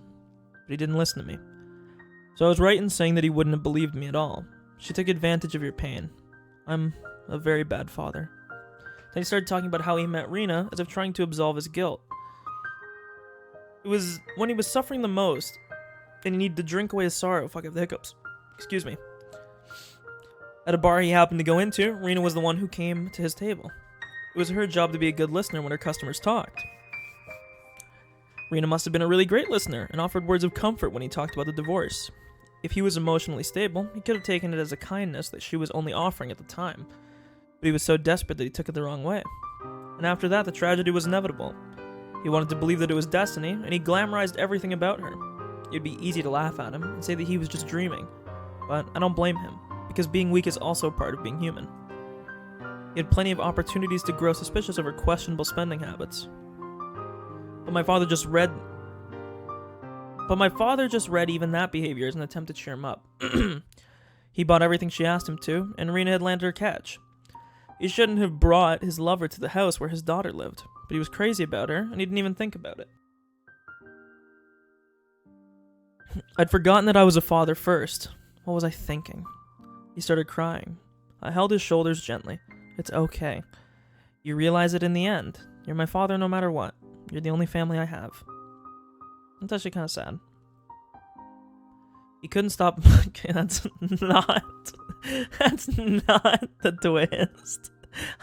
But he didn't listen to me. So I was right in saying that he wouldn't have believed me at all. She took advantage of your pain. I'm a very bad father. Then he started talking about how he met Rena as if trying to absolve his guilt. It was when he was suffering the most and he needed to drink away his sorrow. Fuck, I have the hiccups. Excuse me. At a bar he happened to go into, Rena was the one who came to his table. It was her job to be a good listener when her customers talked. Rena must have been a really great listener and offered words of comfort when he talked about the divorce. If he was emotionally stable, he could have taken it as a kindness that she was only offering at the time. But he was so desperate that he took it the wrong way. And after that, the tragedy was inevitable. He wanted to believe that it was destiny, and he glamorized everything about her. It'd be easy to laugh at him and say that he was just dreaming. But I don't blame him, because being weak is also part of being human. He had plenty of opportunities to grow suspicious of her questionable spending habits. But my father just read even that behavior as an attempt to cheer him up. He bought everything she asked him to, and Rena had landed her catch. He shouldn't have brought his lover to the house where his daughter lived, but he was crazy about her, and he didn't even think about it. I'd forgotten that I was a father first. What was I thinking? He started crying. I held his shoulders gently. It's okay. You realize it in the end. You're my father no matter what. You're the only family I have. It's actually kind of sad. He couldn't stop. Okay, that's not the twist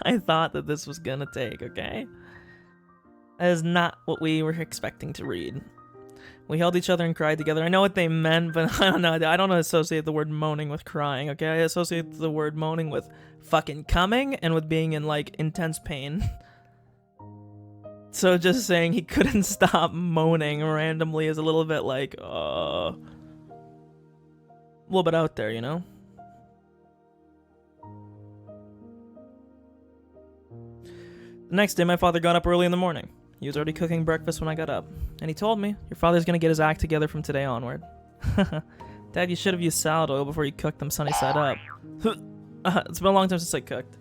I thought that this was gonna take, okay? That is not what we were expecting to read. We held each other and cried together. I know what they meant, but I don't know. I don't associate the word moaning with crying, okay? I associate the word moaning with fucking coming and with being in, like, intense pain. So just saying he couldn't stop moaning randomly is a little bit like, a little bit out there, you know? The next day, my father got up early in the morning. He was already cooking breakfast when I got up. And he told me, your father's gonna get his act together from today onward. Dad, you should have used salad oil before you cooked them sunny side up. It's been a long time since I cooked.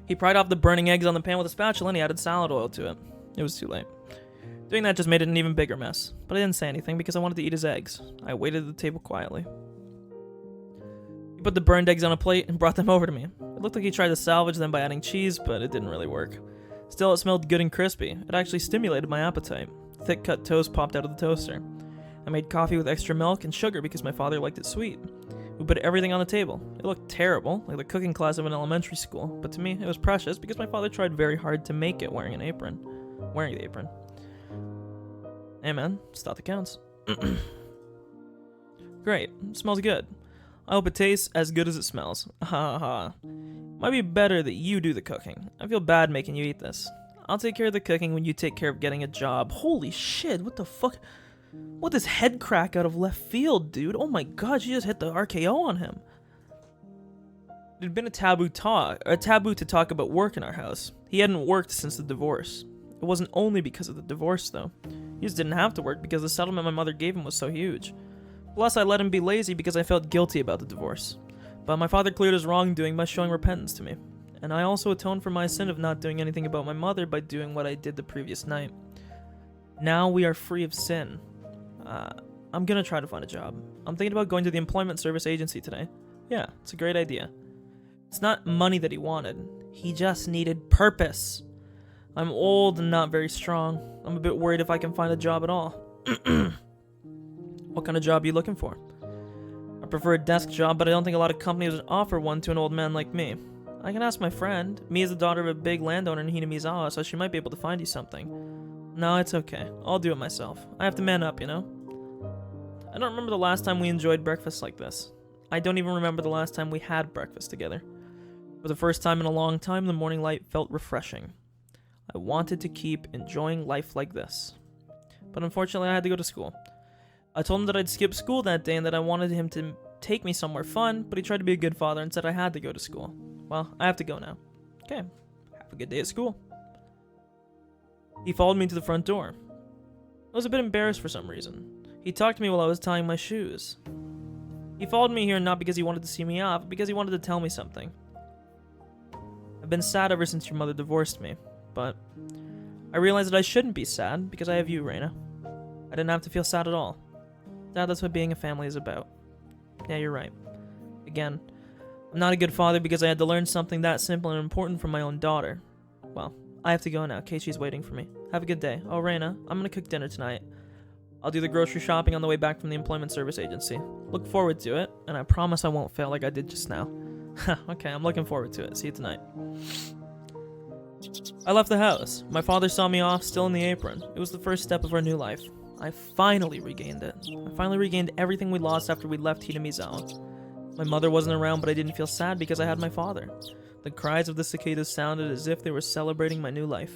He pried off the burning eggs on the pan with a spatula and he added salad oil to it. It was too late. Doing that just made it an even bigger mess. But I didn't say anything because I wanted to eat his eggs. I waited at the table quietly. He put the burned eggs on a plate and brought them over to me. It looked like he tried to salvage them by adding cheese, but it didn't really work. Still, it smelled good and crispy. It actually stimulated my appetite. Thick cut toast popped out of the toaster. I made coffee with extra milk and sugar because my father liked it sweet. We put everything on the table. It looked terrible, like the cooking class of an elementary school, but to me, it was precious because my father tried very hard to make it wearing the apron. Hey man, it's thought that counts. Great, it smells good. I hope it tastes as good as it smells. Ha ha. Might be better that you do the cooking. I feel bad making you eat this. I'll take care of the cooking when you take care of getting a job. Holy shit, what the fuck? What this head crack out of left field, dude? Oh my god, she just hit the RKO on him. It had been a taboo to talk about work in our house. He hadn't worked since the divorce. It wasn't only because of the divorce, though. He just didn't have to work because the settlement my mother gave him was so huge. Plus, I let him be lazy because I felt guilty about the divorce. But my father cleared his wrongdoing by showing repentance to me. And I also atoned for my sin of not doing anything about my mother by doing what I did the previous night. Now we are free of sin. I'm gonna try to find a job. I'm thinking about going to the employment service agency today. Yeah, it's a great idea. It's not money that he wanted. He just needed purpose. I'm old and not very strong. I'm a bit worried if I can find a job at all. What kind of job are you looking for? I prefer a desk job, but I don't think a lot of companies would offer one to an old man like me. I can ask my friend. Mi is the daughter of a big landowner in Hinamizawa, so she might be able to find you something. No, it's okay. I'll do it myself. I have to man up, you know? I don't remember the last time we enjoyed breakfast like this. I don't even remember the last time we had breakfast together. For the first time in a long time, the morning light felt refreshing. I wanted to keep enjoying life like this. But unfortunately, I had to go to school. I told him that I'd skip school that day and that I wanted him to take me somewhere fun, but he tried to be a good father and said I had to go to school. Well, I have to go now. Okay, have a good day at school. He followed me to the front door. I was a bit embarrassed for some reason. He talked to me while I was tying my shoes. He followed me here not because he wanted to see me off, but because he wanted to tell me something. I've been sad ever since your mother divorced me, but I realized that I shouldn't be sad because I have you, Reina. I didn't have to feel sad at all. Dad, that's what being a family is about. Yeah, you're right. Again, I'm not a good father because I had to learn something that simple and important from my own daughter. Well, I have to go now. Keiichi's waiting for me. Have a good day. Oh, Reina, I'm gonna cook dinner tonight. I'll do the grocery shopping on the way back from the employment service agency. Look forward to it, and I promise I won't fail like I did just now. Okay, I'm looking forward to it. See you tonight. I left the house. My father saw me off, still in the apron. It was the first step of our new life. I finally regained it. I finally regained everything we lost after we left Hidamizawa. My mother wasn't around, but I didn't feel sad because I had my father. The cries of the cicadas sounded as if they were celebrating my new life.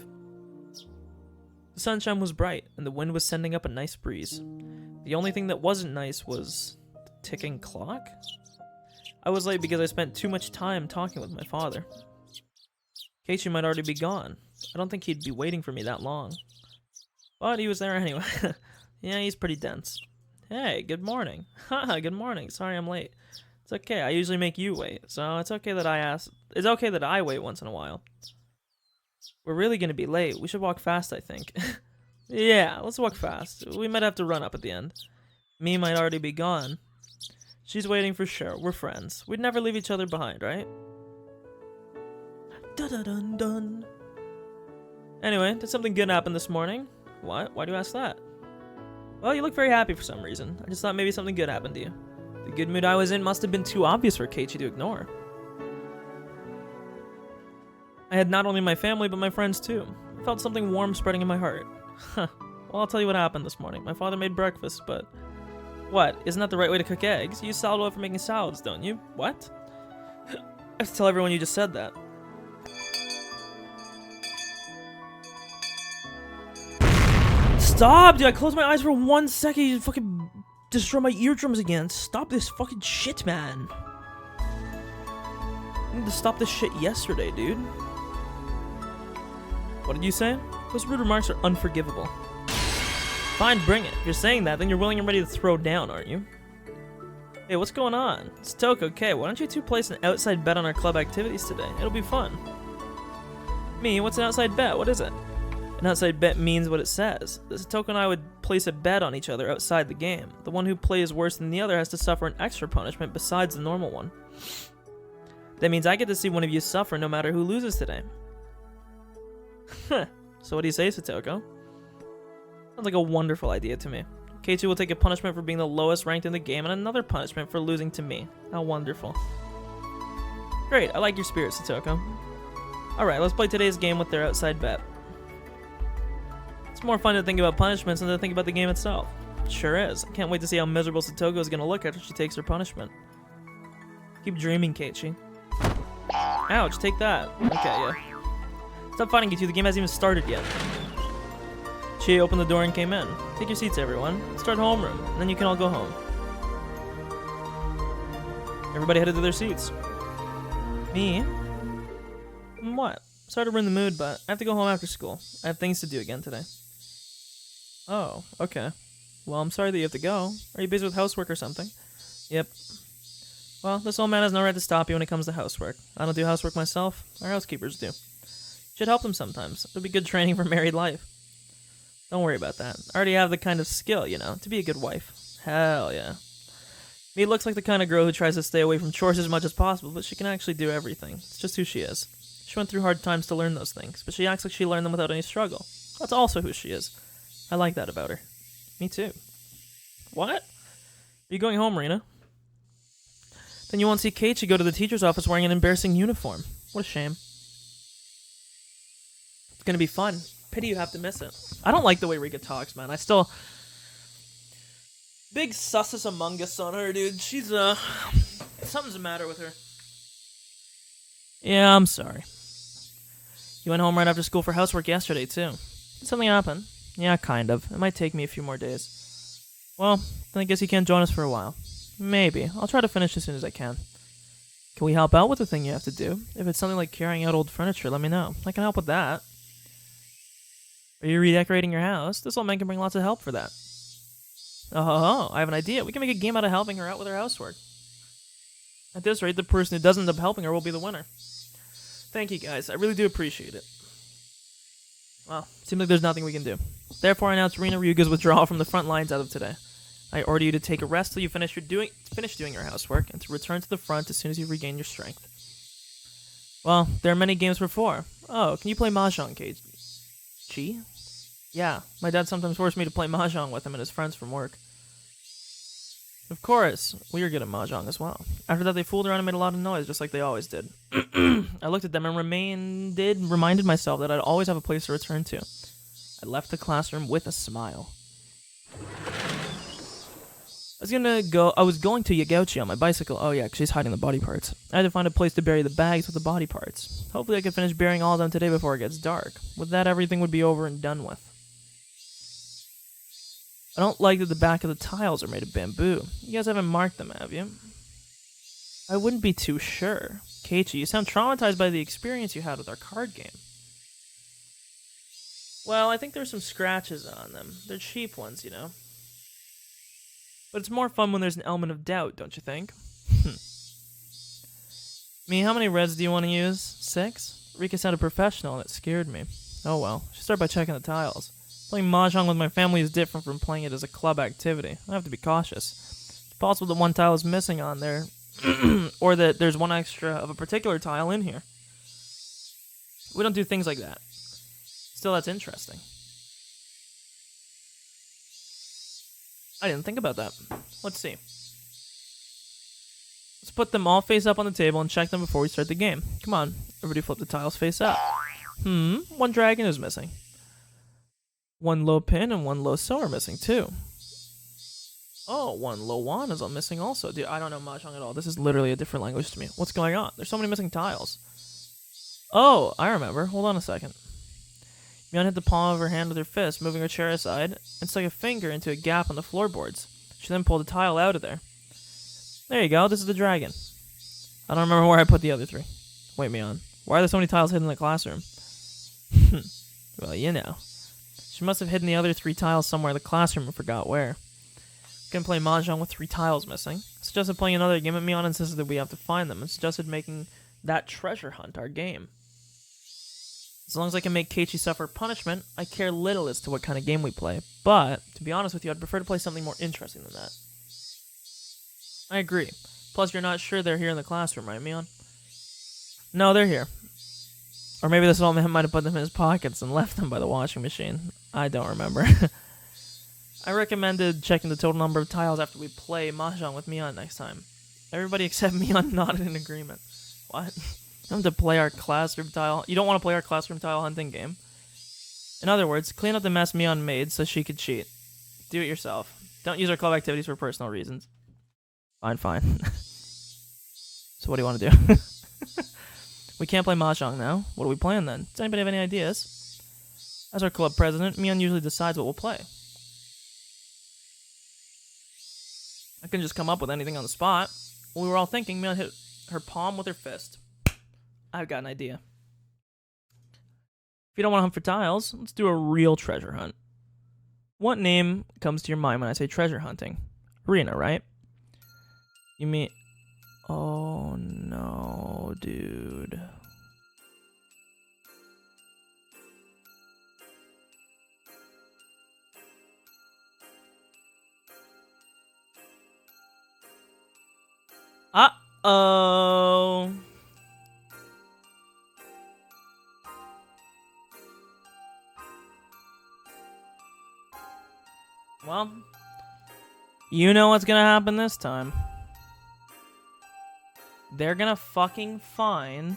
The sunshine was bright, and the wind was sending up a nice breeze. The only thing that wasn't nice was the ticking clock? I was late because I spent too much time talking with my father. Keiichi might already be gone. I don't think he'd be waiting for me that long. But he was there anyway. Yeah, he's pretty dense. Hey, good morning. Haha, good morning. Sorry I'm late. It's okay, I usually make you wait, so it's okay that I wait once in a while. We're really gonna be late. We should walk fast, I think. Yeah, let's walk fast. We might have to run up at the end. Me might already be gone. She's waiting for sure. We're friends. We'd never leave each other behind, right? Dun-dun-dun-dun. Anyway, did something good happen this morning? What? Why do you ask that? Well, you look very happy for some reason. I just thought maybe something good happened to you. The good mood I was in must have been too obvious for Keiichi to ignore. I had not only my family, but my friends too. I felt something warm spreading in my heart. Huh. Well, I'll tell you what happened this morning. My father made breakfast, but... What? Isn't that the right way to cook eggs? You use salad oil for making salads, don't you? What? I have to tell everyone you just said that. Stop, dude! I closed my eyes for 1 second. You fucking destroy my eardrums again. Stop this fucking shit, man. I need to stop this shit yesterday, dude. What did you say? Those rude remarks are unforgivable. Fine, bring it. If you're saying that, then you're willing and ready to throw down, aren't you? Hey, what's going on? It's Toko. Okay, why don't you two place an outside bet on our club activities today? It'll be fun. Me? What's an outside bet? What is it? An outside bet means what it says. Toko and I would place a bet on each other outside the game. The one who plays worse than the other has to suffer an extra punishment besides the normal one. That means I get to see one of you suffer no matter who loses today. Huh. So what do you say, Satoko? Sounds like a wonderful idea to me. Keiichi will take a punishment for being the lowest ranked in the game and another punishment for losing to me. How wonderful. Great, I like your spirit, Satoko. Alright, let's play today's game with their outside bet. It's more fun to think about punishments than to think about the game itself. It sure is. I can't wait to see how miserable Satoko is going to look after she takes her punishment. Keep dreaming, Keiichi. Ouch, take that. Okay, yeah. Stop fighting, you two. The game hasn't even started yet. She opened the door and came in. Take your seats, everyone. Let's start homeroom, and then you can all go home. Everybody headed to their seats. Me? What? Sorry to ruin the mood, but I have to go home after school. I have things to do again today. Oh, okay. Well, I'm sorry that you have to go. Are you busy with housework or something? Yep. Well, this old man has no right to stop you when it comes to housework. I don't do housework myself. Our housekeepers do. Should help them sometimes. It'll be good training for married life. Don't worry about that. I already have the kind of skill, you know, to be a good wife. Hell yeah. Me looks like the kind of girl who tries to stay away from chores as much as possible, but she can actually do everything. It's just who she is. She went through hard times to learn those things, but she acts like she learned them without any struggle. That's also who she is. I like that about her. Me too. What? Are you going home, Rena? Then you won't see Keiichi go to the teacher's office wearing an embarrassing uniform. What a shame. It's gonna be fun. Pity you have to miss it. I don't like the way Rika talks, man. I still... Big sussus among us on her, dude. She's, something's the matter with her. Yeah, I'm sorry. You went home right after school for housework yesterday, too. Did something happen? Yeah, kind of. It might take me a few more days. Well, then I guess you can't join us for a while. Maybe. I'll try to finish as soon as I can. Can we help out with the thing you have to do? If it's something like carrying out old furniture, let me know. I can help with that. Are you redecorating your house? This old man can bring lots of help for that. Oh, I have an idea. We can make a game out of helping her out with her housework. At this rate, the person who doesn't end up helping her will be the winner. Thank you, guys. I really do appreciate it. Well, seems like there's nothing we can do. Therefore, I announce Rina Ryuga's withdrawal from the front lines as of today. I order you to take a rest till you finish doing your housework, and to return to the front as soon as you regain your strength. Well, there are many games for 4. Oh, can you play Mahjong, Chi? Yeah, my dad sometimes forced me to play Mahjong with him and his friends from work. Of course, we were good at Mahjong as well. After that, they fooled around and made a lot of noise, just like they always did. I looked at them and reminded myself that I'd always have a place to return to. I left the classroom with a smile. I was going to Yagauchi on my bicycle. Oh yeah, 'cause she's hiding the body parts. I had to find a place to bury the bags with the body parts. Hopefully I could finish burying all of them today before it gets dark. With that, everything would be over and done with. I don't like that the back of the tiles are made of bamboo. You guys haven't marked them, have you? I wouldn't be too sure. Keiichi, you sound traumatized by the experience you had with our card game. Well, I think there's some scratches on them. They're cheap ones, you know. But it's more fun when there's an element of doubt, don't you think? How many reds do you want to use? 6? Rika sounded professional and it scared me. Oh well, I should start by checking the tiles. Playing Mahjong with my family is different from playing it as a club activity. I have to be cautious. It's possible that one tile is missing on there, or that there's one extra of a particular tile in here. We don't do things like that. Still, that's interesting. I didn't think about that. Let's see. Let's put them all face up on the table and check them before we start the game. Come on, everybody flip the tiles face up. One dragon is missing. One low pin and one low so are missing too. Oh, one low wan is missing also. Dude, I don't know Mahjong at all. This is literally a different language to me. What's going on? There's so many missing tiles. Oh, I remember. Hold on a second. Mion hit the palm of her hand with her fist, moving her chair aside, and stuck a finger into a gap on the floorboards. She then pulled a tile out of there. There you go. This is the dragon. I don't remember where I put the other 3. Wait, Mion. Why are there so many tiles hidden in the classroom? Well, you know. She must have hidden the other 3 tiles somewhere in the classroom and forgot where. Can play Mahjong with 3 tiles missing. Suggested playing another game, and Mion insisted that we have to find them, and suggested making that treasure hunt our game. As long as I can make Keiichi suffer punishment, I care little as to what kind of game we play. But, to be honest with you, I'd prefer to play something more interesting than that. I agree. Plus, you're not sure they're here in the classroom, right, Mion? No, they're here. Or maybe this old man might have put them in his pockets and left them by the washing machine. I don't remember. I recommended checking the total number of tiles after we play Mahjong with Mion next time. Everybody except Mion nodded in agreement. What? You have to play our classroom tile. You don't want to play our classroom tile hunting game. In other words, clean up the mess Mion made so she could cheat. Do it yourself. Don't use our club activities for personal reasons. Fine. So what do you want to do? We can't play Mahjong now. What are we playing then? Does anybody have any ideas? As our club president, Mion usually decides what we'll play. I couldn't just come up with anything on the spot. When we were all thinking, Mion hit her palm with her fist. I've got an idea. If you don't want to hunt for tiles, let's do a real treasure hunt. What name comes to your mind when I say treasure hunting? Rina, right? You mean... Oh no, dude. Uh-oh. Well, you know what's gonna happen this time. They're gonna fucking find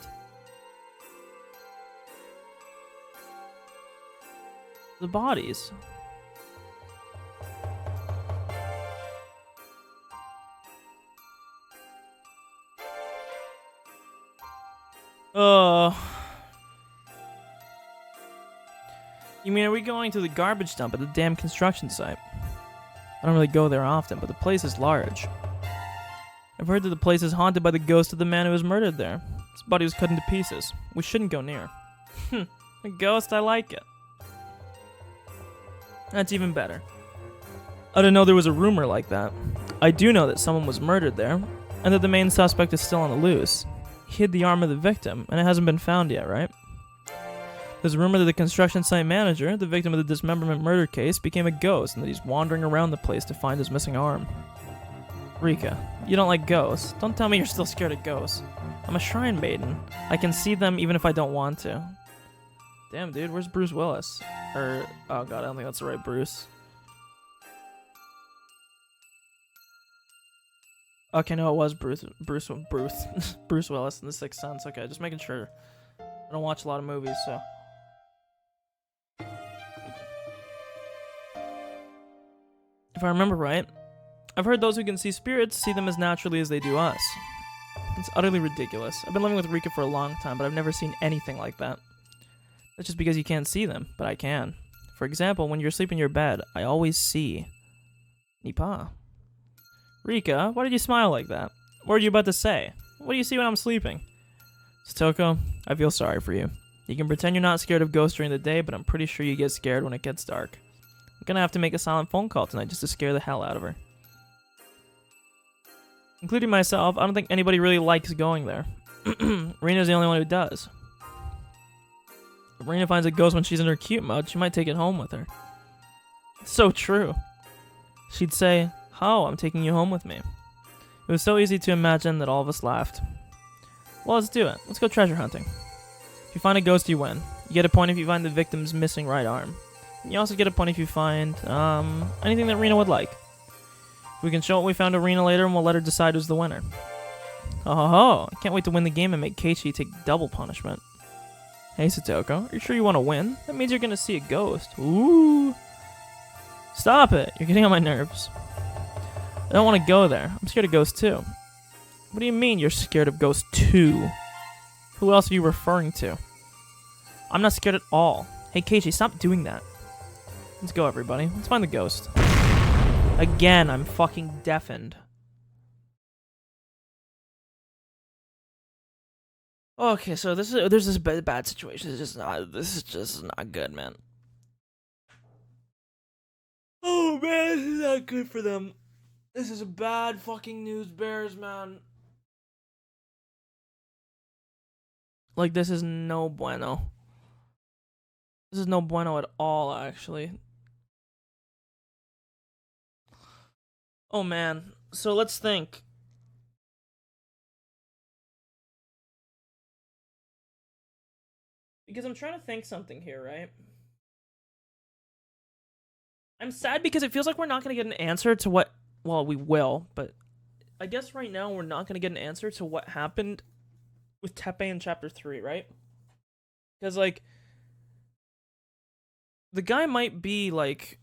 the bodies. You mean, are we going to the garbage dump at the damn construction site? I don't really go there often, but the place is large. I've heard that the place is haunted by the ghost of the man who was murdered there. His body was cut into pieces. We shouldn't go near. A ghost, I like it. That's even better. I didn't know there was a rumor like that. I do know that someone was murdered there, and that the main suspect is still on the loose. hid the arm of the victim, and it hasn't been found yet, right? There's a rumor that the construction site manager, the victim of the dismemberment murder case, became a ghost and that he's wandering around the place to find his missing arm. Rika, you don't like ghosts. Don't tell me you're still scared of ghosts. I'm a shrine maiden. I can see them even if I don't want to. Damn, dude, where's Bruce Willis? Oh god, I don't think that's the right Bruce. Okay, no, it was Bruce Willis in The Sixth Sense. Okay, just making sure. I don't watch a lot of movies, so. If I remember right, I've heard those who can see spirits see them as naturally as they do us. It's utterly ridiculous. I've been living with Rika for a long time, but I've never seen anything like that. That's just because you can't see them, but I can. For example, when you're asleep in your bed, I always see Nipa. Rika, why did you smile like that? What were you about to say? What do you see when I'm sleeping? Satoko, I feel sorry for you. You can pretend you're not scared of ghosts during the day, but I'm pretty sure you get scared when it gets dark. I'm gonna have to make a silent phone call tonight just to scare the hell out of her. Including myself, I don't think anybody really likes going there. Rena's the only one who does. If Rena finds a ghost when she's in her cute mode, she might take it home with her. It's so true. She'd say, "Oh, I'm taking you home with me." It was so easy to imagine that all of us laughed. Well, let's do it. Let's go treasure hunting. If you find a ghost, you win. You get a point if you find the victim's missing right arm. And you also get a point if you find, anything that Rena would like. We can show what we found to Rena later and we'll let her decide who's the winner. Oh, I can't wait to win the game and make Keiichi take double punishment. Hey, Satoko, are you sure you want to win? That means you're going to see a ghost. Ooh. Stop it. You're getting on my nerves. I don't want to go there. I'm scared of ghosts too. What do you mean you're scared of ghosts too? Who else are you referring to? I'm not scared at all. Hey, Keiichi, stop doing that. Let's go, everybody. Let's find the ghost. Again, I'm fucking deafened. Okay, so there's this bad situation. This is just not good, man. Oh man, this is not good for them. This is bad fucking news bears, man. Like, this is no bueno. This is no bueno at all, actually. Oh man, so let's think. Because I'm trying to think something here, right? I'm sad because it feels like we're not going to get an answer to what... Well, we will, but I guess right now we're not going to get an answer to what happened with Teppei in Chapter 3, right? Because, like, the guy might be, like...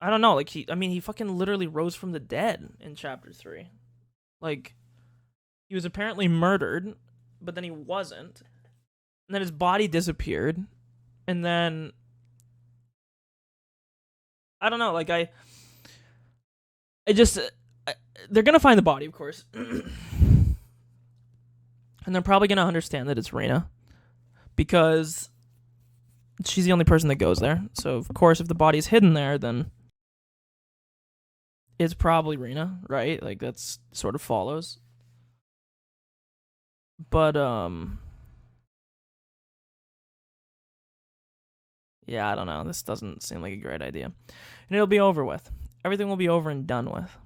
I don't know, like, he fucking literally rose from the dead in Chapter 3. Like, he was apparently murdered, but then he wasn't. And then his body disappeared. And then... I don't know, like, they're gonna find the body, of course. And they're probably gonna understand that it's Rena. Because she's the only person that goes there. So, of course, if the body's hidden there, then... it's probably Rena, right? Like, that's sort of follows. But, yeah, I don't know. This doesn't seem like a great idea. And it'll be over with. Everything will be over and done with.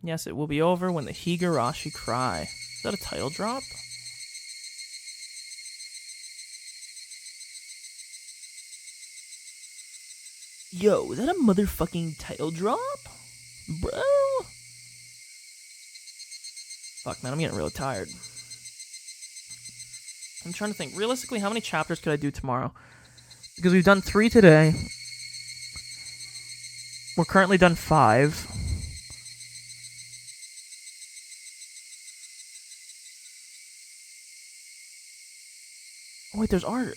Yes, it will be over when the Higurashi cry. Is that a title drop? Yo, is that a motherfucking title drop? Bro? Fuck, man, I'm getting really tired. I'm trying to think. Realistically, how many chapters could I do tomorrow? Because we've done 3 today. We're currently done 5. Oh, wait, there's art.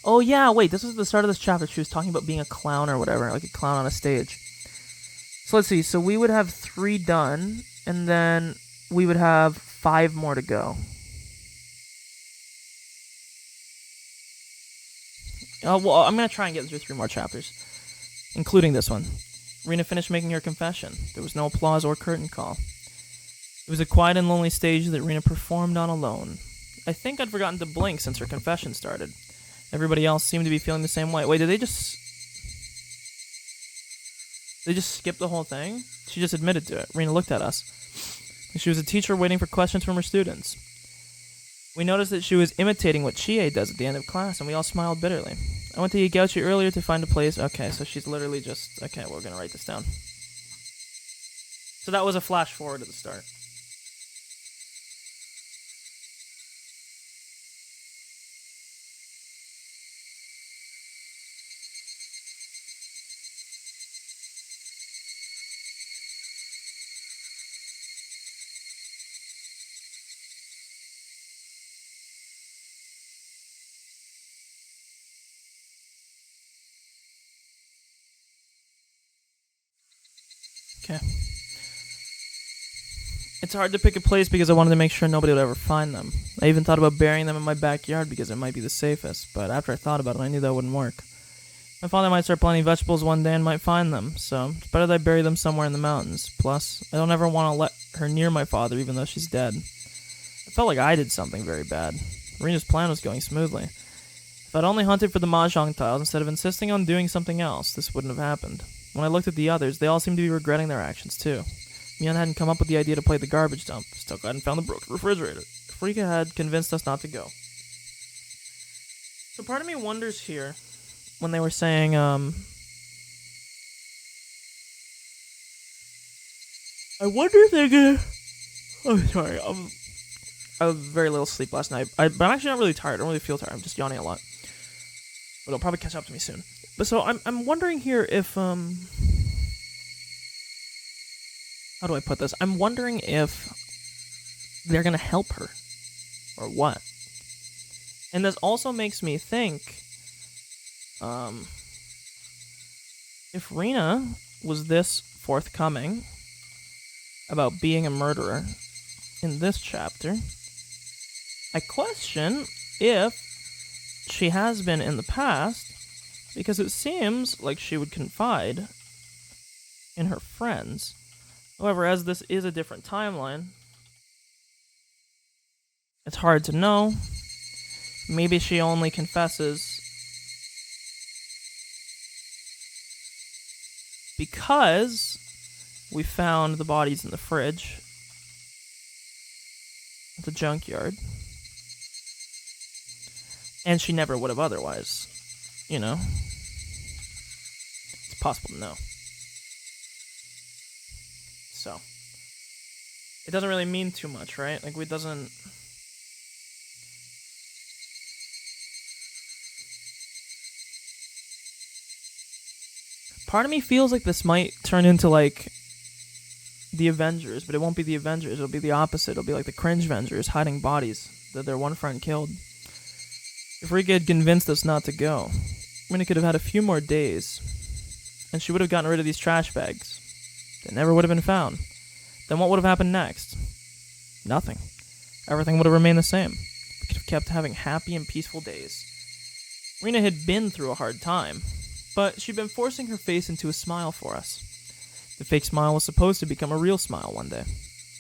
Oh, yeah, wait, this was the start of this chapter. She was talking about being a clown or whatever, like a clown on a stage. So let's see. So we would have 3 done, and then we would have 5 more to go. Well, I'm going to try and get through 3 more chapters, including this one. Rena finished making her confession. There was no applause or curtain call. It was a quiet and lonely stage that Rena performed on alone. I think I'd forgotten to blink since her confession started. Everybody else seemed to be feeling the same way. Wait, did they just skip the whole thing? She just admitted to it. Rena looked at us. She was a teacher waiting for questions from her students. We noticed that she was imitating what Chie does at the end of class, and we all smiled bitterly. I went to Higurashi earlier to find a place. Okay, so she's literally just... Okay, we're going to write this down. So that was a flash forward at the start. Okay. It's hard to pick a place because I wanted to make sure nobody would ever find them. I even thought about burying them in my backyard because it might be the safest, but after I thought about it, I knew that wouldn't work. My father might start planting vegetables one day and might find them, so it's better that I bury them somewhere in the mountains. Plus, I don't ever want to let her near my father even though she's dead. I felt like I did something very bad. Rena's plan was going smoothly. If I'd only hunted for the mahjong tiles instead of insisting on doing something else, this wouldn't have happened. When I looked at the others, they all seemed to be regretting their actions too. Mion hadn't come up with the idea to play the garbage dump. Still hadn't found the broken refrigerator. Frika had convinced us not to go. So part of me wonders here, when they were saying, I wonder if they're gonna... Oh, sorry. I had very little sleep last night. But I'm actually not really tired. I don't really feel tired. I'm just yawning a lot. But it'll probably catch up to me soon. But so I'm wondering here if, how do I put this? I'm wondering if they're gonna help her. Or what. And this also makes me think, if Rena was this forthcoming about being a murderer in this chapter, I question if she has been in the past, because it seems like she would confide in her friends. However, as this is a different timeline, it's hard to know. Maybe she only confesses because we found the bodies in the fridge at the junkyard. And she never would have otherwise. You know? It's possible to know. So. It doesn't really mean too much, right? Like, it doesn't... Part of me feels like this might turn into, like, the Avengers, but it won't be the Avengers. It'll be the opposite. It'll be like the Cringe Avengers hiding bodies that their one friend killed. If Rika had convinced us not to go, Rena could have had a few more days, and she would have gotten rid of these trash bags. They never would have been found. Then what would have happened next? Nothing. Everything would have remained the same. We could have kept having happy and peaceful days. Rena had been through a hard time, but she'd been forcing her face into a smile for us. The fake smile was supposed to become a real smile one day.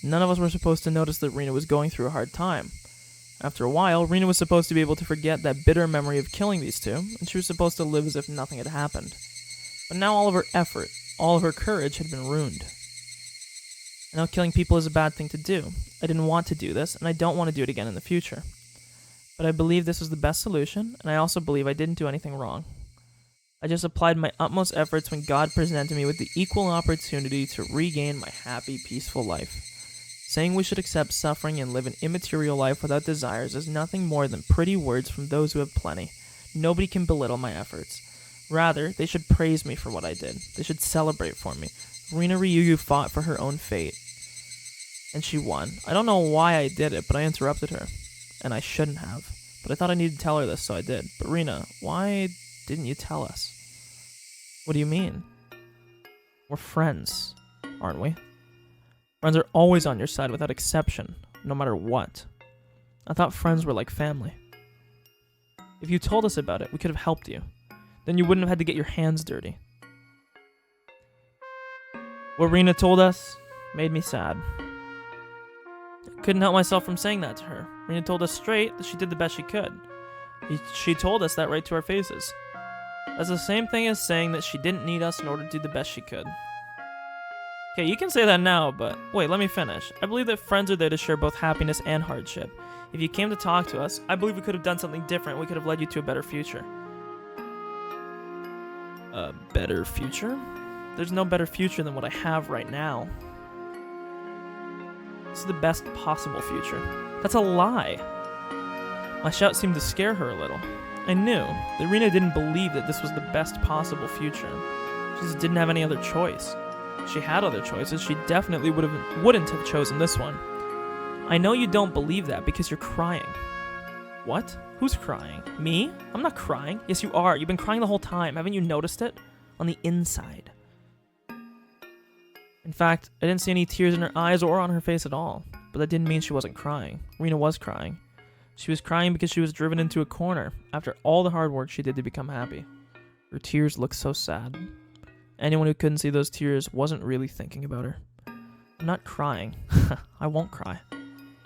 None of us were supposed to notice that Rena was going through a hard time. After a while, Rena was supposed to be able to forget that bitter memory of killing these two, and she was supposed to live as if nothing had happened. But now all of her effort, all of her courage had been ruined. I know killing people is a bad thing to do. I didn't want to do this, and I don't want to do it again in the future. But I believe this was the best solution, and I also believe I didn't do anything wrong. I just applied my utmost efforts when God presented me with the equal opportunity to regain my happy, peaceful life. Saying we should accept suffering and live an immaterial life without desires is nothing more than pretty words from those who have plenty. Nobody can belittle my efforts. Rather, they should praise me for what I did. They should celebrate for me. Rena Ryuyu fought for her own fate. And she won. I don't know why I did it, but I interrupted her. And I shouldn't have. But I thought I needed to tell her this, so I did. But Rena, why didn't you tell us? What do you mean? We're friends, aren't we? Friends are always on your side without exception, no matter what. I thought friends were like family. If you told us about it, we could have helped you. Then you wouldn't have had to get your hands dirty. What Rena told us made me sad. couldn't help myself from saying that to her. Rena told us straight that she did the best she could. She told us that right to our faces. That's the same thing as saying that she didn't need us in order to do the best she could. Okay, you can say that now, but wait, let me finish. I believe that friends are there to share both happiness and hardship. If you came to talk to us, I believe we could have done something different. We could have led you to a better future. A better future? There's no better future than what I have right now. This is the best possible future. That's a lie. My shout seemed to scare her a little. I knew that Rena didn't believe that this was the best possible future. She just didn't have any other choice. If she had other choices, she definitely wouldn't have chosen this one. I know you don't believe that because you're crying. What? Who's crying? Me? I'm not crying. Yes, you are. You've been crying the whole time. Haven't you noticed it? On the inside. In fact, I didn't see any tears in her eyes or on her face at all. But that didn't mean she wasn't crying. Rena was crying. She was crying because she was driven into a corner after all the hard work she did to become happy. Her tears looked so sad. Anyone who couldn't see those tears wasn't really thinking about her. I'm not crying. I won't cry.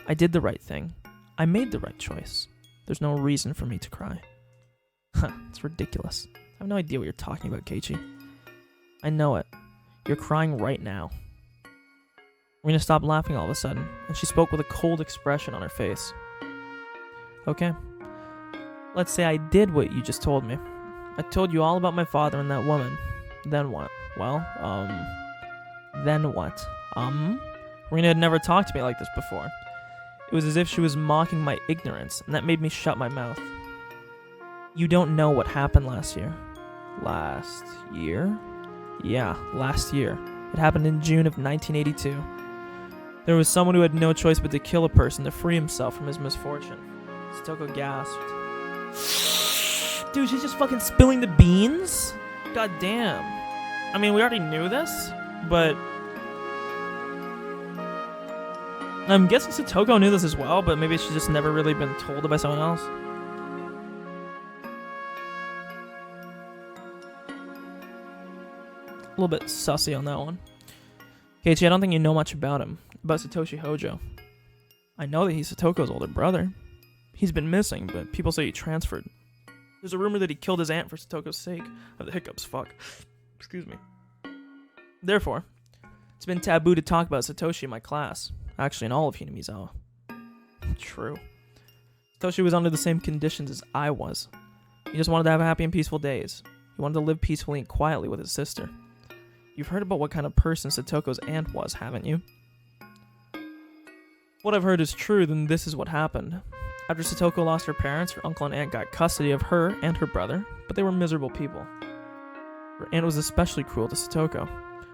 I did the right thing. I made the right choice. There's no reason for me to cry. It's ridiculous. I have no idea what you're talking about, Keiichi. I know it. You're crying right now. Rena stopped laughing all of a sudden, and she spoke with a cold expression on her face. Okay. Let's say I did what you just told me. I told you all about my father and that woman. Then what? Well, then what? Rena had never talked to me like this before. It was as if she was mocking my ignorance, and that made me shut my mouth. You don't know what happened last year. Last year? Yeah, last year. It happened in June of 1982. There was someone who had no choice but to kill a person to free himself from his misfortune. Satoko gasped. Dude, she's just fucking spilling the beans? God damn. I mean, we already knew this, but I'm guessing Satoko knew this as well, but maybe she's just never really been told it by someone else. A little bit sussy on that one. Keiichi, I don't think you know much about him, about Satoshi Hojo. I know that he's Satoko's older brother. He's been missing, but people say he transferred. There's a rumor that he killed his aunt for Satoko's sake. Of the hiccups, fuck. Excuse me. Therefore, it's been taboo to talk about Satoshi in my class. Actually, in all of Hinamizawa. True. Satoshi was under the same conditions as I was. He just wanted to have happy and peaceful days. He wanted to live peacefully and quietly with his sister. You've heard about what kind of person Satoko's aunt was, haven't you? If what I've heard is true, then this is what happened. After Satoko lost her parents, her uncle and aunt got custody of her and her brother, but they were miserable people. Her aunt was especially cruel to Satoko.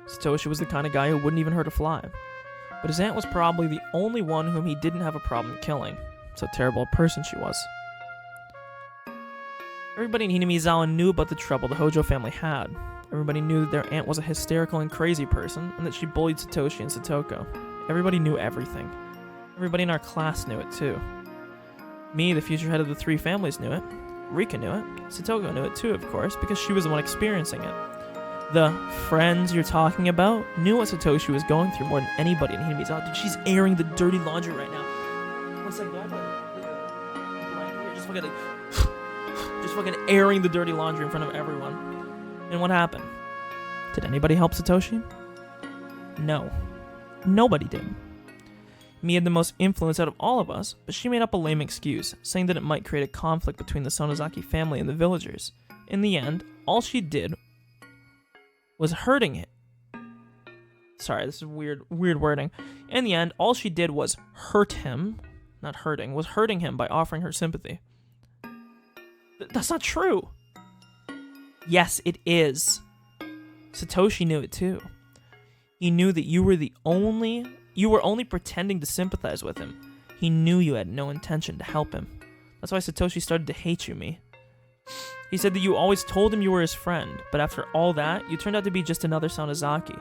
Satoshi was the kind of guy who wouldn't even hurt a fly. But his aunt was probably the only one whom he didn't have a problem killing. So terrible a person she was. Everybody in Hinamizawa knew about the trouble the Hojo family had. Everybody knew that their aunt was a hysterical and crazy person, and that she bullied Satoshi and Satoko. Everybody knew everything. Everybody in our class knew it too. Me, the future head of the three families, knew it. Rika knew it. Satoko knew it too, of course, because she was the one experiencing it. The friends you're talking about knew what Satoshi was going through more than anybody in Hinamizawa. Dude, she's airing the dirty laundry right now. One second, do I have a blanket here? Just fucking airing the dirty laundry in front of everyone. And what happened? Did anybody help Satoshi? No. Nobody did. Mi had the most influence out of all of us, but she made up a lame excuse, saying that it might create a conflict between the Sonozaki family and the villagers. In the end, all she did was hurting it. Sorry, this is weird wording. In the end, all she did was hurt him, not hurting, was hurting him by offering her sympathy. That's not true. Yes, it is. Satoshi knew it too. He knew that you were only pretending to sympathize with him. He knew you had no intention to help him. That's why Satoshi started to hate you, Mi. He said that you always told him you were his friend, but after all that, you turned out to be just another Sonozaki.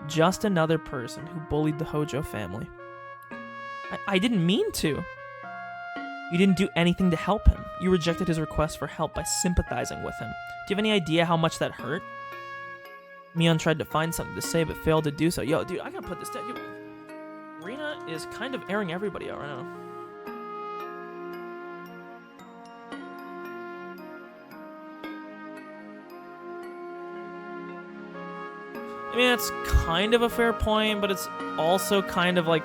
Just another person who bullied the Hojo family. I didn't mean to. You didn't do anything to help him. You rejected his request for help by sympathizing with him. Do you have any idea how much that hurt? Mion tried to find something to say, but failed to do so. Yo, dude, I gotta put this down. Rena is kind of airing everybody out right now. I mean, it's kind of a fair point, but it's also kind of, like,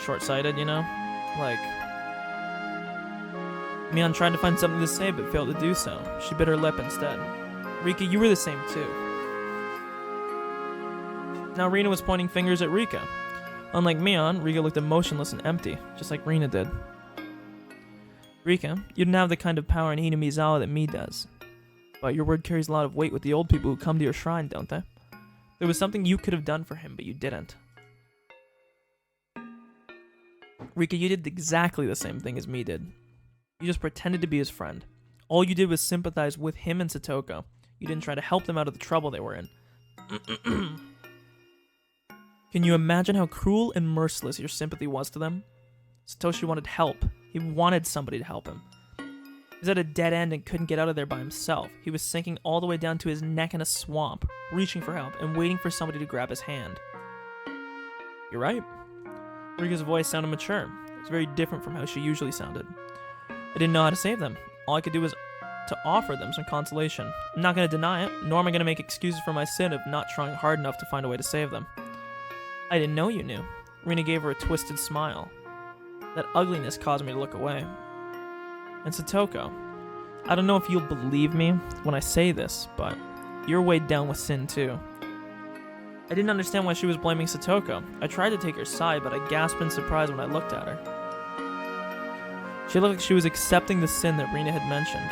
short-sighted, you know? Like, Mion tried to find something to say, but failed to do so. She bit her lip instead. Rika, you were the same, too. Now Rina was pointing fingers at Rika. Unlike Mion, Rika looked emotionless and empty, just like Rina did. Rika, you didn't have the kind of power in Hinamizawa that Mi does. But your word carries a lot of weight with the old people who come to your shrine, don't they? There was something you could have done for him, but you didn't. Rika, you did exactly the same thing as Mi did. You just pretended to be his friend. All you did was sympathize with him and Satoko. You didn't try to help them out of the trouble they were in. Can you imagine how cruel and merciless your sympathy was to them? Satoshi wanted help. He wanted somebody to help him. He was at a dead end and couldn't get out of there by himself. He was sinking all the way down to his neck in a swamp, reaching for help and waiting for somebody to grab his hand. You're right. Rika's voice sounded mature. It was very different from how she usually sounded. I didn't know how to save them. All I could do was to offer them some consolation. I'm not going to deny it, nor am I going to make excuses for my sin of not trying hard enough to find a way to save them. I didn't know you knew. Rina gave her a twisted smile. That ugliness caused me to look away. And Satoko, I don't know if you'll believe me when I say this, but you're weighed down with sin too. I didn't understand why she was blaming Satoko. I tried to take her side, but I gasped in surprise when I looked at her. She looked like she was accepting the sin that Rina had mentioned.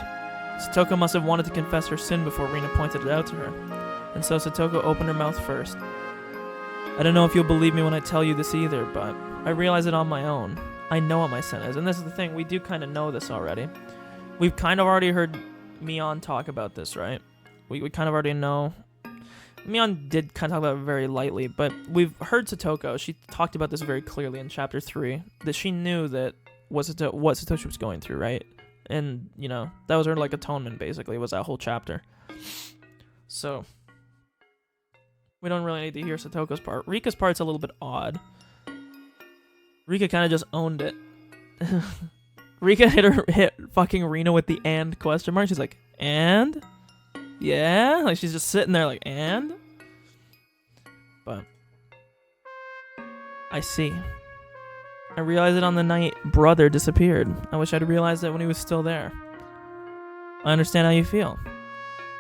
Satoko must have wanted to confess her sin before Rina pointed it out to her, and so Satoko opened her mouth first. I don't know if you'll believe me when I tell you this either, but I realize it on my own. I know what my sin is, and this is the thing, we do kind of know this already. We've kind of already heard Mion talk about this, right? We kind of already know. Mion did kind of talk about it very lightly, but we've heard Satoko. She talked about this very clearly in Chapter 3, that she knew that what Satoshi was going through, right? And, you know, that was her, like, atonement, basically, was that whole chapter. So, we don't really need to hear Satoko's part. Rika's part's a little bit odd. Rika kind of just owned it. Rika hit fucking Rina with the "and" question mark. She's like, "And? Yeah?" Like, she's just sitting there like, "And?" But I see. I realized it on the night brother disappeared. I wish I'd realized it when he was still there. I understand how you feel.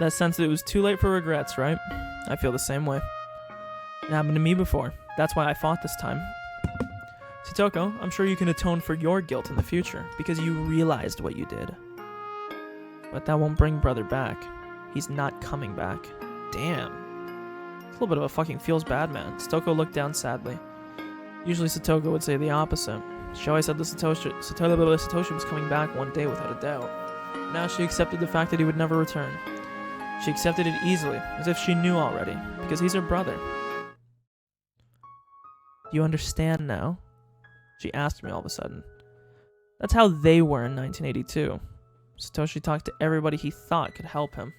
That sense that it was too late for regrets, right? I feel the same way. It happened to me before. That's why I fought this time. Satoko, I'm sure you can atone for your guilt in the future, because you realized what you did. But that won't bring brother back. He's not coming back. Damn. It's a little bit of a fucking feels bad man. Satoko looked down sadly. Usually Satoko would say the opposite. She always said that Satoshi was coming back one day without a doubt. Now she accepted the fact that he would never return. She accepted it easily, as if she knew already, because he's her brother. Do you understand now? She asked me all of a sudden. That's how they were in 1982. Satoshi talked to everybody he thought could help him.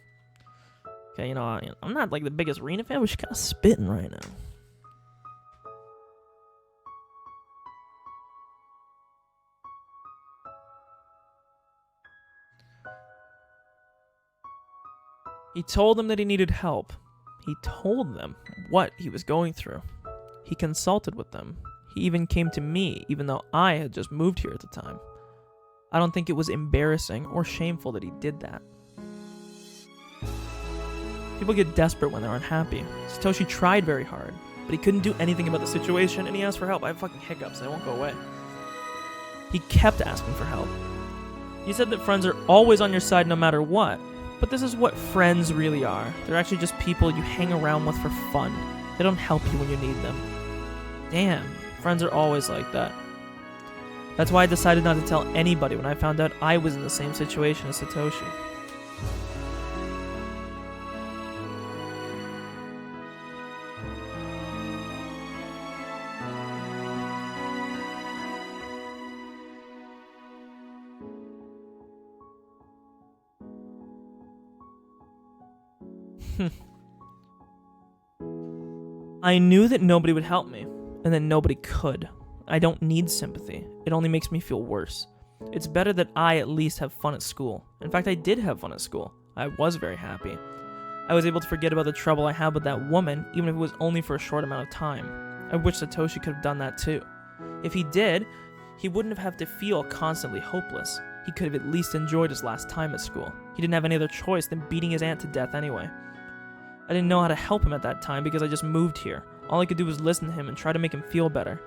Okay, you know, I'm not like the biggest Rina fan, but she's kind of spitting right now. He told them that he needed help. He told them what he was going through. He consulted with them. He even came to me, even though I had just moved here at the time. I don't think it was embarrassing or shameful that he did that. People get desperate when they're unhappy. Satoshi tried very hard, but he couldn't do anything about the situation, and he asked for help. I have fucking hiccups, they won't go away. He kept asking for help. He said that friends are always on your side no matter what, but this is what friends really are. They're actually just people you hang around with for fun. They don't help you when you need them. Damn, friends are always like that. That's why I decided not to tell anybody when I found out I was in the same situation as Satoshi. I knew that nobody would help me, and that nobody could. I don't need sympathy. It only makes me feel worse. It's better that I at least have fun at school. In fact, I did have fun at school. I was very happy. I was able to forget about the trouble I had with that woman, even if it was only for a short amount of time. I wish Satoshi could have done that too. If he did, he wouldn't have had to feel constantly hopeless. He could have at least enjoyed his last time at school. He didn't have any other choice than beating his aunt to death anyway. I didn't know how to help him at that time because I just moved here. All I could do was listen to him and try to make him feel better.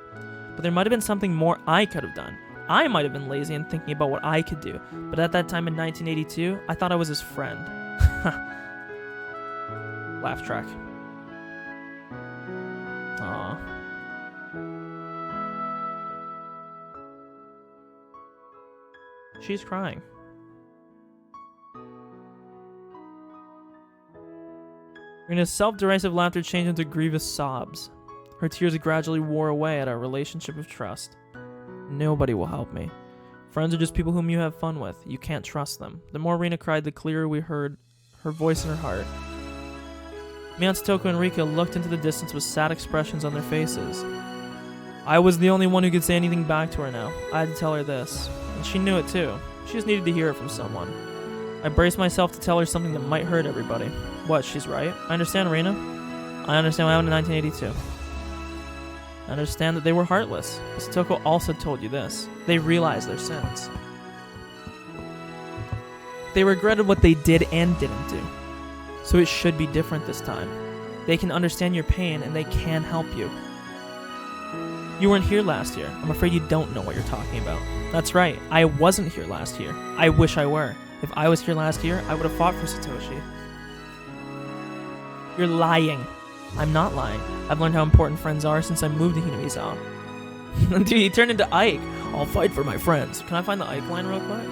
But there might have been something more I could have done. I might have been lazy in thinking about what I could do, but at that time in 1982, I thought I was his friend. Laugh track. Aww. She's crying. Rina's self-derisive laughter changed into grievous sobs. Her tears gradually wore away at our relationship of trust. Nobody will help me. Friends are just people whom you have fun with. You can't trust them. The more Rina cried, the clearer we heard her voice in her heart. Me, Toko, and Rika looked into the distance with sad expressions on their faces. I was the only one who could say anything back to her now. I had to tell her this. And she knew it too. She just needed to hear it from someone. I braced myself to tell her something that might hurt everybody. What, she's right? I understand, Rina. I understand what happened in 1982. I understand that they were heartless. But Satoko also told you this. They realized their sins. They regretted what they did and didn't do. So it should be different this time. They can understand your pain and they can help you. You weren't here last year. I'm afraid you don't know what you're talking about. That's right. I wasn't here last year. I wish I were. If I was here last year, I would have fought for Satoshi. You're lying. I'm not lying. I've learned how important friends are since I moved to Hinamizawa. Dude, he turned into Ike. I'll fight for my friends. Can I find the Ike line real quick?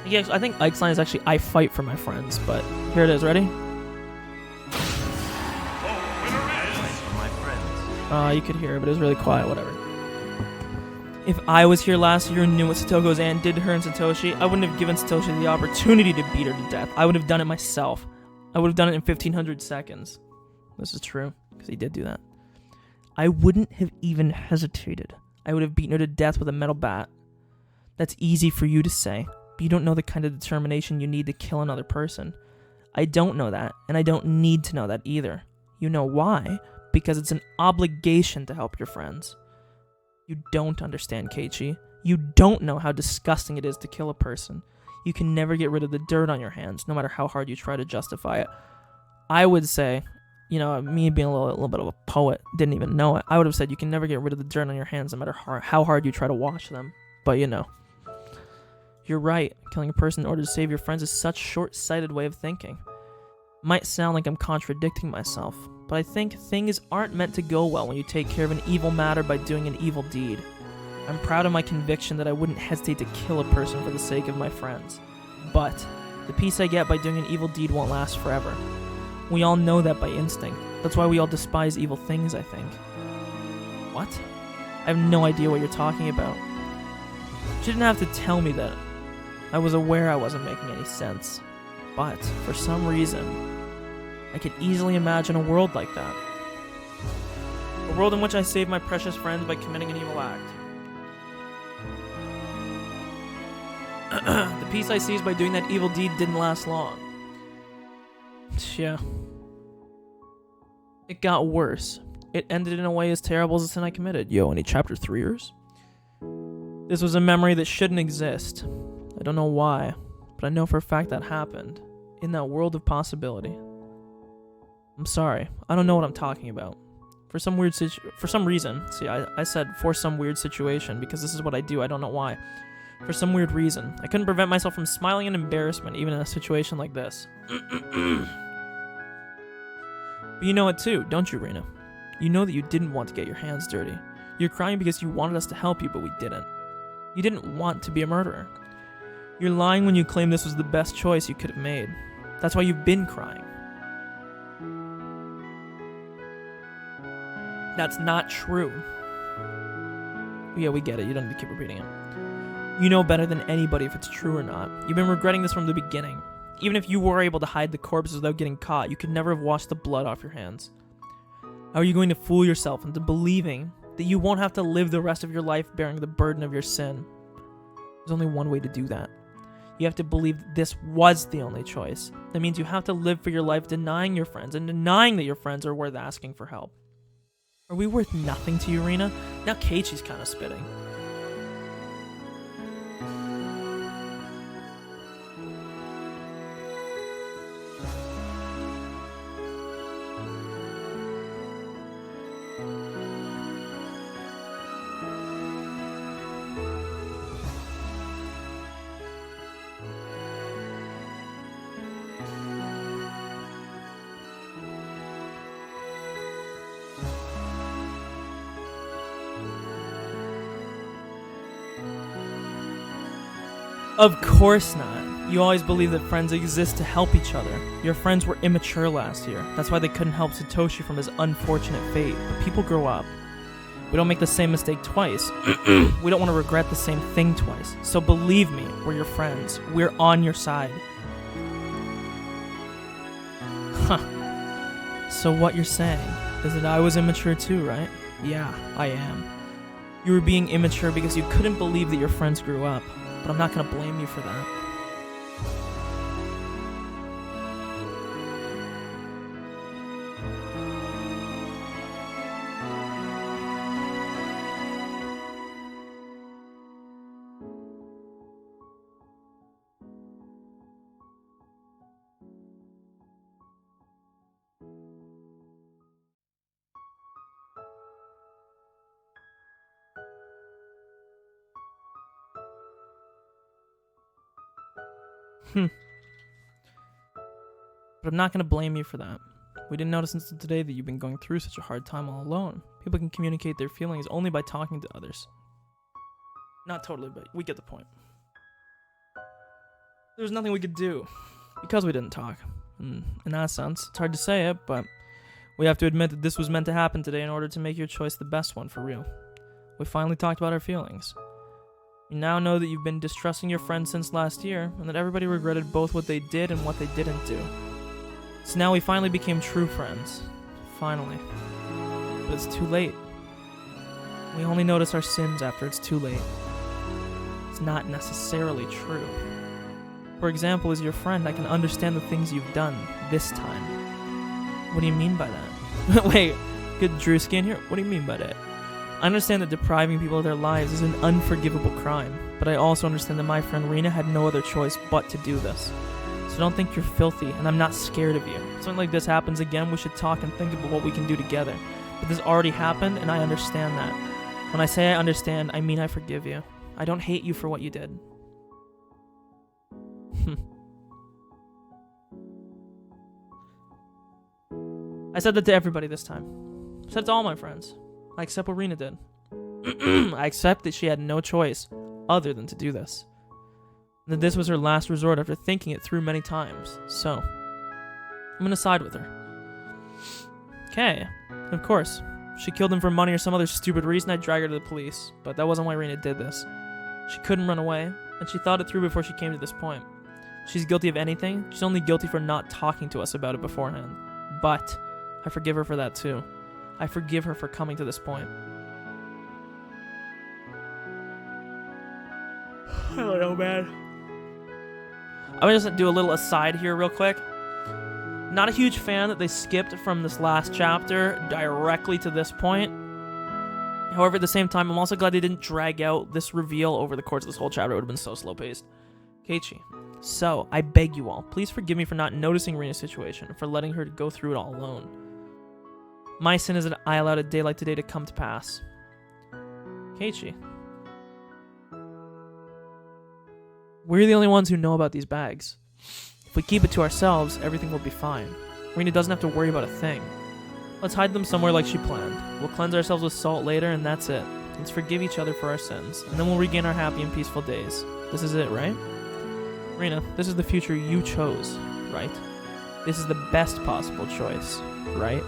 Yeah, I think Ike's line is actually, I fight for my friends, but here it is. Ready? You could hear it, but it was really quiet, whatever. If I was here last year and knew what Satoko's aunt did to her and Satoshi, I wouldn't have given Satoshi the opportunity to beat her to death. I would have done it myself. I would have done it in 1500 seconds. This is true, because he did do that. I wouldn't have even hesitated. I would have beaten her to death with a metal bat. That's easy for you to say, but you don't know the kind of determination you need to kill another person. I don't know that, and I don't need to know that either. You know why? Because it's an obligation to help your friends. You don't understand, Keiichi. You don't know how disgusting it is to kill a person. You can never get rid of the dirt on your hands, no matter how hard you try to justify it. I would say, you know, me being a little bit of a poet, didn't even know it. I would have said you can never get rid of the dirt on your hands, no matter how hard you try to wash them. But you know, you're right. Killing a person in order to save your friends is such a short-sighted way of thinking. Might sound like I'm contradicting myself, but I think things aren't meant to go well when you take care of an evil matter by doing an evil deed. I'm proud of my conviction that I wouldn't hesitate to kill a person for the sake of my friends. But the peace I get by doing an evil deed won't last forever. We all know that by instinct. That's why we all despise evil things, I think. What? I have no idea what you're talking about. She didn't have to tell me that. I was aware I wasn't making any sense. But, for some reason, I could easily imagine a world like that. A world in which I saved my precious friends by committing an evil act. The peace I seized by doing that evil deed didn't last long. Yeah. It got worse. It ended in a way as terrible as the sin I committed. Yo, any chapter 3ers? This was a memory that shouldn't exist. I don't know why, but I know for a fact that happened. In that world of possibility. I'm sorry. I don't know what I'm talking about. For some reason, see, I said for some weird situation because this is what I do. I don't know why. For some weird reason, I couldn't prevent myself from smiling in embarrassment even in a situation like this. But you know it too, don't you, Rina? You know that you didn't want to get your hands dirty. You're crying because you wanted us to help you, but we didn't. You didn't want to be a murderer. You're lying when you claim this was the best choice you could have made. That's why you've been crying. That's not true. Yeah, we get it. You don't need to keep repeating it. You know better than anybody if it's true or not. You've been regretting this from the beginning. Even if you were able to hide the corpses without getting caught, you could never have washed the blood off your hands. How are you going to fool yourself into believing that you won't have to live the rest of your life bearing the burden of your sin? There's only one way to do that. You have to believe that this was the only choice. That means you have to live for your life denying your friends and denying that your friends are worth asking for help. Are we worth nothing to you, Rina? Now Keiichi's kind of spitting. Of course not. You always believe that friends exist to help each other. Your friends were immature last year. That's why they couldn't help Satoshi from his unfortunate fate. But people grow up. We don't make the same mistake twice. We don't want to regret the same thing twice. So believe me, we're your friends. We're on your side. Huh. So what you're saying is that I was immature too, right? Yeah, I am. You were being immature because you couldn't believe that your friends grew up. But I'm not going to blame you for that. But I'm not going to blame you for that. We didn't notice until today that you've been going through such a hard time all alone. People can communicate their feelings only by talking to others. Not totally, but we get the point. There was nothing we could do because we didn't talk. In that sense, it's hard to say it, but we have to admit that this was meant to happen today in order to make your choice the best one for real. We finally talked about our feelings. You now know that you've been distrusting your friends since last year, and that everybody regretted both what they did and what they didn't do. So now we finally became true friends. Finally. But it's too late. We only notice our sins after it's too late. It's not necessarily true. For example, as your friend, I can understand the things you've done this time. What do you mean by that? Wait, good Drewski in here? What do you mean by that? I understand that depriving people of their lives is an unforgivable crime, but I also understand that my friend Rina had no other choice but to do this. So don't think you're filthy, and I'm not scared of you. If something like this happens again, we should talk and think about what we can do together. But this already happened, and I understand that. When I say I understand, I mean I forgive you. I don't hate you for what you did. I said that to everybody this time. I said it to all my friends. I accept what Rina did. I accept that she had no choice other than to do this. And that this was her last resort after thinking it through many times. So, I'm gonna side with her. Okay, of course. If she killed him for money or some other stupid reason, I'd drag her to the police. But that wasn't why Rina did this. She couldn't run away, and she thought it through before she came to this point. If she's guilty of anything, she's only guilty for not talking to us about it beforehand. But I forgive her for that too. I forgive her for coming to this point. I don't know, man. I'm gonna just do a little aside here real quick. Not a huge fan that they skipped from this last chapter directly to this point. However, at the same time, I'm also glad they didn't drag out this reveal over the course of this whole chapter. It would have been so slow-paced. Keiichi. So, I beg you all, please forgive me for not noticing Rina's situation and for letting her go through it all alone. My sin is that I allowed a day like today to come to pass. Keiichi. We're the only ones who know about these bags. If we keep it to ourselves, everything will be fine. Rina doesn't have to worry about a thing. Let's hide them somewhere like she planned. We'll cleanse ourselves with salt later, and that's it. Let's forgive each other for our sins, and then we'll regain our happy and peaceful days. This is it, right? Rina, this is the future you chose, right? This is the best possible choice, right?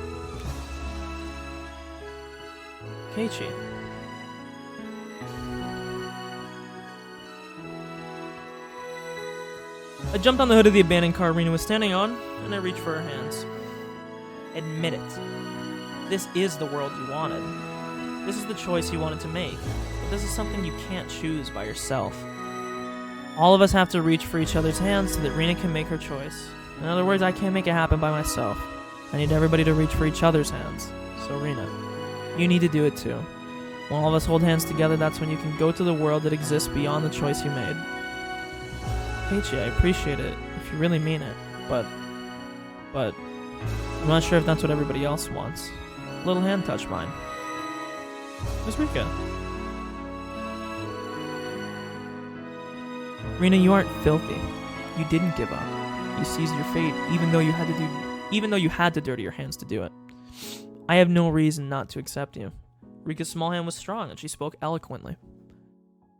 Keiichi. I jumped on the hood of the abandoned car Rina was standing on, and I reached for her hands. Admit it. This is the world you wanted. This is the choice you wanted to make. But this is something you can't choose by yourself. All of us have to reach for each other's hands so that Rena can make her choice. In other words, I can't make it happen by myself. I need everybody to reach for each other's hands. So Rena, you need to do it too. When all of us hold hands together, that's when you can go to the world that exists beyond the choice you made. Keiichi, I appreciate it if you really mean it, but I'm not sure if that's what everybody else wants. A little hand touch mine. Where's Rika? Rena, you aren't filthy. You didn't give up. You seized your fate, even though you had to dirty your hands to do it. I have no reason not to accept you. Rika's small hand was strong, and she spoke eloquently.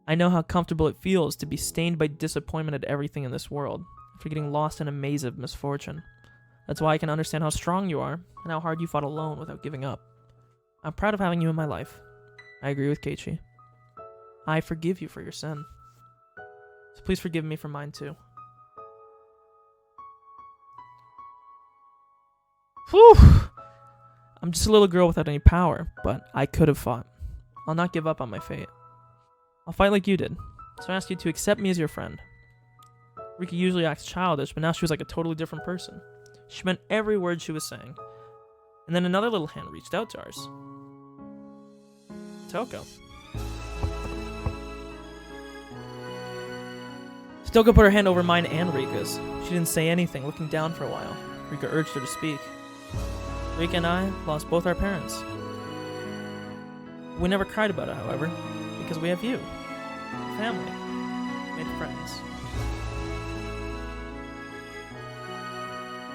I know how comfortable it feels to be stained by disappointment at everything in this world, after getting lost in a maze of misfortune. That's why I can understand how strong you are, and how hard you fought alone without giving up. I'm proud of having you in my life. I agree with Keiichi. I forgive you for your sin. So please forgive me for mine too. Whew! I'm just a little girl without any power, but I could have fought. I'll not give up on my fate. I'll fight like you did, so I ask you to accept me as your friend. Rika usually acts childish, but now she was like a totally different person. She meant every word she was saying. And then another little hand reached out to ours. Toko. Toko put her hand over mine and Rika's. She didn't say anything, looking down for a while. Rika urged her to speak. Rika and I lost both our parents. We never cried about it, however, because we have you. Family. Made friends.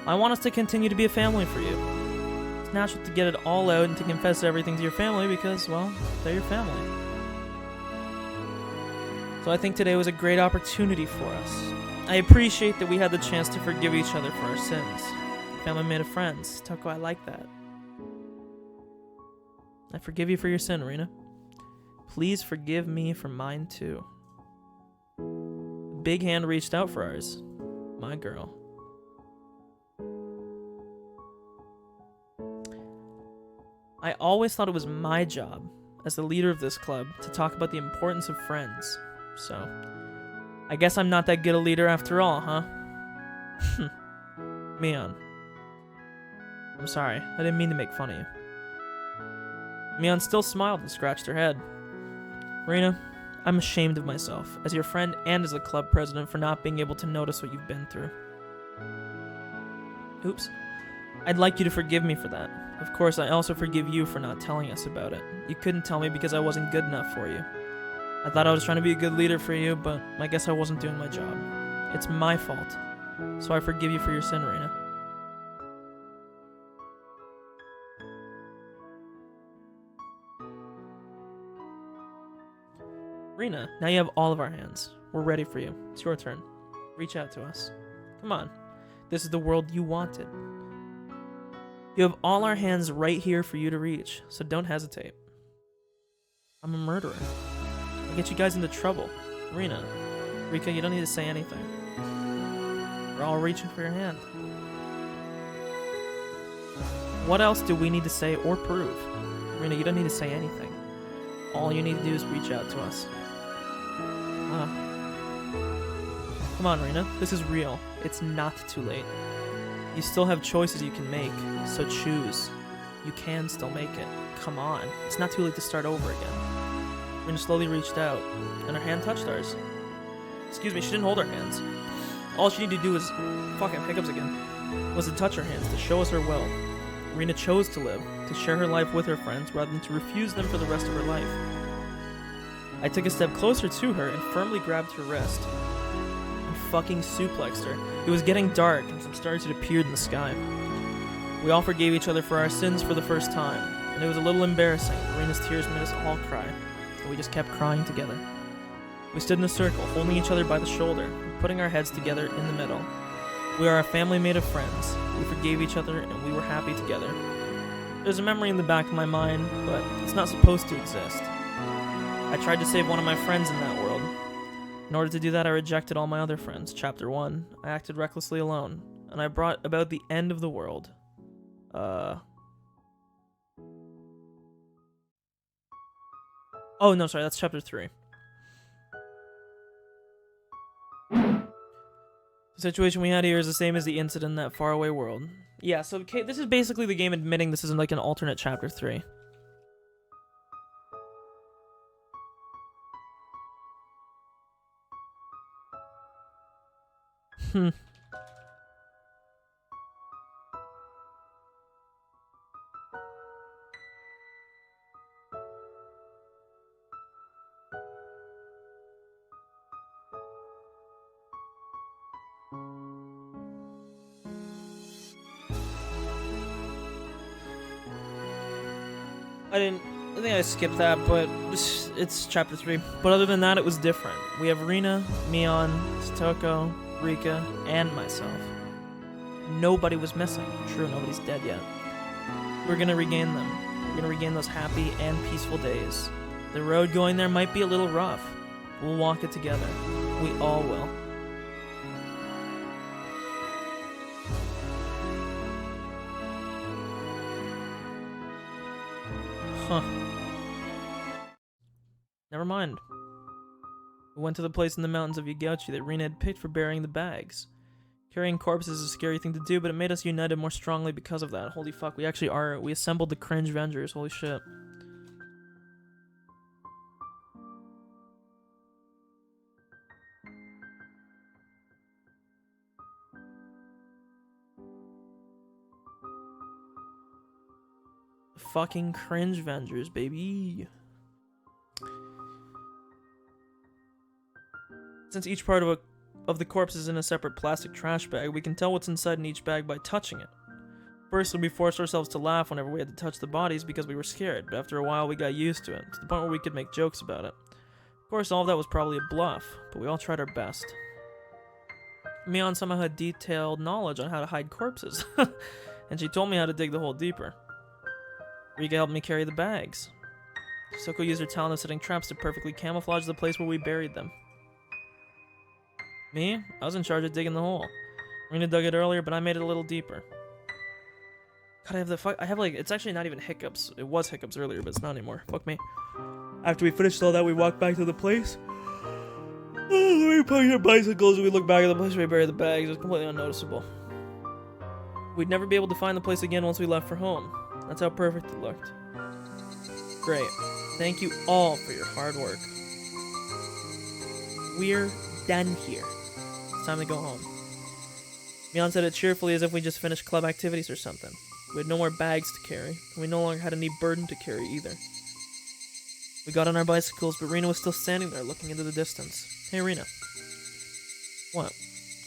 I want us to continue to be a family for you. It's natural to get it all out and to confess everything to your family because, well, they're your family. So I think today was a great opportunity for us. I appreciate that we had the chance to forgive each other for our sins. Family made of friends. Toko, I like that. I forgive you for your sin, Rena. Please forgive me for mine too. The big hand reached out for ours. My girl. I always thought it was my job, as the leader of this club, to talk about the importance of friends. So, I guess I'm not that good a leader after all, huh? Mion. I'm sorry, I didn't mean to make fun of you. Mion still smiled and scratched her head. Rena, I'm ashamed of myself, as your friend and as the club president, for not being able to notice what you've been through. Oops. I'd like you to forgive me for that. Of course, I also forgive you for not telling us about it. You couldn't tell me because I wasn't good enough for you. I thought I was trying to be a good leader for you, but I guess I wasn't doing my job. It's my fault. So I forgive you for your sin, Rena. Rena, now you have all of our hands. We're ready for you. It's your turn. Reach out to us. Come on. This is the world you wanted. You have all our hands right here for you to reach, so don't hesitate. I'm a murderer. I'll get you guys into trouble. Rena, Rika, you don't need to say anything. We're all reaching for your hand. What else do we need to say or prove? Rena, you don't need to say anything. All you need to do is reach out to us. Come on, Rena. This is real. It's not too late. You still have choices you can make, so choose. You can still make it. Come on. It's not too late to start over again. Rena slowly reached out, and her hand touched ours. Excuse me, she didn't hold our hands. All she needed to do was... fucking hiccups again. Was to touch her hands, to show us her will. Rena chose to live, to share her life with her friends, rather than to refuse them for the rest of her life. I took a step closer to her and firmly grabbed her wrist. And fucking suplexed her. It was getting dark, and some stars had appeared in the sky. We all forgave each other for our sins for the first time, and it was a little embarrassing. Rena's tears made us all cry, and we just kept crying together. We stood in a circle, holding each other by the shoulder, and putting our heads together in the middle. We are a family made of friends. We forgave each other, and we were happy together. There's a memory in the back of my mind, but it's not supposed to exist. I tried to save one of my friends in that world. In order to do that, I rejected all my other friends. Chapter 1. I acted recklessly alone, and I brought about the end of the world. Oh, no, sorry, that's chapter 3. The situation we had here is the same as the incident in that faraway world. Yeah, so this is basically the game admitting this isn't like an alternate chapter 3. I think I skipped that, but it's chapter 3. But other than that, it was different. We have Rina, Mion, Satoko, Rika, and myself. Nobody was missing. True, nobody's dead yet. We're gonna regain them. We're gonna regain those happy and peaceful days. The road going there might be a little rough. We'll walk it together. We all will. Huh. Never mind. We went to the place in the mountains of Higurashi that Rina had picked for burying the bags. Carrying corpses is a scary thing to do, but it made us united more strongly because of that. Holy fuck, we actually are. We assembled the Cringe Vengers. Holy shit. Fucking Cringe Vengers, baby. Since each part of the corpse is in a separate plastic trash bag, we can tell what's inside in each bag by touching it. First, we forced ourselves to laugh whenever we had to touch the bodies because we were scared, but after a while we got used to it, to the point where we could make jokes about it. Of course, all of that was probably a bluff, but we all tried our best. Mion somehow had detailed knowledge on how to hide corpses, and she told me how to dig the hole deeper. Rika helped me carry the bags. Soko used her talent of setting traps to perfectly camouflage the place where we buried them. Me? I was in charge of digging the hole. Rina dug it earlier, but I made it a little deeper. God, I have like, it's actually not even hiccups. It was hiccups earlier, but it's not anymore. Fuck me. After we finished all that, we walked back to the place. We parked our bicycles and we looked back at the place where we buried the bags. It was completely unnoticeable. We'd never be able to find the place again once we left for home. That's how perfect it looked. Great. Thank you all for your hard work. We're done here. It's time to go home. Mion said it cheerfully as if we just finished club activities or something. We had no more bags to carry, and we no longer had any burden to carry either. We got on our bicycles, but Rina was still standing there looking into the distance. Hey, Rina. What?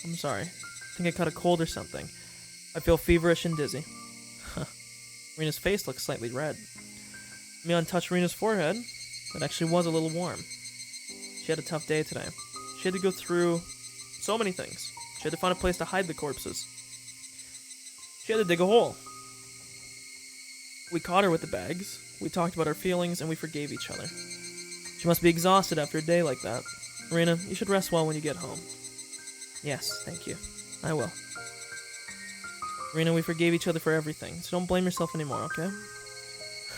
I'm sorry. I think I caught a cold or something. I feel feverish and dizzy. Rina's face looked slightly red. Mion touched Rina's forehead. It actually was a little warm. She had a tough day today. She had to go through so many things. She had to find a place to hide the corpses. She had to dig a hole. We caught her with the bags. We talked about our feelings, and we forgave each other. She must be exhausted after a day like that. Rina, you should rest well when you get home. Yes, thank you. I will. Rina, we forgave each other for everything, so don't blame yourself anymore, okay?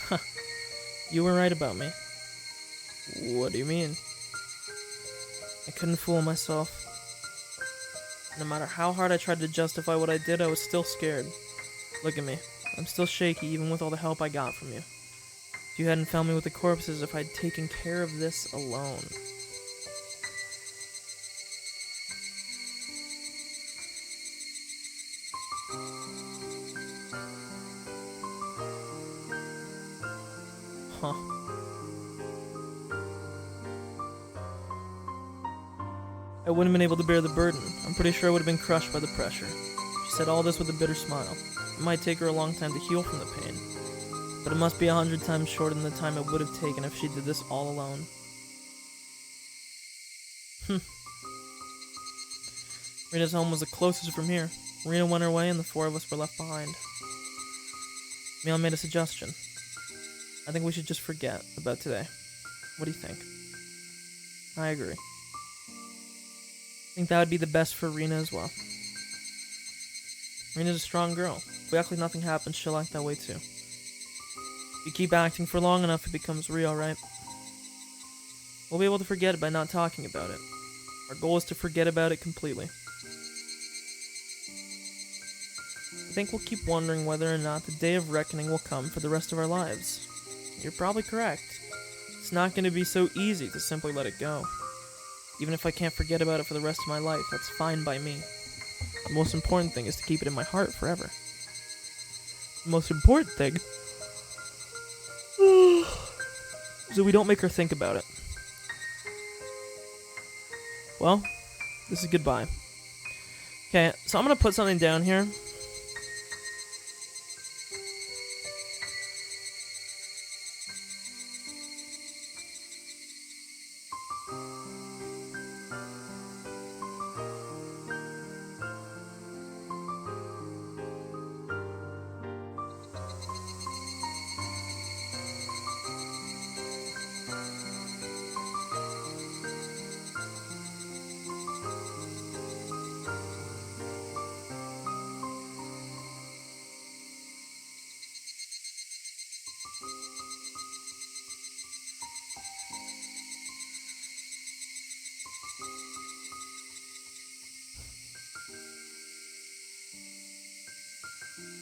Huh. You were right about me. What do you mean? I couldn't fool myself. No matter how hard I tried to justify what I did, I was still scared. Look at me. I'm still shaky, even with all the help I got from you. If you hadn't found me with the corpses, if I'd taken care of this alone. Huh. I wouldn't have been able to bear the burden. I'm pretty sure I would have been crushed by the pressure. She said all this with a bitter smile. It might take her a long time to heal from the pain, but it must be 100 times shorter than the time it would have taken if she did this all alone. Rina's home was the closest from here. Rina went her way and the four of us were left behind. Mion made a suggestion. I think we should just forget about today. What do you think? I agree. I think that would be the best for Rina as well. Rina's a strong girl. If we act like nothing happens, she'll act that way too. If you keep acting for long enough, it becomes real, right? We'll be able to forget it by not talking about it. Our goal is to forget about it completely. I think we'll keep wondering whether or not the day of reckoning will come for the rest of our lives. You're probably correct. It's not going to be so easy to simply let it go. Even if I can't forget about it for the rest of my life, that's fine by me. The most important thing is to keep it in my heart forever. The most important thing is that we don't make her think about it. Well, this is goodbye. Okay, so I'm going to put something down here.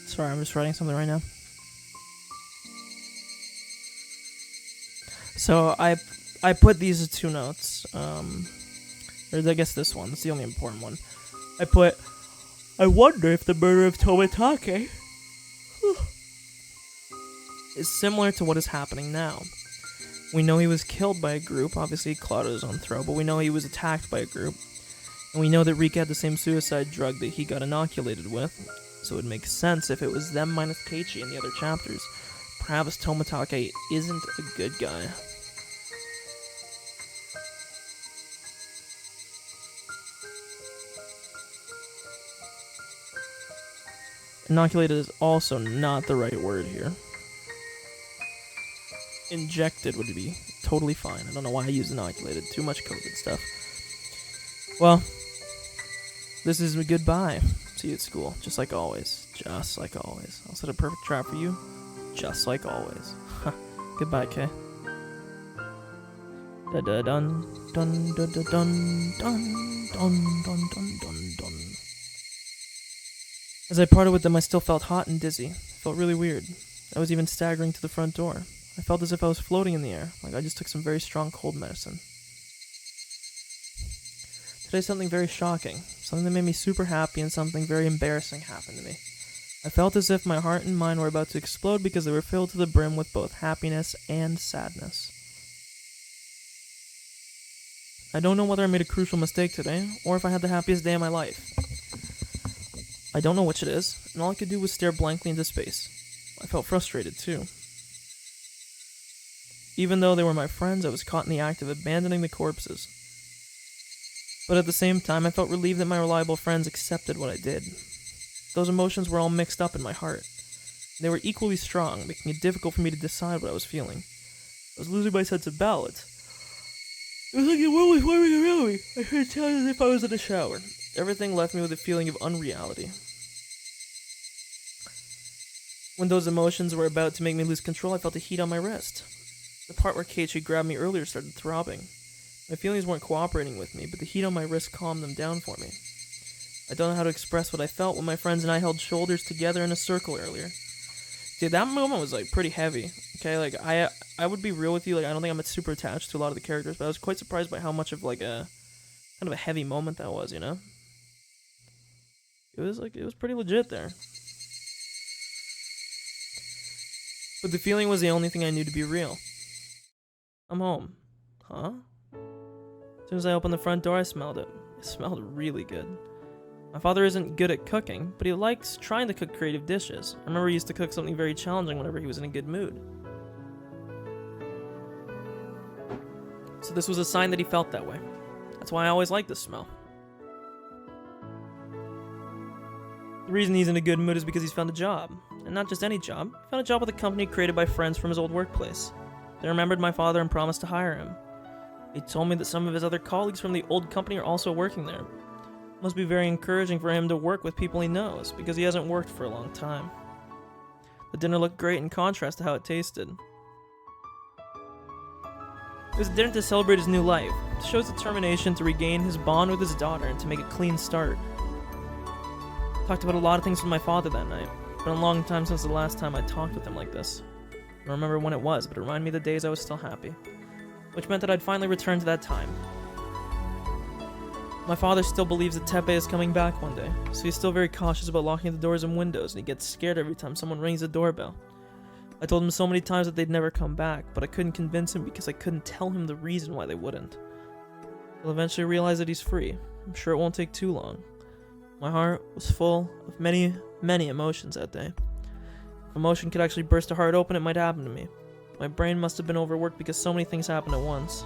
Sorry, I'm just writing something right now. So I put these as 2 notes. Or I guess this one. That's the only important one. I wonder if the murder of Tomitake is similar to what is happening now. We know he was killed by a group. Obviously, he clawed his own throat, but we know he was attacked by a group. And we know that Rika had the same suicide drug that he got inoculated with. So it would make sense if it was them minus Keiichi in the other chapters. Perhaps Tomitake isn't a good guy. Inoculated is also not the right word here. Injected would be totally fine. I don't know why I used inoculated. Too much COVID stuff. Well, this is a goodbye. See you at school, just like always. Just like always. I'll set a perfect trap for you, just like always. Goodbye, Kay. Da da dun dun dun dun dun dun dun dun dun dun dun. As I parted with them, I still felt hot and dizzy. It felt really weird. I was even staggering to the front door. I felt as if I was floating in the air, like I just took some very strong cold medicine. Today something very shocking, something that made me super happy, and something very embarrassing happened to me. I felt as if my heart and mind were about to explode because they were filled to the brim with both happiness and sadness. I don't know whether I made a crucial mistake today, or if I had the happiest day of my life. I don't know which it is, and all I could do was stare blankly into space. I felt frustrated too. Even though they were my friends, I was caught in the act of abandoning the corpses. But at the same time, I felt relieved that my reliable friends accepted what I did. Those emotions were all mixed up in my heart. They were equally strong, making it difficult for me to decide what I was feeling. I was losing my sense of balance. It was like the world was whirling around me. I heard sounds as if I was in a shower. Everything left me with a feeling of unreality. When those emotions were about to make me lose control, I felt a heat on my wrist. The part where Keiichi grabbed me earlier started throbbing. My feelings weren't cooperating with me, but the heat on my wrist calmed them down for me. I don't know how to express what I felt when my friends and I held shoulders together in a circle earlier. Dude, that moment was, like, pretty heavy. Okay, like, I would be real with you, like, I don't think I'm super attached to a lot of the characters, but I was quite surprised by how much of, like, a kind of a heavy moment that was, you know? It was pretty legit there. But the feeling was the only thing I knew to be real. I'm home. Huh? As soon as I opened the front door, I smelled it. It smelled really good. My father isn't good at cooking, but he likes trying to cook creative dishes. I remember he used to cook something very challenging whenever he was in a good mood. So this was a sign that he felt that way. That's why I always liked this smell. The reason he's in a good mood is because he's found a job. And not just any job. He found a job with a company created by friends from his old workplace. They remembered my father and promised to hire him. He told me that some of his other colleagues from the old company are also working there. It must be very encouraging for him to work with people he knows, because he hasn't worked for a long time. The dinner looked great in contrast to how it tasted. It was a dinner to celebrate his new life, to show his determination to regain his bond with his daughter and to make a clean start. Talked about a lot of things with my father that night. It's been a long time since the last time I talked with him like this. I don't remember when it was, but it reminded me of the days I was still happy, which meant that I'd finally return to that time. My father still believes that Tepe is coming back one day, so he's still very cautious about locking the doors and windows, and he gets scared every time someone rings the doorbell. I told him so many times that they'd never come back, but I couldn't convince him because I couldn't tell him the reason why they wouldn't. He'll eventually realize that he's free. I'm sure it won't take too long. My heart was full of many, many emotions that day. If emotion could actually burst a heart open, it might happen to me. My brain must have been overworked because so many things happened at once.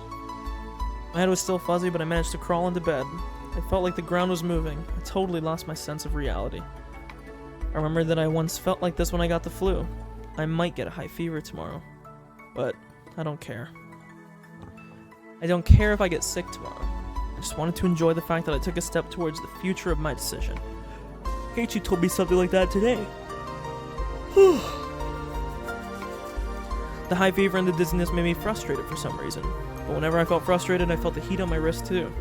My head was still fuzzy, but I managed to crawl into bed. I felt like the ground was moving. I totally lost my sense of reality. I remember that I once felt like this when I got the flu. I might get a high fever tomorrow, but I don't care. I don't care if I get sick tomorrow. I just wanted to enjoy the fact that I took a step towards the future of my decision. Keiichi told me something like that today. The high fever and the dizziness made me frustrated for some reason, but whenever I felt frustrated, I felt the heat on my wrist too.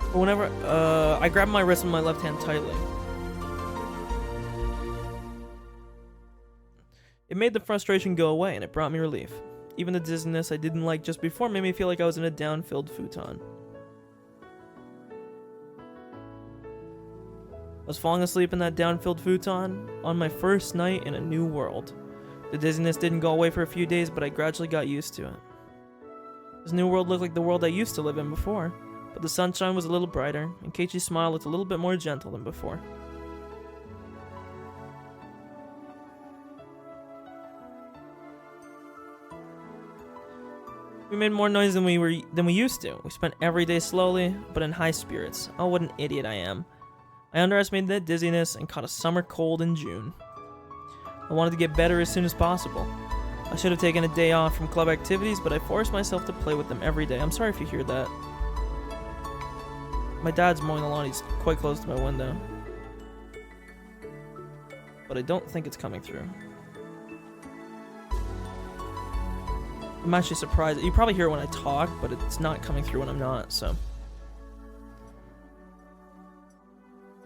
But whenever, I grabbed my wrist with my left hand tightly. It made the frustration go away, and it brought me relief. Even the dizziness I didn't like just before made me feel like I was in a down-filled futon. I was falling asleep in that down-filled futon on my first night in a new world. The dizziness didn't go away for a few days, but I gradually got used to it. This new world looked like the world I used to live in before, but the sunshine was a little brighter, and Keiichi's smile looked a little bit more gentle than before. We made more noise than we used to. We spent every day slowly, but in high spirits. Oh, what an idiot I am. I underestimated that dizziness and caught a summer cold in June. I wanted to get better as soon as possible. I should have taken a day off from club activities, but I forced myself to play with them every day. I'm sorry if you hear that. My dad's mowing the lawn. He's quite close to my window. But I don't think it's coming through. I'm actually surprised. You probably hear it when I talk, but it's not coming through when I'm not, so.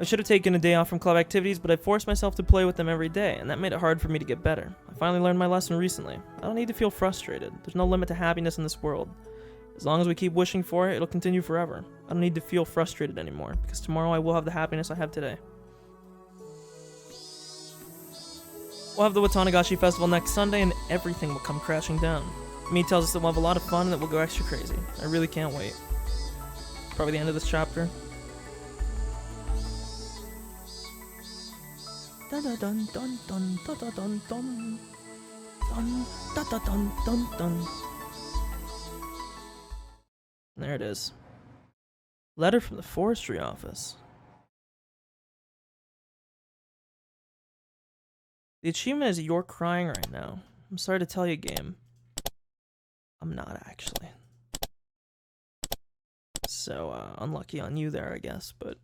I should have taken a day off from club activities, but I forced myself to play with them every day, and that made it hard for me to get better. I finally learned my lesson recently. I don't need to feel frustrated. There's no limit to happiness in this world. As long as we keep wishing for it, it'll continue forever. I don't need to feel frustrated anymore, because tomorrow I will have the happiness I have today. We'll have the Watanagashi Festival next Sunday, and everything will come crashing down. Me tells us that we'll have a lot of fun and that we'll go extra crazy. I really can't wait. Probably the end of this chapter. Dun dun dun dun dun dun dun dun dun dun dun dun dun dun. There it is. Letter from the forestry office. The achievement is you're crying right now. I'm sorry to tell you, game. I'm not actually. So, unlucky on you there, I guess, but.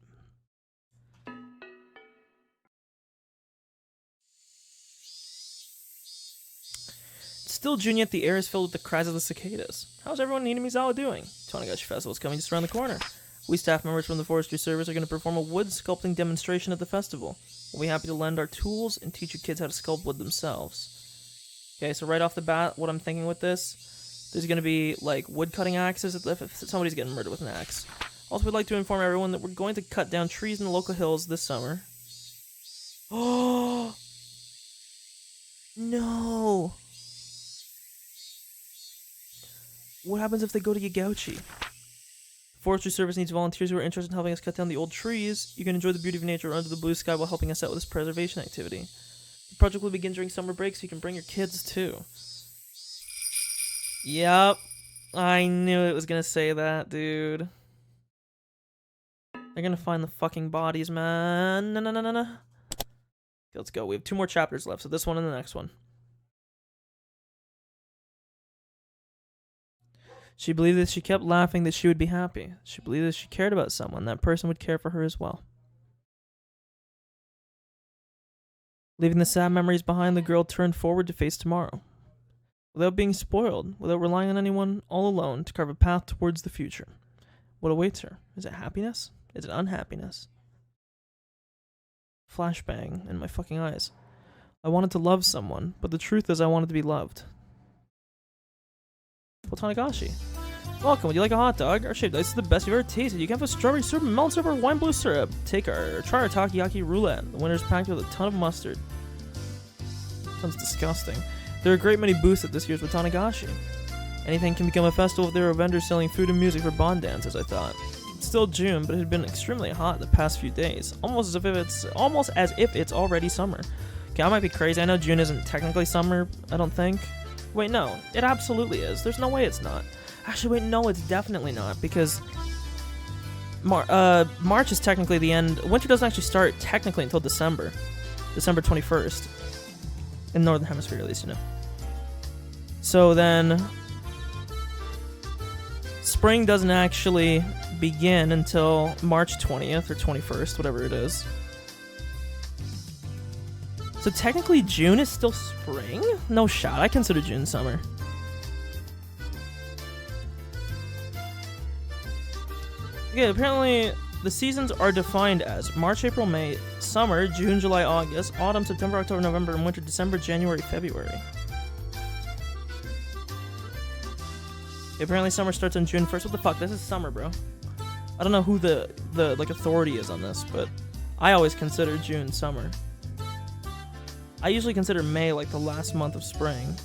It's still June, yet the air is filled with the cries of the cicadas. How's everyone in Inamizawa doing? Tonegashi Festival is coming just around the corner. We staff members from the Forestry Service are going to perform a wood sculpting demonstration at the festival. We'll be happy to lend our tools and teach you kids how to sculpt wood themselves. Okay, so right off the bat, what I'm thinking with this, there's going to be, like, wood cutting axes if somebody's getting murdered with an axe. Also, we'd like to inform everyone that we're going to cut down trees in the local hills this summer. Oh! No! What happens if they go to Yagauchi? Forestry Service needs volunteers who are interested in helping us cut down the old trees. You can enjoy the beauty of nature under the blue sky while helping us out with this preservation activity. The project will begin during summer break, so you can bring your kids too. Yep. I knew it was gonna say that, dude. They're gonna find the fucking bodies, man. No. Okay, let's go. We have 2 more chapters left, so this one and the next one. She believed that she kept laughing that she would be happy. She believed that she cared about someone. That person would care for her as well. Leaving the sad memories behind, the girl turned forward to face tomorrow. Without being spoiled, without relying on anyone, all alone, to carve a path towards the future. What awaits her? Is it happiness? Is it unhappiness? Flashbang in my fucking eyes. I wanted to love someone, but the truth is I wanted to be loved. Watanagashi. Welcome, would you like a hot dog? Our shaved ice is the best you've ever tasted. You can have a strawberry syrup, melon syrup, or wine blue syrup. Try our takoyaki roulette. The winner's packed with a ton of mustard. Sounds disgusting. There are a great many booths at this year's Watanagashi. Anything can become a festival if there are vendors selling food and music for bond dances, I thought. It's still June, but it had been extremely hot the past few days. Almost as if it's already summer. Okay, I might be crazy. I know June isn't technically summer, I don't think. Wait, no. It absolutely is. There's no way it's not. Actually, wait, no, it's definitely not, because March is technically the end. Winter doesn't actually start technically until December. December 21st. In Northern Hemisphere, at least, you know. So then, spring doesn't actually begin until March 20th or 21st, whatever it is. So technically, June is still spring? No shot. I consider June summer. Okay, apparently the seasons are defined as March, April, May, summer, June, July, August, autumn, September, October, November, and winter, December, January, February. Okay, apparently summer starts on June 1st. What the fuck? This is summer, bro. I don't know who the like authority is on this, but I always consider June summer. I usually consider May like the last month of spring.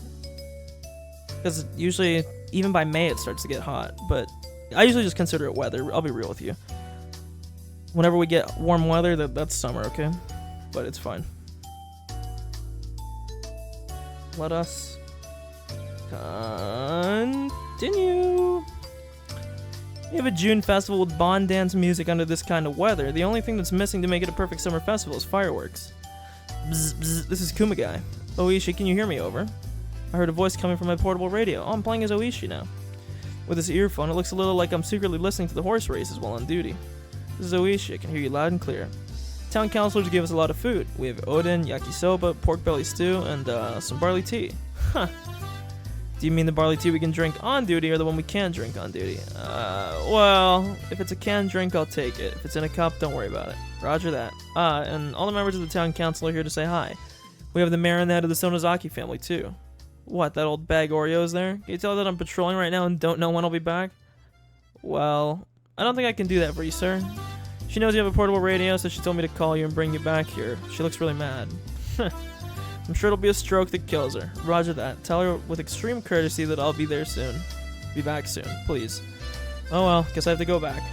Because usually, even by May, it starts to get hot, but I usually just consider it weather. I'll be real with you. Whenever we get warm weather, that's summer, okay? But it's fine. Let us continue. We have a June festival with bond dance music under this kind of weather. The only thing that's missing to make it a perfect summer festival is fireworks. Bzz, bzz, this is Kumagai. Oishi, can you hear me? Over. I heard a voice coming from my portable radio. Oh, I'm playing as Oishi now. With this earphone, it looks a little like I'm secretly listening to the horse races while on duty. This is Oishi, I can hear you loud and clear. Town councilors give us a lot of food. We have oden, yakisoba, pork belly stew, and some barley tea. Huh. Do you mean the barley tea we can drink on duty or the one we can't drink on duty? Well, if it's a canned drink, I'll take it. If it's in a cup, don't worry about it. Roger that. And all the members of the town council are here to say hi. We have the mayor and the head of the Sonozaki family, too. What, that old bag Oreo's there? Can you tell that I'm patrolling right now and don't know when I'll be back? Well, I don't think I can do that for you, sir. She knows you have a portable radio, so she told me to call you and bring you back here. She looks really mad. I'm sure it'll be a stroke that kills her. Roger that. Tell her with extreme courtesy that I'll be there soon. Be back soon, please. Oh well, guess I have to go back.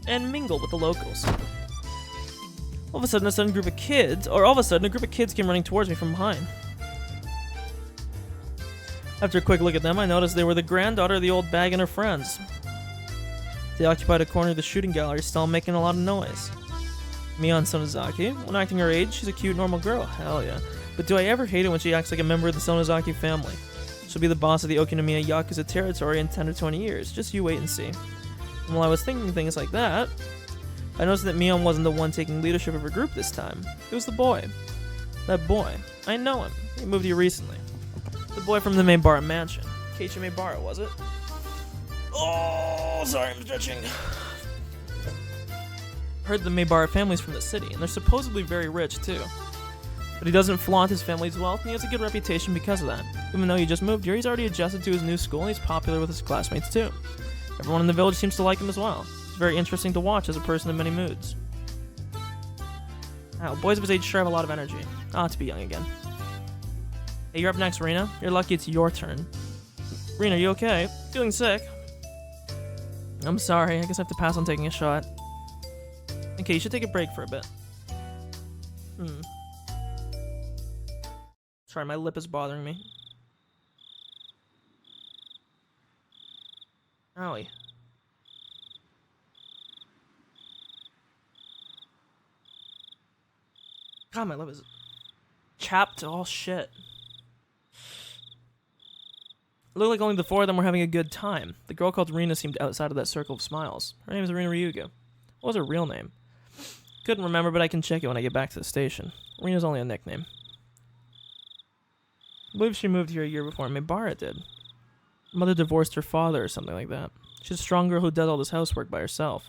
And mingle with the locals. All of a sudden, a group of kids came running towards me from behind. After a quick look at them, I noticed they were the granddaughter of the old bag and her friends. They occupied a corner of the shooting gallery stall, making a lot of noise. Mion Sonozaki, when acting her age, she's a cute, normal girl. Hell yeah. But do I ever hate it when she acts like a member of the Sonozaki family? She'll be the boss of the Okinomiya Yakuza territory in 10 or 20 years. Just you wait and see. And while I was thinking things like that, I noticed that Mion wasn't the one taking leadership of her group this time. It was the boy. That boy. I know him. He moved here recently. The boy from the Maebara mansion. Keiichi Maebara, was it? Oh, sorry, I'm stretching. Heard the Maebara family's from the city, and they're supposedly very rich, too. But he doesn't flaunt his family's wealth, and he has a good reputation because of that. Even though he just moved here, he's already adjusted to his new school, and he's popular with his classmates, too. Everyone in the village seems to like him as well. He's very interesting to watch as a person in many moods. Wow, boys of his age sure have a lot of energy. Ah, to be young again. Hey, you're up next, Rena. You're lucky it's your turn. Rena, you okay? Feeling sick? I'm sorry, I guess I have to pass on taking a shot. Okay, you should take a break for a bit. Sorry, my lip is bothering me. Owie. God, my lip is chapped. Oh, shit. It looked like only the four of them were having a good time. The girl called Rena seemed outside of that circle of smiles. Her name is Rena Ryuga. What was her real name? Couldn't remember, but I can check it when I get back to the station. Rena's only a nickname. I believe she moved here a year before Mibara did. Her mother divorced her father or something like that. She's a strong girl who does all this housework by herself.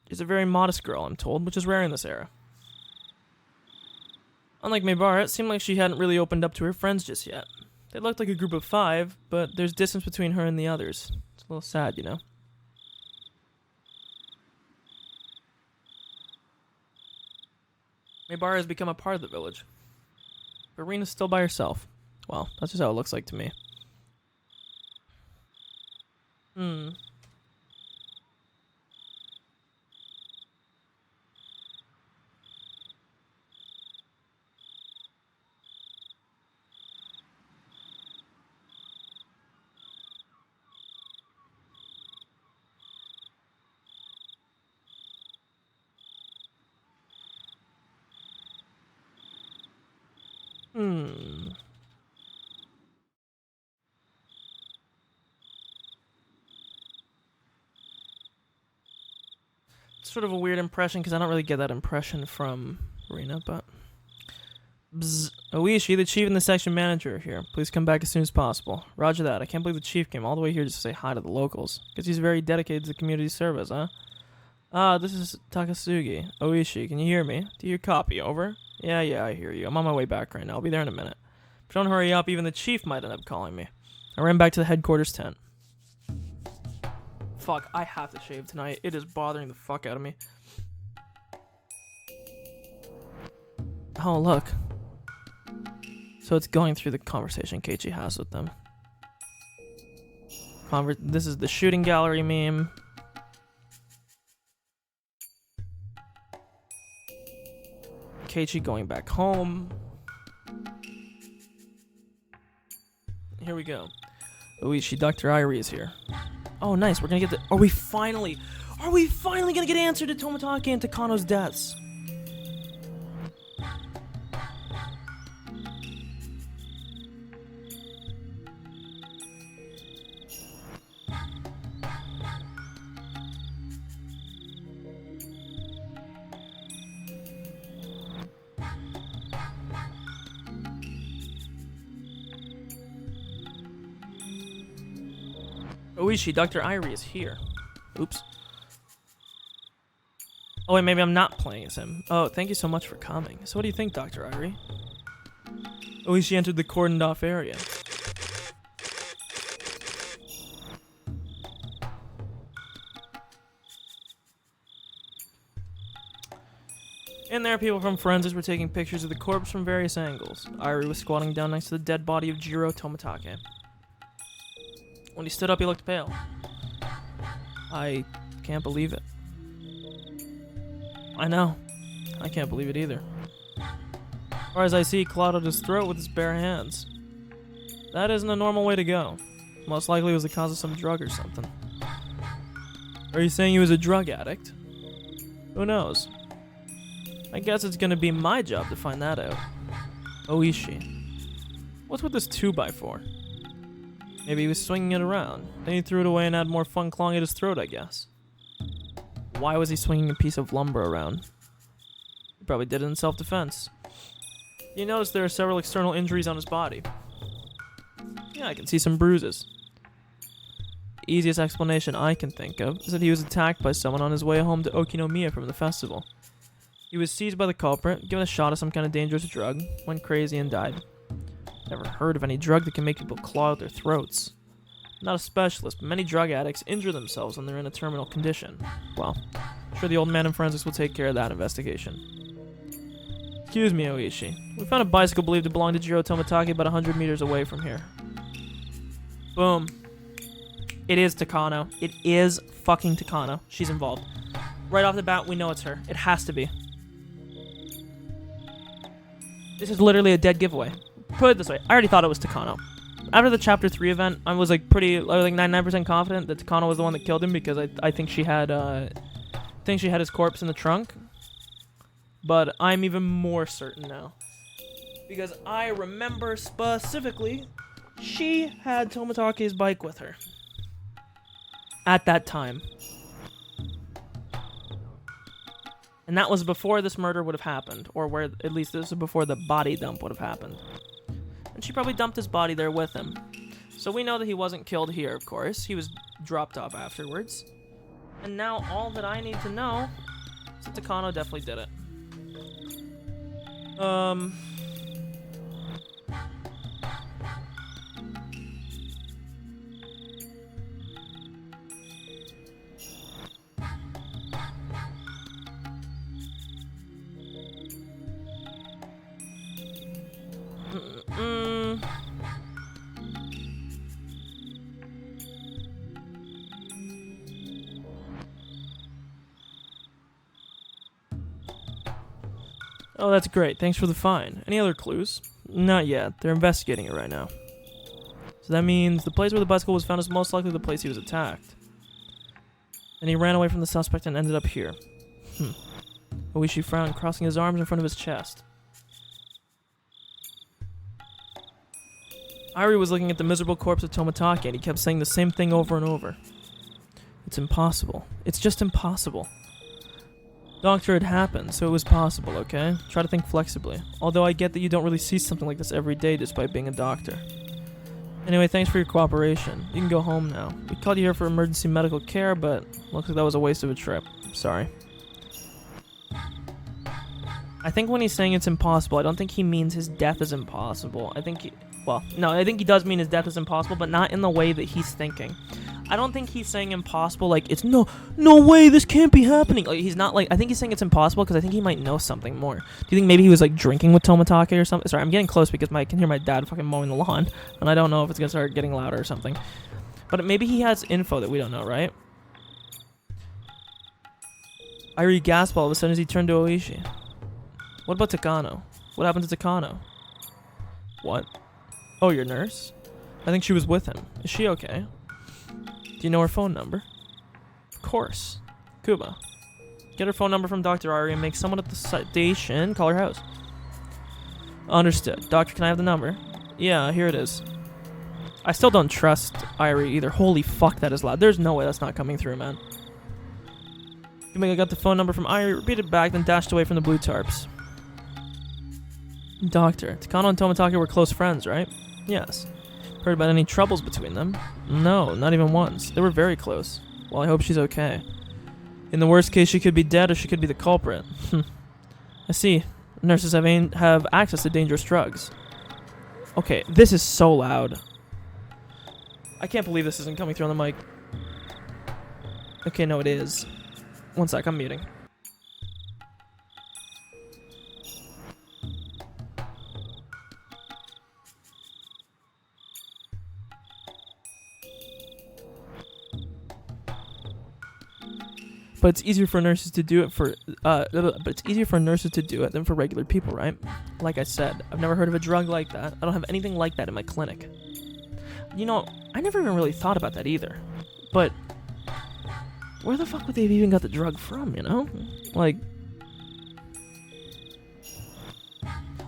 She's a very modest girl, I'm told, which is rare in this era. Unlike Mibara, it seemed like she hadn't really opened up to her friends just yet. They looked like a group of 5, but there's distance between her and the others. It's a little sad, you know? Mibara has become a part of the village. But Rena's still by herself. Well, that's just how it looks like to me. It's sort of a weird impression because I don't really get that impression from Rena, but... Bzz. Oishi, the chief and the section manager are here. Please come back as soon as possible. Roger that. I can't believe the chief came all the way here just to say hi to the locals. Guess he's very dedicated to the community service, huh? Ah, this is Takasugi. Oishi, can you hear me? Do you copy? Over? Yeah, I hear you. I'm on my way back right now. I'll be there in a minute. If you don't hurry up, even the chief might end up calling me. I ran back to the headquarters tent. Fuck, I have to shave tonight. It is bothering the fuck out of me. Oh, look. So it's going through the conversation Keiichi has with them. This is the shooting gallery meme. Keiichi going back home. Here we go. Oishi, Dr. Irie is here. Oh, nice. We're gonna get the... Are we finally gonna get answered to Tomitake and Takano's deaths? Oishi, Dr. Irie is here. Oops. Oh, wait, maybe I'm not playing as him. Oh, thank you so much for coming. So what do you think, Dr. Irie? Oishi entered the cordoned-off area. In there, people from forensics were taking pictures of the corpse from various angles. Irie was squatting down next to the dead body of Jiro Tomitake. When he stood up, he looked pale. I can't believe it. I know. I can't believe it either. As far as I see, he clawed at his throat with his bare hands. That isn't a normal way to go. Most likely it was the cause of some drug or something. Are you saying he was a drug addict? Who knows? I guess it's gonna be my job to find that out. Oishi. What's with this 2x4? Maybe he was swinging it around. Then he threw it away and had more fun clawing at his throat, I guess. Why was he swinging a piece of lumber around? He probably did it in self-defense. You notice there are several external injuries on his body. Yeah, I can see some bruises. The easiest explanation I can think of is that he was attacked by someone on his way home to Okinomiya from the festival. He was seized by the culprit, given a shot of some kind of dangerous drug, went crazy and died. Never heard of any drug that can make people claw out their throats. I'm not a specialist, but many drug addicts injure themselves when they're in a terminal condition. Well, I'm sure the old man in forensics will take care of that investigation. Excuse me, Oishi. We found a bicycle believed to belong to Jiro Tomitake about 100 meters away from here. Boom. It is Takano. It is fucking Takano. She's involved. Right off the bat, we know it's her. It has to be. This is literally a dead giveaway. Put it this way, I already thought it was Takano. After the Chapter 3 event, I was like 99% confident that Takano was the one that killed him because I think she had his corpse in the trunk. But I'm even more certain now. Because I remember specifically, she had Tomitake's bike with her. At that time. And that was before this murder would have happened, or where at least this is before the body dump would have happened. And she probably dumped his body there with him. So we know that he wasn't killed here, of course. He was dropped off afterwards. And now all that I need to know is that Takano definitely did it. Oh, that's great. Thanks for the fine. Any other clues? Not yet. They're investigating it right now. So that means the place where the bicycle was found is most likely the place he was attacked. And he ran away from the suspect and ended up here. Oishi frowned, crossing his arms in front of his chest. Irie was looking at the miserable corpse of Tomitake, and he kept saying the same thing over and over. It's impossible. It's just impossible. Doctor, it happened, so it was possible, okay? Try to think flexibly. Although I get that you don't really see something like this every day despite being a doctor. Anyway, thanks for your cooperation. You can go home now. We called you here for emergency medical care, but looks like that was a waste of a trip. Sorry. I think when he's saying it's impossible, I don't think he means his death is impossible. I think I think he does mean his death is impossible, but not in the way that he's thinking. I don't think he's saying impossible like it's no way, this can't be happening. Like he's not like, I think he's saying it's impossible because I think he might know something more. Do you think maybe he was like drinking with Tomitake or something? Sorry, I'm getting close because I can hear my dad fucking mowing the lawn, and I don't know if it's gonna start getting louder or something. But maybe he has info that we don't know, right? Irie gasped all of a sudden as he turned to Oishi. What about Takano? What happened to Takano? What? Oh, your nurse? I think she was with him. Is she okay? Do you know her phone number? Of course. Kuba. Get her phone number from Dr. Irie and make someone at the station call her house. Understood. Doctor, can I have the number? Yeah, here it is. I still don't trust Irie either. Holy fuck, that is loud. There's no way that's not coming through, man. Yumika got the phone number from Irie, repeated back, then dashed away from the blue tarps. Doctor, Takano and Tomitake were close friends, right? Yes. Heard about any troubles between them? No, not even once. They were very close. Well, I hope she's okay. In the worst case, she could be dead or she could be the culprit. I see. Nurses have access to dangerous drugs. Okay, this is so loud. I can't believe this isn't coming through on the mic. Okay, no, it is. One sec, I'm muting. But it's easier for nurses to do it than for regular people, right? Like I said, I've never heard of a drug like that. I don't have anything like that in my clinic. You know, I never even really thought about that either. But where the fuck would they have even got the drug from, you know? Like,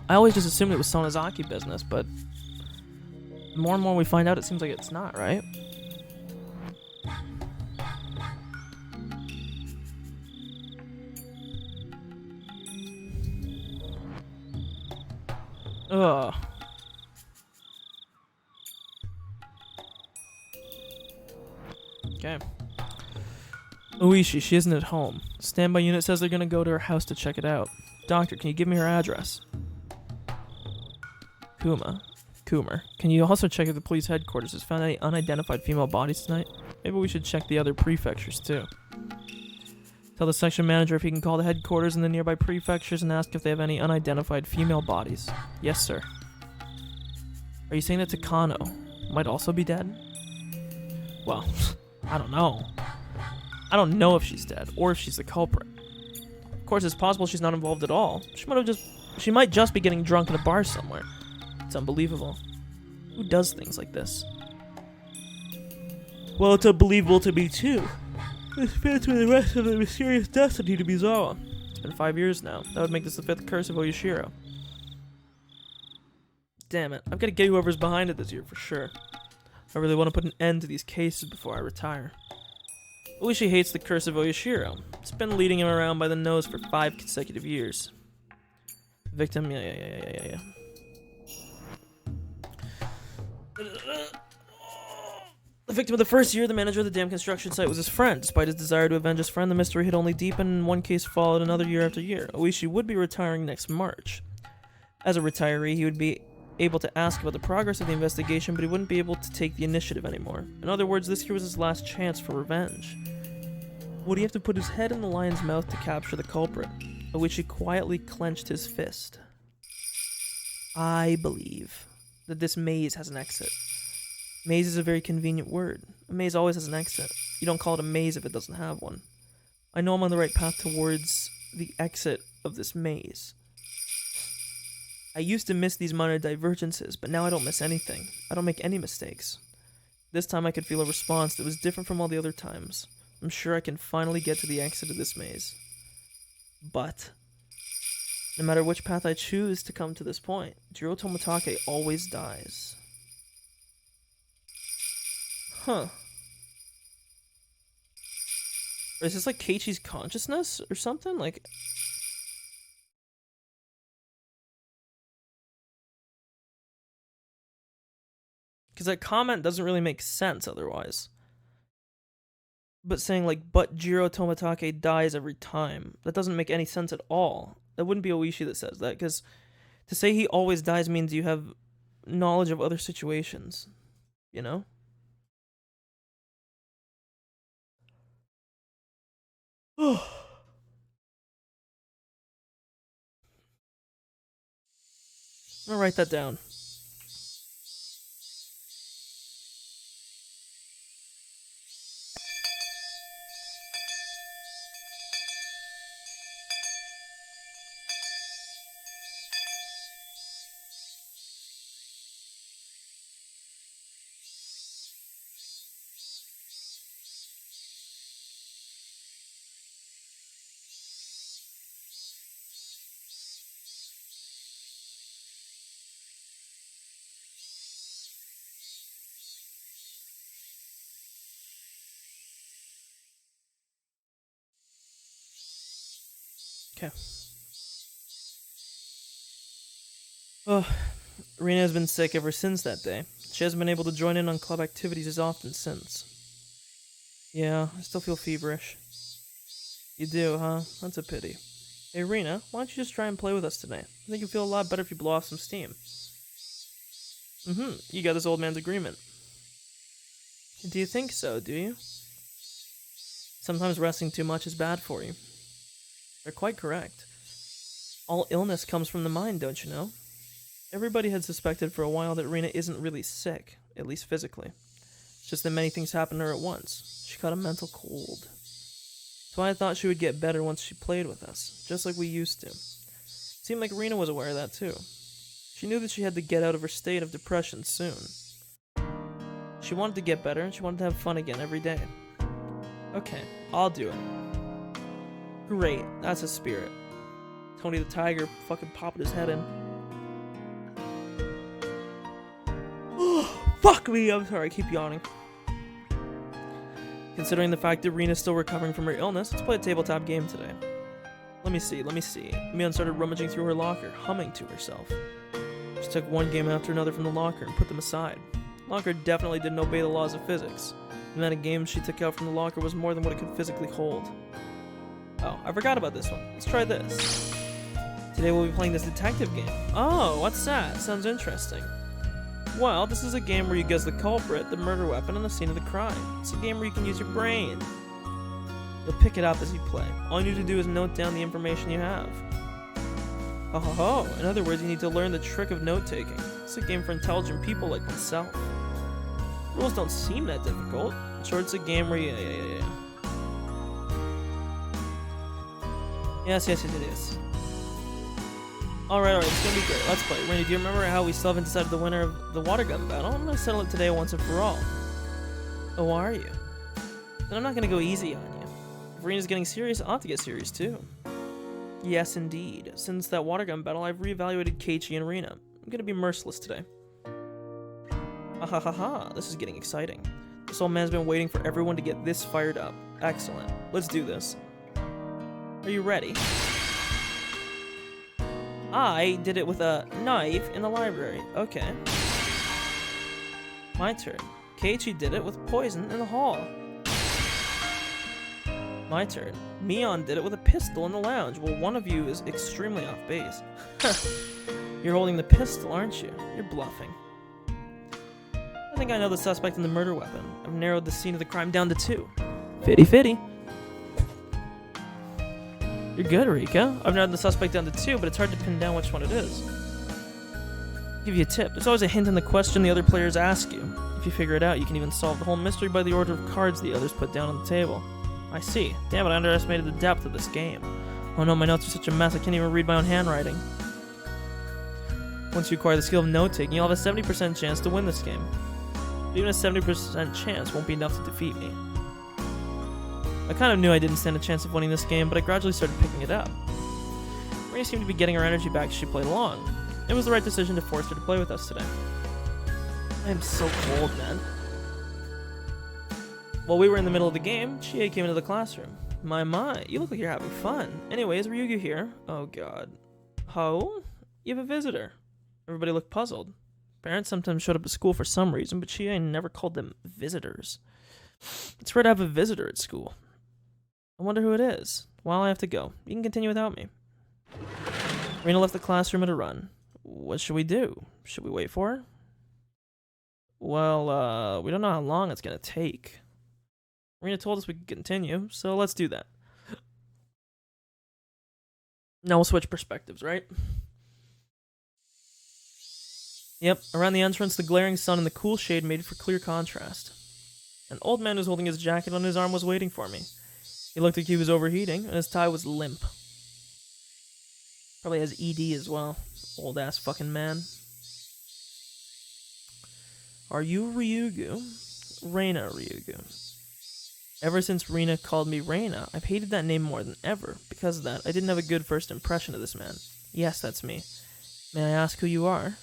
I always just assumed it was Sonozaki business, but the more and more we find out, it seems like it's not, right? Ugh. Okay. Oishi, she isn't at home. Standby unit says they're gonna go to her house to check it out. Doctor, can you give me her address? Coomer, can you also check if the police headquarters has found any unidentified female bodies tonight? Maybe we should check the other prefectures too. Tell the section manager if he can call the headquarters in the nearby prefectures and ask if they have any unidentified female bodies. Yes, sir. Are you saying that Takano might also be dead? Well, I don't know. I don't know if she's dead or if she's the culprit. Of course, it's possible she's not involved at all. She might just be getting drunk in a bar somewhere. It's unbelievable. Who does things like this? Well, it's unbelievable to me too. This fits with the rest of the mysterious destiny to Mizawa. It's been 5 years now. That would make this the 5th curse of Oyashiro. Damn it. I've got to get whoever's behind it this year for sure. I really want to put an end to these cases before I retire. Oishi hates the curse of Oyashiro. It's been leading him around by the nose for 5 consecutive years. Victim, yeah. The victim of the first year, the manager of the damn construction site was his friend. Despite his desire to avenge his friend, the mystery had only deepened, and one case followed another year after year. Oishi would be retiring next March. As a retiree, he would be able to ask about the progress of the investigation, but he wouldn't be able to take the initiative anymore. In other words, this year was his last chance for revenge. Would he have to put his head in the lion's mouth to capture the culprit? Oishi quietly clenched his fist. I believe that this maze has an exit. Maze is a very convenient word. A maze always has an exit. You don't call it a maze if it doesn't have one. I know I'm on the right path towards the exit of this maze. I used to miss these minor divergences, but now I don't miss anything. I don't make any mistakes. This time I could feel a response that was different from all the other times. I'm sure I can finally get to the exit of this maze. But no matter which path I choose to come to this point, Jiro Tomatake always dies. Huh. Is this like Keiichi's consciousness or something? Like... Because that comment doesn't really make sense otherwise. But saying like, but Jiro Tomatake dies every time, that doesn't make any sense at all. That wouldn't be Oishi that says that, because to say he always dies means you have knowledge of other situations, you know? I'm gonna write that down. Okay. Oh, Rina has been sick ever since that day. She hasn't been able to join in on club activities as often since. Yeah, I still feel feverish. You do, huh? That's a pity. Hey, Rina, why don't you just try and play with us tonight? I think you'll feel a lot better if you blow off some steam. You got this old man's agreement. Do you think so, do you? Sometimes resting too much is bad for you. They're quite correct. All illness comes from the mind, don't you know? Everybody had suspected for a while that Rina isn't really sick, at least physically. It's just that many things happened to her at once. She caught a mental cold. So I thought she would get better once she played with us, just like we used to. Seemed like Rina was aware of that too. She knew that she had to get out of her state of depression soon. She wanted to get better, and she wanted to have fun again every day. Okay, I'll do it. Great, that's a spirit. Tony the Tiger fucking popped his head in. Fuck me, I'm sorry, I keep yawning. Considering the fact that Rina's still recovering from her illness, let's play a tabletop game today. Let me see. Mion started rummaging through her locker, humming to herself. She took one game after another from the locker and put them aside. The locker definitely didn't obey the laws of physics. The amount of games she took out from the locker was more than what it could physically hold. Oh, I forgot about this one. Let's try this. Today we'll be playing this detective game. Oh, what's that? Sounds interesting. Well, this is a game where you guess the culprit, the murder weapon, and the scene of the crime. It's a game where you can use your brain. You'll pick it up as you play. All you need to do is note down the information you have. Ho ho ho! In other words, you need to learn the trick of note-taking. It's a game for intelligent people like myself. Rules don't seem that difficult. Sure, it's a game where Yes, it is. Alright, it's gonna be great. Let's play. Randy, do you remember how we still haven't decided the winner of the water gun battle? I'm gonna settle it today once and for all. Oh, are you? Then I'm not gonna go easy on you. If Rena's getting serious, I'll have to get serious too. Yes, indeed. Since that water gun battle, I've reevaluated Keiichi and Rina. I'm gonna be merciless today. Ahahaha, this is getting exciting. This old man's been waiting for everyone to get this fired up. Excellent. Let's do this. Are you ready? I did it with a knife in the library. Okay. My turn. Keiichi did it with poison in the hall. My turn. Mion did it with a pistol in the lounge. Well, one of you is extremely off base. You're holding the pistol, aren't you? You're bluffing. I think I know the suspect in the murder weapon. I've narrowed the scene of the crime down to 2. Fitty. You're good, Rika. I've narrowed the suspect down to 2, but it's hard to pin down which one it is. I'll give you a tip. There's always a hint in the question the other players ask you. If you figure it out, you can even solve the whole mystery by the order of cards the others put down on the table. I see. Damn it, I underestimated the depth of this game. Oh no, my notes are such a mess, I can't even read my own handwriting. Once you acquire the skill of note-taking, you'll have a 70% chance to win this game. But even a 70% chance won't be enough to defeat me. I kind of knew I didn't stand a chance of winning this game, but I gradually started picking it up. Rina seemed to be getting her energy back as she played along. It was the right decision to force her to play with us today. I am so cold, man. While we were in the middle of the game, Chie came into the classroom. My, you look like you're having fun. Anyways, Ryugu here. Oh god. Ho? You have a visitor. Everybody looked puzzled. Parents sometimes showed up at school for some reason, but Chie never called them visitors. It's rare to have a visitor at school. I wonder who it is. Well, I have to go. You can continue without me. Rina left the classroom at a run. What should we do? Should we wait for her? Well, we don't know how long it's gonna take. Rina told us we could continue, so let's do that. Now we'll switch perspectives, right? Yep, around the entrance, the glaring sun and the cool shade made for clear contrast. An old man who's holding his jacket on his arm was waiting for me. He looked like he was overheating, and his tie was limp. Probably has ED as well. Old ass fucking man. Are you Ryugu? Reina Ryugu. Ever since Rina called me Reina, I've hated that name more than ever. Because of that, I didn't have a good first impression of this man. Yes, that's me. May I ask who you are?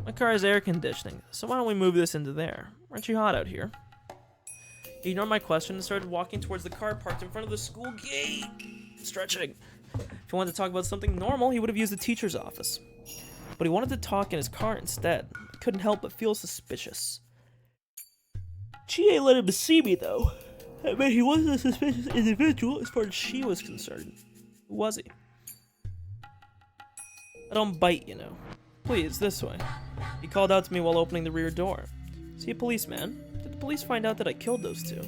My car has air conditioning, so why don't we move this into there? Aren't you hot out here? He ignored my question and started walking towards the car parked in front of the school gate. Stretching. If he wanted to talk about something normal, he would have used the teacher's office. But he wanted to talk in his car instead. I couldn't help but feel suspicious. Chie let him see me, though. I mean, he wasn't a suspicious individual as far as she was concerned. Who was he? I don't bite, you know. Please, this way. He called out to me while opening the rear door. See a policeman? Did the police find out that I killed those two?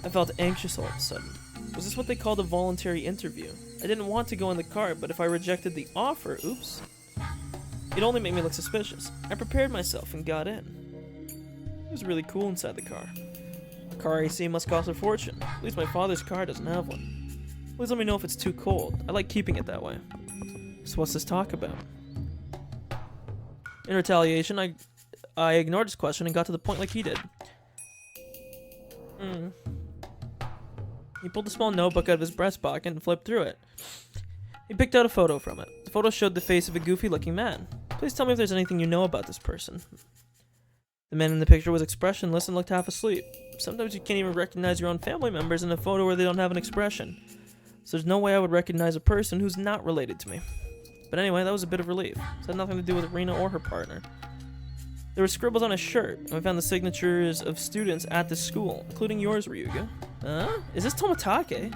I felt anxious all of a sudden. Was this what they called a voluntary interview? I didn't want to go in the car, but if I rejected the offer, oops. It'd only make me look suspicious. I prepared myself and got in. It was really cool inside the car. A car AC must cost a fortune. At least my father's car doesn't have one. Please let me know if it's too cold. I like keeping it that way. So what's this talk about? In retaliation, I ignored his question and got to the point like he did. He pulled a small notebook out of his breast pocket and flipped through it. He picked out a photo from it. The photo showed the face of a goofy-looking man. Please tell me if there's anything you know about this person. The man in the picture was expressionless and looked half asleep. Sometimes you can't even recognize your own family members in a photo where they don't have an expression. So there's no way I would recognize a person who's not related to me. But anyway, that was a bit of relief. It had nothing to do with Rina or her partner. There were scribbles on his shirt, and we found the signatures of students at this school, including yours, Ryugu. Is this Tomatake?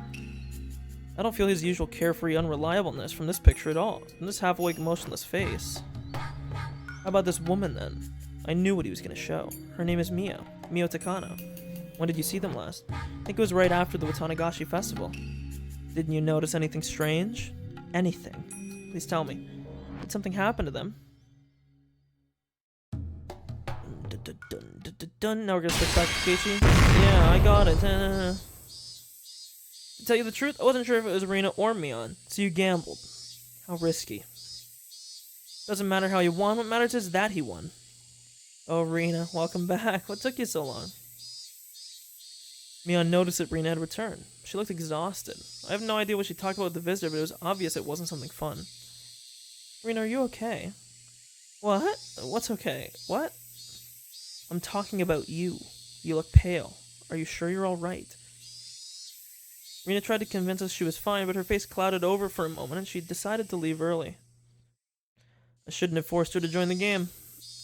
I don't feel his usual carefree unreliableness from this picture at all, from this half-awake, motionless face. How about this woman, then? I knew what he was going to show. Her name is Mio Takano. When did you see them last? I think it was right after the Watanagashi festival. Didn't you notice anything strange? Anything. Please tell me. Did something happen to them? Now we're gonna switch back to Keiichi. Yeah, I got it. To tell you the truth, I wasn't sure if it was Rina or Mion, so you gambled. How risky. Doesn't matter how you won, what matters is that he won. Oh, Rina, welcome back. What took you so long? Mion noticed that Rina had returned. She looked exhausted. I have no idea what she talked about with the visitor, but it was obvious it wasn't something fun. Rina, are you okay? What? What's okay? What? I'm talking about you. You look pale. Are you sure you're alright? Rena tried to convince us she was fine, but her face clouded over for a moment and she decided to leave early. I shouldn't have forced her to join the game.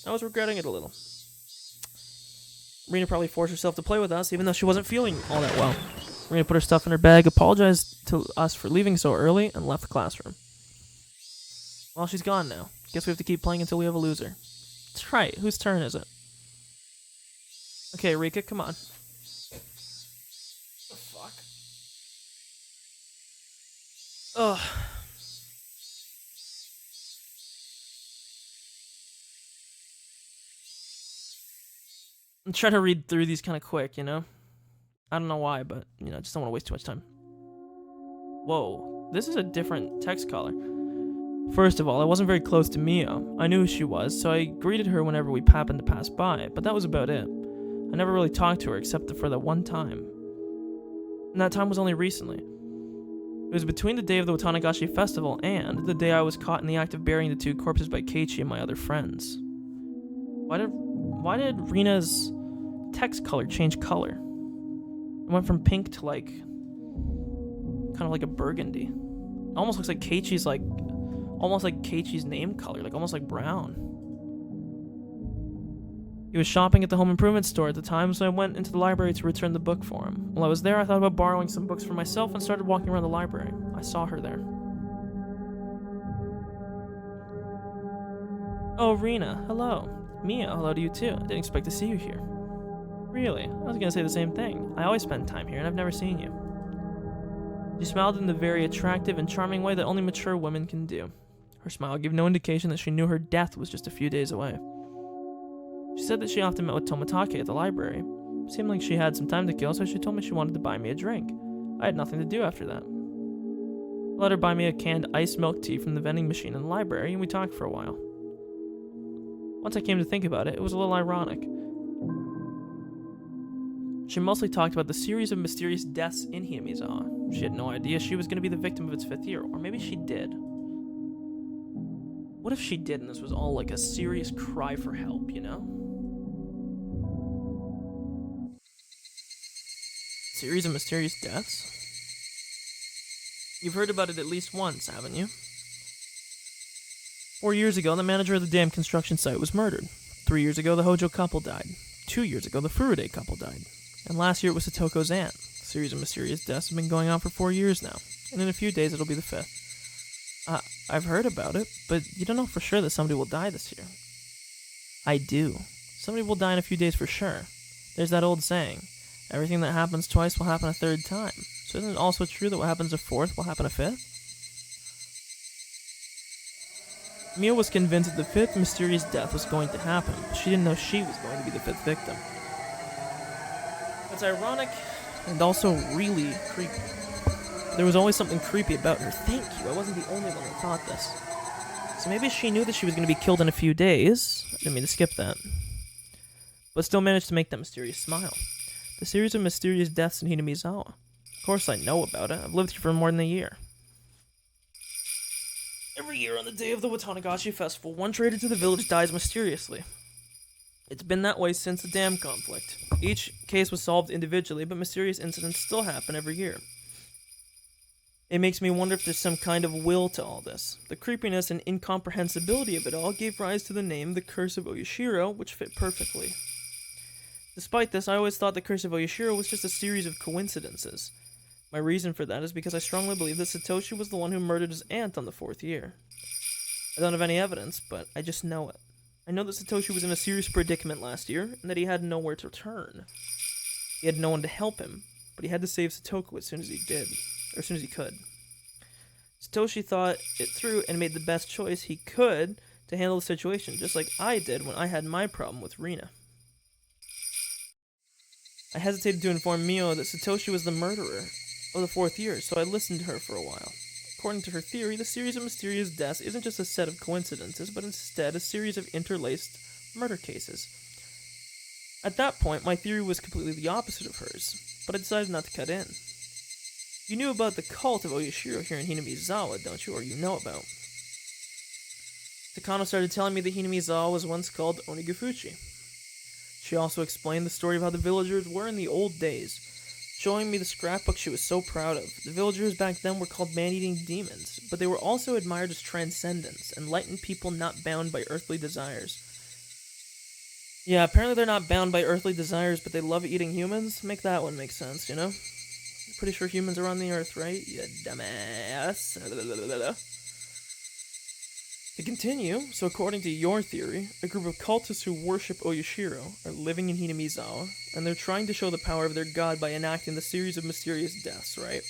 I was regretting it a little. Rena probably forced herself to play with us, even though she wasn't feeling all that well. Rena put her stuff in her bag, apologized to us for leaving so early, and left the classroom. Well, she's gone now. Guess we have to keep playing until we have a loser. That's right. Whose turn is it? Okay, Rika, come on. The fuck? Ugh. I'm trying to read through these kind of quick, you know? I don't know why, but, you know, I just don't want to waste too much time. Whoa, this is a different text color. First of all, I wasn't very close to Mio. I knew who she was, so I greeted her whenever we happened to pass by, but that was about it. I never really talked to her except for that one time. And that time was only recently. It was between the day of the Watanagashi festival and the day I was caught in the act of burying the two corpses by Keiichi and my other friends. Why did Rena's text color change color? It went from pink to like kind of like a burgundy. Almost looks like Keiichi's almost like Keiichi's name color, like almost like brown. He was shopping at the home improvement store at the time, so I went into the library to return the book for him. While I was there, I thought about borrowing some books for myself and started walking around the library. I saw her there. Oh, Rena, hello. Mia, hello to you too. I didn't expect to see you here. Really? I was gonna say the same thing. I always spend time here and I've never seen you. She smiled in the very attractive and charming way that only mature women can do. Her smile gave no indication that she knew her death was just a few days away. She said that she often met with Tomatake at the library. It seemed like she had some time to kill, so she told me she wanted to buy me a drink. I had nothing to do after that. I let her buy me a canned iced milk tea from the vending machine in the library, and we talked for a while. Once I came to think about it, it was a little ironic. She mostly talked about the series of mysterious deaths in Hinamizawa. She had no idea she was going to be the victim of its 5th year, or maybe she did. What if she did and this was all like a serious cry for help, you know? Series of mysterious deaths? You've heard about it at least once, haven't you? 4 years ago, the manager of the damn construction site was murdered. 3 years ago, the Hojo couple died. 2 years ago, the Furude couple died. And last year, it was Satoko's aunt. A series of mysterious deaths have been going on for 4 years now. And in a few days, it'll be the 5th. I've heard about it, but you don't know for sure that somebody will die this year. I do. Somebody will die in a few days for sure. There's that old saying, everything that happens twice will happen a third time. So isn't it also true that what happens a fourth will happen a fifth? Mia was convinced that the 5th mysterious death was going to happen, but she didn't know she was going to be the 5th victim. It's ironic and also really creepy. There was always something creepy about her. Thank you, I wasn't the only one that thought this. So maybe she knew that she was going to be killed in a few days. I didn't mean to skip that. But still managed to make that mysterious smile. The series of mysterious deaths in Hinamizawa. Of course I know about it. I've lived here for more than a year. Every year on the day of the Watanagashi festival, one traitor to the village dies mysteriously. It's been that way since the dam conflict. Each case was solved individually, but mysterious incidents still happen every year. It makes me wonder if there's some kind of will to all this. The creepiness and incomprehensibility of it all gave rise to the name The Curse of Oyashiro, which fit perfectly. Despite this, I always thought The Curse of Oyashiro was just a series of coincidences. My reason for that is because I strongly believe that Satoshi was the one who murdered his aunt on the 4th year. I don't have any evidence, but I just know it. I know that Satoshi was in a serious predicament last year, and that he had nowhere to turn. He had no one to help him, but he had to save Satoko as soon as he could. Satoshi thought it through and made the best choice he could to handle the situation, just like I did when I had my problem with Rina. I hesitated to inform Mio that Satoshi was the murderer of the 4th year, so I listened to her for a while. According to her theory, the series of mysterious deaths isn't just a set of coincidences, but instead a series of interlaced murder cases. At that point, my theory was completely the opposite of hers, but I decided not to cut in. You knew about the cult of Oyashiro here in Hinamizawa, don't you, or you know about? Takano started telling me that Hinamizawa was once called Onigafuchi. She also explained the story of how the villagers were in the old days, showing me the scrapbook she was so proud of. The villagers back then were called man-eating demons, but they were also admired as transcendents, enlightened people not bound by earthly desires. Yeah, apparently they're not bound by earthly desires, but they love eating humans. Make that one make sense, you know? Pretty sure humans are on the earth, right? You dumbass. To continue, so according to your theory, a group of cultists who worship Oyashiro are living in Hinamizawa, and they're trying to show the power of their god by enacting the series of mysterious deaths, right?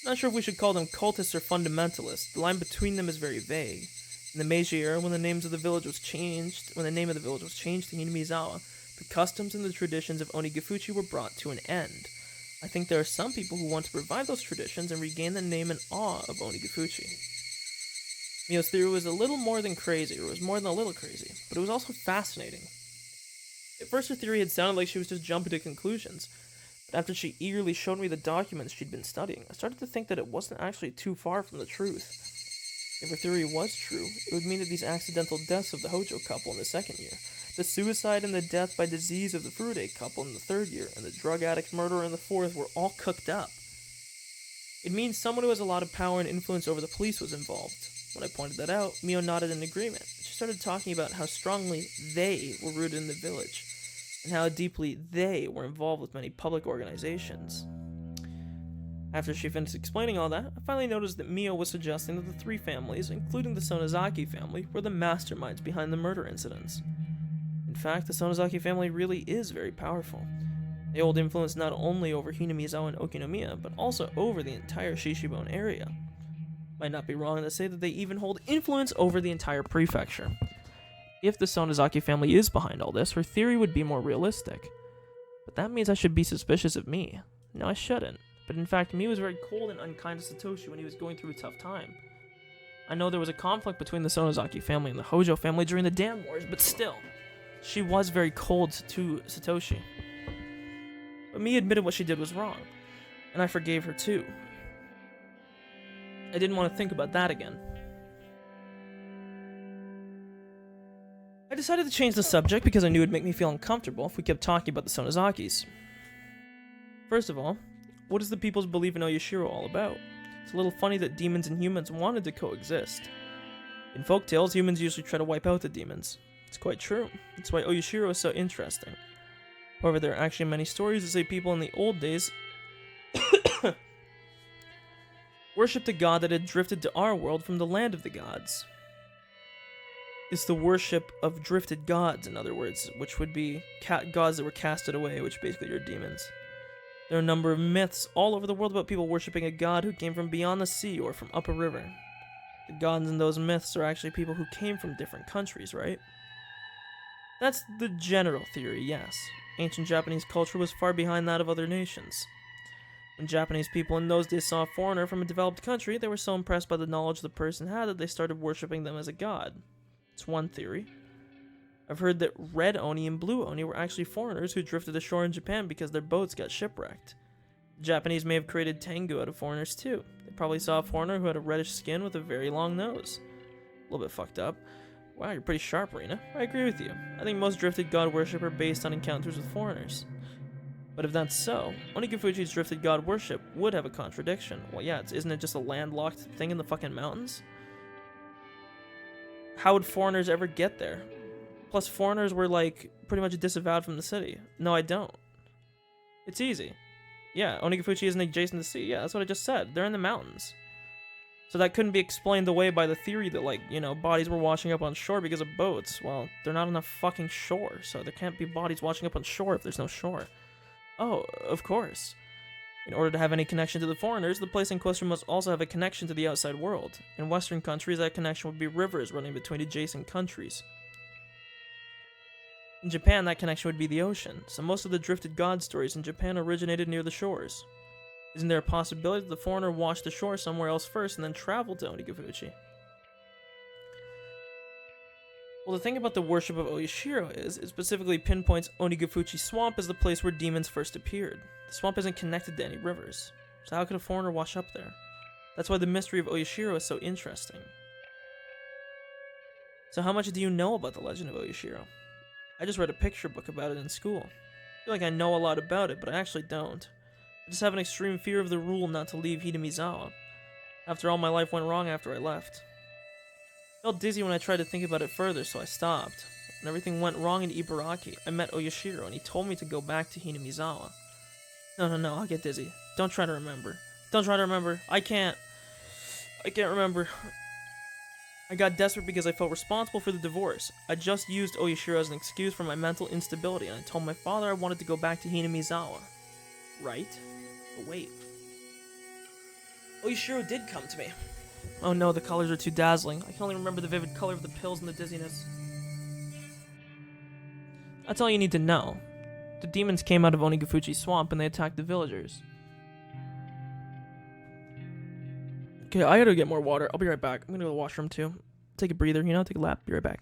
Not sure if we should call them cultists or fundamentalists. The line between them is very vague. In the Meiji era, when the name of the village was changed to Hinamizawa, the customs and the traditions of Onigifuchi were brought to an end. I think there are some people who want to revive those traditions and regain the name and awe of Onigifuchi. Mio's theory was a little more than crazy, or it was more than a little crazy, but it was also fascinating. At first her theory had sounded like she was just jumping to conclusions, but after she eagerly showed me the documents she'd been studying, I started to think that it wasn't actually too far from the truth. If her theory was true, it would mean that these accidental deaths of the Hojo couple in the second year, the suicide and the death by disease of the Furude couple in the third year, and the drug addict murderer in the fourth were all cooked up. It means someone who has a lot of power and influence over the police was involved. When I pointed that out, Mio nodded in agreement. She started talking about how strongly they were rooted in the village, and how deeply they were involved with many public organizations. After she finished explaining all that, I finally noticed that Mio was suggesting that the three families, including the Sonozaki family, were the masterminds behind the murder incidents. In fact, the Sonozaki family really is very powerful. They hold influence not only over Hinamizawa and Okinomiya, but also over the entire Shishibone area. Might not be wrong to say that they even hold influence over the entire prefecture. If the Sonozaki family is behind all this, her theory would be more realistic. But that means I should be suspicious of me. No, I shouldn't. But in fact, Mi was very cold and unkind to Satoshi when he was going through a tough time. I know there was a conflict between the Sonozaki family and the Hojo family during the Dam Wars, but still, she was very cold to Satoshi. But Mi admitted what she did was wrong, and I forgave her too. I didn't want to think about that again. I decided to change the subject because I knew it would make me feel uncomfortable if we kept talking about the Sonozakis. First of all, what is the people's belief in Oyashiro all about? It's a little funny that demons and humans wanted to coexist. In folktales, humans usually try to wipe out the demons. It's quite true. That's why Oyashiro is so interesting. However, there are actually many stories that say people in the old days worshipped a god that had drifted to our world from the land of the gods. It's the worship of drifted gods, in other words, which would be gods that were casted away, which basically are demons. There are a number of myths all over the world about people worshipping a god who came from beyond the sea or from up a river. The gods in those myths are actually people who came from different countries, right? That's the general theory, yes. Ancient Japanese culture was far behind that of other nations. When Japanese people in those days saw a foreigner from a developed country, they were so impressed by the knowledge the person had that they started worshipping them as a god. It's one theory. I've heard that red oni and blue oni were actually foreigners who drifted ashore in Japan because their boats got shipwrecked. The Japanese may have created Tengu out of foreigners too. They probably saw a foreigner who had a reddish skin with a very long nose. A little bit fucked up. Wow, you're pretty sharp, Rena. I agree with you. I think most drifted god worship are based on encounters with foreigners. But if that's so, Onigifuchi's drifted god worship would have a contradiction. Well, yeah, isn't it just a landlocked thing in the fucking mountains? How would foreigners ever get there? Plus, foreigners were, like, pretty much disavowed from the city. No, I don't. It's easy. Yeah, Onigifuchi isn't adjacent to the sea. Yeah, that's what I just said. They're in the mountains. So that couldn't be explained away by the theory that, like, you know, bodies were washing up on shore because of boats. Well, they're not on a fucking shore, so there can't be bodies washing up on shore if there's no shore. Oh, of course. In order to have any connection to the foreigners, the place in question must also have a connection to the outside world. In Western countries, that connection would be rivers running between adjacent countries. In Japan, that connection would be the ocean, so most of the drifted god stories in Japan originated near the shores. Isn't there a possibility that the foreigner washed ashore somewhere else first and then traveled to Onigifuchi? Well, the thing about the worship of Oyashiro is, it specifically pinpoints Onigifuchi Swamp as the place where demons first appeared. The swamp isn't connected to any rivers, so how could a foreigner wash up there? That's why the mystery of Oyashiro is so interesting. So how much do you know about the legend of Oyashiro? I just read a picture book about it in school. I feel like I know a lot about it, but I actually don't. I just have an extreme fear of the rule not to leave Hinamizawa. After all, my life went wrong after I left. I felt dizzy when I tried to think about it further, so I stopped. When everything went wrong in Ibaraki, I met Oyashiro, and he told me to go back to Hinamizawa. No, I'll get dizzy. Don't try to remember. Don't try to remember. I can't remember. I got desperate because I felt responsible for the divorce. I just used Oyashiro as an excuse for my mental instability, and I told my father I wanted to go back to Hinamizawa. Right? But wait. Oyashiro did come to me. Oh no, the colors are too dazzling. I can only remember the vivid color of the pills and the dizziness. That's all you need to know. The demons came out of Onigafuchi Swamp and they attacked the villagers. Okay, I gotta get more water. I'll be right back. I'm gonna go to the washroom too. Take a breather, take a lap. Be right back.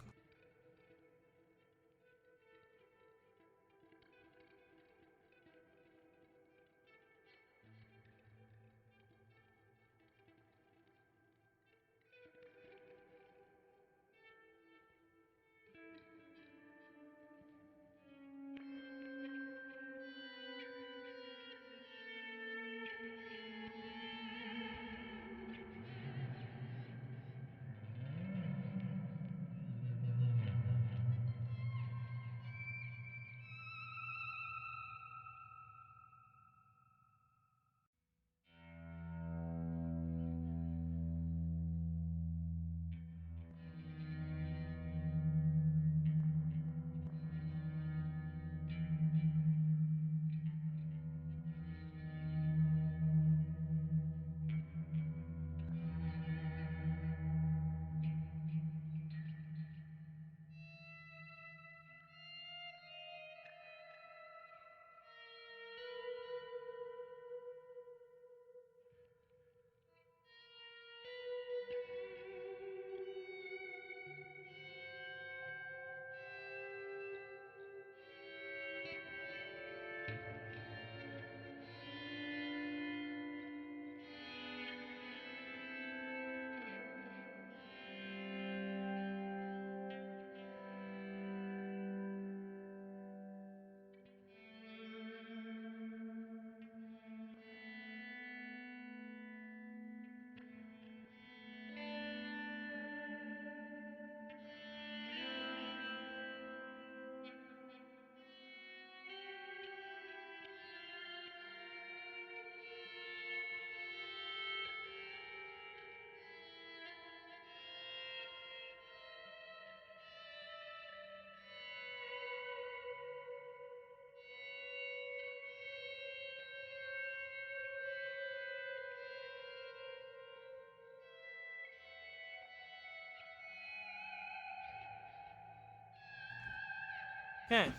Okay,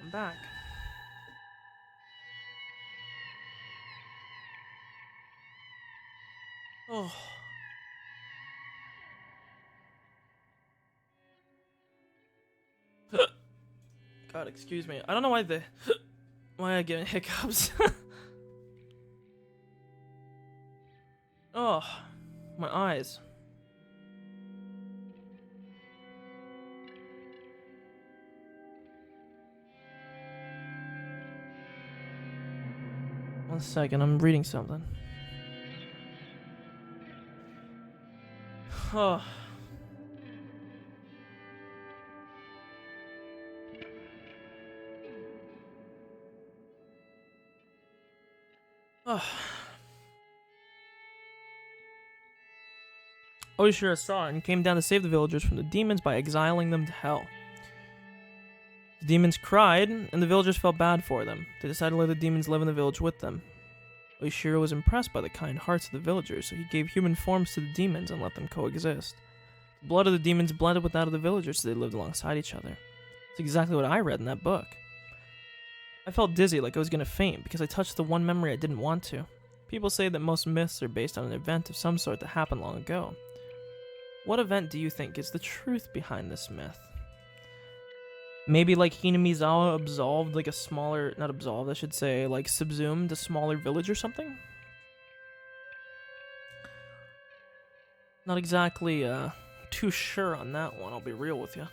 I'm back. Oh. God, excuse me. I don't know why why I get hiccups. Oh, my eyes. One second, I'm reading something. Oh. Oh. Oyashiro saw it and came down to save the villagers from the demons by exiling them to hell. The demons cried, and the villagers felt bad for them. They decided to let the demons live in the village with them. Oyashiro was impressed by the kind hearts of the villagers, so he gave human forms to the demons and let them coexist. The blood of the demons blended with that of the villagers, so they lived alongside each other. It's exactly what I read in that book. I felt dizzy, like I was going to faint, because I touched the one memory I didn't want to. People say that most myths are based on an event of some sort that happened long ago. What event do you think is the truth behind this myth? Maybe like Hinamizawa absolved like a smaller, not absolved, I should say, like subsumed a smaller village or something? Not exactly too sure on that one, I'll be real with you.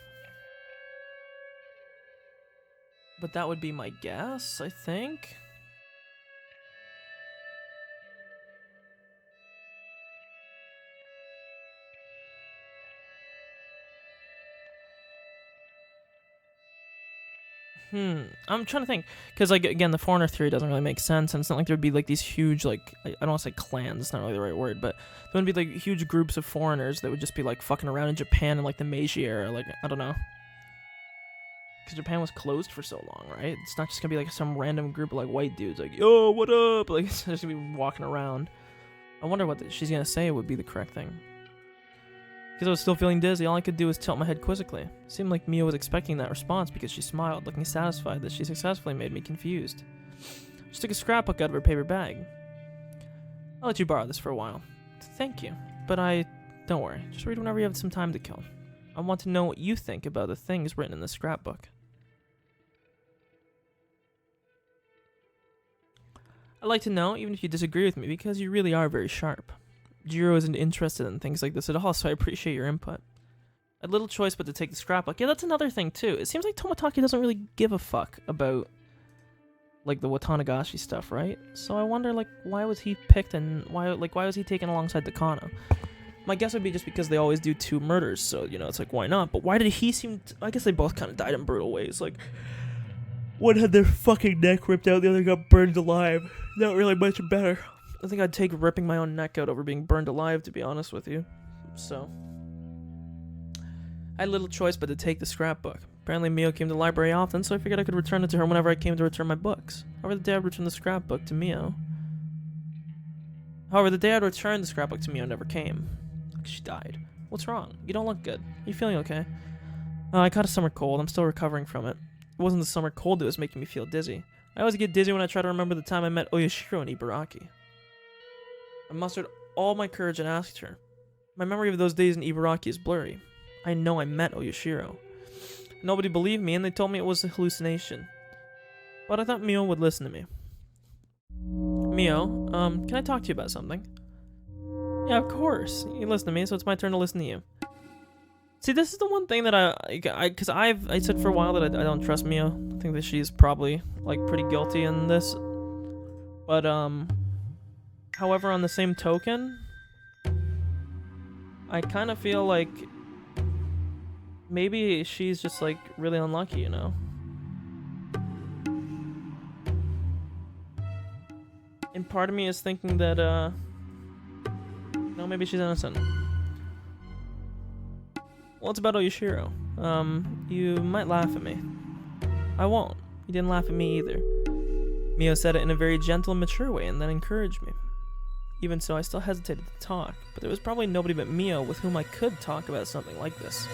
But that would be my guess, I think. I'm trying to think, because like again, the foreigner theory doesn't really make sense, and it's not like there'd be like these huge like I don't want to say clans, it's not really the right word, but there would be like huge groups of foreigners that would just be like fucking around in Japan in like the Meiji era, like I don't know, because Japan was closed for so long, right? It's not just gonna be like some random group of like white dudes like yo what up, like it's just gonna be walking around. I wonder what she's gonna say would be the correct thing. Because I was still feeling dizzy, all I could do was tilt my head quizzically. It seemed like Mio was expecting that response because she smiled, looking satisfied that she successfully made me confused. She took a scrapbook out of her paper bag. I'll let you borrow this for a while. Thank you, but don't worry, just read whenever you have some time to kill. I want to know what you think about the things written in this scrapbook. I'd like to know, even if you disagree with me, because you really are very sharp. Jiro isn't interested in things like this at all, so I appreciate your input. I had little choice but to take the scrapbook. Yeah, that's another thing, too. It seems like Tomotaki doesn't really give a fuck about, like, the Watanagashi stuff, right? So I wonder, like, why was he picked and why was he taken alongside Takano? My guess would be just because they always do 2 murders, so, you know, it's like, why not? But why did he seem I guess they both kind of died in brutal ways, like, one had their fucking neck ripped out, the other got burned alive. Not really much better. I think I'd take ripping my own neck out over being burned alive, to be honest with you. So, I had little choice but to take the scrapbook. Apparently Mio came to the library often, so I figured I could return it to her whenever I came to return my books. However, the day I'd returned the scrapbook to Mio never came. She died. What's wrong? You don't look good. Are you feeling okay? I caught a summer cold. I'm still recovering from it. It wasn't the summer cold that was making me feel dizzy. I always get dizzy when I try to remember the time I met Oyashiro in Ibaraki. I mustered all my courage and asked her. My memory of those days in Ibaraki is blurry. I know I met Oyashiro. Nobody believed me, and they told me it was a hallucination. But I thought Mio would listen to me. Mio, can I talk to you about something? Yeah, of course. You listen to me, so it's my turn to listen to you. See, this is the one thing that because I said for a while that I don't trust Mio. I think that she's probably, like, pretty guilty in this. But, however, on the same token, I kind of feel like maybe she's just, like, really unlucky, you know? And part of me is thinking that, no, maybe she's innocent. Well, it's about Oyashiro. You might laugh at me. I won't. You didn't laugh at me either. Mio said it in a very gentle and mature way and then encouraged me. Even so, I still hesitated to talk, but there was probably nobody but Mio with whom I could talk about something like this.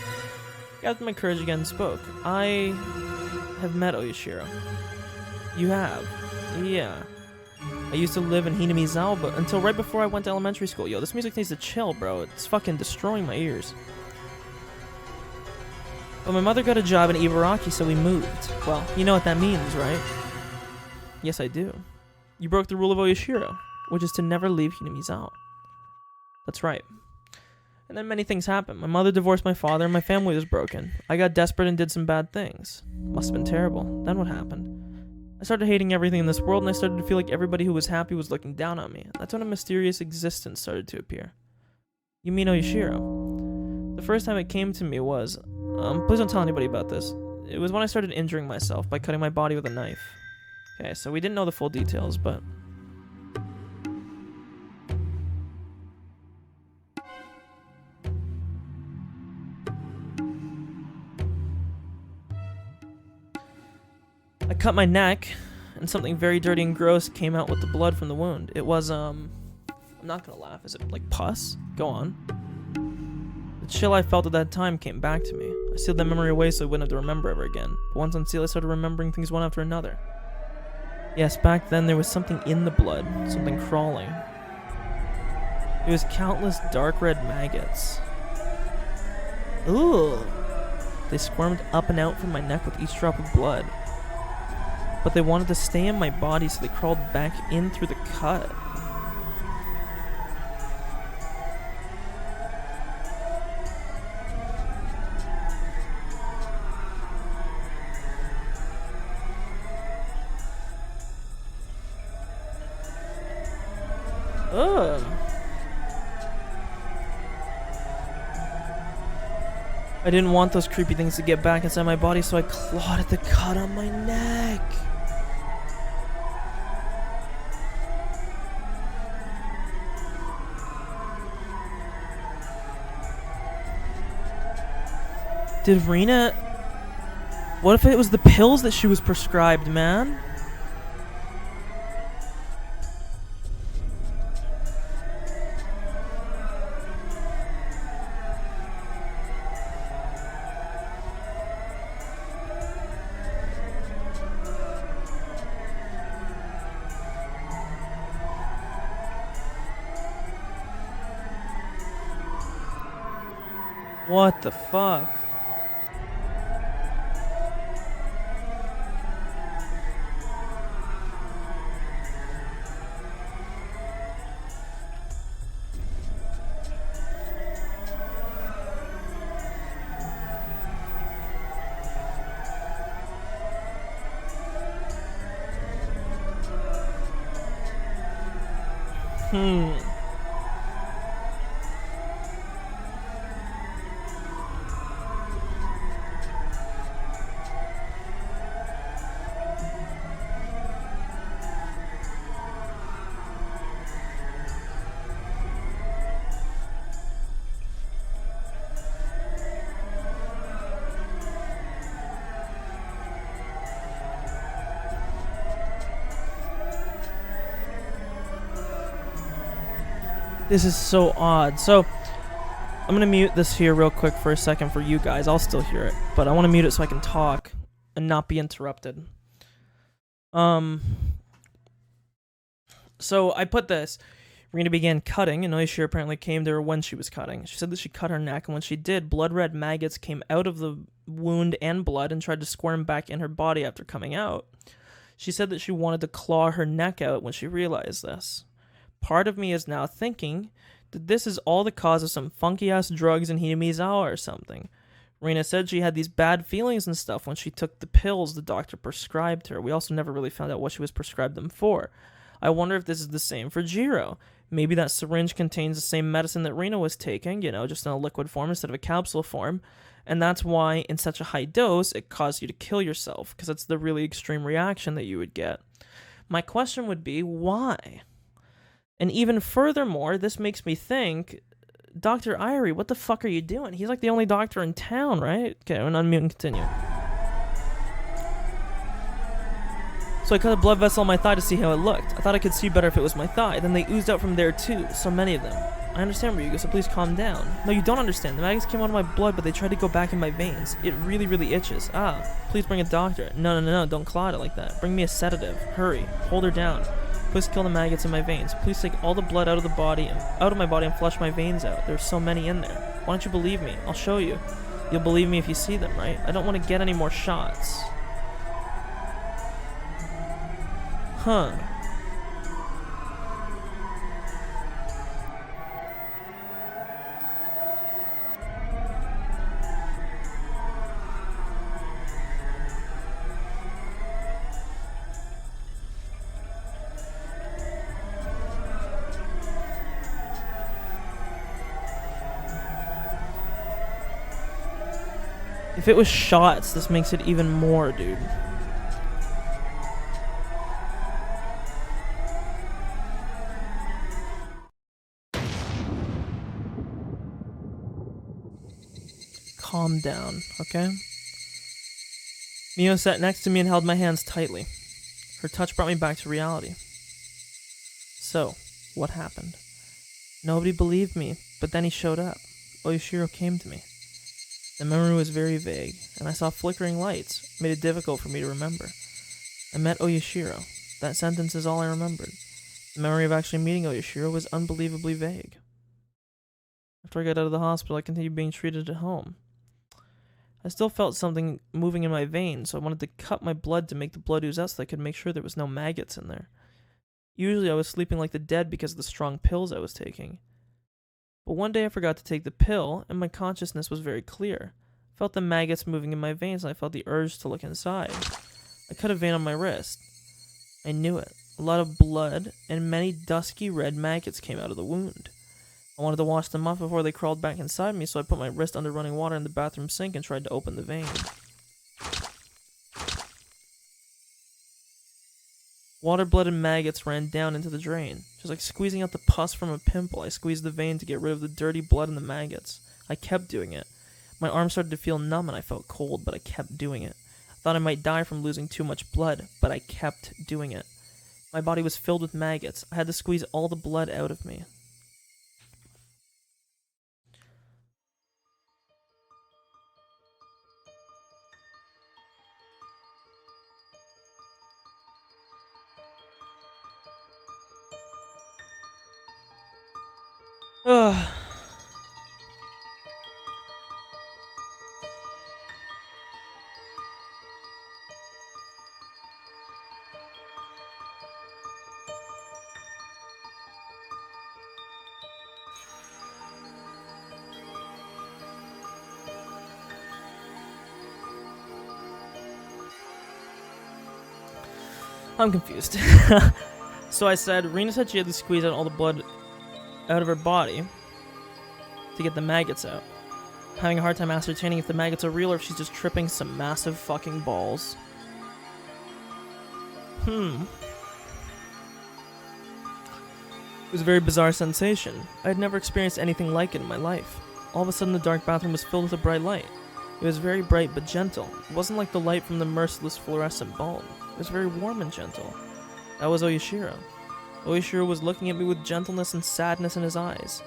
I gathered my courage again and spoke. I have met Oyashiro. You have? Yeah. I used to live in Hinamizawa, but until right before I went to elementary school. Yo, this music needs to chill, bro. It's fucking destroying my ears. But my mother got a job in Ibaraki, so we moved. Well, you know what that means, right? Yes, I do. You broke the rule of Oyashiro, which is to never leave Hinamizawa. That's right. And then many things happened. My mother divorced my father, and my family was broken. I got desperate and did some bad things. Must have been terrible. Then what happened? I started hating everything in this world, and I started to feel like everybody who was happy was looking down on me. That's when a mysterious existence started to appear. You mean Oyashiro? The first time it came to me was... please don't tell anybody about this. It was when I started injuring myself by cutting my body with a knife. Okay, so we didn't know the full details, but... I cut my neck, and something very dirty and gross came out with the blood from the wound. It was, I'm not gonna laugh. Is it, like, pus? Go on. The chill I felt at that time came back to me. I sealed that memory away so I wouldn't have to remember ever again. But once unsealed, I started remembering things one after another. Yes, back then there was something in the blood, something crawling. It was countless dark red maggots. Ooh! They squirmed up and out from my neck with each drop of blood. But they wanted to stay in my body, so they crawled back in through the cut. Ugh. I didn't want those creepy things to get back inside my body, so I clawed at the cut on my neck. Did Rena... What if it was the pills that she was prescribed, man? What the fuck? This is so odd. So, I'm gonna mute this here real quick for a second for you guys. I'll still hear it, but I want to mute it so I can talk and not be interrupted. So I put this. Rena began cutting, and Oishiro apparently came to her when she was cutting. She said that she cut her neck, and when she did, blood-red maggots came out of the wound and blood and tried to squirm back in her body after coming out. She said that she wanted to claw her neck out when she realized this. Part of me is now thinking that this is all the cause of some funky-ass drugs in Hinamizawa or something. Rena said she had these bad feelings and stuff when she took the pills the doctor prescribed her. We also never really found out what she was prescribed them for. I wonder if this is the same for Jiro. Maybe that syringe contains the same medicine that Rena was taking, you know, just in a liquid form instead of a capsule form. And that's why, in such a high dose, it caused you to kill yourself, because it's the really extreme reaction that you would get. My question would be, why? And even furthermore, this makes me think, Dr. Irie, what the fuck are you doing? He's like the only doctor in town, right? Okay, I'm gonna unmute and continue. So I cut a blood vessel on my thigh to see how it looked. I thought I could see better if it was my thigh. Then they oozed out from there too, so many of them. I understand, Ryuga, so please calm down. No, you don't understand. The maggots came out of my blood, but they tried to go back in my veins. It really, really itches. Ah, please bring a doctor. No, don't claw it like that. Bring me a sedative. Hurry. Hold her down. Please kill the maggots in my veins. Please take all the blood out of my body and flush my veins out. There's so many in there. Why don't you believe me? I'll show you. You'll believe me if you see them, right? I don't want to get any more shots. Huh. If it was shots, this makes it even more, dude. Calm down, okay? Mio sat next to me and held my hands tightly. Her touch brought me back to reality. So, what happened? Nobody believed me, but then he showed up. Oishiro came to me. The memory was very vague, and I saw flickering lights, made it difficult for me to remember. I met Oyashiro. That sentence is all I remembered. The memory of actually meeting Oyashiro was unbelievably vague. After I got out of the hospital, I continued being treated at home. I still felt something moving in my veins, so I wanted to cut my blood to make the blood ooze out so I could make sure there was no maggots in there. Usually I was sleeping like the dead because of the strong pills I was taking. But one day I forgot to take the pill, and my consciousness was very clear. I felt the maggots moving in my veins, and I felt the urge to look inside. I cut a vein on my wrist. I knew it. A lot of blood and many dusky red maggots came out of the wound. I wanted to wash them off before they crawled back inside me, so I put my wrist under running water in the bathroom sink and tried to open the vein. Water, blood, and maggots ran down into the drain. Just like squeezing out the pus from a pimple, I squeezed the vein to get rid of the dirty blood and the maggots. I kept doing it. My arm started to feel numb and I felt cold, but I kept doing it. I thought I might die from losing too much blood, but I kept doing it. My body was filled with maggots. I had to squeeze all the blood out of me. Ugh. I'm confused. So I said, Rena said she had to squeeze out all the blood out of her body to get the maggots out. I'm having a hard time ascertaining if the maggots are real or if she's just tripping some massive fucking balls. It was a very bizarre sensation. I had never experienced anything like it in my life. All of a sudden the dark bathroom was filled with a bright light. It was very bright but gentle. It wasn't like the light from the merciless fluorescent bulb. It was very warm and gentle. That was Oyashiro. Oyashiro was looking at me with gentleness and sadness in his eyes.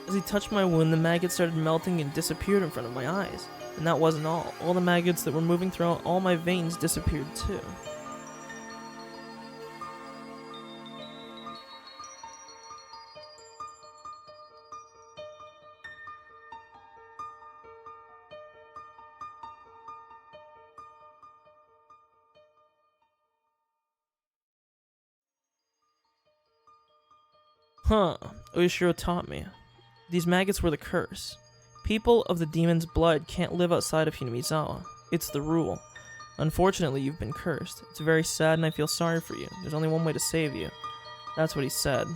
As he touched my wound, the maggots started melting and disappeared in front of my eyes. And that wasn't all. All the maggots that were moving throughout all my veins disappeared too. Oyashiro taught me. These maggots were the curse. People of the demon's blood can't live outside of Hinamizawa. It's the rule. Unfortunately, you've been cursed. It's very sad and I feel sorry for you. There's only one way to save you. That's what he said.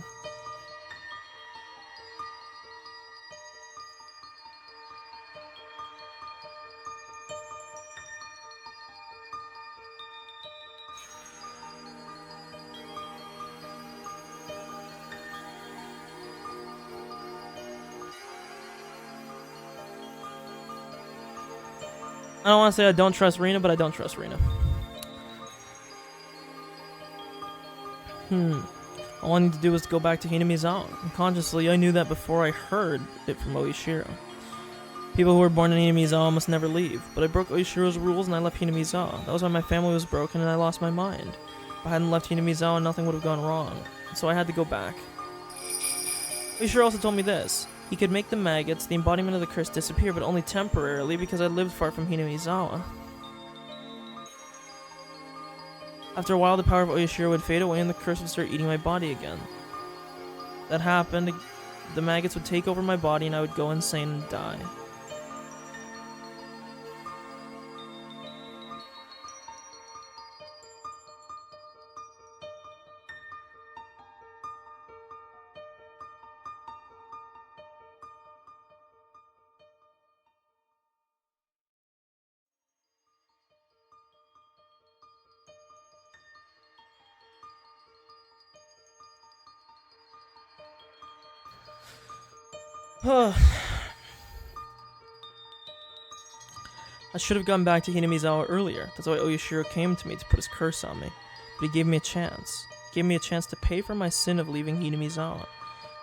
I don't want to say I don't trust Rena, but I don't trust Rena. All I need to do is go back to Hinamizawa. Unconsciously, I knew that before I heard it from Oyashiro. People who were born in Hinamizawa must never leave, but I broke Oyashiro's rules and I left Hinamizawa. That was why my family was broken and I lost my mind. If I hadn't left Hinamizawa, nothing would have gone wrong. So I had to go back. Oyashiro also told me this. He could make the maggots, the embodiment of the curse, disappear, but only temporarily because I lived far from Hinamizawa. After a while, the power of Oyashiro would fade away and the curse would start eating my body again. That happened, the maggots would take over my body and I would go insane and die. I should have gone back to Hinamizawa earlier. That's why Oyashiro came to me to put his curse on me. But he gave me a chance. He gave me a chance to pay for my sin of leaving Hinamizawa.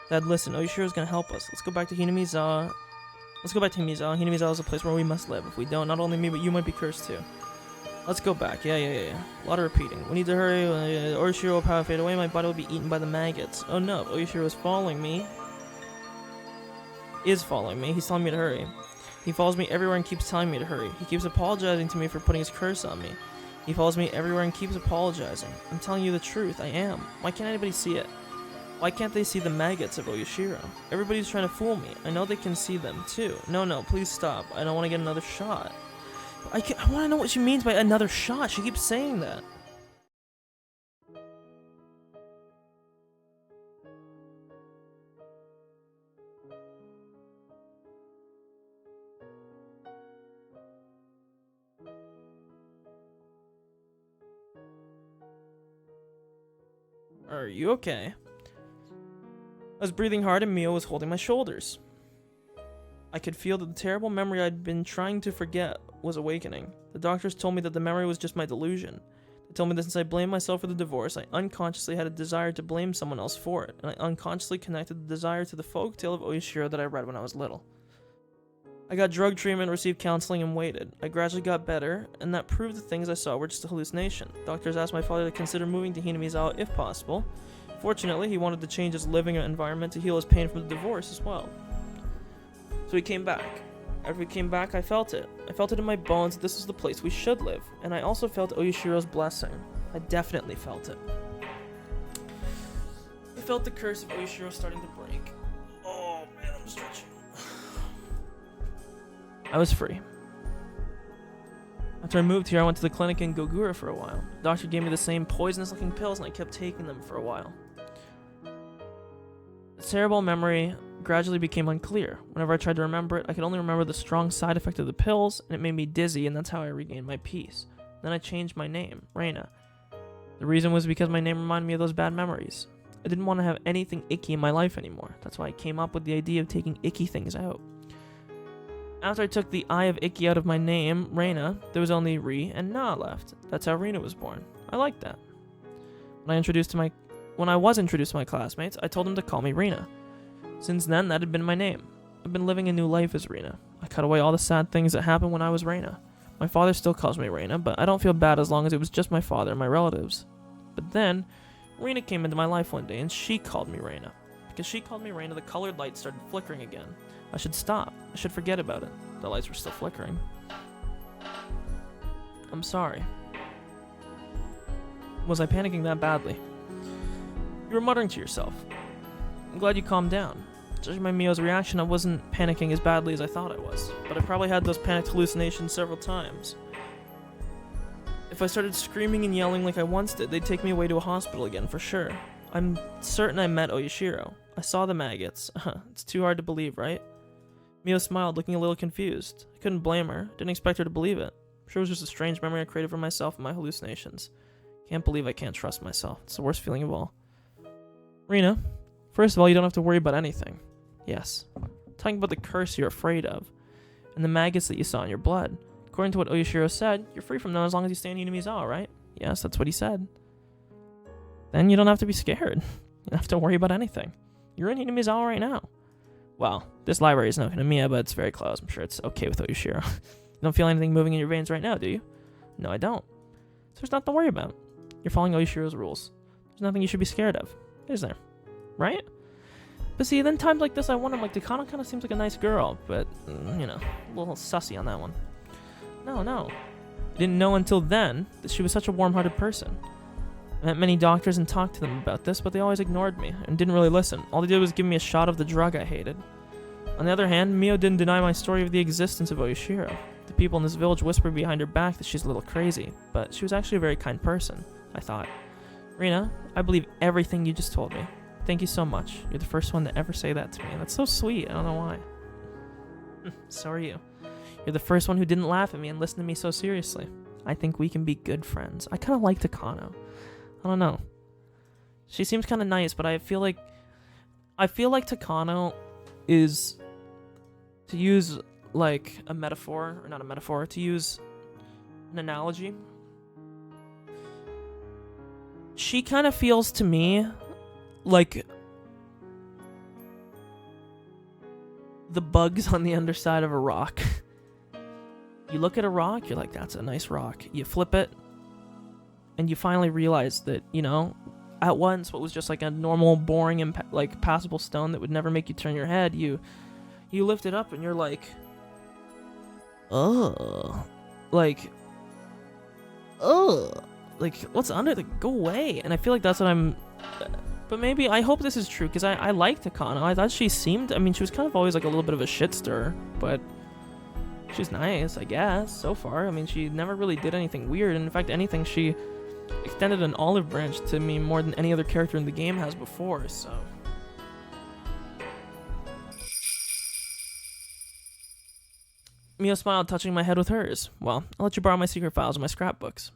Dad, listen, Oyashiro's gonna help us. Let's go back to Hinamizawa. Hinamizawa is a place where we must live. If we don't, not only me, but you might be cursed too. Let's go back. Yeah. A lot of repeating. We need to hurry. Oyashiro will power fade away. My body will be eaten by the maggots. Oh no, Oyashiro is following me. He's telling me to hurry. He follows me everywhere and keeps telling me to hurry. He keeps apologizing to me for putting his curse on me. He follows me everywhere and keeps apologizing. I'm telling you the truth, I am. Why can't anybody see it? Why can't they see the maggots of Oyashiro? Everybody's trying to fool me. I know they can see them too. No, please stop. I don't want to get another shot. I want to know what she means by another shot. She keeps saying that. Are you okay? I was breathing hard and Mio was holding my shoulders. I could feel that the terrible memory I'd been trying to forget was awakening. The doctors told me that the memory was just my delusion. They told me that since I blamed myself for the divorce, I unconsciously had a desire to blame someone else for it, and I unconsciously connected the desire to the folktale of Oyashiro that I read when I was little. I got drug treatment, received counseling, and waited. I gradually got better, and that proved the things I saw were just a hallucination. Doctors asked my father to consider moving to Hinamizawa if possible. Fortunately, he wanted to change his living environment to heal his pain from the divorce as well. So he came back. After he came back, I felt it. I felt it in my bones that this was the place we should live, and I also felt Oyashiro's blessing. I definitely felt it. I felt the curse of Oyashiro starting to break. Oh man, I'm stretching. I was free. After I moved here, I went to the clinic in Gogura for a while. The doctor gave me the same poisonous-looking pills, and I kept taking them for a while. The terrible memory gradually became unclear. Whenever I tried to remember it, I could only remember the strong side effect of the pills, and it made me dizzy, and that's how I regained my peace. Then I changed my name, Reina. The reason was because my name reminded me of those bad memories. I didn't want to have anything icky in my life anymore. That's why I came up with the idea of taking icky things out. After I took the I of Icky out of my name, Reina, there was only Ri and Na left. That's how Reina was born. I liked that. When I was introduced to my classmates, I told them to call me Reina. Since then, that had been my name. I've been living a new life as Reina. I cut away all the sad things that happened when I was Reina. My father still calls me Reina, but I don't feel bad as long as it was just my father and my relatives. But then, Reina came into my life one day and she called me Reina. Because she called me Reina, the colored lights started flickering again. I should stop. I should forget about it. The lights were still flickering. I'm sorry. Was I panicking that badly? You were muttering to yourself. I'm glad you calmed down. Judging by Mio's reaction, I wasn't panicking as badly as I thought I was, but I probably had those panicked hallucinations several times. If I started screaming and yelling like I once did, they'd take me away to a hospital again for sure. I'm certain I met Oyashiro. I saw the maggots. It's too hard to believe, right? Mio smiled, looking a little confused. I couldn't blame her. Didn't expect her to believe it. I'm sure it was just a strange memory I created for myself and my hallucinations. Can't believe I can't trust myself. It's the worst feeling of all. Reina, first of all, you don't have to worry about anything. Yes. Talking about the curse you're afraid of, and the maggots that you saw in your blood. According to what Oyashiro said, you're free from them as long as you stay in Hinamizawa, right? Yes, that's what he said. Then you don't have to be scared. You don't have to worry about anything. You're in Hinamizawa right now. Well, this library is no Hinamiya, but it's very close. I'm sure it's okay with Oyashiro. You don't feel anything moving in your veins right now, do you? No, I don't. So there's nothing to worry about. You're following Oyashiro's rules. There's nothing you should be scared of, is there? Right? But see, then times like this, I wonder, like, Takano kind of seems like a nice girl, but, you know, a little sussy on that one. No. I didn't know until then that she was such a warm-hearted person. I met many doctors and talked to them about this, but they always ignored me and didn't really listen. All they did was give me a shot of the drug I hated. On the other hand, Mio didn't deny my story of the existence of Oyashiro. The people in this village whispered behind her back that she's a little crazy, but she was actually a very kind person, I thought. Reina, I believe everything you just told me. Thank you so much. You're the first one to ever say that to me, and that's so sweet. I don't know why. So are you. You're the first one who didn't laugh at me and listen to me so seriously. I think we can be good friends. I kind of like Takano. I don't know. She seems kind of nice, but I feel like Takano is, to use like a metaphor, or not a metaphor, to use an analogy. She kind of feels to me like the bugs on the underside of a rock. You look at a rock, you're like, that's a nice rock. You flip it, and you finally realize that, you know, at once what was just like a normal, boring, and like passable stone that would never make you turn your head, you lift it up and you're like, like what's under the, go away. And I feel like that's what I'm, but maybe, I hope this is true, because I like Takano. I thought she seemed, I mean, she was kind of always like a little bit of a shit stirrer, but she's nice, I guess, so far. I mean, she never really did anything weird, and in fact, anything, she extended an olive branch to me more than any other character in the game has before, so. Mio smiled, touching my head with hers. Well, I'll let you borrow my secret files and my scrapbooks.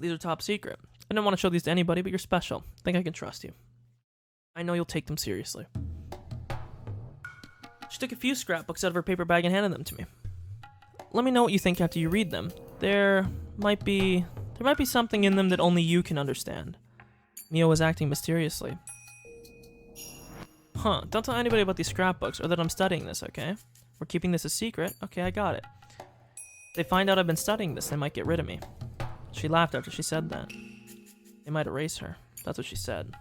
These are top secret. I didn't want to show these to anybody, but you're special. I think I can trust you. I know you'll take them seriously. She took a few scrapbooks out of her paper bag and handed them to me. Let me know what you think after you read them. There might be something in them that only you can understand. Mio was acting mysteriously. Huh, don't tell anybody about these scrapbooks or that I'm studying this, okay? We're keeping this a secret? Okay, I got it. If they find out I've been studying this, they might get rid of me. She laughed after she said that. They might erase her. That's what she said.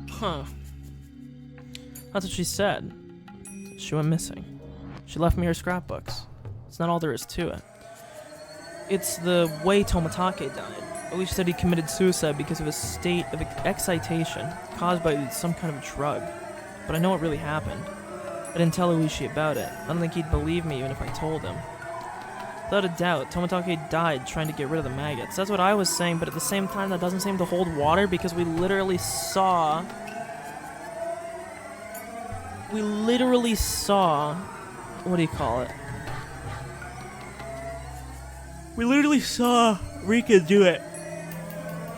Huh. That's what she said. She went missing. She left me her scrapbooks. It's not all there is to it. It's the way Tomitake died. Oishi said he committed suicide because of a state of excitation caused by some kind of drug. But I know what really happened. I didn't tell Oishi about it. I don't think he'd believe me even if I told him. Without a doubt, Tomitake died trying to get rid of the maggots. That's what I was saying, but at the same time that doesn't seem to hold water because we literally saw... what do you call it? We literally saw Rika do it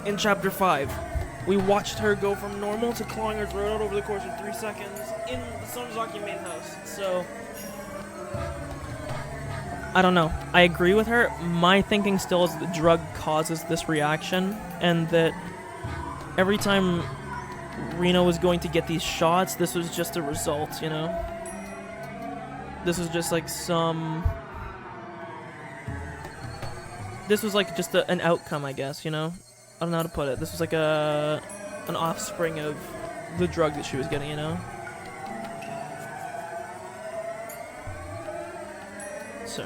in chapter 5. We watched her go from normal to clawing her throat out over the course of 3 seconds in the Sonozaki main house. So, I don't know. I agree with her. My thinking still is that the drug causes this reaction, and that every time Reno was going to get these shots, this was just a result, you know? This was just like this was like just an outcome, I guess, you know? I don't know how to put it. This was like an offspring of the drug that she was getting, you know? So...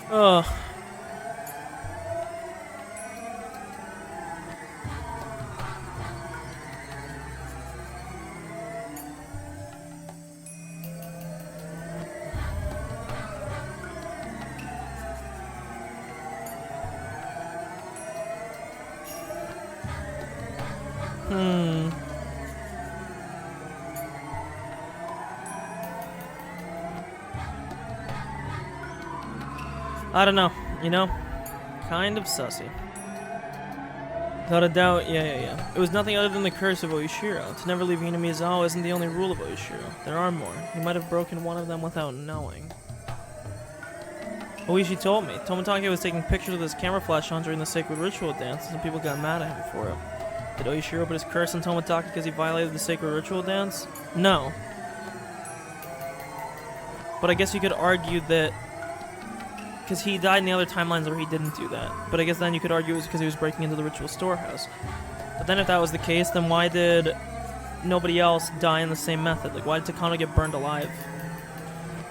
Ugh. I don't know, you know? Kind of sussy. Without a doubt, yeah. It was nothing other than the curse of Oishiro. To never leave Hinamizawa isn't the only rule of Oishiro. There are more. He might have broken one of them without knowing. Oishi told me. Tomitake was taking pictures with his camera flash on during the sacred ritual dance, and people got mad at him for it. Did Oishiro put his curse on Tomitake because he violated the sacred ritual dance? No. But I guess you could argue that... because he died in the other timelines where he didn't do that. But I guess then you could argue it was because he was breaking into the ritual storehouse. But then if that was the case, then why did nobody else die in the same method? Like, why did Takano get burned alive?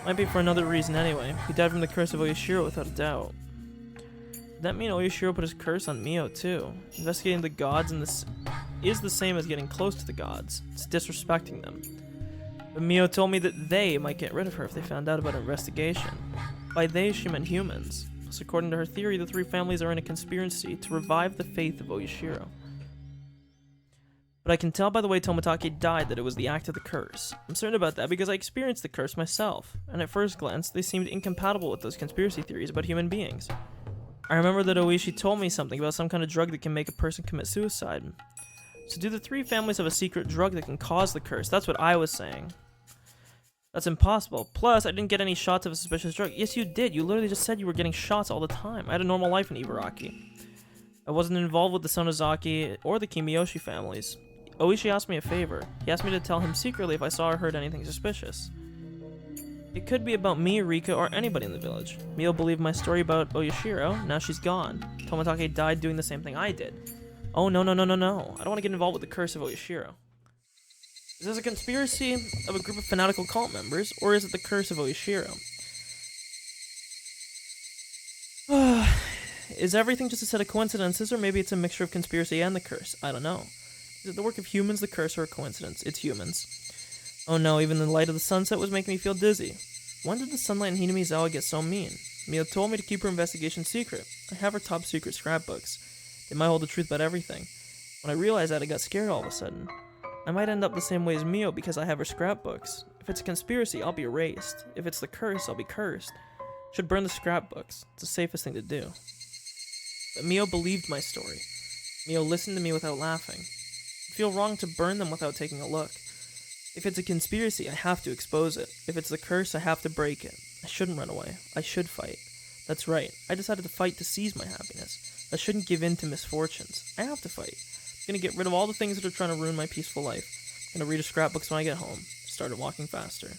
Might be for another reason anyway. He died from the curse of Oishiro without a doubt. Did that mean Oishiro put his curse on Mio too? Investigating the gods in this is the same as getting close to the gods. It's disrespecting them. But Mio told me that they might get rid of her if they found out about her investigation. By they, she meant humans. Plus, according to her theory, the three families are in a conspiracy to revive the faith of Oishiro. But I can tell by the way Tomitake died that it was the act of the curse. I'm certain about that because I experienced the curse myself, and at first glance, they seemed incompatible with those conspiracy theories about human beings. I remember that Oishi told me something about some kind of drug that can make a person commit suicide. So do the three families have a secret drug that can cause the curse? That's what I was saying. That's impossible. Plus, I didn't get any shots of a suspicious drug. Yes, you did. You literally just said you were getting shots all the time. I had a normal life in Ibaraki. I wasn't involved with the Sonozaki or the Kimiyoshi families. Oishi asked me a favor. He asked me to tell him secretly if I saw or heard anything suspicious. It could be about me, Rika, or anybody in the village. Mio believed my story about Oishiro. Now she's gone. Tomitake died doing the same thing I did. Oh, no. I don't want to get involved with the curse of Oishiro. Is this a conspiracy of a group of fanatical cult members, or is it the curse of Oishiro? Is everything just a set of coincidences, or maybe it's a mixture of conspiracy and the curse? I don't know. Is it the work of humans, the curse, or a coincidence? It's humans. Oh no, even the light of the sunset was making me feel dizzy. When did the sunlight in Hinamizawa get so mean? Mio told me to keep her investigation secret. I have her top secret scrapbooks. They might hold the truth about everything. When I realized that, I got scared all of a sudden. I might end up the same way as Mio because I have her scrapbooks. If it's a conspiracy, I'll be erased. If it's the curse, I'll be cursed. Should burn the scrapbooks. It's the safest thing to do. But Mio believed my story. Mio listened to me without laughing. I feel wrong to burn them without taking a look. If it's a conspiracy, I have to expose it. If it's the curse, I have to break it. I shouldn't run away. I should fight. That's right. I decided to fight to seize my happiness. I shouldn't give in to misfortunes. I have to fight. I'm gonna get rid of all the things that are trying to ruin my peaceful life. I'm gonna read her scrapbooks when I get home. Started walking faster.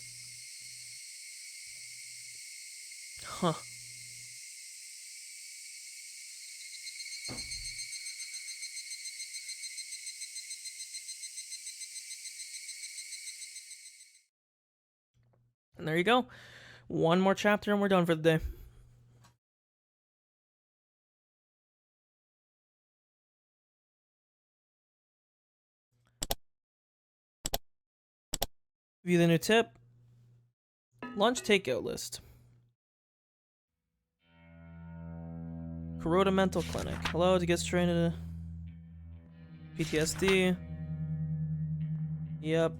Huh. And there you go. One more chapter and we're done for the day. View the new tip. Lunch takeout list. Kuroda Mental Clinic. Hello, to get straight into PTSD. Yep.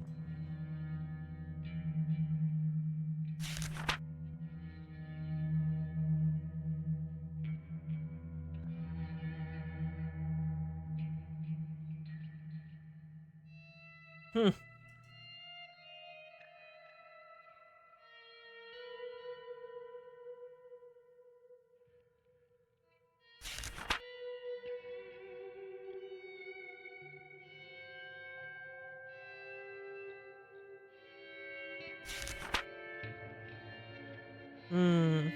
Hmm. Hmm.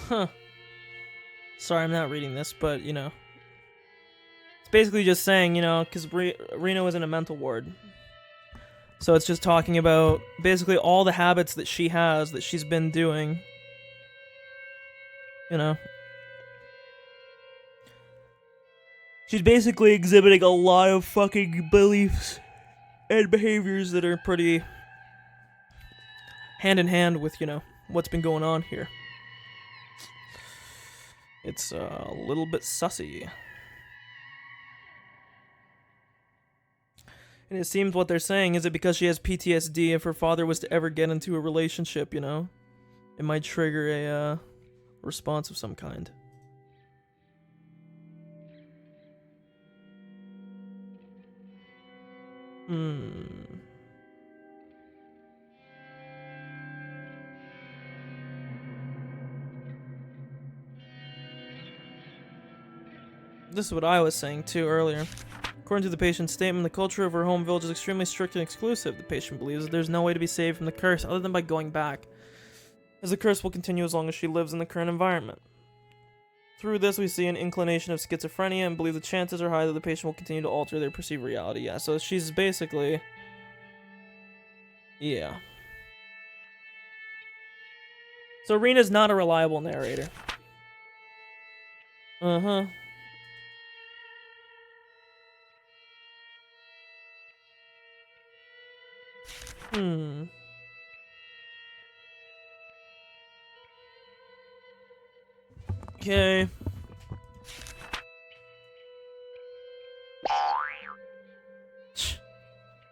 Huh. Sorry, I'm not reading this, but, you know. It's basically just saying, you know, because Reno is in a mental ward. So it's just talking about basically all the habits that she has, that she's been doing. You know. She's basically exhibiting a lot of fucking beliefs and behaviors that are pretty hand in hand with, you know, what's been going on here. It's a little bit sussy. And it seems what they're saying is it because she has PTSD, if her father was to ever get into a relationship, you know, it might trigger a response of some kind. This is what I was saying too earlier. According to the patient's statement, the culture of her home village is extremely strict and exclusive. The patient believes that there's no way to be saved from the curse other than by going back, as the curse will continue as long as she lives in the current environment. Through this, we see an inclination of schizophrenia and believe the chances are high that the patient will continue to alter their perceived reality. Yeah, so she's basically... Yeah. So Rena's not a reliable narrator. Uh-huh. Okay.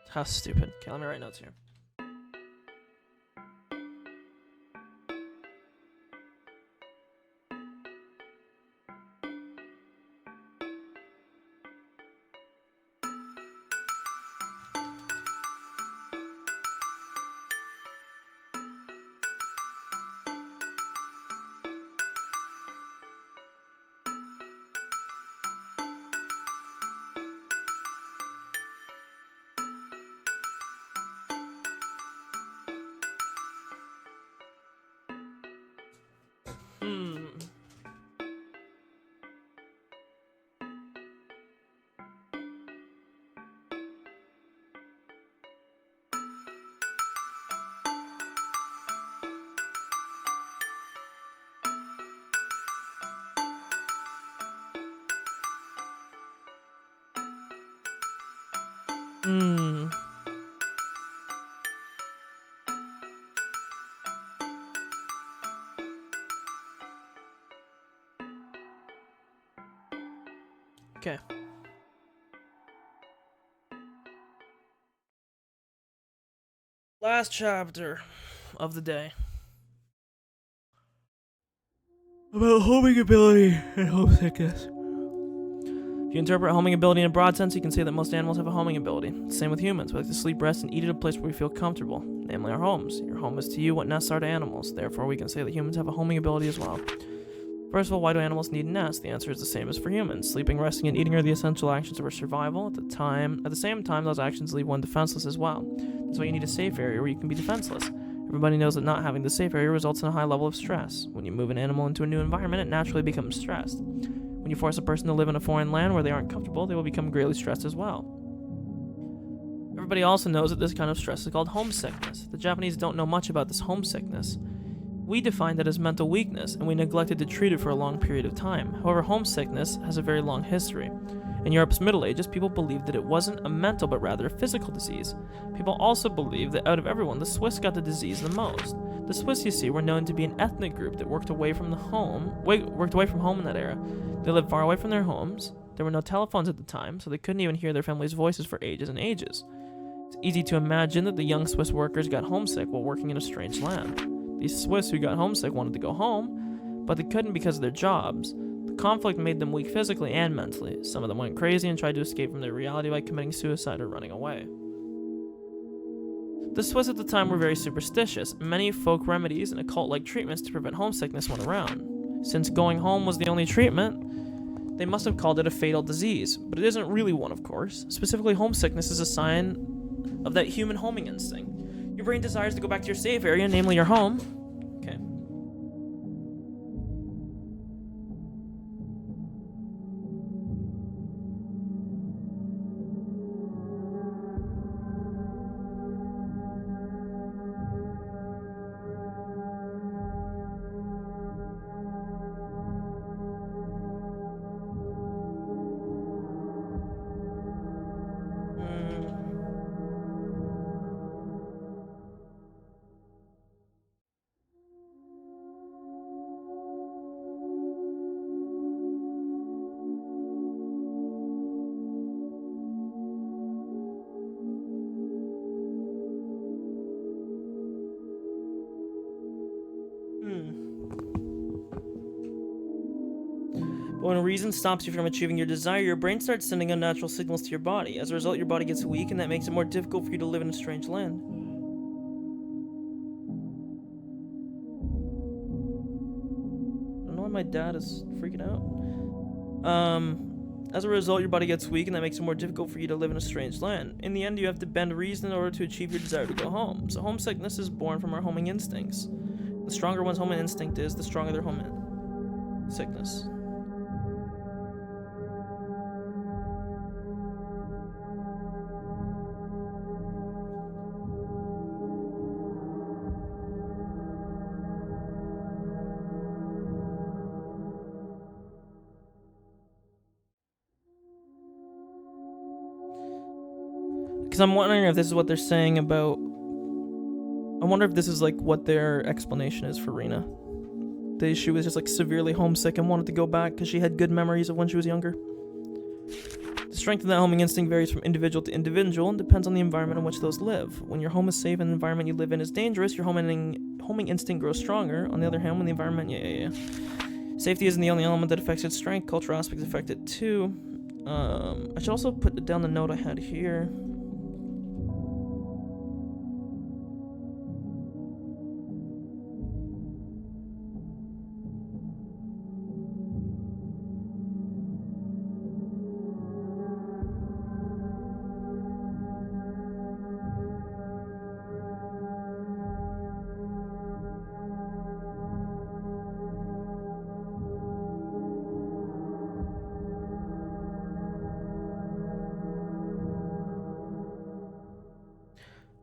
How stupid. Okay, let me write notes here. Hmm. Okay. Last chapter of the day. About homing ability and homesickness. If you interpret homing ability in a broad sense, you can say that most animals have a homing ability. Same with humans. We like to sleep, rest, and eat at a place where we feel comfortable, namely our homes. Your home is to you what nests are to animals. Therefore, we can say that humans have a homing ability as well. First of all, why do animals need nests? The answer is the same as for humans. Sleeping, resting, and eating are the essential actions of our survival. At the same time, those actions leave one defenseless as well. That's why you need a safe area where you can be defenseless. Everybody knows that not having the safe area results in a high level of stress. When you move an animal into a new environment, it naturally becomes stressed. When you force a person to live in a foreign land where they aren't comfortable, they will become greatly stressed as well. Everybody also knows that this kind of stress is called homesickness. The Japanese don't know much about this homesickness. We defined it as mental weakness, and we neglected to treat it for a long period of time. However, homesickness has a very long history. In Europe's Middle Ages, people believed that it wasn't a mental but rather a physical disease. People also believed that out of everyone, the Swiss got the disease the most. The Swiss, you see, were known to be an ethnic group that worked away from home in that era. They lived far away from their homes. There were no telephones at the time, so they couldn't even hear their families' voices for ages and ages. It's easy to imagine that the young Swiss workers got homesick while working in a strange land. These Swiss who got homesick wanted to go home, but they couldn't because of their jobs. The conflict made them weak physically and mentally. Some of them went crazy and tried to escape from their reality by committing suicide or running away. The Swiss at the time were very superstitious. Many folk remedies and occult-like treatments to prevent homesickness went around. Since going home was the only treatment, they must have called it a fatal disease, but it isn't really one, of course. Specifically, homesickness is a sign of that human homing instinct. Your brain desires to go back to your safe area, namely your home. Okay. But when reason stops you from achieving your desire, your brain starts sending unnatural signals to your body. As a result, your body gets weak, and that makes it more difficult for you to live in a strange land. I don't know why my dad is freaking out. As a result, your body gets weak, and that makes it more difficult for you to live in a strange land. In the end, you have to bend reason in order to achieve your desire to go home. So homesickness is born from our homing instincts. The stronger one's homing instinct is, the stronger their homing sickness. Because I'm wondering if this is what they're saying about... I wonder if this is like what their explanation is for Rena. That she was just like severely homesick and wanted to go back because she had good memories of when she was younger. The strength of that homing instinct varies from individual to individual and depends on the environment in which those live. When your home is safe and the environment you live in is dangerous, your homing instinct grows stronger. On the other hand, when the environment... Safety isn't the only element that affects its strength. Cultural aspects affect it too. I should also put down the note I had here.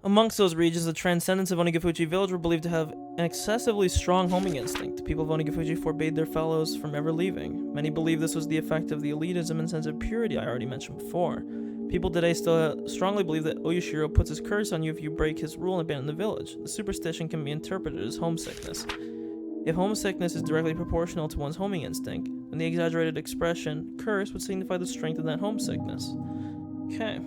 Amongst those regions, the transcendents of Onigafuchi village were believed to have an excessively strong homing instinct. People of Onigafuchi forbade their fellows from ever leaving. Many believe this was the effect of the elitism and sense of purity I already mentioned before. People today still strongly believe that Oyashiro puts his curse on you if you break his rule and abandon the village. The superstition can be interpreted as homesickness. If homesickness is directly proportional to one's homing instinct, then the exaggerated expression curse would signify the strength of that homesickness. Okay.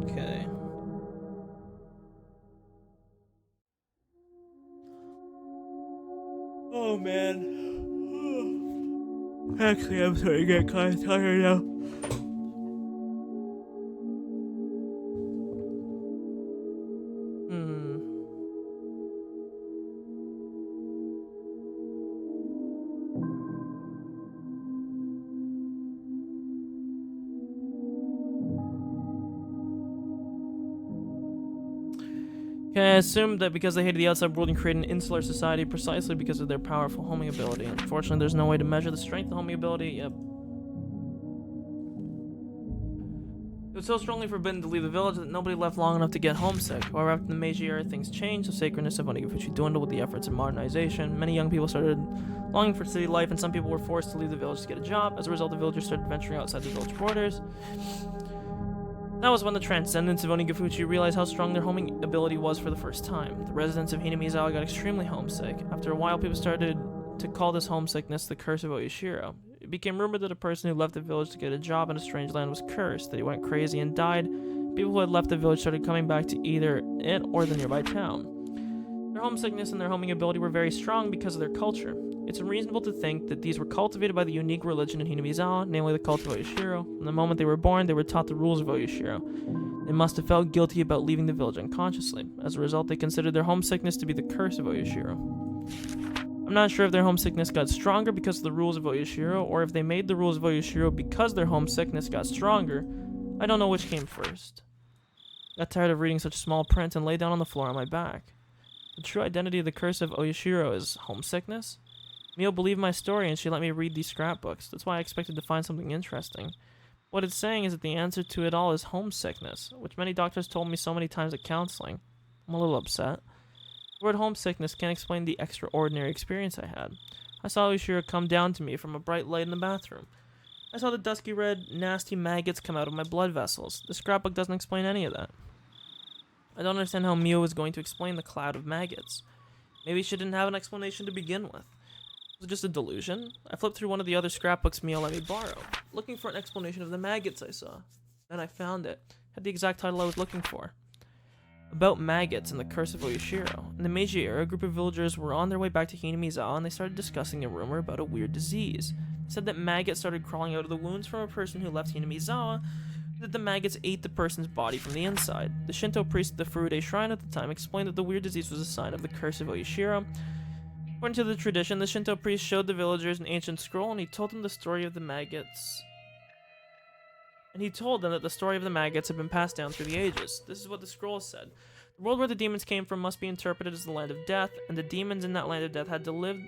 Okay. Oh man. Actually, I'm starting to get kind of tired now. Okay, I assumed that because they hated the outside world and created an insular society precisely because of their powerful homing ability. Unfortunately, there's no way to measure the strength of homing ability. Yep. It was so strongly forbidden to leave the village that nobody left long enough to get homesick. However, after the Meiji era, things changed. The sacredness of Onigifuchi dwindled with the efforts of modernization. Many young people started longing for city life, and some people were forced to leave the village to get a job. As a result, the villagers started venturing outside the village borders. That was when the transcendents of Onigifuchi realized how strong their homing ability was for the first time. The residents of Hinamizawa got extremely homesick. After a while, people started to call this homesickness the curse of Oyashiro. It became rumored that a person who left the village to get a job in a strange land was cursed, that he went crazy and died. People who had left the village started coming back to either it or the nearby town. Their homesickness and their homing ability were very strong because of their culture. It's unreasonable to think that these were cultivated by the unique religion in Hinamizawa, namely the cult of Oyashiro. From the moment they were born, they were taught the rules of Oyashiro. They must have felt guilty about leaving the village unconsciously. As a result, they considered their homesickness to be the curse of Oyashiro. I'm not sure if their homesickness got stronger because of the rules of Oyashiro, or if they made the rules of Oyashiro because their homesickness got stronger. I don't know which came first. I got tired of reading such small print and lay down on the floor on my back. The true identity of the curse of Oyashiro is homesickness? Mio believed my story and she let me read these scrapbooks. That's why I expected to find something interesting. What it's saying is that the answer to it all is homesickness, which many doctors told me so many times at counseling. I'm a little upset. The word homesickness can't explain the extraordinary experience I had. I saw Oyashiro come down to me from a bright light in the bathroom. I saw the dusky red, nasty maggots come out of my blood vessels. The scrapbook doesn't explain any of that. I don't understand how Mio is going to explain the cloud of maggots. Maybe she didn't have an explanation to begin with. Was it just a delusion? I flipped through one of the other scrapbooks Mio let me borrow, looking for an explanation of the maggots I saw. Then I found it. Had the exact title I was looking for. About maggots and the curse of Oyashiro. In the Meiji era, a group of villagers were on their way back to Hinamizawa and they started discussing a rumor about a weird disease. They said that maggots started crawling out of the wounds from a person who left Hinamizawa, that the maggots ate the person's body from the inside. The Shinto priest at the Furude shrine at the time explained that the weird disease was a sign of the curse of Oyashiro. According to the tradition, the Shinto priest showed the villagers an ancient scroll and he told them the story of the maggots. And he told them that the story of the maggots had been passed down through the ages. This is what the scroll said. The world where the demons came from must be interpreted as the land of death, and the demons in that land of death had to live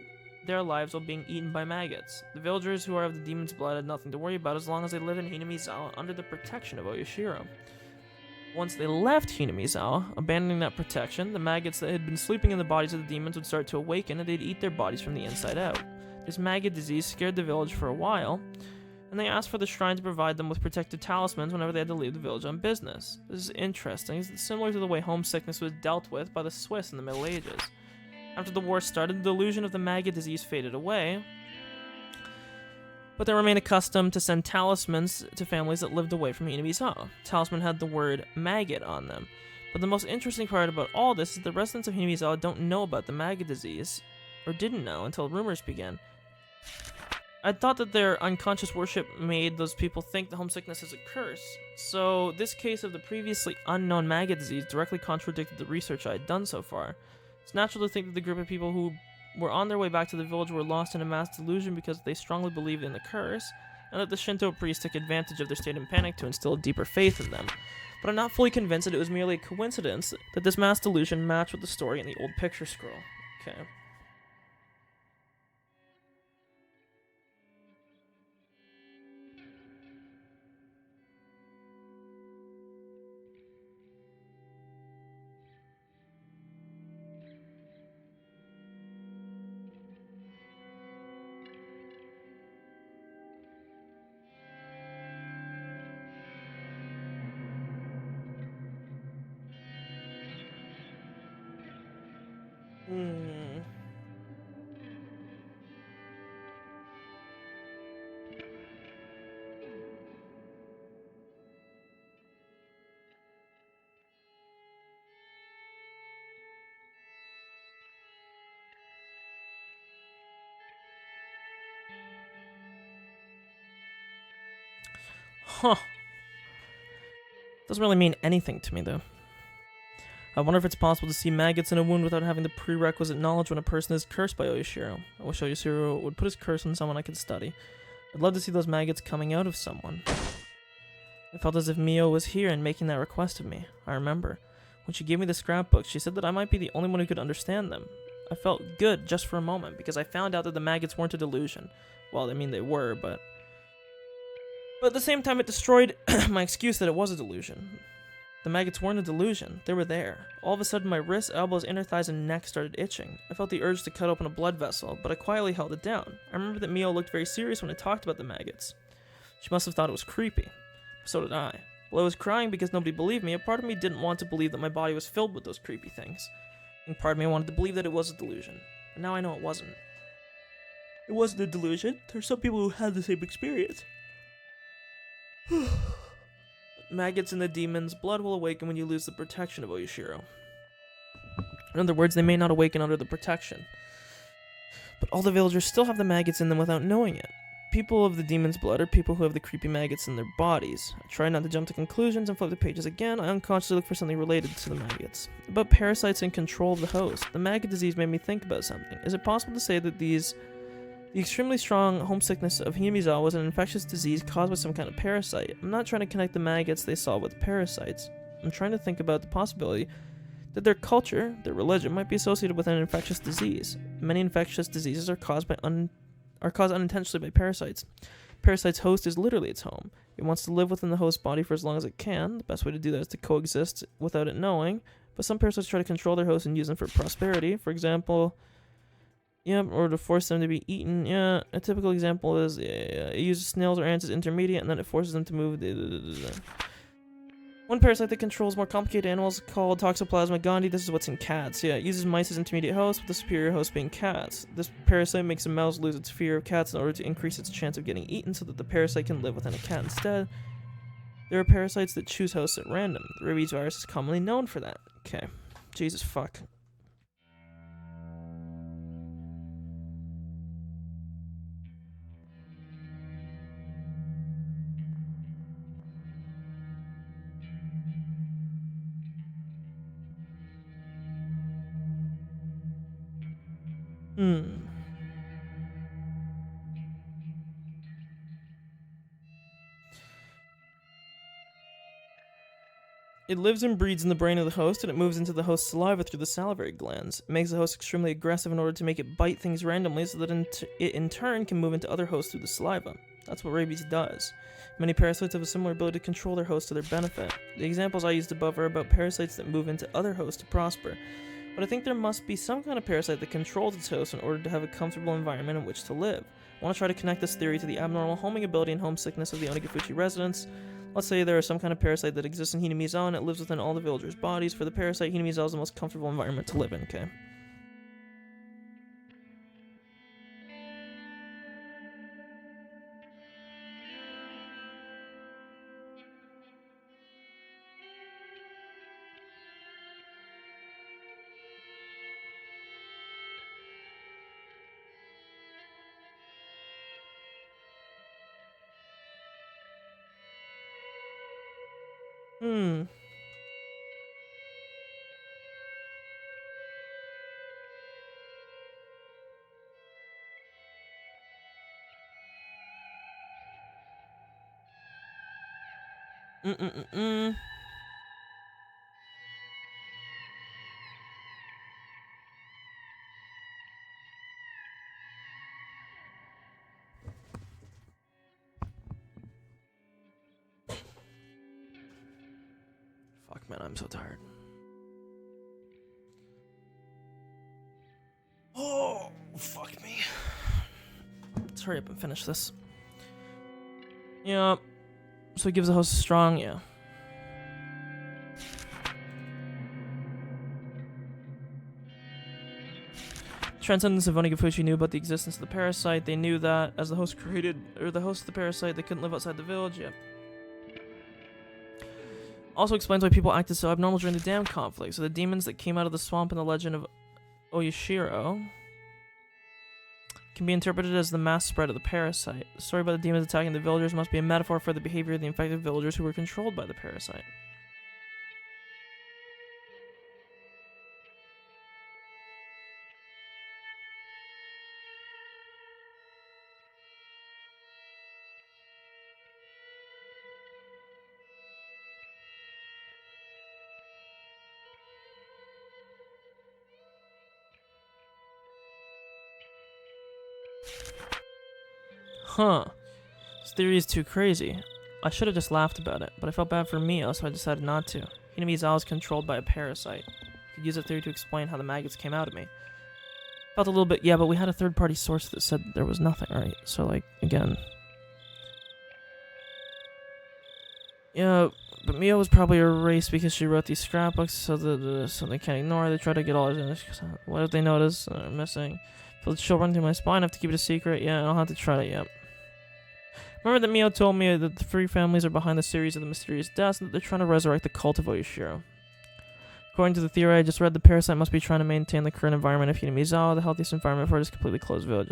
their lives while being eaten by maggots. The villagers who are of the demon's blood had nothing to worry about as long as they lived in Hinamizawa under the protection of Oyashiro. Once they left Hinamizawa, abandoning that protection, the maggots that had been sleeping in the bodies of the demons would start to awaken and they'd eat their bodies from the inside out. This maggot disease scared the village for a while, and they asked for the shrine to provide them with protective talismans whenever they had to leave the village on business. This is interesting, it's similar to the way homesickness was dealt with by the Swiss in the Middle Ages. After the war started, the delusion of the maggot disease faded away, but they remained accustomed to send talismans to families that lived away from Hinamizawa. Talisman had the word maggot on them. But the most interesting part about all this is the residents of Hinamizawa don't know about the maggot disease, or didn't know until rumors began. I thought that their unconscious worship made those people think the homesickness is a curse, so this case of the previously unknown maggot disease directly contradicted the research I had done so far. It's natural to think that the group of people who were on their way back to the village were lost in a mass delusion because they strongly believed in the curse, and that the Shinto priests took advantage of their state of panic to instill a deeper faith in them. But I'm not fully convinced that it was merely a coincidence that this mass delusion matched with the story in the old picture scroll. Okay. Hmm. Huh. Doesn't really mean anything to me, though. I wonder if it's possible to see maggots in a wound without having the prerequisite knowledge when a person is cursed by Oyashiro. I wish Oyashiro would put his curse on someone I could study. I'd love to see those maggots coming out of someone. I felt as if Mio was here and making that request of me. I remember. When she gave me the scrapbook, she said that I might be the only one who could understand them. I felt good just for a moment, because I found out that the maggots weren't a delusion. Well, I mean, they were, but at the same time, it destroyed my excuse that it was a delusion. The maggots weren't a delusion. They were there. All of a sudden, my wrists, elbows, inner thighs, and neck started itching. I felt the urge to cut open a blood vessel, but I quietly held it down. I remember that Mio looked very serious when I talked about the maggots. She must have thought it was creepy. So did I. While I was crying because nobody believed me, a part of me didn't want to believe that my body was filled with those creepy things. And part of me wanted to believe that it was a delusion. But now I know it wasn't. It wasn't a delusion. There's some people who had the same experience. Maggots and the demons, blood will awaken when you lose the protection of Oyashiro. In other words, they may not awaken under the protection. But all the villagers still have the maggots in them without knowing it. People of the demon's blood are people who have the creepy maggots in their bodies. I try not to jump to conclusions and flip the pages again. I unconsciously look for something related to the maggots. About parasites and control of the host. The maggot disease made me think about something. Is it possible to say that the extremely strong homesickness of Hinamizawa was an infectious disease caused by some kind of parasite? I'm not trying to connect the maggots they saw with parasites. I'm trying to think about the possibility that their culture, their religion, might be associated with an infectious disease. Many infectious diseases are caused unintentionally by parasites. Parasite's host is literally its home. It wants to live within the host body for as long as it can. The best way to do that is to coexist without it knowing. But some parasites try to control their host and use them for prosperity. For example, or to force them to be eaten. A typical example is it uses snails or ants as intermediate, and then it forces them to move. One parasite that controls more complicated animals called Toxoplasma gondii. This is what's in cats. It uses mice as intermediate hosts, with the superior host being cats. This parasite makes a mouse lose its fear of cats in order to increase its chance of getting eaten so that the parasite can live within a cat instead. There are parasites that choose hosts at random. The rabies virus is commonly known for that. Okay. Jesus fuck. It lives and breeds in the brain of the host, and it moves into the host's saliva through the salivary glands. It makes the host extremely aggressive in order to make it bite things randomly so that it in turn can move into other hosts through the saliva. That's what rabies does. Many parasites have a similar ability to control their host to their benefit. The examples I used above are about parasites that move into other hosts to prosper. But I think there must be some kind of parasite that controls its host in order to have a comfortable environment in which to live. I want to try to connect this theory to the abnormal homing ability and homesickness of the Onigifuchi residents. Let's say there is some kind of parasite that exists in Hinamizawa and it lives within all the villagers' bodies. For the parasite, Hinamizawa is the most comfortable environment to live in, okay? Mm-mm-mm-mm. Fuck, man, I'm so tired. Oh, fuck me. Let's hurry up and finish this. Yeah. So it gives the host a strong, yeah. Transcendence of Onigafuchi knew about the existence of the parasite. They knew that as the host of the parasite, they couldn't live outside the village yet. Also explains why people acted so abnormal during the dam conflict. So the demons that came out of the swamp in the legend of Oyashiro can be interpreted as the mass spread of the parasite. The story about the demons attacking the villagers must be a metaphor for the behavior of the infected villagers who were controlled by the parasite. Huh. This theory is too crazy. I should have just laughed about it, but I felt bad for Mio, so I decided not to. Hinamizawa is controlled by a parasite. I could use a theory to explain how the maggots came out of me. Felt a little bit, yeah, but we had a third-party source that said there was nothing, right? So, like, again. Yeah, but Mio was probably erased because she wrote these scrapbooks, so they can't ignore. They try to get all his. What if they notice they're missing? Feel the chill run through my spine. I have to keep it a secret. Yeah, I'll have to try it. Yep. Remember that Mio told me that the three families are behind the series of the mysterious deaths and that they're trying to resurrect the cult of Oyashiro. According to the theory I just read, the parasite must be trying to maintain the current environment of Hinamizawa, the healthiest environment for this completely closed village.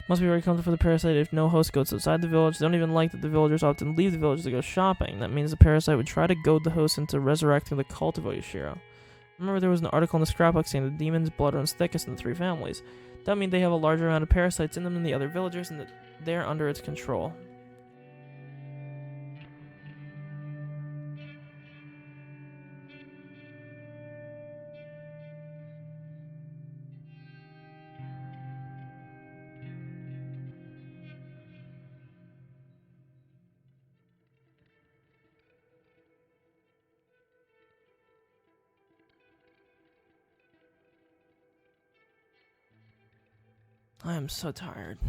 Must be very comfortable for the parasite if no host goes outside the village. They don't even like that the villagers often leave the village to go shopping. That means the parasite would try to goad the host into resurrecting the cult of Oyashiro. Remember there was an article in the scrapbook saying the demon's blood runs thickest in the three families. That means they have a larger amount of parasites in them than the other villagers and that they're under its control. I am so tired.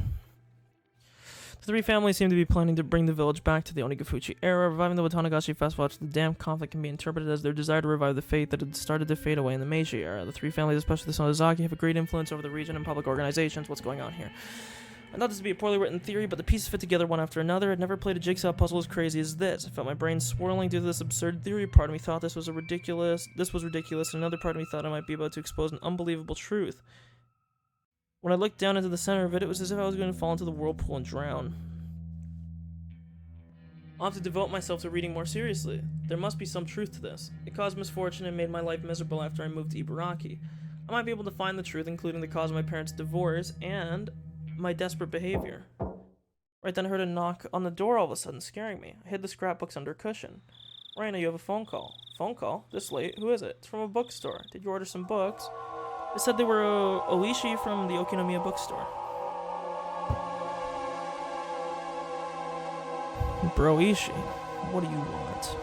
The three families seem to be planning to bring the village back to the Onigafuchi era. Reviving the Watanagashi Festival after the dam conflict can be interpreted as their desire to revive the faith that had started to fade away in the Meiji era. The three families, especially the Sonozaki, have a great influence over the region and public organizations. What's going on here? I thought this to be a poorly written theory, but the pieces fit together one after another. I'd never played a jigsaw puzzle as crazy as this. I felt my brain swirling due to this absurd theory. Part of me thought this was ridiculous, and another part of me thought I might be about to expose an unbelievable truth. When I looked down into the center of it, it was as if I was going to fall into the whirlpool and drown. I'll have to devote myself to reading more seriously. There must be some truth to this. It caused misfortune and made my life miserable after I moved to Ibaraki. I might be able to find the truth, including the cause of my parents' divorce and my desperate behavior. Right then I heard a knock on the door all of a sudden, scaring me. I hid the scrapbooks under a cushion. Raina, you have a phone call. Phone call? This late? Who is it? It's from a bookstore. Did you order some books? It said they were Oishi from the Okinomiya bookstore. Broishi, what do you want?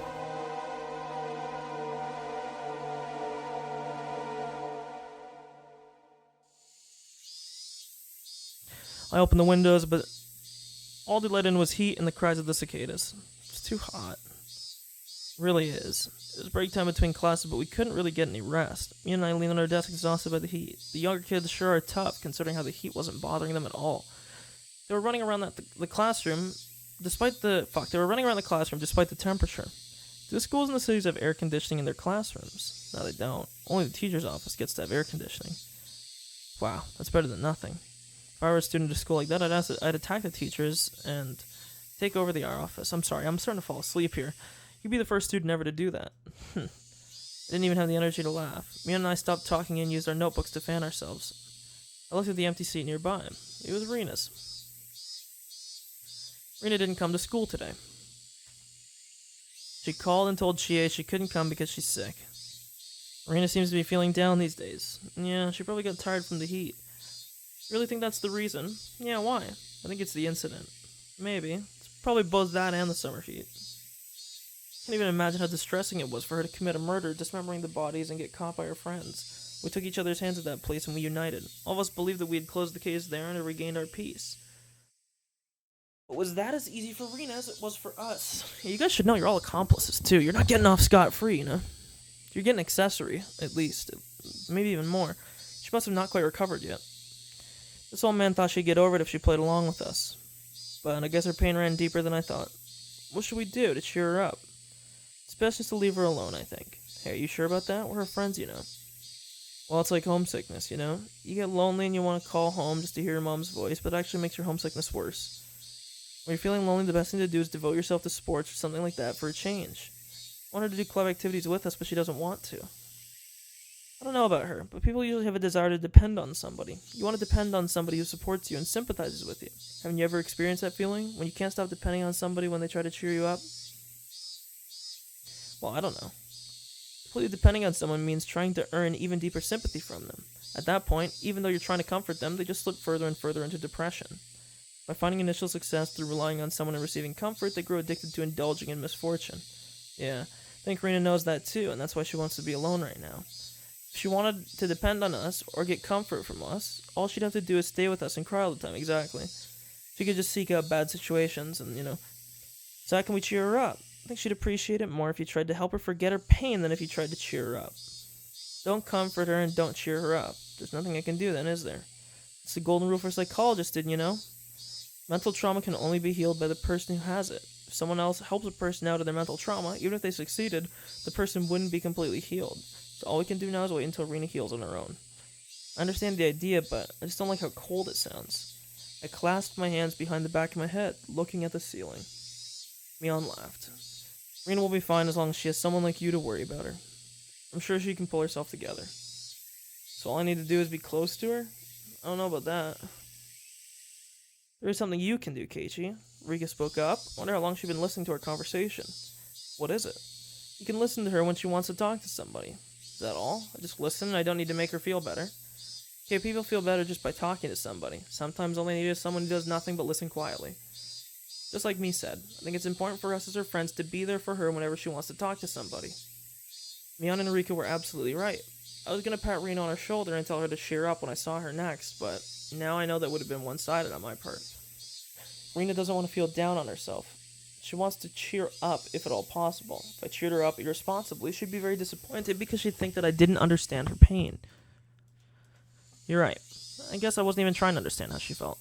I opened the windows, but all they let in was heat and the cries of the cicadas. It's too hot. It really is. It was break time between classes, but we couldn't really get any rest. Me and I leaned on our desk exhausted by the heat. The younger kids sure are tough, considering how the heat wasn't bothering them at all. They were running around the classroom despite the temperature. Do the schools in the cities have air conditioning in their classrooms? No, they don't. Only the teacher's office gets to have air conditioning. Wow, that's better than nothing. If I were a student at a school like that, I'd attack the teachers and take over the office. I'm sorry, I'm starting to fall asleep here. You'd be the first student ever to do that. I didn't even have the energy to laugh. Mia and I stopped talking and used our notebooks to fan ourselves. I looked at the empty seat nearby. It was Rena's. Rena didn't come to school today. She called and told Chie she couldn't come because she's sick. Rena seems to be feeling down these days. Yeah, she probably got tired from the heat. You really think that's the reason? Yeah, why? I think it's the incident. Maybe. It's probably both that and the summer heat. Can't even imagine how distressing it was for her to commit a murder, dismembering the bodies, and get caught by her friends. We took each other's hands at that place and we united. All of us believed that we had closed the case there and had regained our peace. But was that as easy for Rena as it was for us? Yeah, you guys should know you're all accomplices, too. You're not getting off scot-free, you know? You're getting accessory, at least. Maybe even more. She must have not quite recovered yet. This old man thought she'd get over it if she played along with us. But I guess her pain ran deeper than I thought. What should we do to cheer her up? It's best just to leave her alone, I think. Hey, are you sure about that? We're her friends, you know. Well, it's like homesickness, you know? You get lonely and you want to call home just to hear your mom's voice, but it actually makes your homesickness worse. When you're feeling lonely, the best thing to do is devote yourself to sports or something like that for a change. I want her to do club activities with us, but she doesn't want to. I don't know about her, but people usually have a desire to depend on somebody. You want to depend on somebody who supports you and sympathizes with you. Haven't you ever experienced that feeling? When you can't stop depending on somebody when they try to cheer you up? Well, I don't know. Completely depending on someone means trying to earn even deeper sympathy from them. At that point, even though you're trying to comfort them, they just slip further and further into depression. By finding initial success through relying on someone and receiving comfort, they grow addicted to indulging in misfortune. Yeah, I think Rena knows that too, and that's why she wants to be alone right now. If she wanted to depend on us, or get comfort from us, all she'd have to do is stay with us and cry all the time, exactly. She could just seek out bad situations and, So how can we cheer her up? I think she'd appreciate it more if you tried to help her forget her pain than if you tried to cheer her up. Don't comfort her and don't cheer her up. There's nothing I can do then, is there? It's the golden rule for psychologists, didn't you know? Mental trauma can only be healed by the person who has it. If someone else helps a person out of their mental trauma, even if they succeeded, the person wouldn't be completely healed. So all we can do now is wait until Rena heals on her own. I understand the idea, but I just don't like how cold it sounds. I clasped my hands behind the back of my head, looking at the ceiling. Mion laughed. Rena will be fine as long as she has someone like you to worry about her. I'm sure she can pull herself together. So all I need to do is be close to her? I don't know about that. There is something you can do, Keiichi. Rika spoke up. I wonder how long she's been listening to our conversation. What is it? You can listen to her when she wants to talk to somebody. Is that all? I just listen and I don't need to make her feel better. Okay, people feel better just by talking to somebody. Sometimes all they need is someone who does nothing but listen quietly. Just like me said, I think it's important for us as her friends to be there for her whenever she wants to talk to somebody. Mion and Rika were absolutely right. I was going to pat Rena on her shoulder and tell her to cheer up when I saw her next, but now I know that would have been one-sided on my part. Rena doesn't want to feel down on herself. She wants to cheer up if at all possible. If I cheered her up irresponsibly, she'd be very disappointed because she'd think that I didn't understand her pain. You're right. I guess I wasn't even trying to understand how she felt.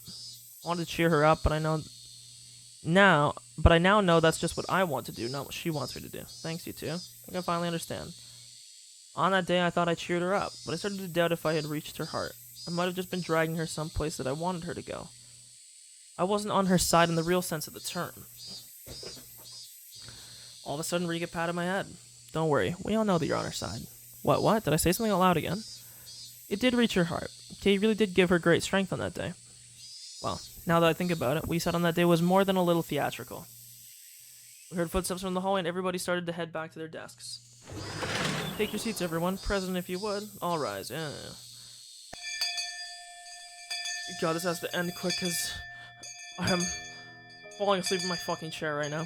I wanted to cheer her up, but I now know that's just what I want to do, not what she wants me to do. Thanks, you two. I think I finally understand. On that day, I thought I cheered her up, but I started to doubt if I had reached her heart. I might have just been dragging her someplace that I wanted her to go. I wasn't on her side in the real sense of the term. All of a sudden, Rika patted my head. Don't worry, we all know that you're on her side. What? Did I say something out loud again? It did reach her heart. Kay really did give her great strength on that day. Well, now that I think about it, what you said on that day was more than a little theatrical. We heard footsteps from the hallway and everybody started to head back to their desks. Take your seats, everyone. Present if you would. All rise. Yeah. God, this has to end quick because I am falling asleep in my fucking chair right now.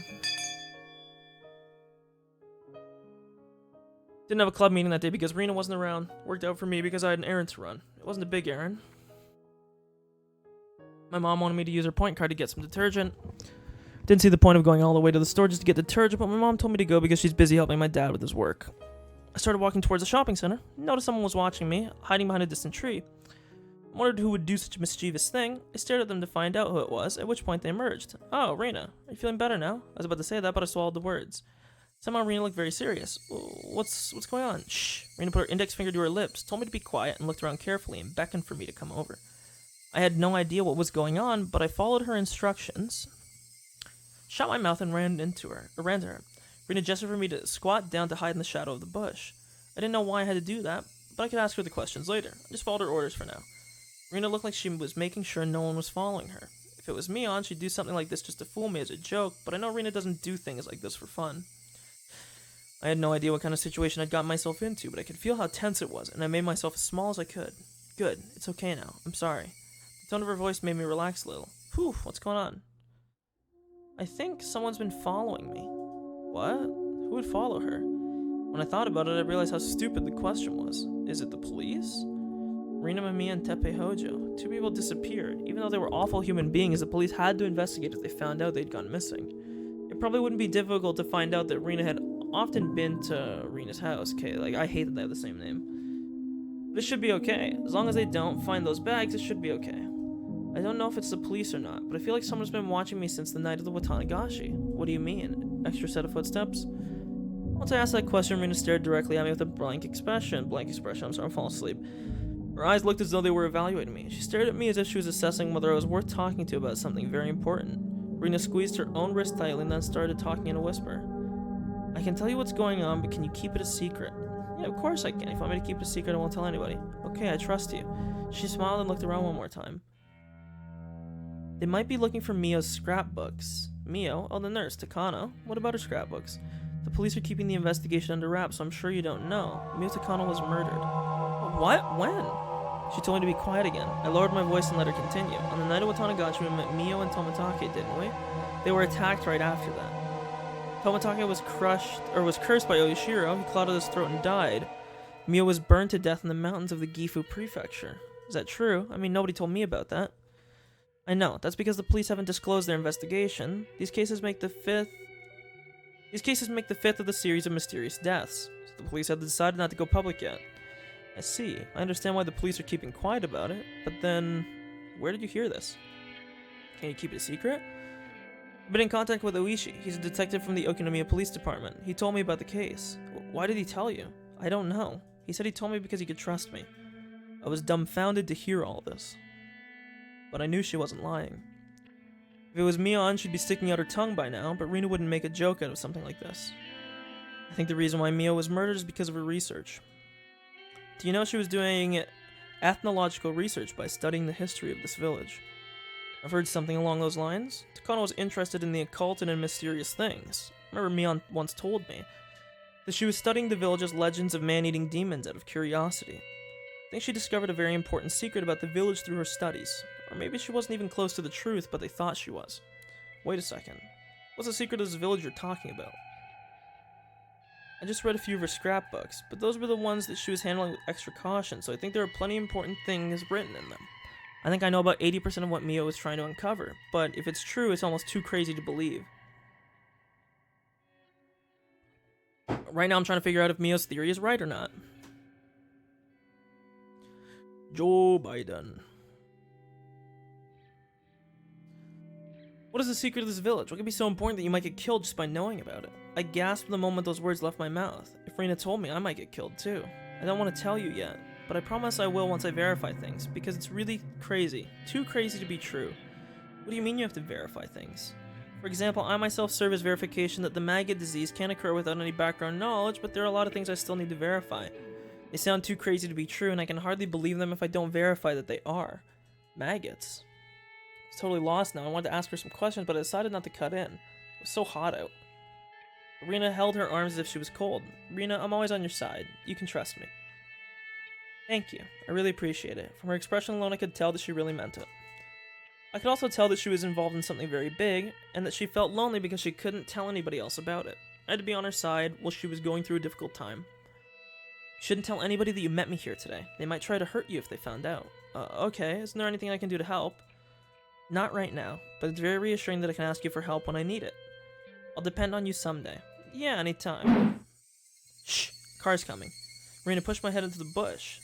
Didn't have a club meeting that day because Rena wasn't around. Worked out for me because I had an errand to run. It wasn't a big errand. My mom wanted me to use her point card to get some detergent. Didn't see the point of going all the way to the store just to get detergent, but my mom told me to go because she's busy helping my dad with his work. I started walking towards the shopping center. Noticed someone was watching me, hiding behind a distant tree. I wondered who would do such a mischievous thing. I stared at them to find out who it was, at which point they emerged. Oh, Rena, are you feeling better now? I was about to say that, but I swallowed the words. Somehow Rena looked very serious. What's going on? Shh. Rena put her index finger to her lips, told me to be quiet, and looked around carefully and beckoned for me to come over. I had no idea what was going on, but I followed her instructions, shut my mouth, and ran to her. Rena gestured for me to squat down to hide in the shadow of the bush. I didn't know why I had to do that, but I could ask her the questions later. I just followed her orders for now. Rena looked like she was making sure no one was following her. If it was Mion, she'd do something like this just to fool me as a joke, but I know Rena doesn't do things like this for fun. I had no idea what kind of situation I'd gotten myself into, but I could feel how tense it was, and I made myself as small as I could. Good, it's okay now. I'm sorry. The tone of her voice made me relax a little. Whew, what's going on? I think someone's been following me. What? Who would follow her? When I thought about it, I realized how stupid the question was. Is it the police? Rina Mamiya and Teppei Hojo. 2 people disappeared. Even though they were awful human beings, the police had to investigate if they found out they'd gone missing. It probably wouldn't be difficult to find out that Rina had often been to Rina's house. Okay, like, I hate that they have the same name. But it should be okay. As long as they don't find those bags, it should be okay. I don't know if it's the police or not, but I feel like someone's been watching me since the night of the Watanagashi. What do you mean? Extra set of footsteps? Once I asked that question, Rina stared directly at me with a blank expression. I'm sorry, I'm falling asleep. Her eyes looked as though they were evaluating me. She stared at me as if she was assessing whether I was worth talking to about something very important. Rina squeezed her own wrist tightly and then started talking in a whisper. I can tell you what's going on, but can you keep it a secret? Yeah, of course I can. If you want me to keep it a secret, I won't tell anybody. Okay, I trust you. She smiled and looked around one more time. They might be looking for Mio's scrapbooks. Mio? Oh, the nurse, Takano. What about her scrapbooks? The police are keeping the investigation under wraps, so I'm sure you don't know. Mio Takano was murdered. What? When? She told me to be quiet again. I lowered my voice and let her continue. On the night of Watanagashi, we met Mio and Tomitake, didn't we? They were attacked right after that. Tomitake was cursed by Oyashiro. He clawed at his throat and died. Mio was burned to death in the mountains of the Gifu prefecture. Is that true? I mean, nobody told me about that. I know. That's because the police haven't disclosed their investigation. These cases make the fifth of the series of mysterious deaths. So the police have decided not to go public yet. I see. I understand why the police are keeping quiet about it, but then, where did you hear this? Can you keep it a secret? I've been in contact with Oishi. He's a detective from the Okinomiya Police Department. He told me about the case. Why did he tell you? I don't know. He said he told me because he could trust me. I was dumbfounded to hear all this. But I knew she wasn't lying. If it was Mion, she'd be sticking out her tongue by now, but Rina wouldn't make a joke out of something like this. I think the reason why Mio was murdered is because of her research. Do you know she was doing ethnological research by studying the history of this village? I've heard something along those lines. Takano was interested in the occult and in mysterious things. I remember Mion once told me that she was studying the village's legends of man-eating demons out of curiosity. I think she discovered a very important secret about the village through her studies. Or maybe she wasn't even close to the truth, but they thought she was. Wait a second. What's the secret of this village you're talking about? I just read a few of her scrapbooks, but those were the ones that she was handling with extra caution, so I think there are plenty of important things written in them. I think I know about 80% of what Mio was trying to uncover, but if it's true, it's almost too crazy to believe. Right now I'm trying to figure out if Mio's theory is right or not. Joe Biden. What is the secret of this village? What could be so important that you might get killed just by knowing about it? I gasped the moment those words left my mouth. If Rina told me, I might get killed too. I don't want to tell you yet, but I promise I will once I verify things, because it's really crazy. Too crazy to be true. What do you mean you have to verify things? For example, I myself serve as verification that the maggot disease can't occur without any background knowledge, but there are a lot of things I still need to verify. They sound too crazy to be true, and I can hardly believe them if I don't verify that they are. Maggots. I was totally lost now. I wanted to ask her some questions, but I decided not to cut in. It was so hot out. Rina held her arms as if she was cold. Rina, I'm always on your side. You can trust me. Thank you. I really appreciate it. From her expression alone, I could tell that she really meant it. I could also tell that she was involved in something very big, and that she felt lonely because she couldn't tell anybody else about it. I had to be on her side while she was going through a difficult time. You shouldn't tell anybody that you met me here today. They might try to hurt you if they found out. Okay, isn't there anything I can do to help? Not right now, but it's very reassuring that I can ask you for help when I need it. I'll depend on you someday. Yeah, anytime. Shh, car's coming. Rina pushed my head into the bush.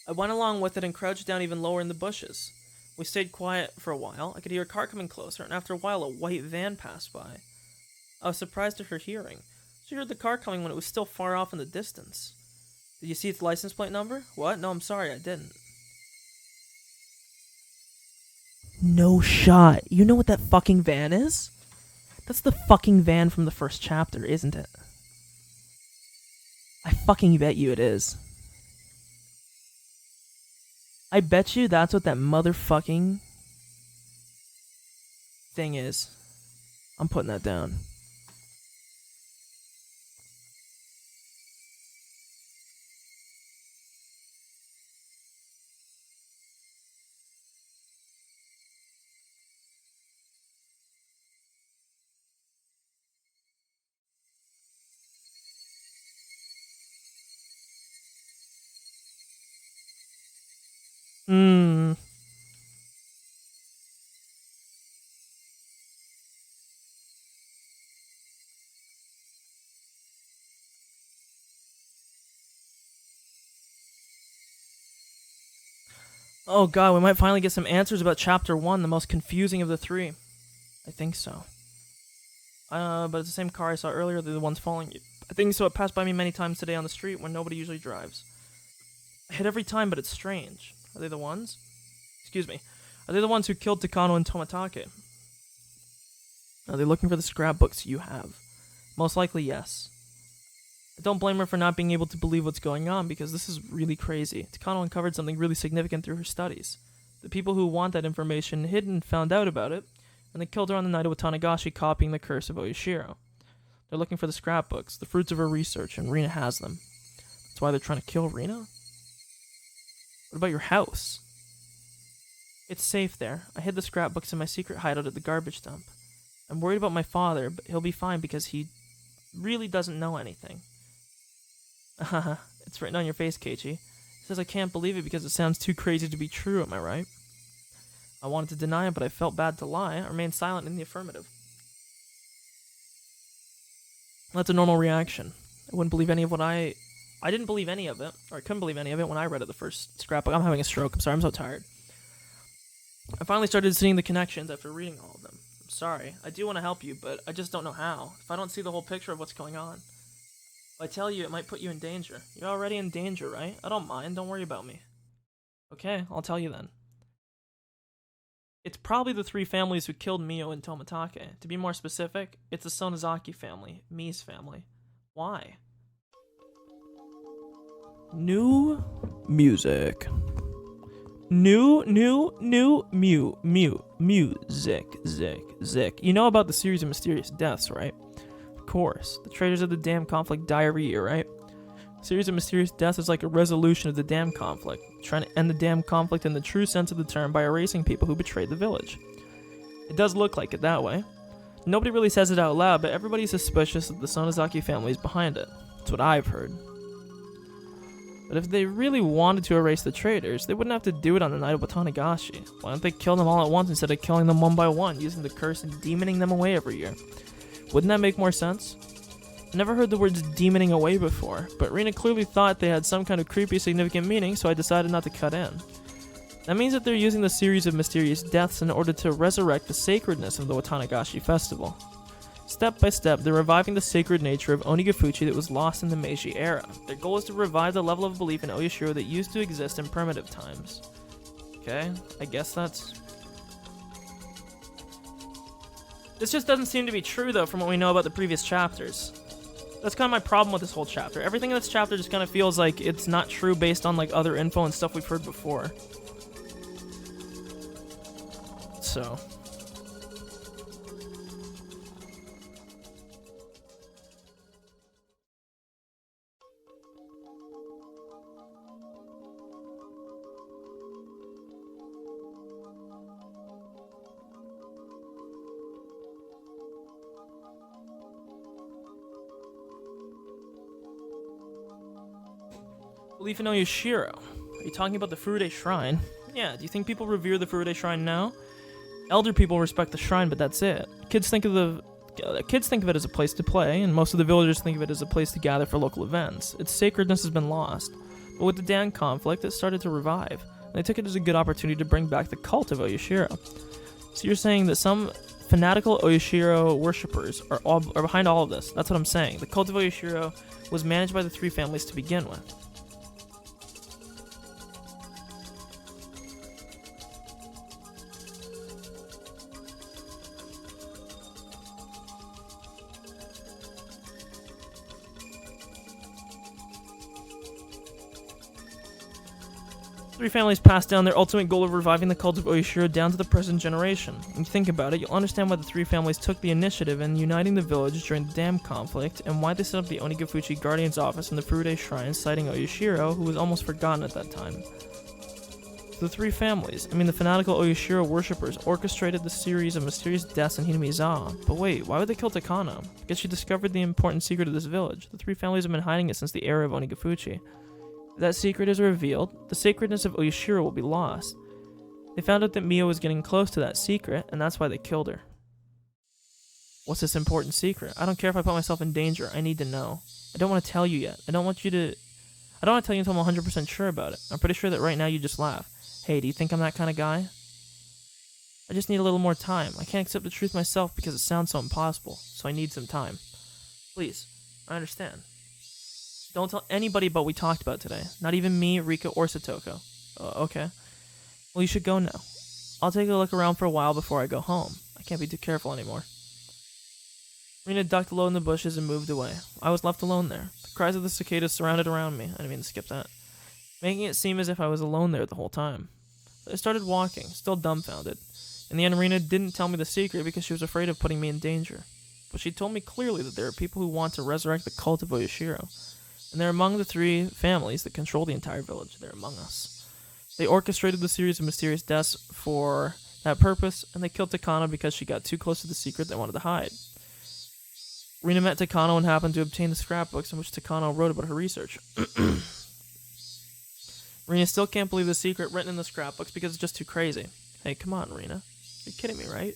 I went along with it and crouched down even lower in the bushes. We stayed quiet for a while. I could hear a car coming closer, and after a while a white van passed by. I was surprised at her hearing. She heard the car coming when it was still far off in the distance. Did you see its license plate number? What? No, I'm sorry, I didn't. No shot. You know what that fucking van is? That's the fucking van from the first chapter, isn't it? I fucking bet you it is. I bet you that's what that motherfucking thing is. I'm putting that down. Oh god, we might finally get some answers about Chapter 1, the most confusing of the three. I think so. But it's the same car I saw earlier, they're the ones following you. I think so, it passed by me many times today on the street when nobody usually drives. I hit every time, but it's strange. Are they the ones? Excuse me. Are they the ones who killed Takano and Tomatake? Are they looking for the scrapbooks you have? Most likely, yes. I don't blame her for not being able to believe what's going on, because this is really crazy. Takano uncovered something really significant through her studies. The people who want that information hidden found out about it, and they killed her on the night of Tanagashi copying the curse of Oyashiro. They're looking for the scrapbooks, the fruits of her research, and Rina has them. That's why they're trying to kill Rina? What about your house? It's safe there. I hid the scrapbooks in my secret hideout at the garbage dump. I'm worried about my father, but he'll be fine because he really doesn't know anything. It's written on your face, Keiichi. He says I can't believe it because it sounds too crazy to be true, am I right? I wanted to deny it, but I felt bad to lie. I remained silent in the affirmative. That's a normal reaction. I wouldn't believe any of what I didn't believe any of it, or I couldn't believe any of it when I read it the first scrapbook. I'm having a stroke. I'm sorry, I'm so tired. I finally started seeing the connections after reading all of them. I'm sorry. I do want to help you, but I just don't know how. If I don't see the whole picture of what's going on. If I tell you, it might put you in danger. You're already in danger, right? I don't mind. Don't worry about me. Okay, I'll tell you then. It's probably the three families who killed Mio and Tomatake. To be more specific, it's the Sonozaki family, Mii's family. Why? New music. Music. You know about the series of mysterious deaths, right? Of course. The traitors of the damn conflict diarrhea, right? The series of mysterious deaths is like a resolution of the damn conflict, trying to end the damn conflict in the true sense of the term by erasing people who betrayed the village. It does look like it that way. Nobody really says it out loud, but everybody's suspicious that the Sonozaki family is behind it. That's what I've heard. But if they really wanted to erase the traitors, they wouldn't have to do it on the night of Tanagashi. Why don't they kill them all at once instead of killing them one by one, using the curse and demoning them away every year? Wouldn't that make more sense? I never heard the words demoning away before, but Rina clearly thought they had some kind of creepy significant meaning, so I decided not to cut in. That means that they're using the series of mysterious deaths in order to resurrect the sacredness of the Watanagashi festival. Step by step, they're reviving the sacred nature of Onigafuchi that was lost in the Meiji era. Their goal is to revive the level of belief in Oyashiro that used to exist in primitive times. Okay, I guess that's... This just doesn't seem to be true, though, from what we know about the previous chapters. That's kind of my problem with this whole chapter. Everything in this chapter just kind of feels like it's not true based on, like, other info and stuff we've heard before. So... Belief in Oyashiro. Are you talking about the Furude Shrine? Yeah, do you think people revere the Furude Shrine now? Elder people respect the shrine, but that's it. Kids think of it as a place to play, and most of the villagers think of it as a place to gather for local events. Its sacredness has been lost. But with the Dan conflict, it started to revive, and they took it as a good opportunity to bring back the cult of Oyashiro. So you're saying that some fanatical Oyashiro worshippers are behind all of this. That's what I'm saying. The cult of Oyashiro was managed by the three families to begin with. Three families passed down their ultimate goal of reviving the cult of Oyashiro down to the present generation. When you think about it, you'll understand why the three families took the initiative in uniting the village during the dam conflict, and why they set up the Onigafuchi Guardian's office in the Furude Shrine, citing Oyashiro, who was almost forgotten at that time. The three families, the fanatical Oyashiro worshippers, orchestrated the series of mysterious deaths in Hinamizawa. But wait, why would they kill Takano? Because she discovered the important secret of this village. The three families have been hiding it since the era of Onigafuchi. If that secret is revealed, the sacredness of Oyashiro will be lost. They found out that Mio was getting close to that secret, and that's why they killed her. What's this important secret? I don't care if I put myself in danger. I need to know. I don't want to tell you yet. I don't want to tell you until I'm 100% sure about it. I'm pretty sure that right now you just laugh. Hey, do you think I'm that kind of guy? I just need a little more time. I can't accept the truth myself because it sounds so impossible, so I need some time. Please, I understand. Don't tell anybody about what we talked about today. Not even me, Rika, or Satoko. Okay. Well, you should go now. I'll take a look around for a while before I go home. I can't be too careful anymore. Rina ducked low in the bushes and moved away. I was left alone there. The cries of the cicadas surrounded around me. I didn't mean to skip that. Making it seem as if I was alone there the whole time. I started walking, still dumbfounded. In the end, Rina didn't tell me the secret because she was afraid of putting me in danger. But she told me clearly that there are people who want to resurrect the cult of Oyashiro. And they're among the 3 families that control the entire village. They're among us. They orchestrated the series of mysterious deaths for that purpose, and they killed Takano because she got too close to the secret they wanted to hide. Rina met Takano and happened to obtain the scrapbooks in which Takano wrote about her research. Rina still can't believe the secret written in the scrapbooks because it's just too crazy. Hey, come on, Rina. You're kidding me, right?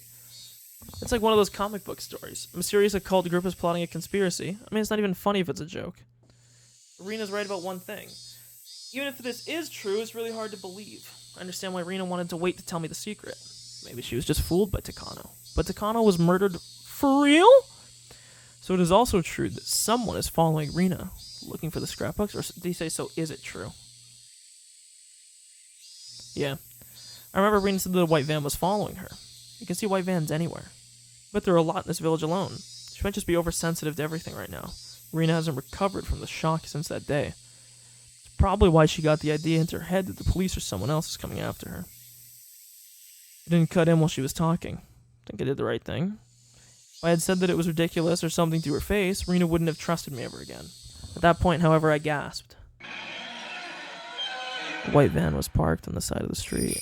It's like one of those comic book stories. A mysterious occult group is plotting a conspiracy. I mean, it's not even funny if it's a joke. Rina's right about one thing. Even if this is true, it's really hard to believe. I understand why Rina wanted to wait to tell me the secret. Maybe she was just fooled by Takano. But Takano was murdered for real? So it is also true that someone is following Rina, looking for the scrapbooks, or did he say, so is it true? Yeah. I remember Rina said that a white van was following her. You can see white vans anywhere. But there are a lot in this village alone. She might just be oversensitive to everything right now. Rina hasn't recovered from the shock since that day. It's probably why she got the idea into her head that the police or someone else is coming after her. I didn't cut in while she was talking. I think I did the right thing. If I had said that it was ridiculous or something to her face, Rina wouldn't have trusted me ever again. At that point, however, I gasped. A white van was parked on the side of the street.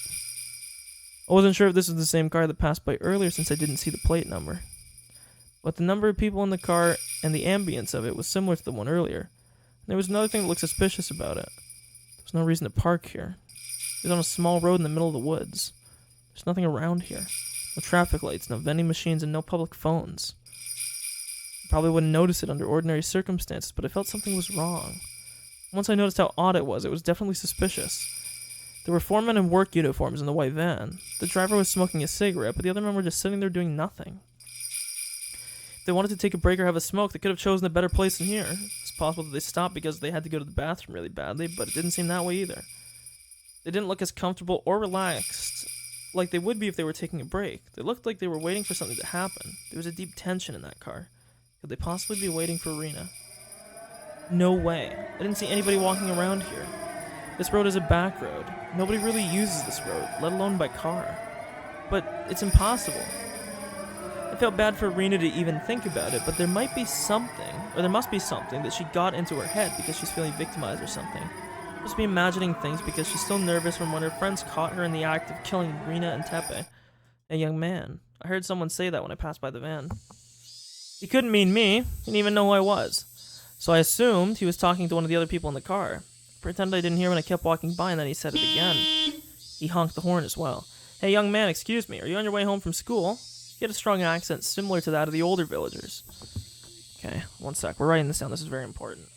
I wasn't sure if this was the same car that passed by earlier since I didn't see the plate number. But the number of people in the car and the ambience of it was similar to the one earlier. And there was another thing that looked suspicious about it. There was no reason to park here. It was on a small road in the middle of the woods. There's nothing around here. No traffic lights, no vending machines, and no public phones. I probably wouldn't notice it under ordinary circumstances, but I felt something was wrong. Once I noticed how odd it was definitely suspicious. There were 4 men in work uniforms in the white van. The driver was smoking a cigarette, but the other men were just sitting there doing nothing. If they wanted to take a break or have a smoke, they could have chosen a better place than here. It's possible that they stopped because they had to go to the bathroom really badly, but it didn't seem that way either. They didn't look as comfortable or relaxed like they would be if they were taking a break. They looked like they were waiting for something to happen. There was a deep tension in that car. Could they possibly be waiting for Rina? No way. I didn't see anybody walking around here. This road is a back road. Nobody really uses this road, let alone by car. But it's impossible. I felt bad for Rina to even think about it, but there must be something that she got into her head because she's feeling victimized or something. She must be imagining things because she's still nervous from when her friends caught her in the act of killing Rina and Tepe, a young man. I heard someone say that when I passed by the van. He couldn't mean me. He didn't even know who I was. So I assumed he was talking to one of the other people in the car. Pretended I didn't hear when I kept walking by, and then he said it again. He honked the horn as well. Hey, young man, excuse me. Are you on your way home from school? He had a strong accent similar to that of the older villagers. Okay, one sec. We're writing this down. This is very important.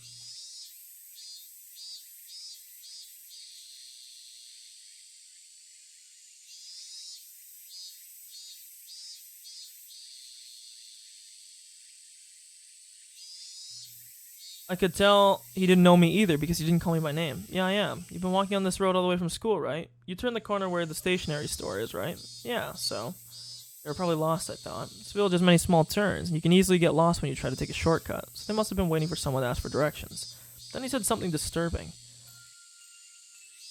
I could tell he didn't know me either because he didn't call me by name. Yeah, I am. You've been walking on this road all the way from school, right? You turned the corner where the stationery store is, right? Yeah, so. They were probably lost, I thought. This village has many small turns, and you can easily get lost when you try to take a shortcut, so they must have been waiting for someone to ask for directions. Then he said something disturbing.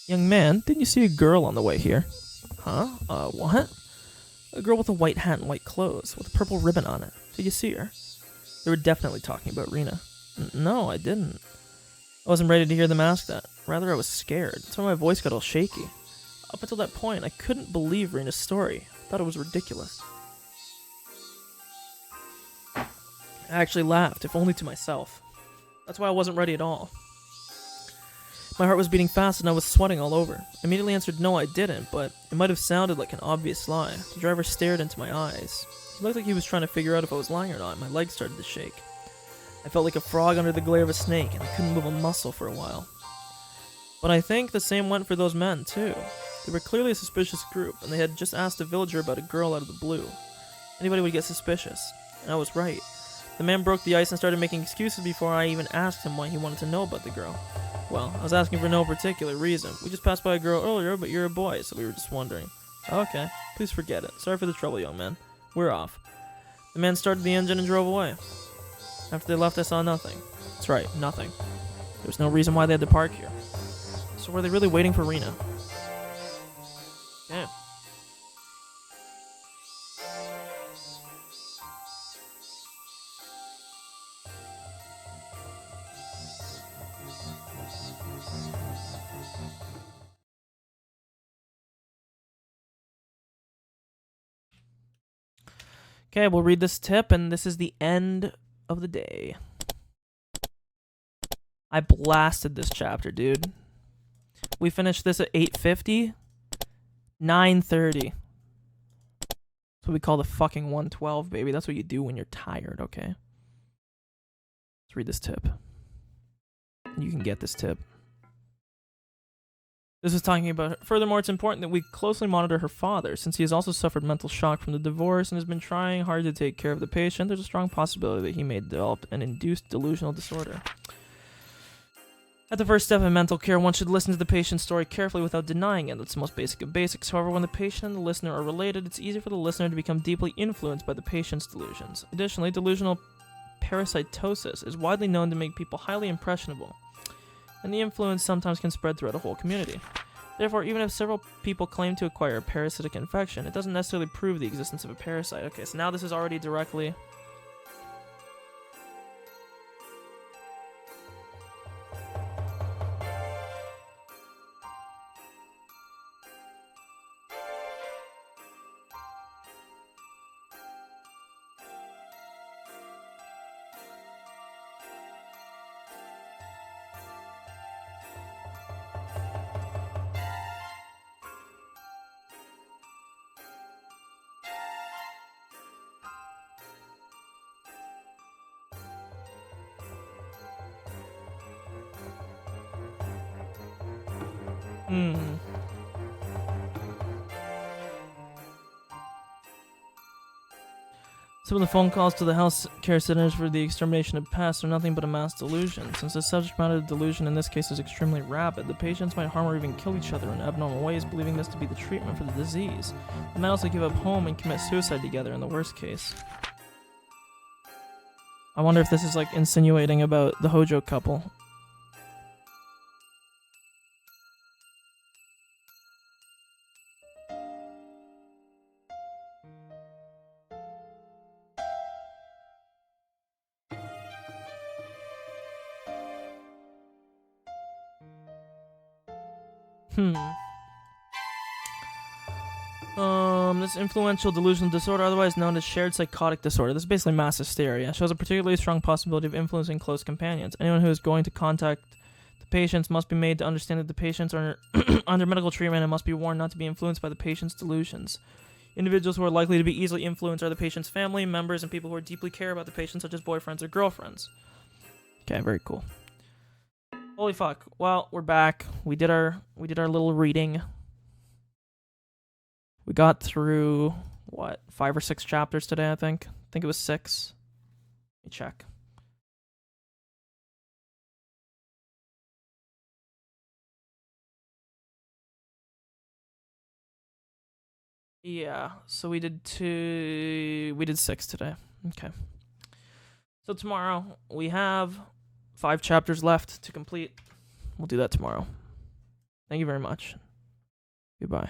Young man, didn't you see a girl on the way here? Huh? What? A girl with a white hat and white clothes, with a purple ribbon on it. Did you see her? They were definitely talking about Rina. No, I didn't. I wasn't ready to hear them ask that. Rather, I was scared. That's why my voice got all shaky. Up until that point, I couldn't believe Rina's story. I thought it was ridiculous. I actually laughed, if only to myself. That's why I wasn't ready at all. My heart was beating fast and I was sweating all over. I immediately answered no, I didn't, but it might have sounded like an obvious lie. The driver stared into my eyes. He looked like he was trying to figure out if I was lying or not. My legs started to shake. I felt like a frog under the glare of a snake, and I couldn't move a muscle for a while. But I think the same went for those men, too. They were clearly a suspicious group, and they had just asked a villager about a girl out of the blue. Anybody would get suspicious. And I was right. The man broke the ice and started making excuses before I even asked him why he wanted to know about the girl. Well, I was asking for no particular reason. We just passed by a girl earlier, but you're a boy, so we were just wondering. Okay, please forget it. Sorry for the trouble, young man. We're off. The man started the engine and drove away. After they left, I saw nothing. That's right, nothing. There was no reason why they had to park here. So were they really waiting for Rena? Damn. Okay, we'll read this tip, and this is the end of the day. I blasted this chapter, dude. We finished this at 8:50. 9:30. That's what we call the fucking 112, baby. That's what you do when you're tired, okay? Let's read this tip. You can get this tip. This is talking about, furthermore, it's important that we closely monitor her father, since he has also suffered mental shock from the divorce and has been trying hard to take care of the patient. There's a strong possibility that he may develop an induced delusional disorder. At the first step in mental care, one should listen to the patient's story carefully without denying it. That's the most basic of basics. However, when the patient and the listener are related, it's easy for the listener to become deeply influenced by the patient's delusions. Additionally, delusional parasitosis is widely known to make people highly impressionable, and the influence sometimes can spread throughout a whole community. Therefore, even if several people claim to acquire a parasitic infection, it doesn't necessarily prove the existence of a parasite. Okay, so now this is already directly... Some of the phone calls to the health care centers for the extermination of pests are nothing but a mass delusion. Since the subject matter of delusion in this case is extremely rapid, the patients might harm or even kill each other in abnormal ways, believing this to be the treatment for the disease. They might also give up home and commit suicide together in the worst case. I wonder if this is like insinuating about the Hojo couple. This influential delusional disorder, otherwise known as shared psychotic disorder, this is basically mass hysteria, shows a particularly strong possibility of influencing close companions. Anyone who is going to contact the patients must be made to understand that the patients are under medical treatment and must be warned not to be influenced by the patient's delusions. Individuals who are likely to be easily influenced are the patient's family members and people who deeply care about the patient, such as boyfriends or girlfriends. Okay, very cool. Holy fuck. Well, we're back. We did our little reading. We got through, what, 5 or 6 chapters today, I think? I think it was 6. Let me check. Yeah, so we did 6 today. Okay. So tomorrow, we have 5 chapters left to complete. We'll do that tomorrow. Thank you very much. Goodbye.